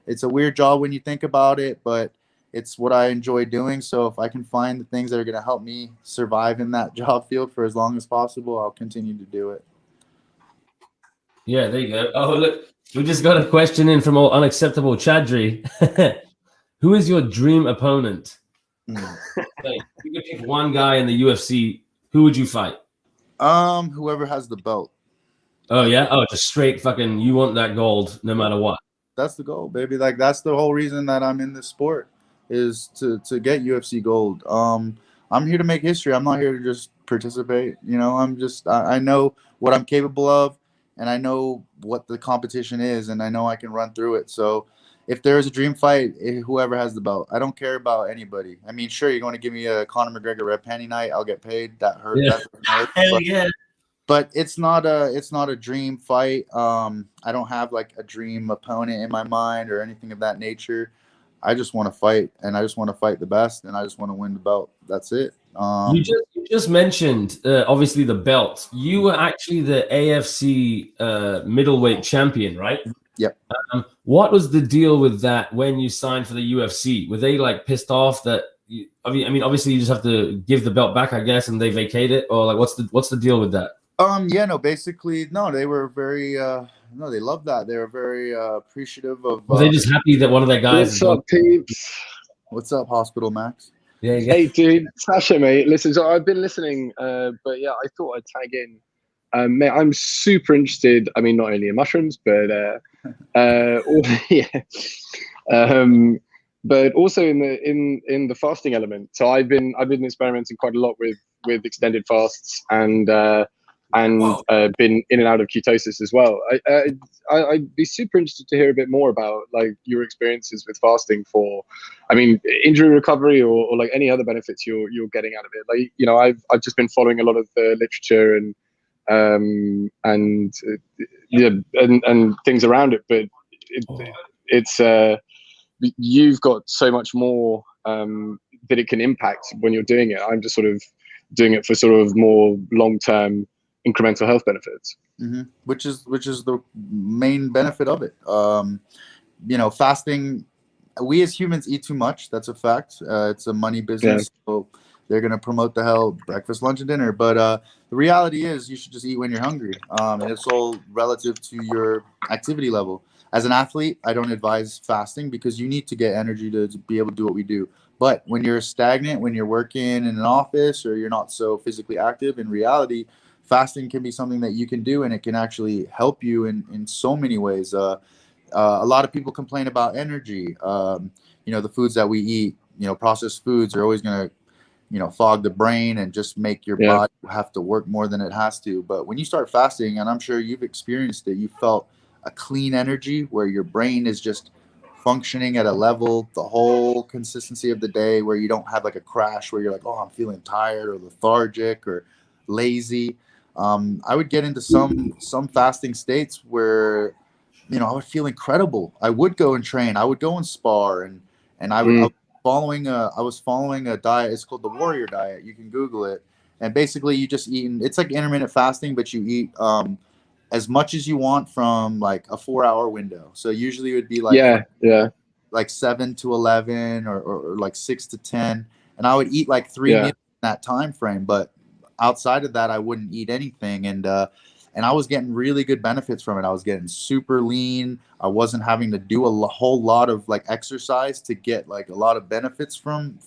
It's a weird job when you think about it, but it's what I enjoy doing. So if I can find the things that are going to help me survive in that job field for as long as possible, I'll continue to do it.
Yeah, there you go. Oh, look, we just got a question in from old Unacceptable Chadri. Who is your dream opponent? Like, you could pick one guy in the UFC. Who would you fight?
Whoever has the belt.
Oh yeah. Oh, just straight fucking. You want that gold no matter what.
That's the goal, baby. Like that's the whole reason that I'm in this sport, is to get UFC gold. I'm here to make history. I'm not here to just participate. You know, I know what I'm capable of, and I know what the competition is, and I know I can run through it. So if there is a dream fight, whoever has the belt, I don't care about anybody. I mean, sure, you're going to give me a Conor McGregor red panty night, I'll get paid. That hurt.
Yeah.
That doesn't hurt.
Hell yeah.
But it's not a dream fight. I don't have like a dream opponent in my mind or anything of that nature. I just want to fight, and I just want to fight the best, and I just want to win the belt. That's it.
You just mentioned obviously the belt. You were actually the AFC middleweight champion, right?
Yep.
What was the deal with that when you signed for the UFC? Were they like pissed off that? I mean, obviously you just have to give the belt back, I guess, and they vacate it, or like what's the deal with that?
Yeah, no, basically, no, they were very, no, they loved that. They were very appreciative of.
Were they just happy that one of their guys?
What's up, peeps?
What's up, Hospital Max?
Yeah, yeah.
Hey, dude, Sasha, mate. Listen, so I've been listening, but yeah, I thought I'd tag in. Mate, I'm super interested. I mean, not only in mushrooms, but but also in the fasting element. So I've been experimenting quite a lot with extended fasts and been in and out of ketosis as well. I'd be super interested to hear a bit more about like your experiences with fasting for, I mean, injury recovery or like any other benefits you're getting out of it. Like, you know, I've just been following a lot of the literature and things around it, but it's you've got so much more that it can impact when you're doing it. I'm just sort of doing it for sort of more long-term incremental health benefits,
which is the main benefit of it. You know, fasting, we as humans eat too much. That's a fact. It's a money business. Yeah. So they're going to promote the hell breakfast, lunch, and dinner. But the reality is you should just eat when you're hungry. And it's all relative to your activity level. As an athlete, I don't advise fasting because you need to get energy to be able to do what we do. But when you're stagnant, when you're working in an office or you're not so physically active, in reality, fasting can be something that you can do, and it can actually help you in so many ways. A lot of people complain about energy. You know, the foods that we eat, you know, processed foods are always going to, you know, fog the brain and just make your body have to work more than it has to. But when you start fasting, and I'm sure you've experienced it, you felt a clean energy where your brain is just functioning at a level the whole consistency of the day, where you don't have like a crash where you're like, oh, I'm feeling tired or lethargic or lazy. I would get into some fasting states where, you know, I would feel incredible. I would go and train. I would go and spar, and I was following a diet. It's called the Warrior Diet. You can Google it. And basically you just eat, it's like intermittent fasting, but you eat as much as you want from like a 4-hour window. So usually it would be like like 7 to 11 or like 6 to 10. And I would eat like 3 meals in that time frame. But outside of that, I wouldn't eat anything. And I was getting really good benefits from it. I was getting super lean. I wasn't having to do a whole lot of like exercise to get like a lot of benefits from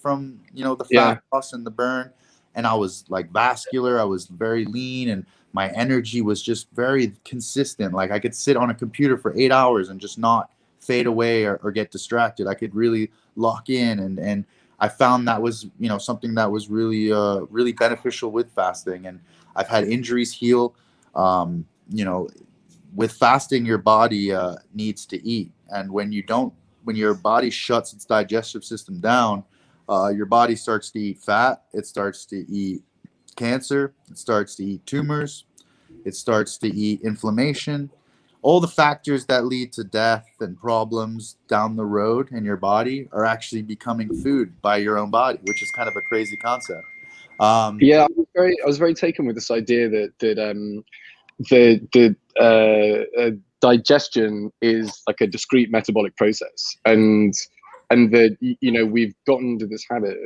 you know, the fat loss and the burn. And I was like vascular. I was very lean, and my energy was just very consistent. Like I could sit on a computer for 8 hours and just not fade away or get distracted. I could really lock in, and I found that was, you know, something that was really really beneficial with fasting. And I've had injuries heal. You know, with fasting, your body needs to eat, and when your body shuts its digestive system down, your body starts to eat fat. It starts to eat cancer. It starts to eat tumors. It starts to eat inflammation. all the factors that lead to death and problems down the road in your body are actually becoming food by your own body, which is kind of a crazy concept.
Yeah, I was very taken with this idea that digestion is like a discrete metabolic process, and that, you know, we've gotten into this habit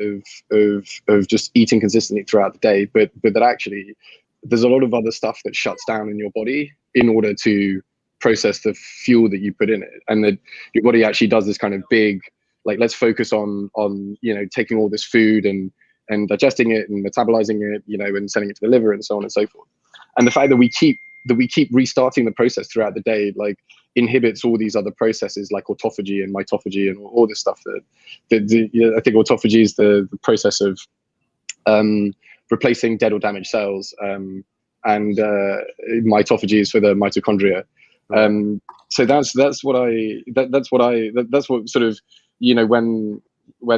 of just eating consistently throughout the day, but that actually there's a lot of other stuff that shuts down in your body in order to process the fuel that you put in it, and that your body actually does this kind of big, like, let's focus on you know, taking all this food and digesting it and metabolizing it, you know, and sending it to the liver and so on and so forth. And the fact that we keep restarting the process throughout the day, like, inhibits all these other processes like autophagy and mitophagy and all this stuff that I think autophagy is the process of replacing dead or damaged cells, and mitophagy is for the mitochondria. So that's what sort of, you know, when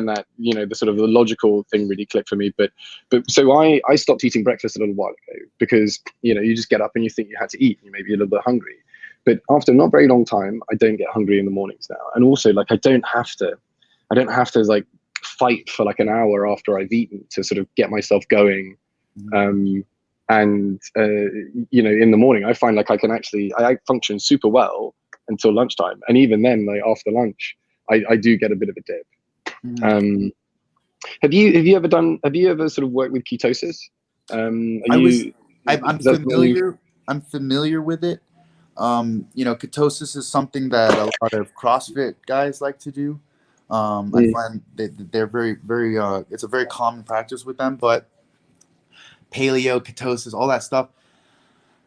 that, you know, the sort of the logical thing really clicked for me. But so I stopped eating breakfast a little while ago because, you know, you just get up and you think you had to eat, you may be a little bit hungry, but after not very long time, I don't get hungry in the mornings now. And also, like, I don't have to like fight for like an hour after I've eaten to sort of get myself going. You know, in the morning, I find like I function super well until lunchtime, and even then, like, after lunch, I do get a bit of a dip. Have you ever sort of worked with ketosis? I'm
familiar with it. You know, ketosis is something that a lot of CrossFit guys like to do. I find they're very, very, it's a very common practice with them, but paleo, ketosis, all that stuff,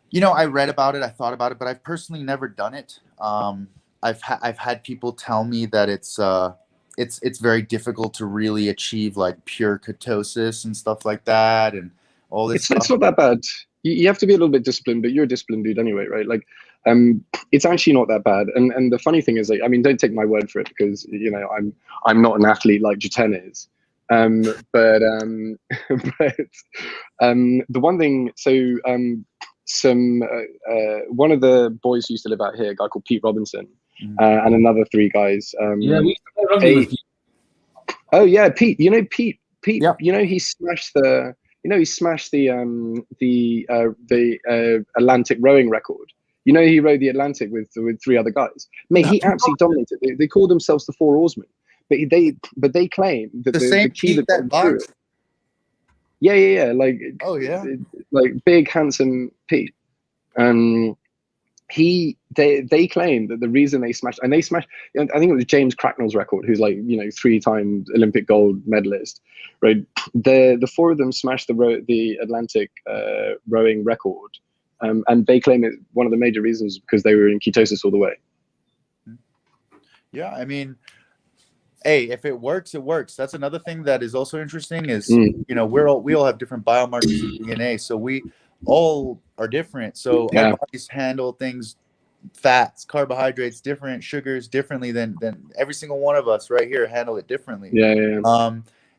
you know, I read about it, I thought about it, but I've personally never done it. I've had people tell me that it's very difficult to really achieve like pure ketosis and stuff like that, and all this stuff.
It's not that bad. You have to be a little bit disciplined, but you're a disciplined dude anyway, right? Like, it's actually not that bad. And the funny thing is, like, I mean, don't take my word for it, because, you know, I'm not an athlete like Jiten is. But the one thing, so one of the boys who used to live out here, a guy called Pete Robinson, and another 3 guys.
Yeah, we used to play rugby with you.
Oh yeah, Pete. You know Pete.
Yep.
You know, he smashed the Atlantic rowing record. You know, he rowed the Atlantic with 3 other guys. Mate, he absolutely dominated. They called themselves the 4 oarsmen, but they claim that the same key
Pete that boxed.
Yeah. Like,
oh yeah,
like big handsome Pete. They claim that the reason they smashed, I think it was James Cracknell's record, who's like, you know, 3-time Olympic gold medalist, right? The 4 of them smashed the Atlantic rowing record, and they claim it, one of the major reasons because they were in ketosis all the way.
Yeah, I mean, hey, if it works, it works. That's another thing that is also interesting is, you know, we all have different biomarkers of DNA, so we all are different. So our bodies handle things, fats, carbohydrates, different sugars differently than every single one of us right here handle it differently.
Yeah.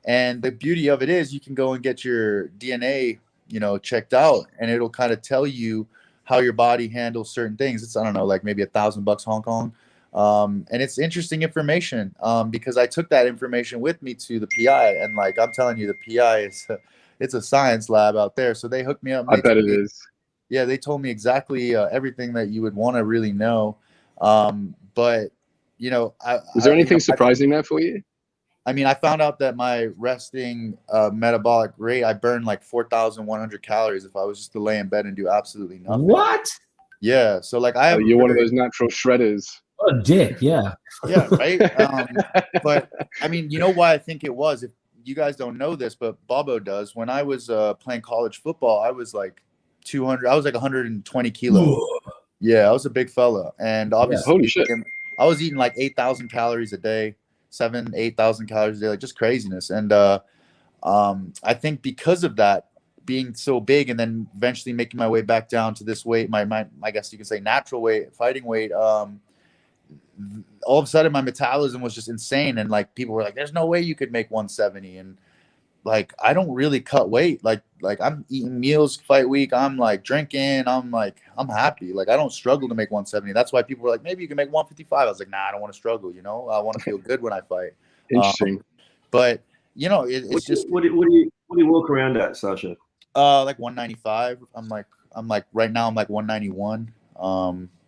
And the beauty of it is you can go and get your DNA, you know, checked out, and it'll kind of tell you how your body handles certain things. It's, I don't know, like maybe $1,000 Hong Kong. And it's interesting information, because I took that information with me to the PI, and like, I'm telling you, the PI it's a science lab out there. So they hooked me up.
I bet it is.
Yeah, they told me exactly everything that you would want to really know. But, you know,
was there anything surprising there for you?
I mean, I found out that my resting metabolic rate, I burn like 4,100 calories if I was just to lay in bed and do absolutely nothing.
What?
Yeah. So like, I have
you're one of those natural shredders.
What a dick. Yeah.
Yeah. Right. But I mean, you know why I think it was? If you guys don't know this, but Bobo does. When I was playing college football, I was like 200. I was like 120 kilos. Yeah, I was a big fella, and obviously,
holy shit,
I was eating like 8,000 calories a day, 8,000 calories a day, like just craziness. And I think because of that, being so big, and then eventually making my way back down to this weight, my I guess you could say natural weight, fighting weight. All of a sudden, my metabolism was just insane, and like people were like, "There's no way you could make 170." And like I don't really cut weight. Like I'm eating meals fight week. I'm like drinking. I'm happy. Like I don't struggle to make 170. That's why people were like, maybe you can make 155. I was like, nah, I don't want to struggle. You know, I want to feel good when I fight.
Interesting.
But you know, it's just
what do you walk around at, Sasha?
like 195. I'm like right now I'm like 191.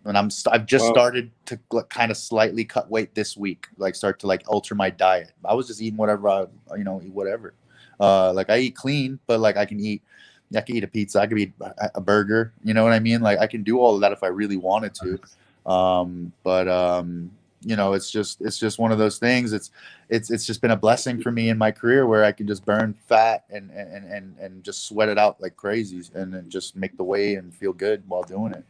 And I've just started to kind of slightly cut weight this week, like start to like alter my diet. I was just eating whatever eat whatever. Like I eat clean, but like I can eat a pizza, I can eat a burger, you know what I mean? Like I can do all of that if I really wanted to. You know, it's just one of those things. It's just been a blessing for me in my career where I can just burn fat and just sweat it out like crazy and then just make the weight and feel good while doing it.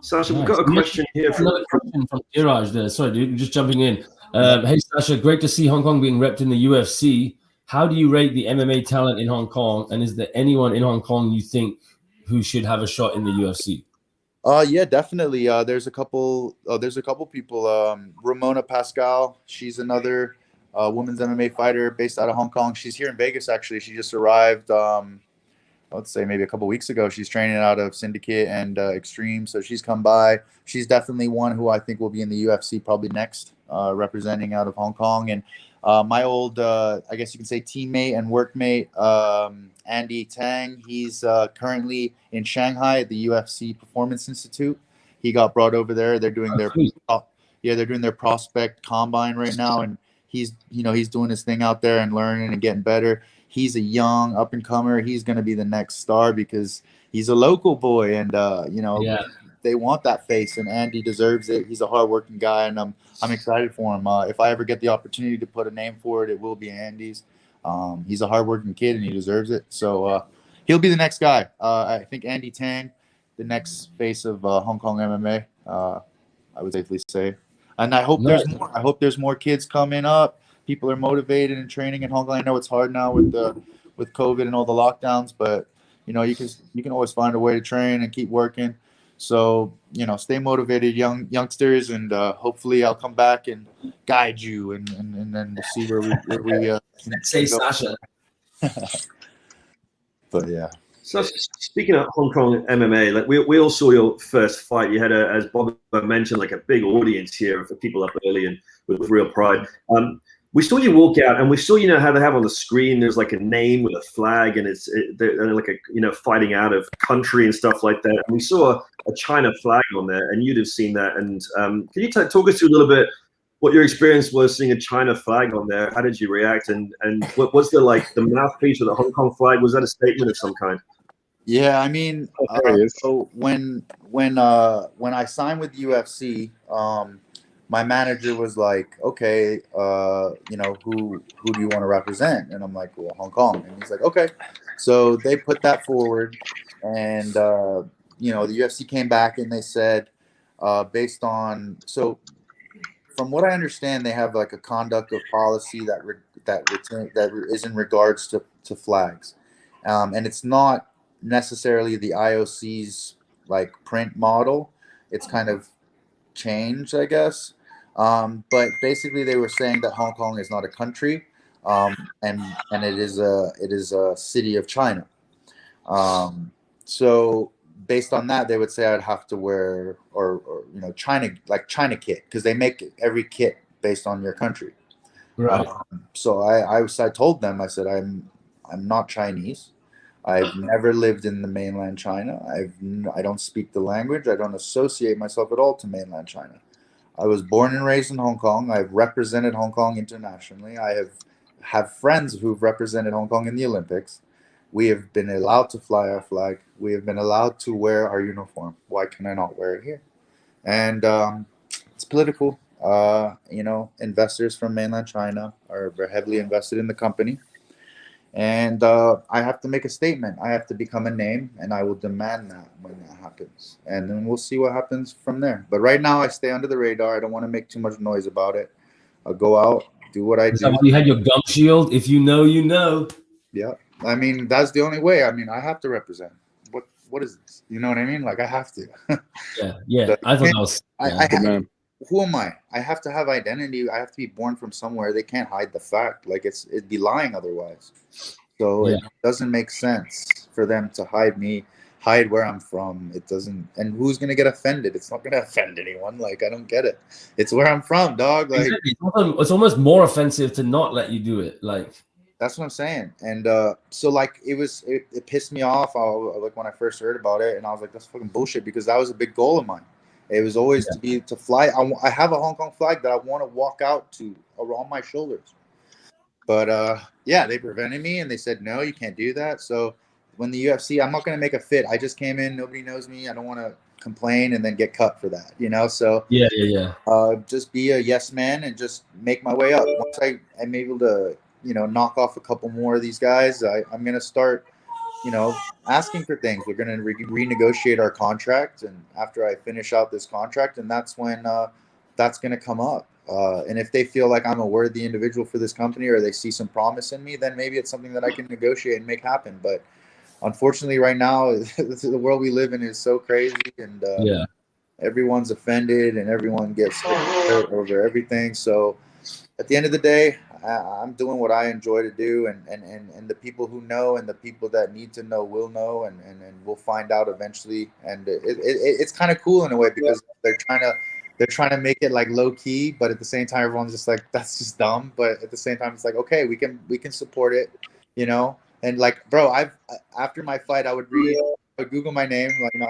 Sasha, we've got a question here
another question from Iraj there. Sorry, dude, just jumping in. Hey, Sasha, great to see Hong Kong being repped in the UFC. How do you rate the MMA talent in Hong Kong? And is there anyone in Hong Kong you think who should have a shot in the UFC?
Yeah, definitely. There's a couple people. Ramona Pascal, she's another women's MMA fighter based out of Hong Kong. She's here in Vegas, actually. She just arrived, let's say maybe a couple weeks ago. She's training out of Syndicate and Extreme, so she's come by. She's definitely one who I think will be in the UFC probably next, representing out of Hong Kong. And my old, I guess you can say, teammate and workmate, Andy Tang. He's currently in Shanghai at the UFC Performance Institute. He got brought over there. They're doing they're doing their prospect combine right now, and he's doing his thing out there and learning and getting better. He's a young up and comer. He's going to be the next star because he's a local boy, and they want that face, and Andy deserves it. He's a hardworking guy, and I'm excited for him. If I ever get the opportunity to put a name for it, it will be Andy's. He's a hardworking kid, and he deserves it. So he'll be the next guy. I think Andy Tang, the next face of Hong Kong MMA. I would safely say, and I hope there's more. I hope there's more kids coming up. People are motivated and training in Hong Kong. I know it's hard now with COVID and all the lockdowns, but you can always find a way to train and keep working. So stay motivated, youngsters, and hopefully I'll come back and guide you, and then we'll see where we
say Sasha.
But yeah. So speaking of Hong Kong MMA, like we all saw your first fight. You had as Bob mentioned, like a big audience here for people up early and with real pride. We saw you walk out, and we saw how they have on the screen. There's like a name with a flag, and they're like fighting out of country and stuff like that. And we saw a China flag on there, and you'd have seen that. And can you talk us through a little bit what your experience was seeing a China flag on there? How did you react? And what was the mouthpiece of the Hong Kong flag? Was that a statement of some kind?
Yeah, I mean, so when I signed with UFC, my manager was like, okay, who do you want to represent? And I'm like, well, Hong Kong. And he's like, okay. So they put that forward, and the UFC came back and they said, based on, so from what I understand, they have like a conduct of policy that is in regards to flags, and it's not necessarily the IOC's like print model. It's kind of changed, I guess. But basically they were saying that Hong Kong is not a country, and it is a city of China. So based on that, they would say I'd have to wear or China kit, because they make every kit based on your country.
Right.
So I told them, I said, I'm not Chinese. I've never lived in the mainland China. I don't speak the language. I don't associate myself at all to mainland China. I was born and raised in Hong Kong. I've represented Hong Kong internationally. I have friends who've represented Hong Kong in the Olympics. We have been allowed to fly our flag. We have been allowed to wear our uniform. Why can I not wear it here? And it's political. Investors from mainland China are very heavily invested in the company. And I have to make a statement. I have to become a name, and I will demand that when that happens. And then we'll see what happens from there. But right now, I stay under the radar. I don't want to make too much noise about it. I'll go out, do what I do.
You had your gum shield. If you know, you know.
Yeah. I mean, that's the only way. I mean, I have to represent. What is this? You know what I mean? Like, I have to.
Yeah. I thought that was.
who am I? I have to have identity. I have to be born from somewhere. They can't hide the fact. Like it'd be lying otherwise. So
Yeah.
it doesn't make sense for them to hide me, hide where I'm from. It doesn't. And who's gonna get offended? It's not gonna offend anyone. Like I don't get it. It's where I'm from, dog. Like
Exactly. It's almost more offensive to not let you do it. Like
that's what I'm saying. And so like it pissed me off. Like when I first heard about it, and I was like, that's fucking bullshit because that was a big goal of mine. It was always to fly. I have a Hong Kong flag that I want to walk out to on my shoulders. But yeah, they prevented me and they said, no, you can't do that. So when the UFC, I'm not going to make a fit. I just came in. Nobody knows me. I don't want to complain and then get cut for that, you know? So
yeah.
Just be a yes man and just make my way up. Once I'm able to, you know, knock off a couple more of these guys, I'm going to start, you know, asking for things. We're going to renegotiate our contract. And after I finish out this contract, and that's when that's going to come up. And if they feel like I'm a worthy individual for this company or they see some promise in me, then maybe it's something that I can negotiate and make happen. But unfortunately, right now, the world we live in is so crazy and everyone's offended and everyone gets hurt over everything. So at the end of the day, I'm doing what I enjoy to do. And the people who know and the people that need to know will know and we'll find out eventually. And it's kind of cool in a way because they're trying to make it like low key, but at the same time, everyone's just like, that's just dumb. But at the same time, it's like, okay, we can support it, you know? And like, bro, after my fight, I would Google my name, like, you know,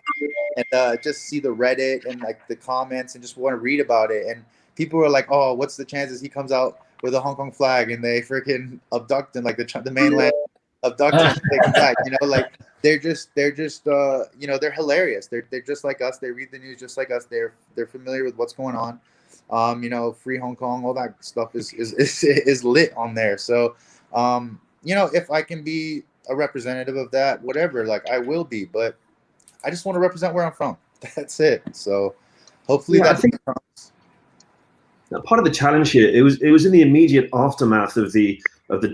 and just see the Reddit and like the comments and just want to read about it. And people were like, oh, what's the chances he comes out with a Hong Kong flag and they freaking abduct him, like the mainland abduct him and take him back, you know, like they're just you know, they're hilarious. They're just like us. They read the news just like us. They're familiar with what's going on. You know, free Hong Kong, all that stuff is lit on there. So, you know, if I can be a representative of that, whatever, like I will be, but I just want to represent where I'm from. That's it. So hopefully
I think part of the challenge here, it was in the immediate aftermath of the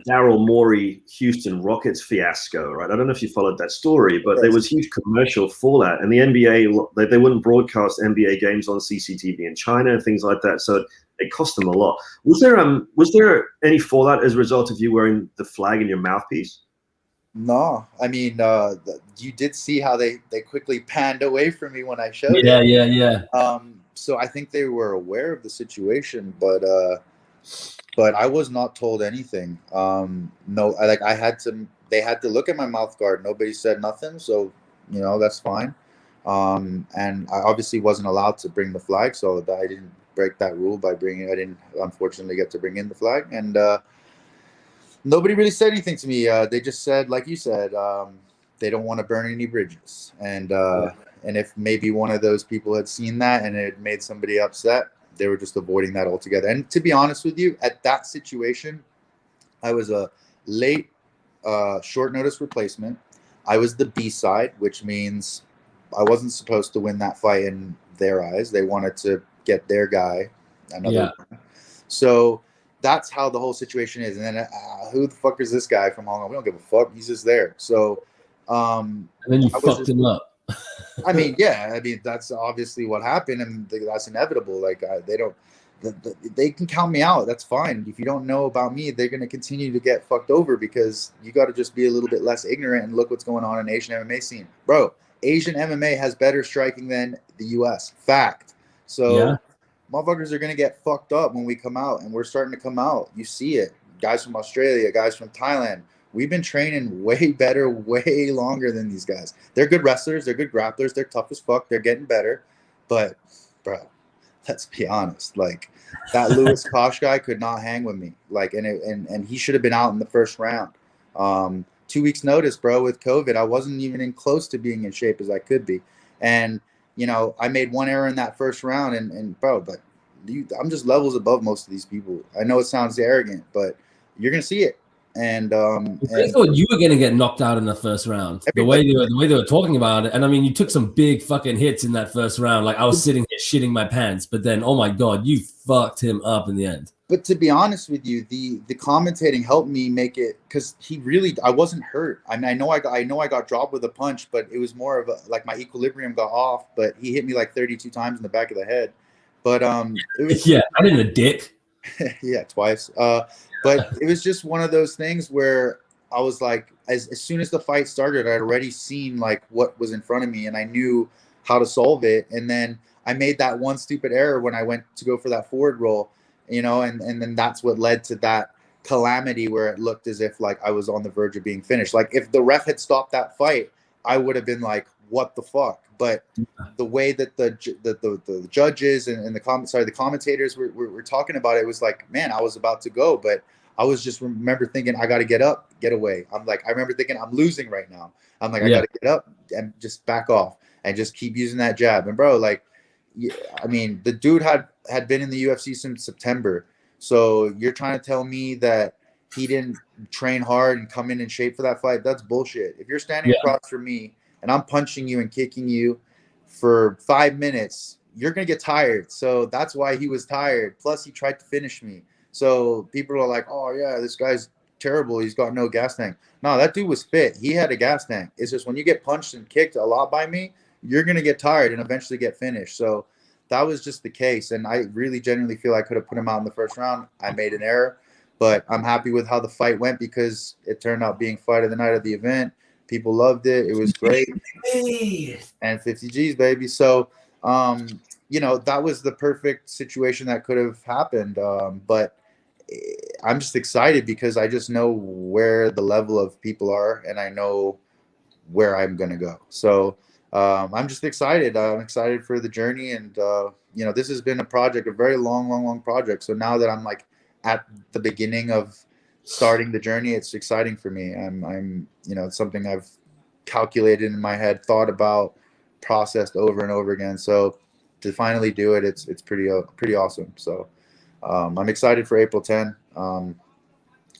Daryl Morey Houston Rockets fiasco, right? I don't know if you followed that story, but there was huge commercial fallout, and the NBA they wouldn't broadcast NBA games on CCTV in China and things like that, so it cost them a lot. Was there any fallout as a result of you wearing the flag in your mouthpiece?
No, I mean, you did see how they quickly panned away from me when I showed it.
Yeah.
So I think they were aware of the situation, but I was not told anything. No, they had to look at my mouth guard. Nobody said nothing, so you know that's fine. And I obviously wasn't allowed to bring the flag, so I didn't break that rule by bringing. I didn't unfortunately get to bring in the flag, and nobody really said anything to me. They just said, like you said, they don't want to burn any bridges, and if maybe one of those people had seen that and it made somebody upset, they were just avoiding that altogether. And to be honest with you, at that situation, I was a late, short notice replacement. I was the B side, which means I wasn't supposed to win that fight in their eyes. They wanted to get their guy another one. So that's how the whole situation is. And then who the fuck is this guy from Hong Kong? We don't give a fuck. He's just there. So
and then you fucked him up.
I mean, yeah. I mean, that's obviously what happened, and that's inevitable. Like they can count me out. That's fine. If you don't know about me, they're gonna continue to get fucked over because you got to just be a little bit less ignorant and look what's going on in Asian MMA scene, bro. Asian MMA has better striking than the U.S. Fact. So motherfuckers are gonna get fucked up when we come out, and we're starting to come out. You see it. Guys from Australia, guys from Thailand. We've been training way better, way longer than these guys. They're good wrestlers. They're good grapplers. They're tough as fuck. They're getting better. But, bro, let's be honest. Like, that Lewis Kosh guy could not hang with me. Like, and he should have been out in the first round. 2 weeks notice, bro, with COVID. I wasn't even close to being in shape as I could be. And, you know, I made one error in that first round. And bro, but I'm just levels above most of these people. I know it sounds arrogant, but you're going to see it. And
I thought you were gonna get knocked out in the first round. The way they were talking about it, and I mean, you took some big fucking hits in that first round. Like I was sitting here shitting my pants, but then, oh my god, you fucked him up in the end.
But to be honest with you, the commentating helped me make it because I wasn't hurt. I mean, I know I got dropped with a punch, but it was more of like my equilibrium got off. But he hit me like 32 times in the back of the head. But it was
Yeah, I didn't a dick.
yeah, twice. But it was just one of those things where I was like, as soon as the fight started, I'd already seen like what was in front of me, and I knew how to solve it. And then I made that one stupid error when I went to go for that forward roll, and then that's what led to that calamity where it looked as if like I was on the verge of being finished. Like if the ref had stopped that fight, I would have been like, what the fuck? But the way that the judges and the commentators were talking about it was like, man, I was about to go, but I was just remember thinking, I got to get up, get away. I remember thinking I'm losing right now. I'm like, I got to get up and just back off and just keep using that jab. And bro, like, I mean, the dude had been in the UFC since September. So you're trying to tell me that he didn't train hard and come in shape for that fight? That's bullshit. If you're standing across from me and I'm punching you and kicking you for 5 minutes, you're going to get tired. So that's why he was tired. Plus, he tried to finish me. So people are like, oh, yeah, this guy's terrible. He's got no gas tank. No, that dude was fit. He had a gas tank. It's just when you get punched and kicked a lot by me, you're going to get tired and eventually get finished. So that was just the case. And I really genuinely feel I could have put him out in the first round. I made an error. But I'm happy with how the fight went because it turned out being fight of the night of the event. People loved it. It was great. And 50 G's, baby. So, that was the perfect situation that could have happened. But I'm just excited because I just know where the level of people are and I know where I'm going to go. So I'm just excited. I'm excited for the journey. And, this has been a very long project. So now that I'm like at the beginning of starting the journey, it's exciting for me. It's something I've calculated in my head, thought about, processed over and over again. So to finally do it, it's pretty awesome. So I'm excited for April 10.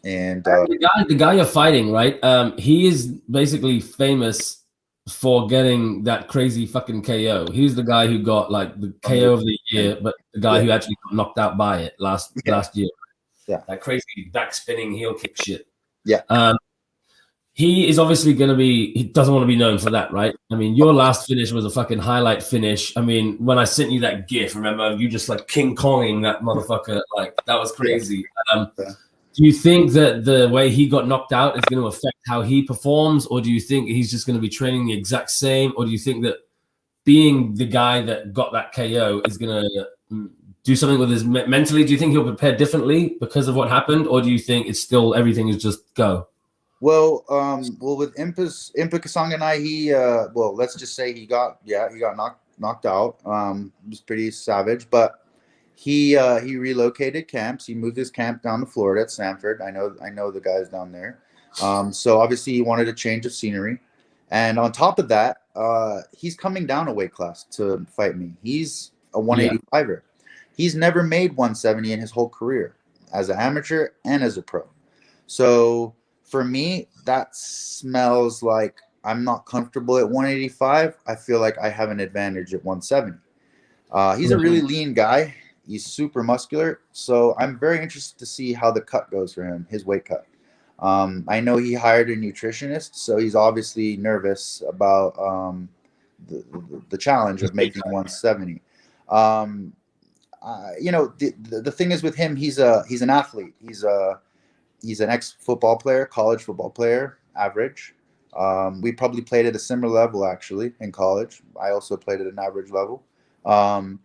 The guy you're fighting, right? He is basically famous for getting that crazy fucking KO. He's the guy who got like the KO of the year, but the guy who actually got knocked out by it last year.
Yeah,
that crazy back spinning heel kick shit.
Yeah.
He is obviously going to be. He doesn't want to be known for that, right? I mean, your last finish was a fucking highlight finish. I mean, when I sent you that GIF, remember you just like King Konging that motherfucker? Like that was crazy. Do you think that the way he got knocked out is going to affect how he performs, or do you think he's just going to be training the exact same, or do you think that being the guy that got that KO is going to do something with his mentally? Do you think he'll prepare differently because of what happened, or do you think it's still everything is just go?
Well, with Impa Kasanganai, let's just say he got knocked out. It was pretty savage, but he relocated camps. He moved his camp down to Florida at Sanford. I know the guys down there. So obviously he wanted a change of scenery, and on top of that, he's coming down a weight class to fight me. He's a 185er. He's never made 170 in his whole career as an amateur and as a pro. So for me, that smells like I'm not comfortable at 185. I feel like I have an advantage at 170. He's a really lean guy. He's super muscular. So I'm very interested to see how the cut goes for him, his weight cut. I know he hired a nutritionist, so he's obviously nervous about the challenge of making 170. The thing is with him, he's an athlete. He's an ex-football player, college football player, average. We probably played at a similar level, actually, in college. I also played at an average level. And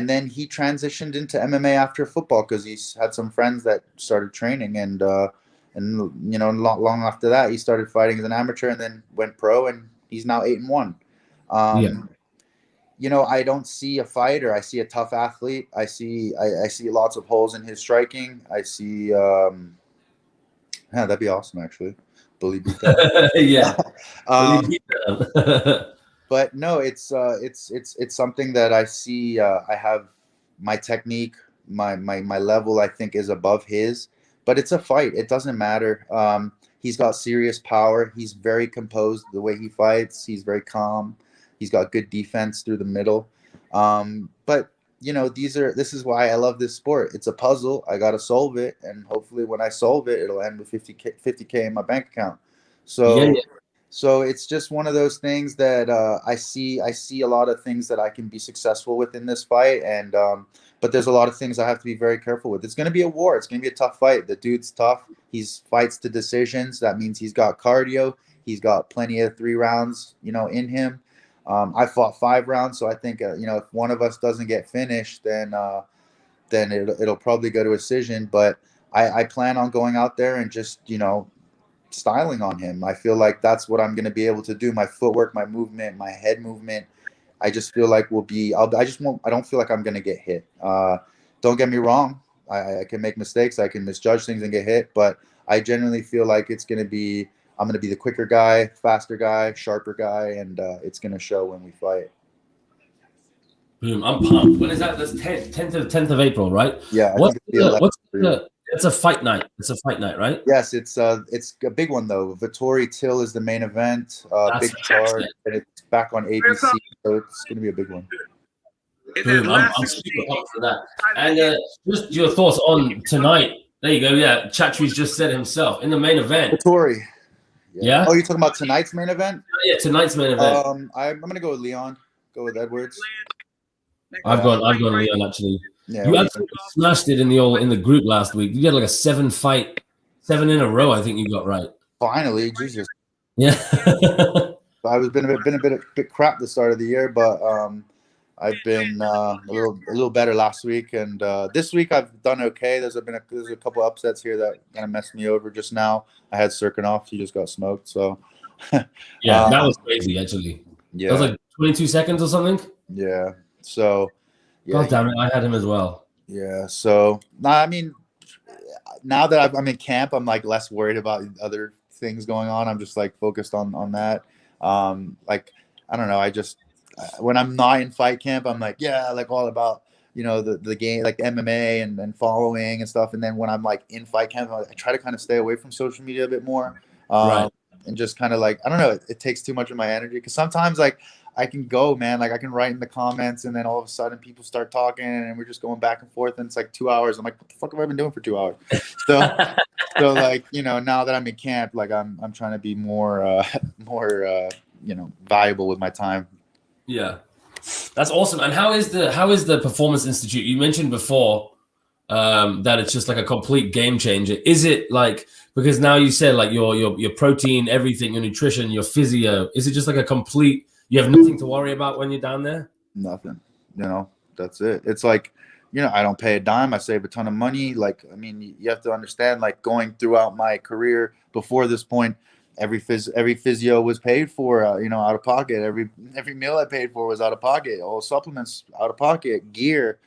then he transitioned into MMA after football because he's had some friends that started training. And long after that, he started fighting as an amateur and then went pro, and he's now 8-1. I don't see a fighter. I see a tough athlete. I see lots of holes in his striking. I see... that'd be awesome, actually. Bully beat down. But no, it's something that I see. I have my technique, my level, I think, is above his. But it's a fight. It doesn't matter. He's got serious power. He's very composed the way he fights. He's very calm. He's got good defense through the middle. But this is why I love this sport. It's a puzzle. I got to solve it. And hopefully when I solve it, it'll end with 50K in my bank account. So So it's just one of those things that I see a lot of things that I can be successful with in this fight, and but there's a lot of things I have to be very careful with. It's going to be a war. It's going to be a tough fight. The dude's tough. He's fights to decisions. That means he's got cardio. He's got plenty of 3 rounds, in him. I fought 5 rounds, so I think if one of us doesn't get finished, then it'll probably go to a decision. But I plan on going out there and just styling on him. I feel like that's what I'm going to be able to do. My footwork, my movement, my head movement. I just feel like I don't feel like I'm going to get hit. Don't get me wrong. I can make mistakes. I can misjudge things and get hit, but I genuinely feel like I'm going to be the quicker guy, faster guy, sharper guy, and it's going to show when we fight.
Boom, I'm pumped. When is that? That's 10th of April, right?
Yeah.
It's a fight night. It's a fight night, right?
Yes, it's a big one though. Vittori Till is the main event, big card, and it's back on ABC, so it's going to be a big one.
Boom, I'm super pumped for that. And just your thoughts on tonight. There you go. Yeah, Chatri's just said himself in the main event.
Vittori.
Yeah.
Oh, you're talking about tonight's main event?
Yeah, tonight's main event.
I'm going to go with Leon. Go with Edwards.
I've gone Leon actually.
Yeah,
you absolutely smashed it in the group last week. You had like a 7 in a row. I think you got right.
Finally, Jesus.
Yeah.
I've been a bit crap the start of the year, but I've been a little better last week, and this week I've done okay. There's a couple upsets here that kind of messed me over just now. I had Serkinov. He just got smoked. So
yeah, that was crazy actually.
Yeah,
that was like 22 seconds or something.
Yeah. So. Yeah,
God damn it, I had him as well.
Yeah, so I mean, now that I'm in camp, I'm like less worried about other things going on. I'm just like focused on that. Like I don't know, I just when I'm not in fight camp, I'm like like all about the game, like MMA and following and stuff. And then when I'm like in fight camp, I try to kind of stay away from social media a bit more,
right?
And just kind of like I don't know, it takes too much of my energy because sometimes like. I can go, man. Like I can write in the comments, and then all of a sudden people start talking, and we're just going back and forth, and it's like 2 hours. I'm like, what the fuck have I been doing for 2 hours? So like now that I'm in camp, like I'm trying to be more valuable with my time.
Yeah, that's awesome. And how is the Performance Institute? You mentioned before that it's just like a complete game changer. Is it like because now you said like your protein, everything, your nutrition, your physio? Is it just like a complete? You have nothing to worry about when you're down there?
Nothing. That's it. It's like, I don't pay a dime. I save a ton of money. Like, I mean, you have to understand, like going throughout my career before this point, every physio was paid for, out of pocket. Every meal I paid for was out of pocket. All supplements out of pocket, gear,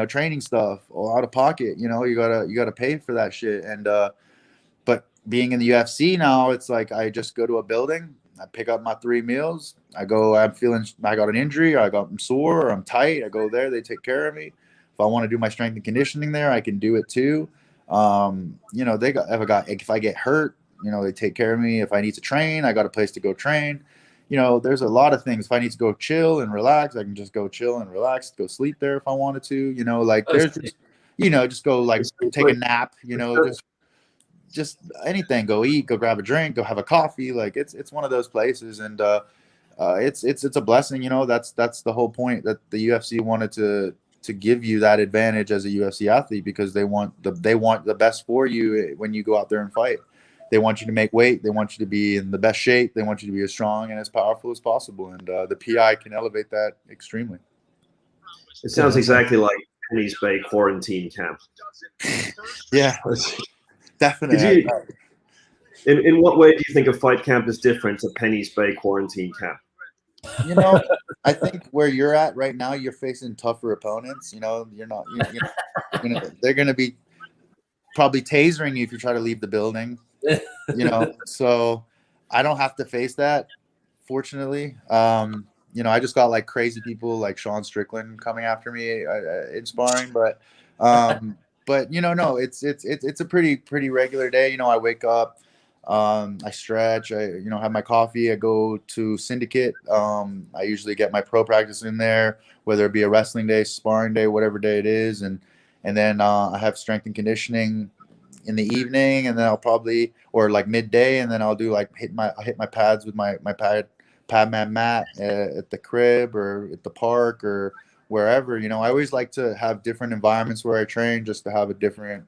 training stuff, all out of pocket. You gotta pay for that shit. And but being in the UFC now, it's like I just go to a building. I pick up my 3 meals. I got an injury, I'm sore, or I'm tight. I go there, they take care of me. If I want to do my strength and conditioning there, I can do it too. If I get hurt, they take care of me. If I need to train, I got a place to go train. There's a lot of things. If I need to go chill and relax, I can just go chill and relax, go sleep there if I wanted to. Just go like take a nap, just anything, go eat, go grab a drink, go have a coffee. Like it's one of those places. And it's a blessing. That's the whole point that the UFC wanted to give you that advantage as a UFC athlete, because they want the best for you when you go out there and fight. They want you to make weight. They want you to be in the best shape. They want you to be as strong and as powerful as possible. And the PI can elevate that extremely.
It sounds exactly like Penny's Bay quarantine camp.
Yeah. Definitely.
In what way do you think a fight camp is different to Penny's Bay quarantine camp?
I think where you're at right now, you're facing tougher opponents. You're not. They're going to be probably tasering you if you try to leave the building. So I don't have to face that. Fortunately, I just got like crazy people like Sean Strickland coming after me in sparring, but. But no, it's a pretty regular day. I wake up, I stretch, I have my coffee, I go to Syndicate. I usually get my pro practice in there, whether it be a wrestling day, sparring day, whatever day it is, and then I have strength and conditioning. in the evening, and then I'll probably, or like midday, and then I'll do like hit my pads with my pad man mat at the crib or at the park or wherever. You know, I always like to have different environments where I train, just to have a different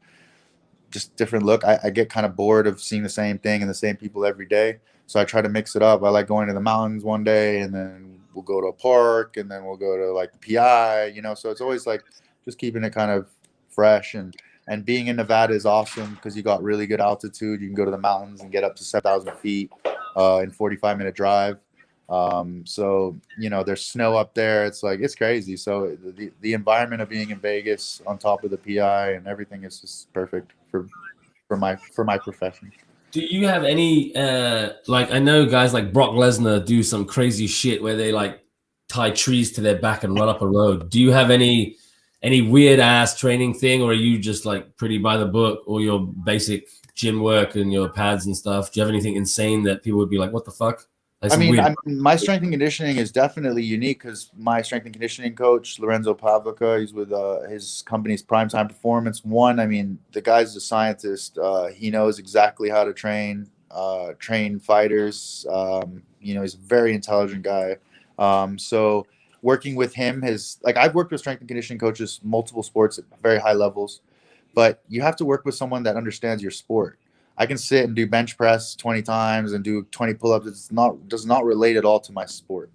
look. I get kind of bored of seeing the same thing and the same people every day, so I try to mix it up. I like going to the mountains one day, and then we'll go to a park, and then we'll go to like the PI, you know. So it's always like just keeping it kind of fresh. And being in Nevada is awesome because you got really good altitude. You can go to the mountains and get up to 7,000 feet in 45-minute drive. So, you know, there's snow up there. It's like, it's crazy. So the environment of being in Vegas on top of the PI and everything is just perfect for my profession.
Do you have any like, I know guys like Brock Lesnar do some crazy shit where they like tie trees to their back and run up a road. Do you have any weird ass training thing, or are you just like pretty by the book, or your basic gym work and your pads and stuff? Do you have anything insane that people would be like, what the fuck? Like,
I mean, my strength and conditioning is definitely unique because my strength and conditioning coach, Lorenzo Pavlica, he's with his company's Primetime Performance One. I mean, the guy's a scientist. He knows exactly how to train fighters. You know, he's a very intelligent guy. So working with him I've worked with strength and conditioning coaches, multiple sports at very high levels, but you have to work with someone that understands your sport. I can sit and do bench press 20 times and do 20 pull-ups. Does not relate at all to my sport.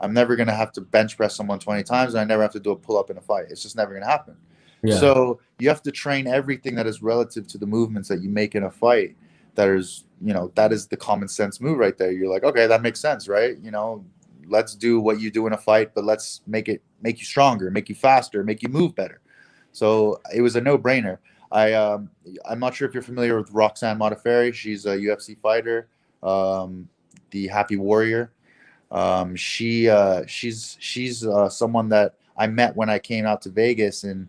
I'm never going to have to bench press someone 20 times, and I never have to do a pull-up in a fight. It's just never going to happen. Yeah. So you have to train everything that is relative to the movements that you make in a fight. That is the common sense move right there. You're like, okay, that makes sense, right? You know, let's do what you do in a fight, but let's make you stronger, make you faster, make you move better. So it was a no-brainer. I'm not sure if you're familiar with Roxanne Modafferi. She's a UFC fighter, the Happy Warrior. She's someone that I met when I came out to Vegas, and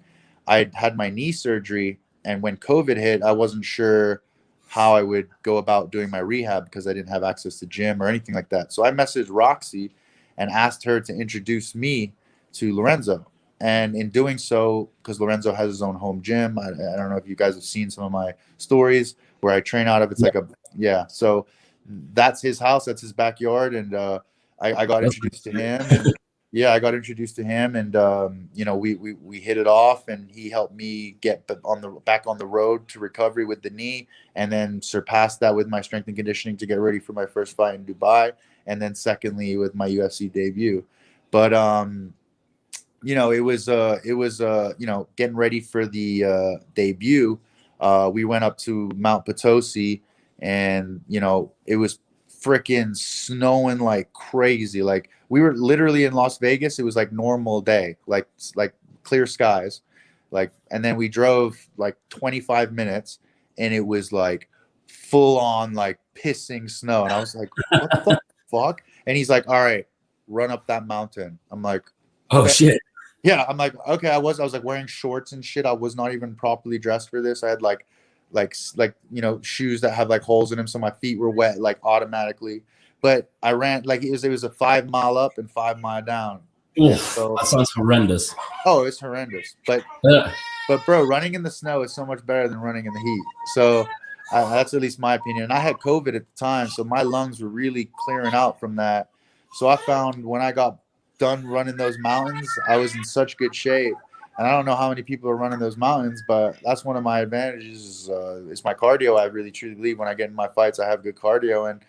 I had my knee surgery. And when COVID hit, I wasn't sure how I would go about doing my rehab because I didn't have access to gym or anything like that. So I messaged Roxy and asked her to introduce me to Lorenzo. And in doing so, because Lorenzo has his own home gym, I don't know if you guys have seen some of my stories where I train out of. It's so that's his house, that's his backyard, and I got introduced to him. And, I got introduced to him, and you know, we hit it off, and he helped me get back on the road to recovery with the knee, and then surpass that with my strength and conditioning to get ready for my first fight in Dubai, and then secondly with my UFC debut. But you know, it was you know, getting ready for the debut. We went up to Mount Potosi, and you know, it was freaking snowing like crazy. Like, we were literally in Las Vegas. It was like normal day, like clear skies, like, and then we drove like 25 minutes, and it was like full on like pissing snow, and I was like, what the fuck? And he's like, all right, run up that mountain. I'm like,
oh shit.
Yeah, I'm like, okay. I was like wearing shorts and shit. I was not even properly dressed for this. I had like you know, shoes that have like holes in them, so my feet were wet like automatically. But I ran like it was a 5 mile up and 5 mile down.
Oof, so, that sounds horrendous.
Oh, it's horrendous. But bro, running in the snow is so much better than running in the heat. So that's at least my opinion. And I had COVID at the time, so my lungs were really clearing out from that. So I found when I got done running those mountains, I was in such good shape. And I don't know how many people are running those mountains, but that's one of my advantages is my cardio. I really truly believe when I get in my fights, I have good cardio. And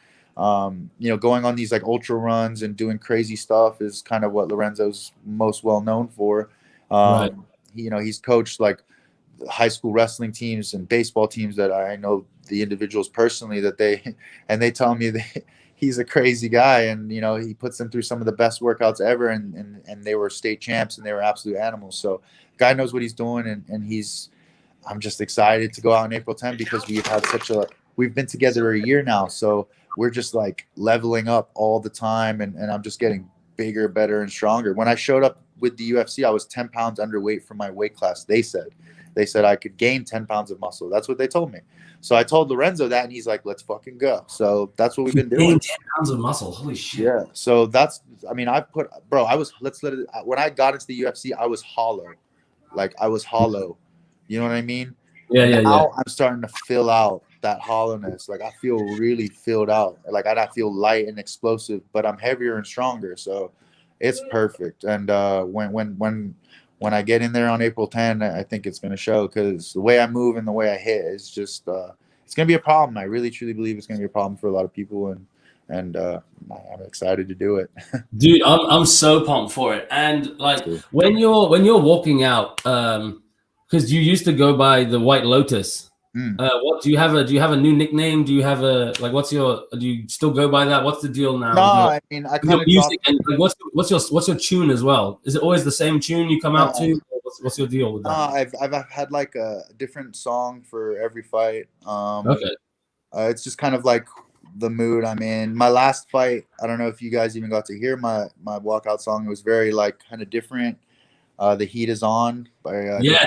you know, going on these like ultra runs and doing crazy stuff is kind of what Lorenzo's most well known for.
Right.
You know, he's coached like high school wrestling teams and baseball teams that I know the individuals personally that they tell me that he's a crazy guy, and you know, he puts them through some of the best workouts ever, and they were state champs, and they were absolute animals. So guy knows what he's doing, and I'm just excited to go out on April 10th because we've been together a year now, so we're just like leveling up all the time, and I'm just getting bigger, better, and stronger. When I showed up with the UFC, I was 10 pounds underweight for my weight class. They said I could gain 10 pounds of muscle. That's what they told me. So I told Lorenzo that, and he's like, let's fucking go. So that's what we've been doing.
10 pounds of muscle. Holy shit.
Yeah. So that's, I mean, when I got into the UFC, I was hollow. Like, I was hollow. You know what I mean? Now I'm starting to fill out that hollowness. Like I feel really filled out. Like I feel light and explosive, but I'm heavier and stronger. So it's perfect. And when I get in there on April 10, I think it's going to show, because the way I move and the way I hit is just it's going to be a problem. I really truly believe it's going to be a problem for a lot of people, and I'm excited to do it.
Dude, I'm so pumped for it. And like when you're walking out, because you used to go by the White Lotus. What do you have a new nickname? Do you have do you still go by that? What's the deal now?
No, I mean, I kind of
music and like, what's your tune as well? Is it always the same tune you come out to? What's your deal with that?
I've had like a different song for every fight.
Okay.
It's just kind of like the mood I'm in. My last fight, I don't know if you guys even got to hear my walkout song. It was very like kind of different. The Heat Is On by
yeah,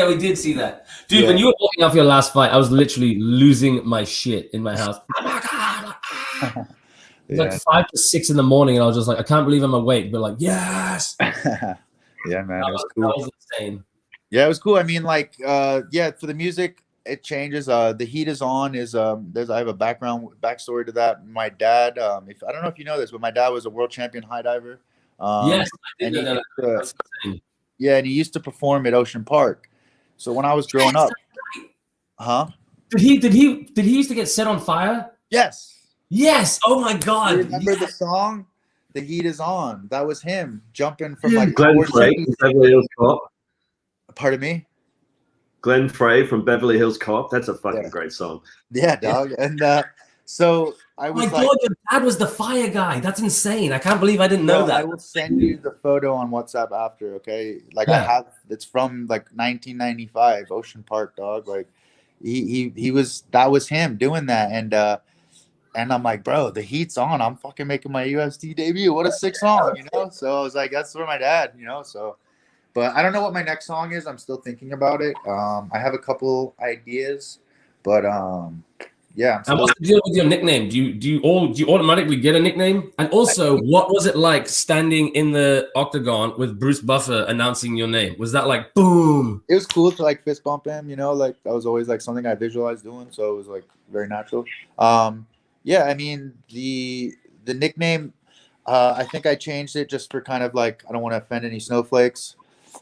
we did see that. Dude, when you were walking off your last fight, I was literally losing my shit in my house. It was like 5 to 6 in the morning, and I was just like, I can't believe I'm awake, but like, yes.
Yeah, man, it was cool.
That was insane.
Yeah, it was cool. I mean, like, for the music, it changes. The Heat Is On is I have a backstory to that. My dad, I don't know if you know this, but my dad was a world champion high diver.
Yes, I did know that.
And he used to perform at Ocean Park. So when I was growing up,
Did he used to get set on fire?
Yes.
Yes. Oh my God.
You remember the song? The Heat Is On. That was him jumping from
Glenn Frey from Beverly Hills Cop.
Pardon me?
Glenn Frey from Beverly Hills Cop. That's a fucking great song.
Yeah, dog. And so I was
God, your dad was the fire guy. That's insane. I can't believe I didn't know that.
I will send you the photo on WhatsApp after, okay? Like I have, it's from like 1995, Ocean Park, dog. Like that was him doing that. And I'm like, bro, the heat's on. I'm fucking making my UFC debut. What a sick song, you know? So I was like, that's for my dad, you know? So, but I don't know what my next song is. I'm still thinking about it. I have a couple ideas, but yeah.
And what's the deal with your nickname? Do you automatically get a nickname? And also, what was it like standing in the octagon with Bruce Buffer announcing your name? Was that like boom?
It was cool to like fist bump him, you know, like that was always like something I visualized doing, so it was like very natural. Yeah, I mean the nickname, I think I changed it just for kind of like I don't want to offend any snowflakes.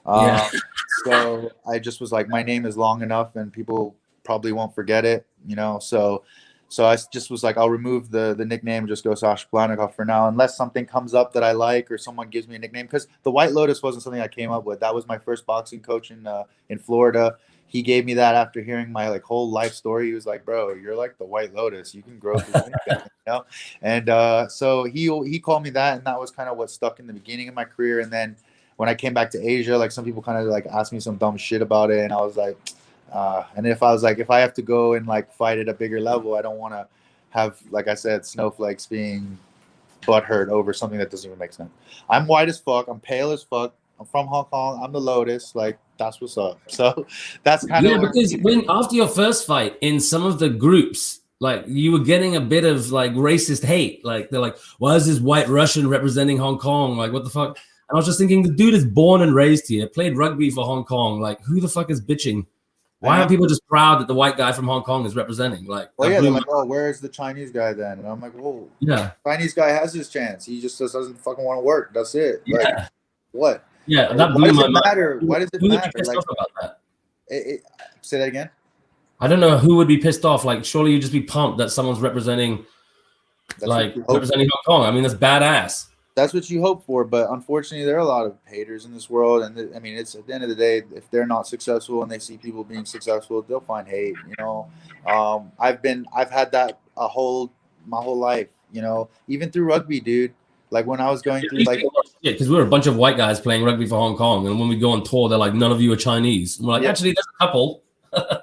So I just was like, my name is long enough and people probably won't forget it, you know. So I just was like, I'll remove the nickname, just go Sasha Planikov for now, unless something comes up that I like or someone gives me a nickname. Because the White Lotus wasn't something I came up with. That was my first boxing coach in Florida. He gave me that after hearing my like whole life story. He was like, "Bro, you're like the White Lotus. You can grow through anything," you know. And so he called me that, and that was kind of what stuck in the beginning of my career. And then when I came back to Asia, like some people kind of like asked me some dumb shit about it, and I was like. And if I have to go and like fight at a bigger level, I don't want to have, like I said, snowflakes being butthurt over something that doesn't even make sense. I'm white as fuck. I'm pale as fuck. I'm from Hong Kong. I'm the Lotus. Like that's what's up. So that's kind of
because when after your first fight in some of the groups, like you were getting a bit of like racist hate. Like they're like, why is this white Russian representing Hong Kong? Like what the fuck? And I was just thinking, the dude is born and raised here, played rugby for Hong Kong. Like who the fuck is bitching? Why aren't people just proud that the white guy from Hong Kong is representing? Like,
well, yeah, they're like, oh, where's the Chinese guy then? And I'm like, whoa,
yeah,
Chinese guy has his chance. He just doesn't fucking want to work. That's it. Like, what?
Yeah, that
blew my mind. Why does it matter?
Like, about that?
Say that again.
I don't know who would be pissed off. Like, surely you'd just be pumped that someone's representing Hong Kong. I mean, that's badass.
That's what you hope for, but unfortunately, there are a lot of haters in this world, and I mean, it's at the end of the day, if they're not successful and they see people being successful, they'll find hate. You know, I've had that my whole life. You know, even through rugby, dude. Like when I was going through, like,
because we were a bunch of white guys playing rugby for Hong Kong, and when we go on tour, they're like, none of you are Chinese. And we're like, actually, there's a couple.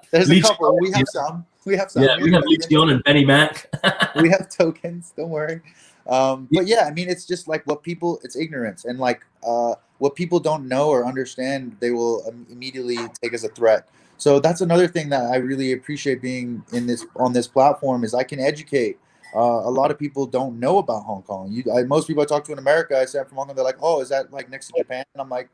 There's a couple. We have some.
Yeah, we have Legion and Benny Mac.
We have tokens. Don't worry. But yeah, I mean, it's just like it's ignorance, and like what people don't know or understand, they will immediately take as a threat. So that's another thing that I really appreciate being on this platform is I can educate. A lot of people don't know about Hong Kong. Most people I talk to in America, I say I'm from Hong Kong, they're like, oh, is that like next to Japan? And I'm like,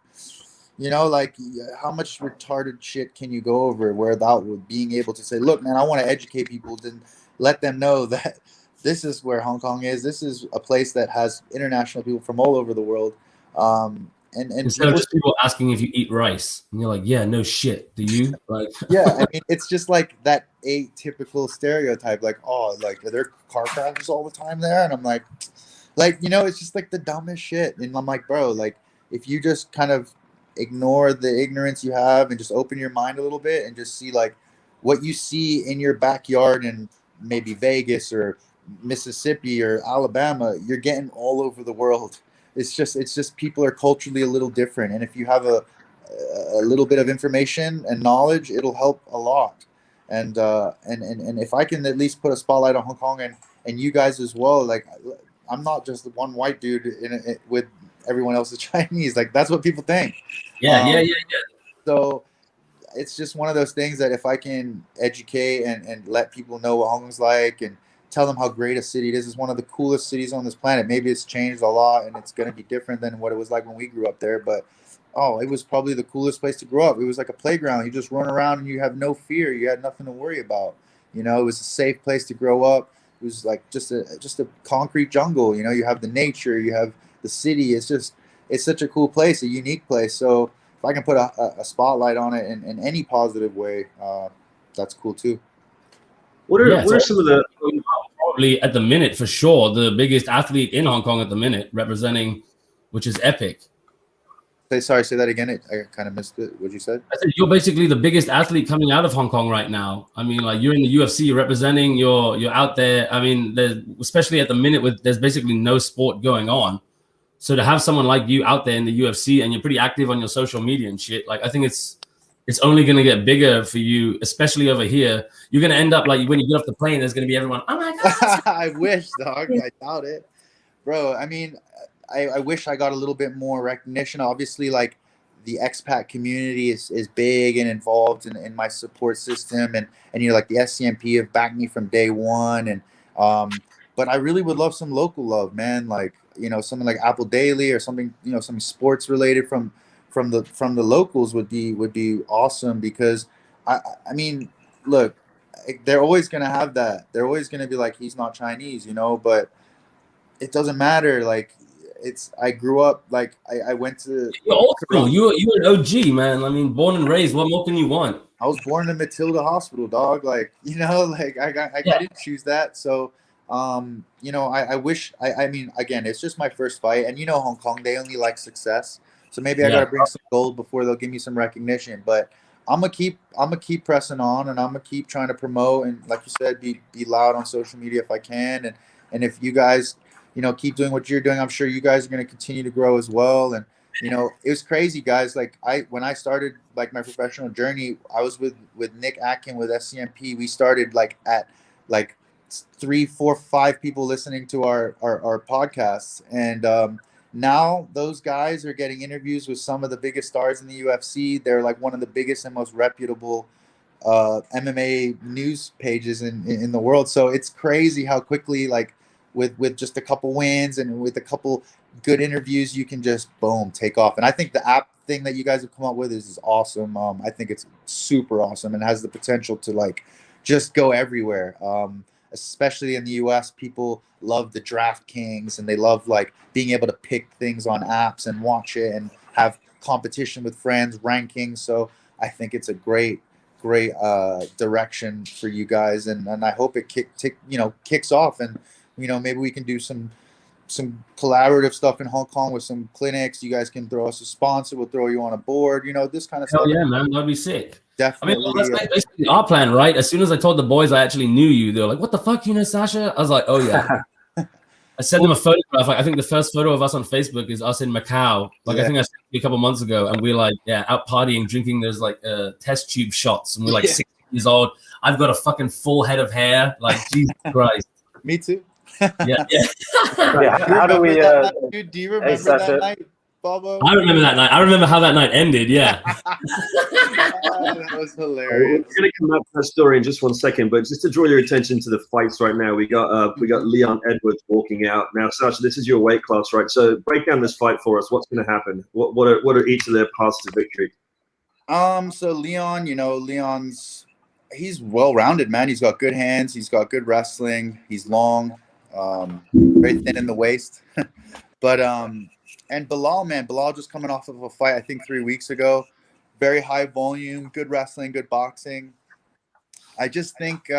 You know, like how much retarded shit can you go over without being able to say, look, man, I want to educate people, then let them know that this is where Hong Kong is. This is a place that has international people from all over the world. And
instead of just people asking if you eat rice, and you're like, yeah, no shit. Do you? Like,
yeah, I mean, it's just like that atypical stereotype, like, oh, like are there car crashes all the time there? And I'm like, you know, it's just like the dumbest shit. And I'm like, bro, like if you just kind of ignore the ignorance you have and just open your mind a little bit and just see like what you see in your backyard in maybe Vegas or Mississippi or Alabama, you're getting all over the world. It's just people are culturally a little different, and if you have a little bit of information and knowledge, it'll help a lot. And if I can at least put a spotlight on Hong Kong and you guys as well, like I'm not just the one white dude with everyone else is Chinese. Like that's what people think.
Yeah.
So it's just one of those things that if I can educate and let people know what Hong Kong's like and tell them how great a city it is. It's one of the coolest cities on this planet. Maybe it's changed a lot and it's going to be different than what it was like when we grew up there. But, oh, it was probably the coolest place to grow up. It was like a playground. You just run around and you have no fear. You had nothing to worry about. You know, it was a safe place to grow up. It was like just a concrete jungle. You know, you have the nature, you have the city. It's such a cool place, a unique place. So if I can put a spotlight on it in any positive way, that's cool too.
What are some of the
probably at the minute for sure the biggest athlete in Hong Kong at the minute representing, which is epic.
Say that again. I kind of missed it. What you said?
I said you're basically the biggest athlete coming out of Hong Kong right now. I mean, like you're in the UFC, you're representing. You're out there. I mean, especially at the minute there's basically no sport going on. So to have someone like you out there in the UFC and you're pretty active on your social media and shit, like I think it's only going to get bigger for you, especially over here. You're going to end up like when you get off the plane, there's going to be everyone, oh my God.
I wish, dog. I doubt it. Bro, I mean, I wish I got a little bit more recognition. Obviously, like the expat community is big and involved in my support system. And you know, like the SCMP have backed me from day one. And but I really would love some local love, man. Like, you know, something like Apple Daily or something, you know, something sports related from the locals would be awesome, because I mean, look, they're always going to have that. They're always going to be like, he's not Chinese, you know, but it doesn't matter. Like I grew up, like I went to.
You're old school. You're an OG, man. I mean, born and raised. What more can you want?
I was born in Matilda Hospital, dog. Like, you know, like I didn't choose that. So, you know, I wish, I mean, again, it's just my first fight, and you know, Hong Kong, they only like success. So maybe I got to bring some gold before they'll give me some recognition, but I'm gonna keep pressing on, and I'm gonna keep trying to promote, and like you said, be loud on social media if I can, and if you guys, you know, keep doing what you're doing, I'm sure you guys are gonna continue to grow as well. And you know, it was crazy, guys. Like when I started like my professional journey, I was with Nick Atkin with SCMP. We started like at like 3, 4, 5 people listening to our podcasts, and now those guys are getting interviews with some of the biggest stars in the UFC. They're like one of the biggest and most reputable MMA news pages in the world. So it's crazy how quickly, like with just a couple wins and with a couple good interviews, you can just boom, take off. And I think the app thing that you guys have come up with is awesome. I think it's super awesome and has the potential to like just go everywhere. Especially in the US, people love the DraftKings, and they love like being able to pick things on apps and watch it and have competition with friends, rankings. So I think it's a great direction for you guys, and I hope it kicks off, and you know, maybe we can do some collaborative stuff in Hong Kong with some clinics. You guys can throw us a sponsor. We'll throw you on a board. You know, this kind of stuff.
Hell yeah, man, that'd be sick.
Definitely.
I mean, that's basically our plan, right? As soon as I told the boys I actually knew you, they were like, "What the fuck, you know Sasha?" I was like, "Oh yeah." I sent them a photograph. Like, I think the first photo of us on Facebook is us in Macau. Like, I think I sent you a couple months ago, and we're like, out partying, drinking those like test tube shots, and we're like 6 years old. I've got a fucking full head of hair. Like, Jesus Christ.
Me too.
Yeah. How do we?
Dude, do you remember that night? Bobo?
I remember that night. I remember how that night ended. Yeah.
That was
We're
hilarious.
going to come back to that story in just 1 second, but just to draw your attention to the fights right now, we got Leon Edwards walking out now. Sasha, this is your weight class, right? So break down this fight for us. What's going to happen? What are each of their paths to victory?
So Leon, he's well-rounded, man. He's got good hands. He's got good wrestling. He's long, very thin in the waist. But and Bilal, man, Bilal just coming off of a fight, I think 3 weeks ago. Very high volume, good wrestling, good boxing. I just think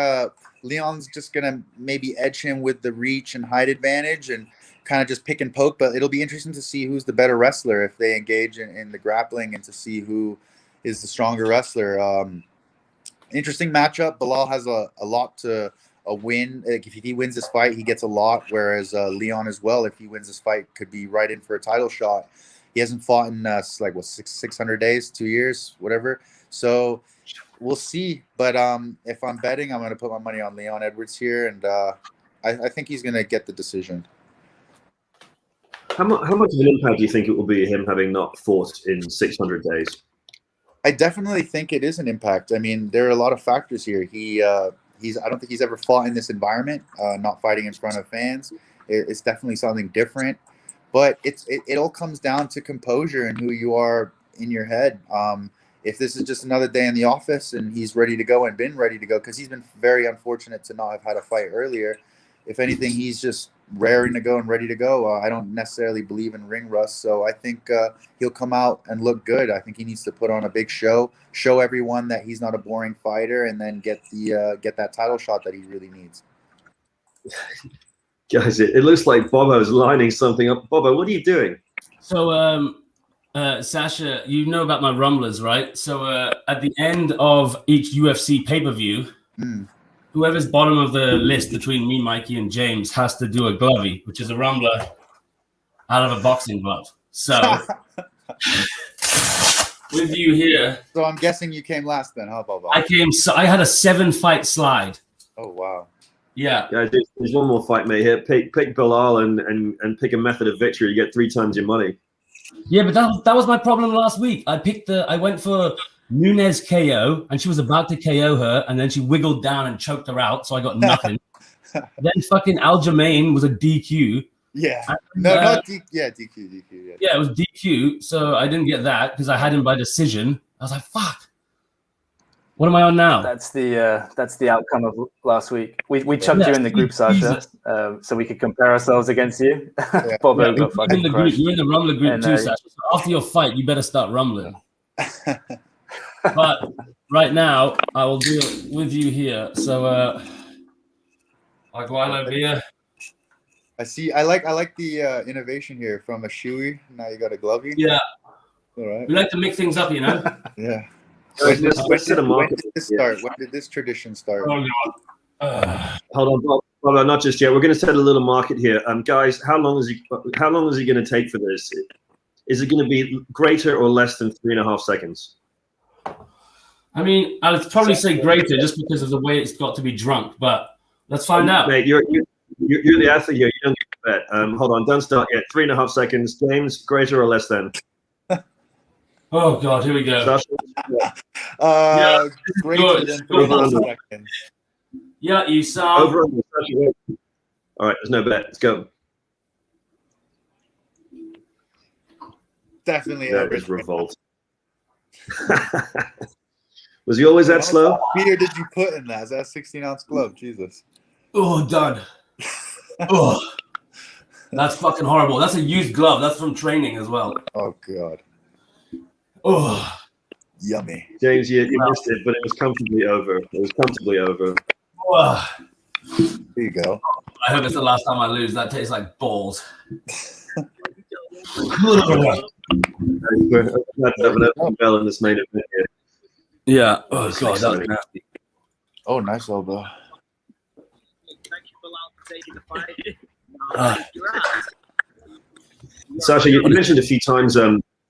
Leon's just gonna maybe edge him with the reach and height advantage and kind of just pick and poke. But it'll be interesting to see who's the better wrestler if they engage in the grappling and to see who is the stronger wrestler. Interesting matchup. Bilal has a lot to win. Like if he wins this fight, he gets a lot. Whereas Leon as well, if he wins this fight, could be right in for a title shot. He hasn't fought in 600 days, 2 years, whatever. So we'll see. But if I'm betting, I'm going to put my money on Leon Edwards here, and I think he's going to get the decision.
How much of an impact do you think it will be him having not fought in 600 days?
I definitely think it is an impact. I mean, there are a lot of factors here. I don't think he's ever fought in this environment, not fighting in front of fans. It's definitely something different. But it all comes down to composure and who you are in your head. If this is just another day in the office and he's ready to go and been ready to go, because he's been very unfortunate to not have had a fight earlier. If anything, he's just raring to go and ready to go. I don't necessarily believe in ring rust, so I think he'll come out and look good. I think he needs to put on a big show everyone that he's not a boring fighter, and then get that title shot that he really needs.
Guys, it looks like Bobo's lining something up. Bobo, what are you doing?
So, Sasha, you know about my rumblers, right? So at the end of each UFC pay-per-view, whoever's bottom of the list between me, Mikey, and James has to do a glovey, which is a rumbler out of a boxing glove. So with you here.
So I'm guessing you came last then, huh, Bobo?
I had a 7-fight slide.
Oh, wow.
Yeah.
Guys, there's one more fight, mate. Here, pick Bilal and pick a method of victory. You get 3 times your money.
Yeah, but that was my problem last week. I went for Nunes KO, and she was about to KO her, and then she wiggled down and choked her out, so I got nothing. Then fucking Aljamain was a DQ.
Yeah.
And,
not DQ. Yeah, DQ.
Yeah, it was DQ, so I didn't get that because I had him by decision. I was like, fuck. What am I on now?
That's the outcome of last week. We chucked you in the group, Sasha, so we could compare ourselves against you.
Yeah.
Bobo got fucking crushed.
You're in the Rumbler group too, Sasha. So after your fight, you better start rumbling. But right now, I will do it with you here. So, over here.
I see. I like the innovation here from a shoey. Now you got a glovey.
Yeah.
All right.
We like to mix things up, you know.
Yeah.
When did
this start? When did this tradition start?
Oh, God.
Hold on, Bobo, not just yet. We're going to set a little market here. Guys, how long is he going to take for this? Is it going to be greater or less than 3.5 seconds?
I mean, I would probably say greater just because of the way it's got to be drunk, but let's find out.
Mate, you're the athlete here. You don't get to bet. Hold on, don't start yet. 3.5 seconds. James, greater or less than?
Oh, God, here we go.
Greater than 3.5 seconds.
Yeah, you saw.
Over. All right, there's no bet. Let's go.
Definitely.
That is revolt. Was he always that slow?
How much beer did you put in that? Is that a 16-ounce glove? Jesus.
Oh, done. Oh, that's fucking horrible. That's a used glove. That's from training as well.
Oh, God.
Oh,
yummy.
James, you missed it, but it was comfortably over.
Oh.
There you go.
I hope it's the last time I lose. That tastes like balls.
Let's have an open bell in this main event here.
Yeah. Oh, God, that was nasty.
Oh, nice elbow.
Thank you, Bilal, for taking the fight.
Sasha, you mentioned a few times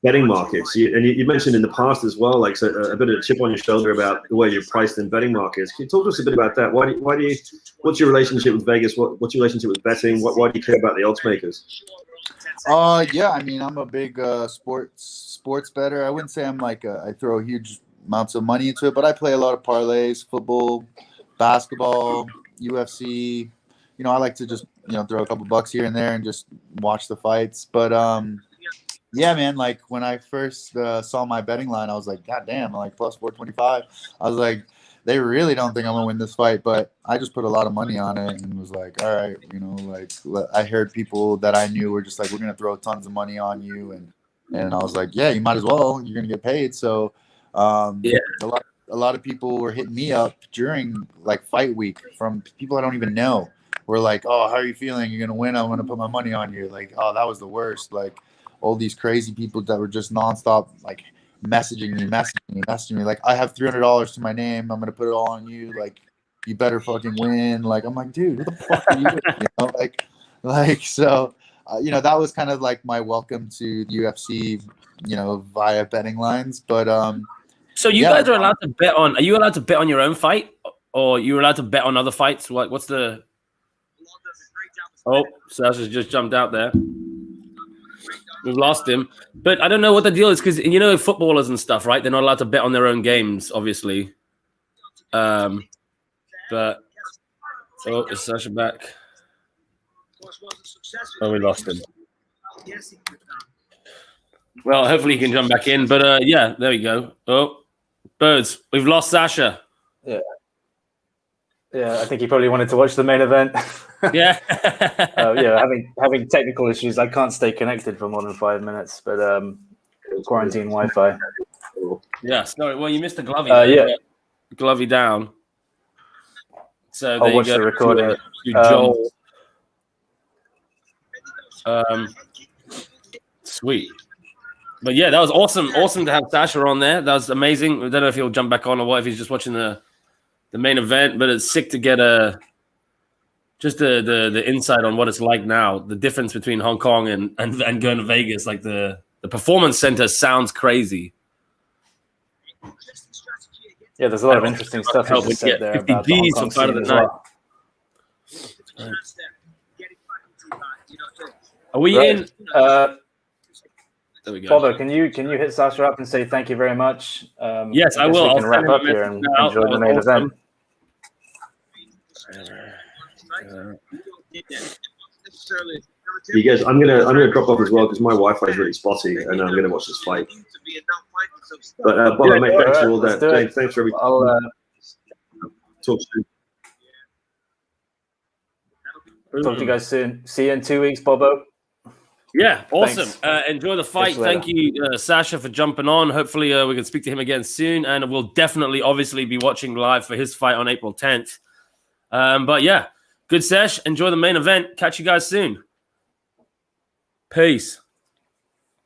betting markets, and you mentioned in the past as well, like a bit of a chip on your shoulder about the way you're priced in betting markets. Can you talk to us a bit about that? Why do you? What's your relationship with Vegas? What's your relationship with betting? Why do you care about the odds makers?
Yeah, I mean, I'm a big sports bettor. I wouldn't say I'm like I throw huge amounts of money into it, but I play a lot of parlays, football, basketball, UFC. You know, I like to just throw a couple bucks here and there and just watch the fights. But yeah, man, like when I first saw my betting line, I was like, God damn, like plus 425. I was like, they really don't think I'm gonna win this fight, but I just put a lot of money on it and was like, all right, like I heard people that I knew were just like, we're gonna throw tons of money on you, and I was like, yeah, you might as well. You're gonna get paid. So
Yeah.
a lot of people were hitting me up during like fight week from people I don't even know. We're like, oh, how are you feeling? You're gonna win. I'm gonna put my money on you. Like, oh, that was the worst. Like all these crazy people that were just nonstop like messaging me. Like, I have $300 to my name. I'm gonna put it all on you. Like, you better fucking win. Like, I'm like, dude, what the fuck are you doing? Like so. That was kind of like my welcome to the UFC. Via betting lines, but
So you guys are allowed to bet on? Are you allowed to bet on your own fight, or you're allowed to bet on other fights? What's the? Oh, Sasha's just jumped out there. We've lost him, but I don't know what the deal is because footballers and stuff, right? They're not allowed to bet on their own games, obviously. But is Sasha back? Oh, we lost him. Well, hopefully he can jump back in. But yeah, there we go. Oh, birds, we've lost Sasha.
Yeah. Yeah, I think he probably wanted to watch the main event.
Yeah.
Yeah, having technical issues. I can't stay connected for more than 5 minutes, but quarantine Wi-Fi.
Yeah, sorry. Well, you missed the Glovey.
Yeah.
Glovey down. So
I'll watch the recording.
To Joel. Sweet. But yeah, that was awesome. Awesome to have Sasha on there. That was amazing. I don't know if he'll jump back on or what, if he's just watching the main event, but it's sick to get just the insight on what it's like now, the difference between Hong Kong and going to Vegas. Like the Performance Center sounds crazy.
Yeah, there's a lot of interesting stuff you just said there about the Hong Kong scene as well.
Right. Are we in? There we go.
Bobo, can you hit Sasha up and say thank you very much?
Yes, I will.
We can wrap up here and enjoy the main event.
You guys, I'm gonna drop off as well because my Wi-Fi is really spotty, and I'm gonna watch this fight. But Bobo, mate, thanks for all that. James, thanks for everything.
I'll
talk soon.
Talk to you guys soon. See you in 2 weeks, Bobo.
Yeah, awesome. Enjoy the fight. Thank you, Sasha, for jumping on. Hopefully we can speak to him again soon, and we'll definitely, obviously, be watching live for his fight on April 10th. But yeah, good sesh. Enjoy the main event. Catch you guys soon. Peace.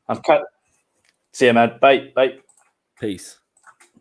I'm cut. See you, man. Bye. Bye.
Peace.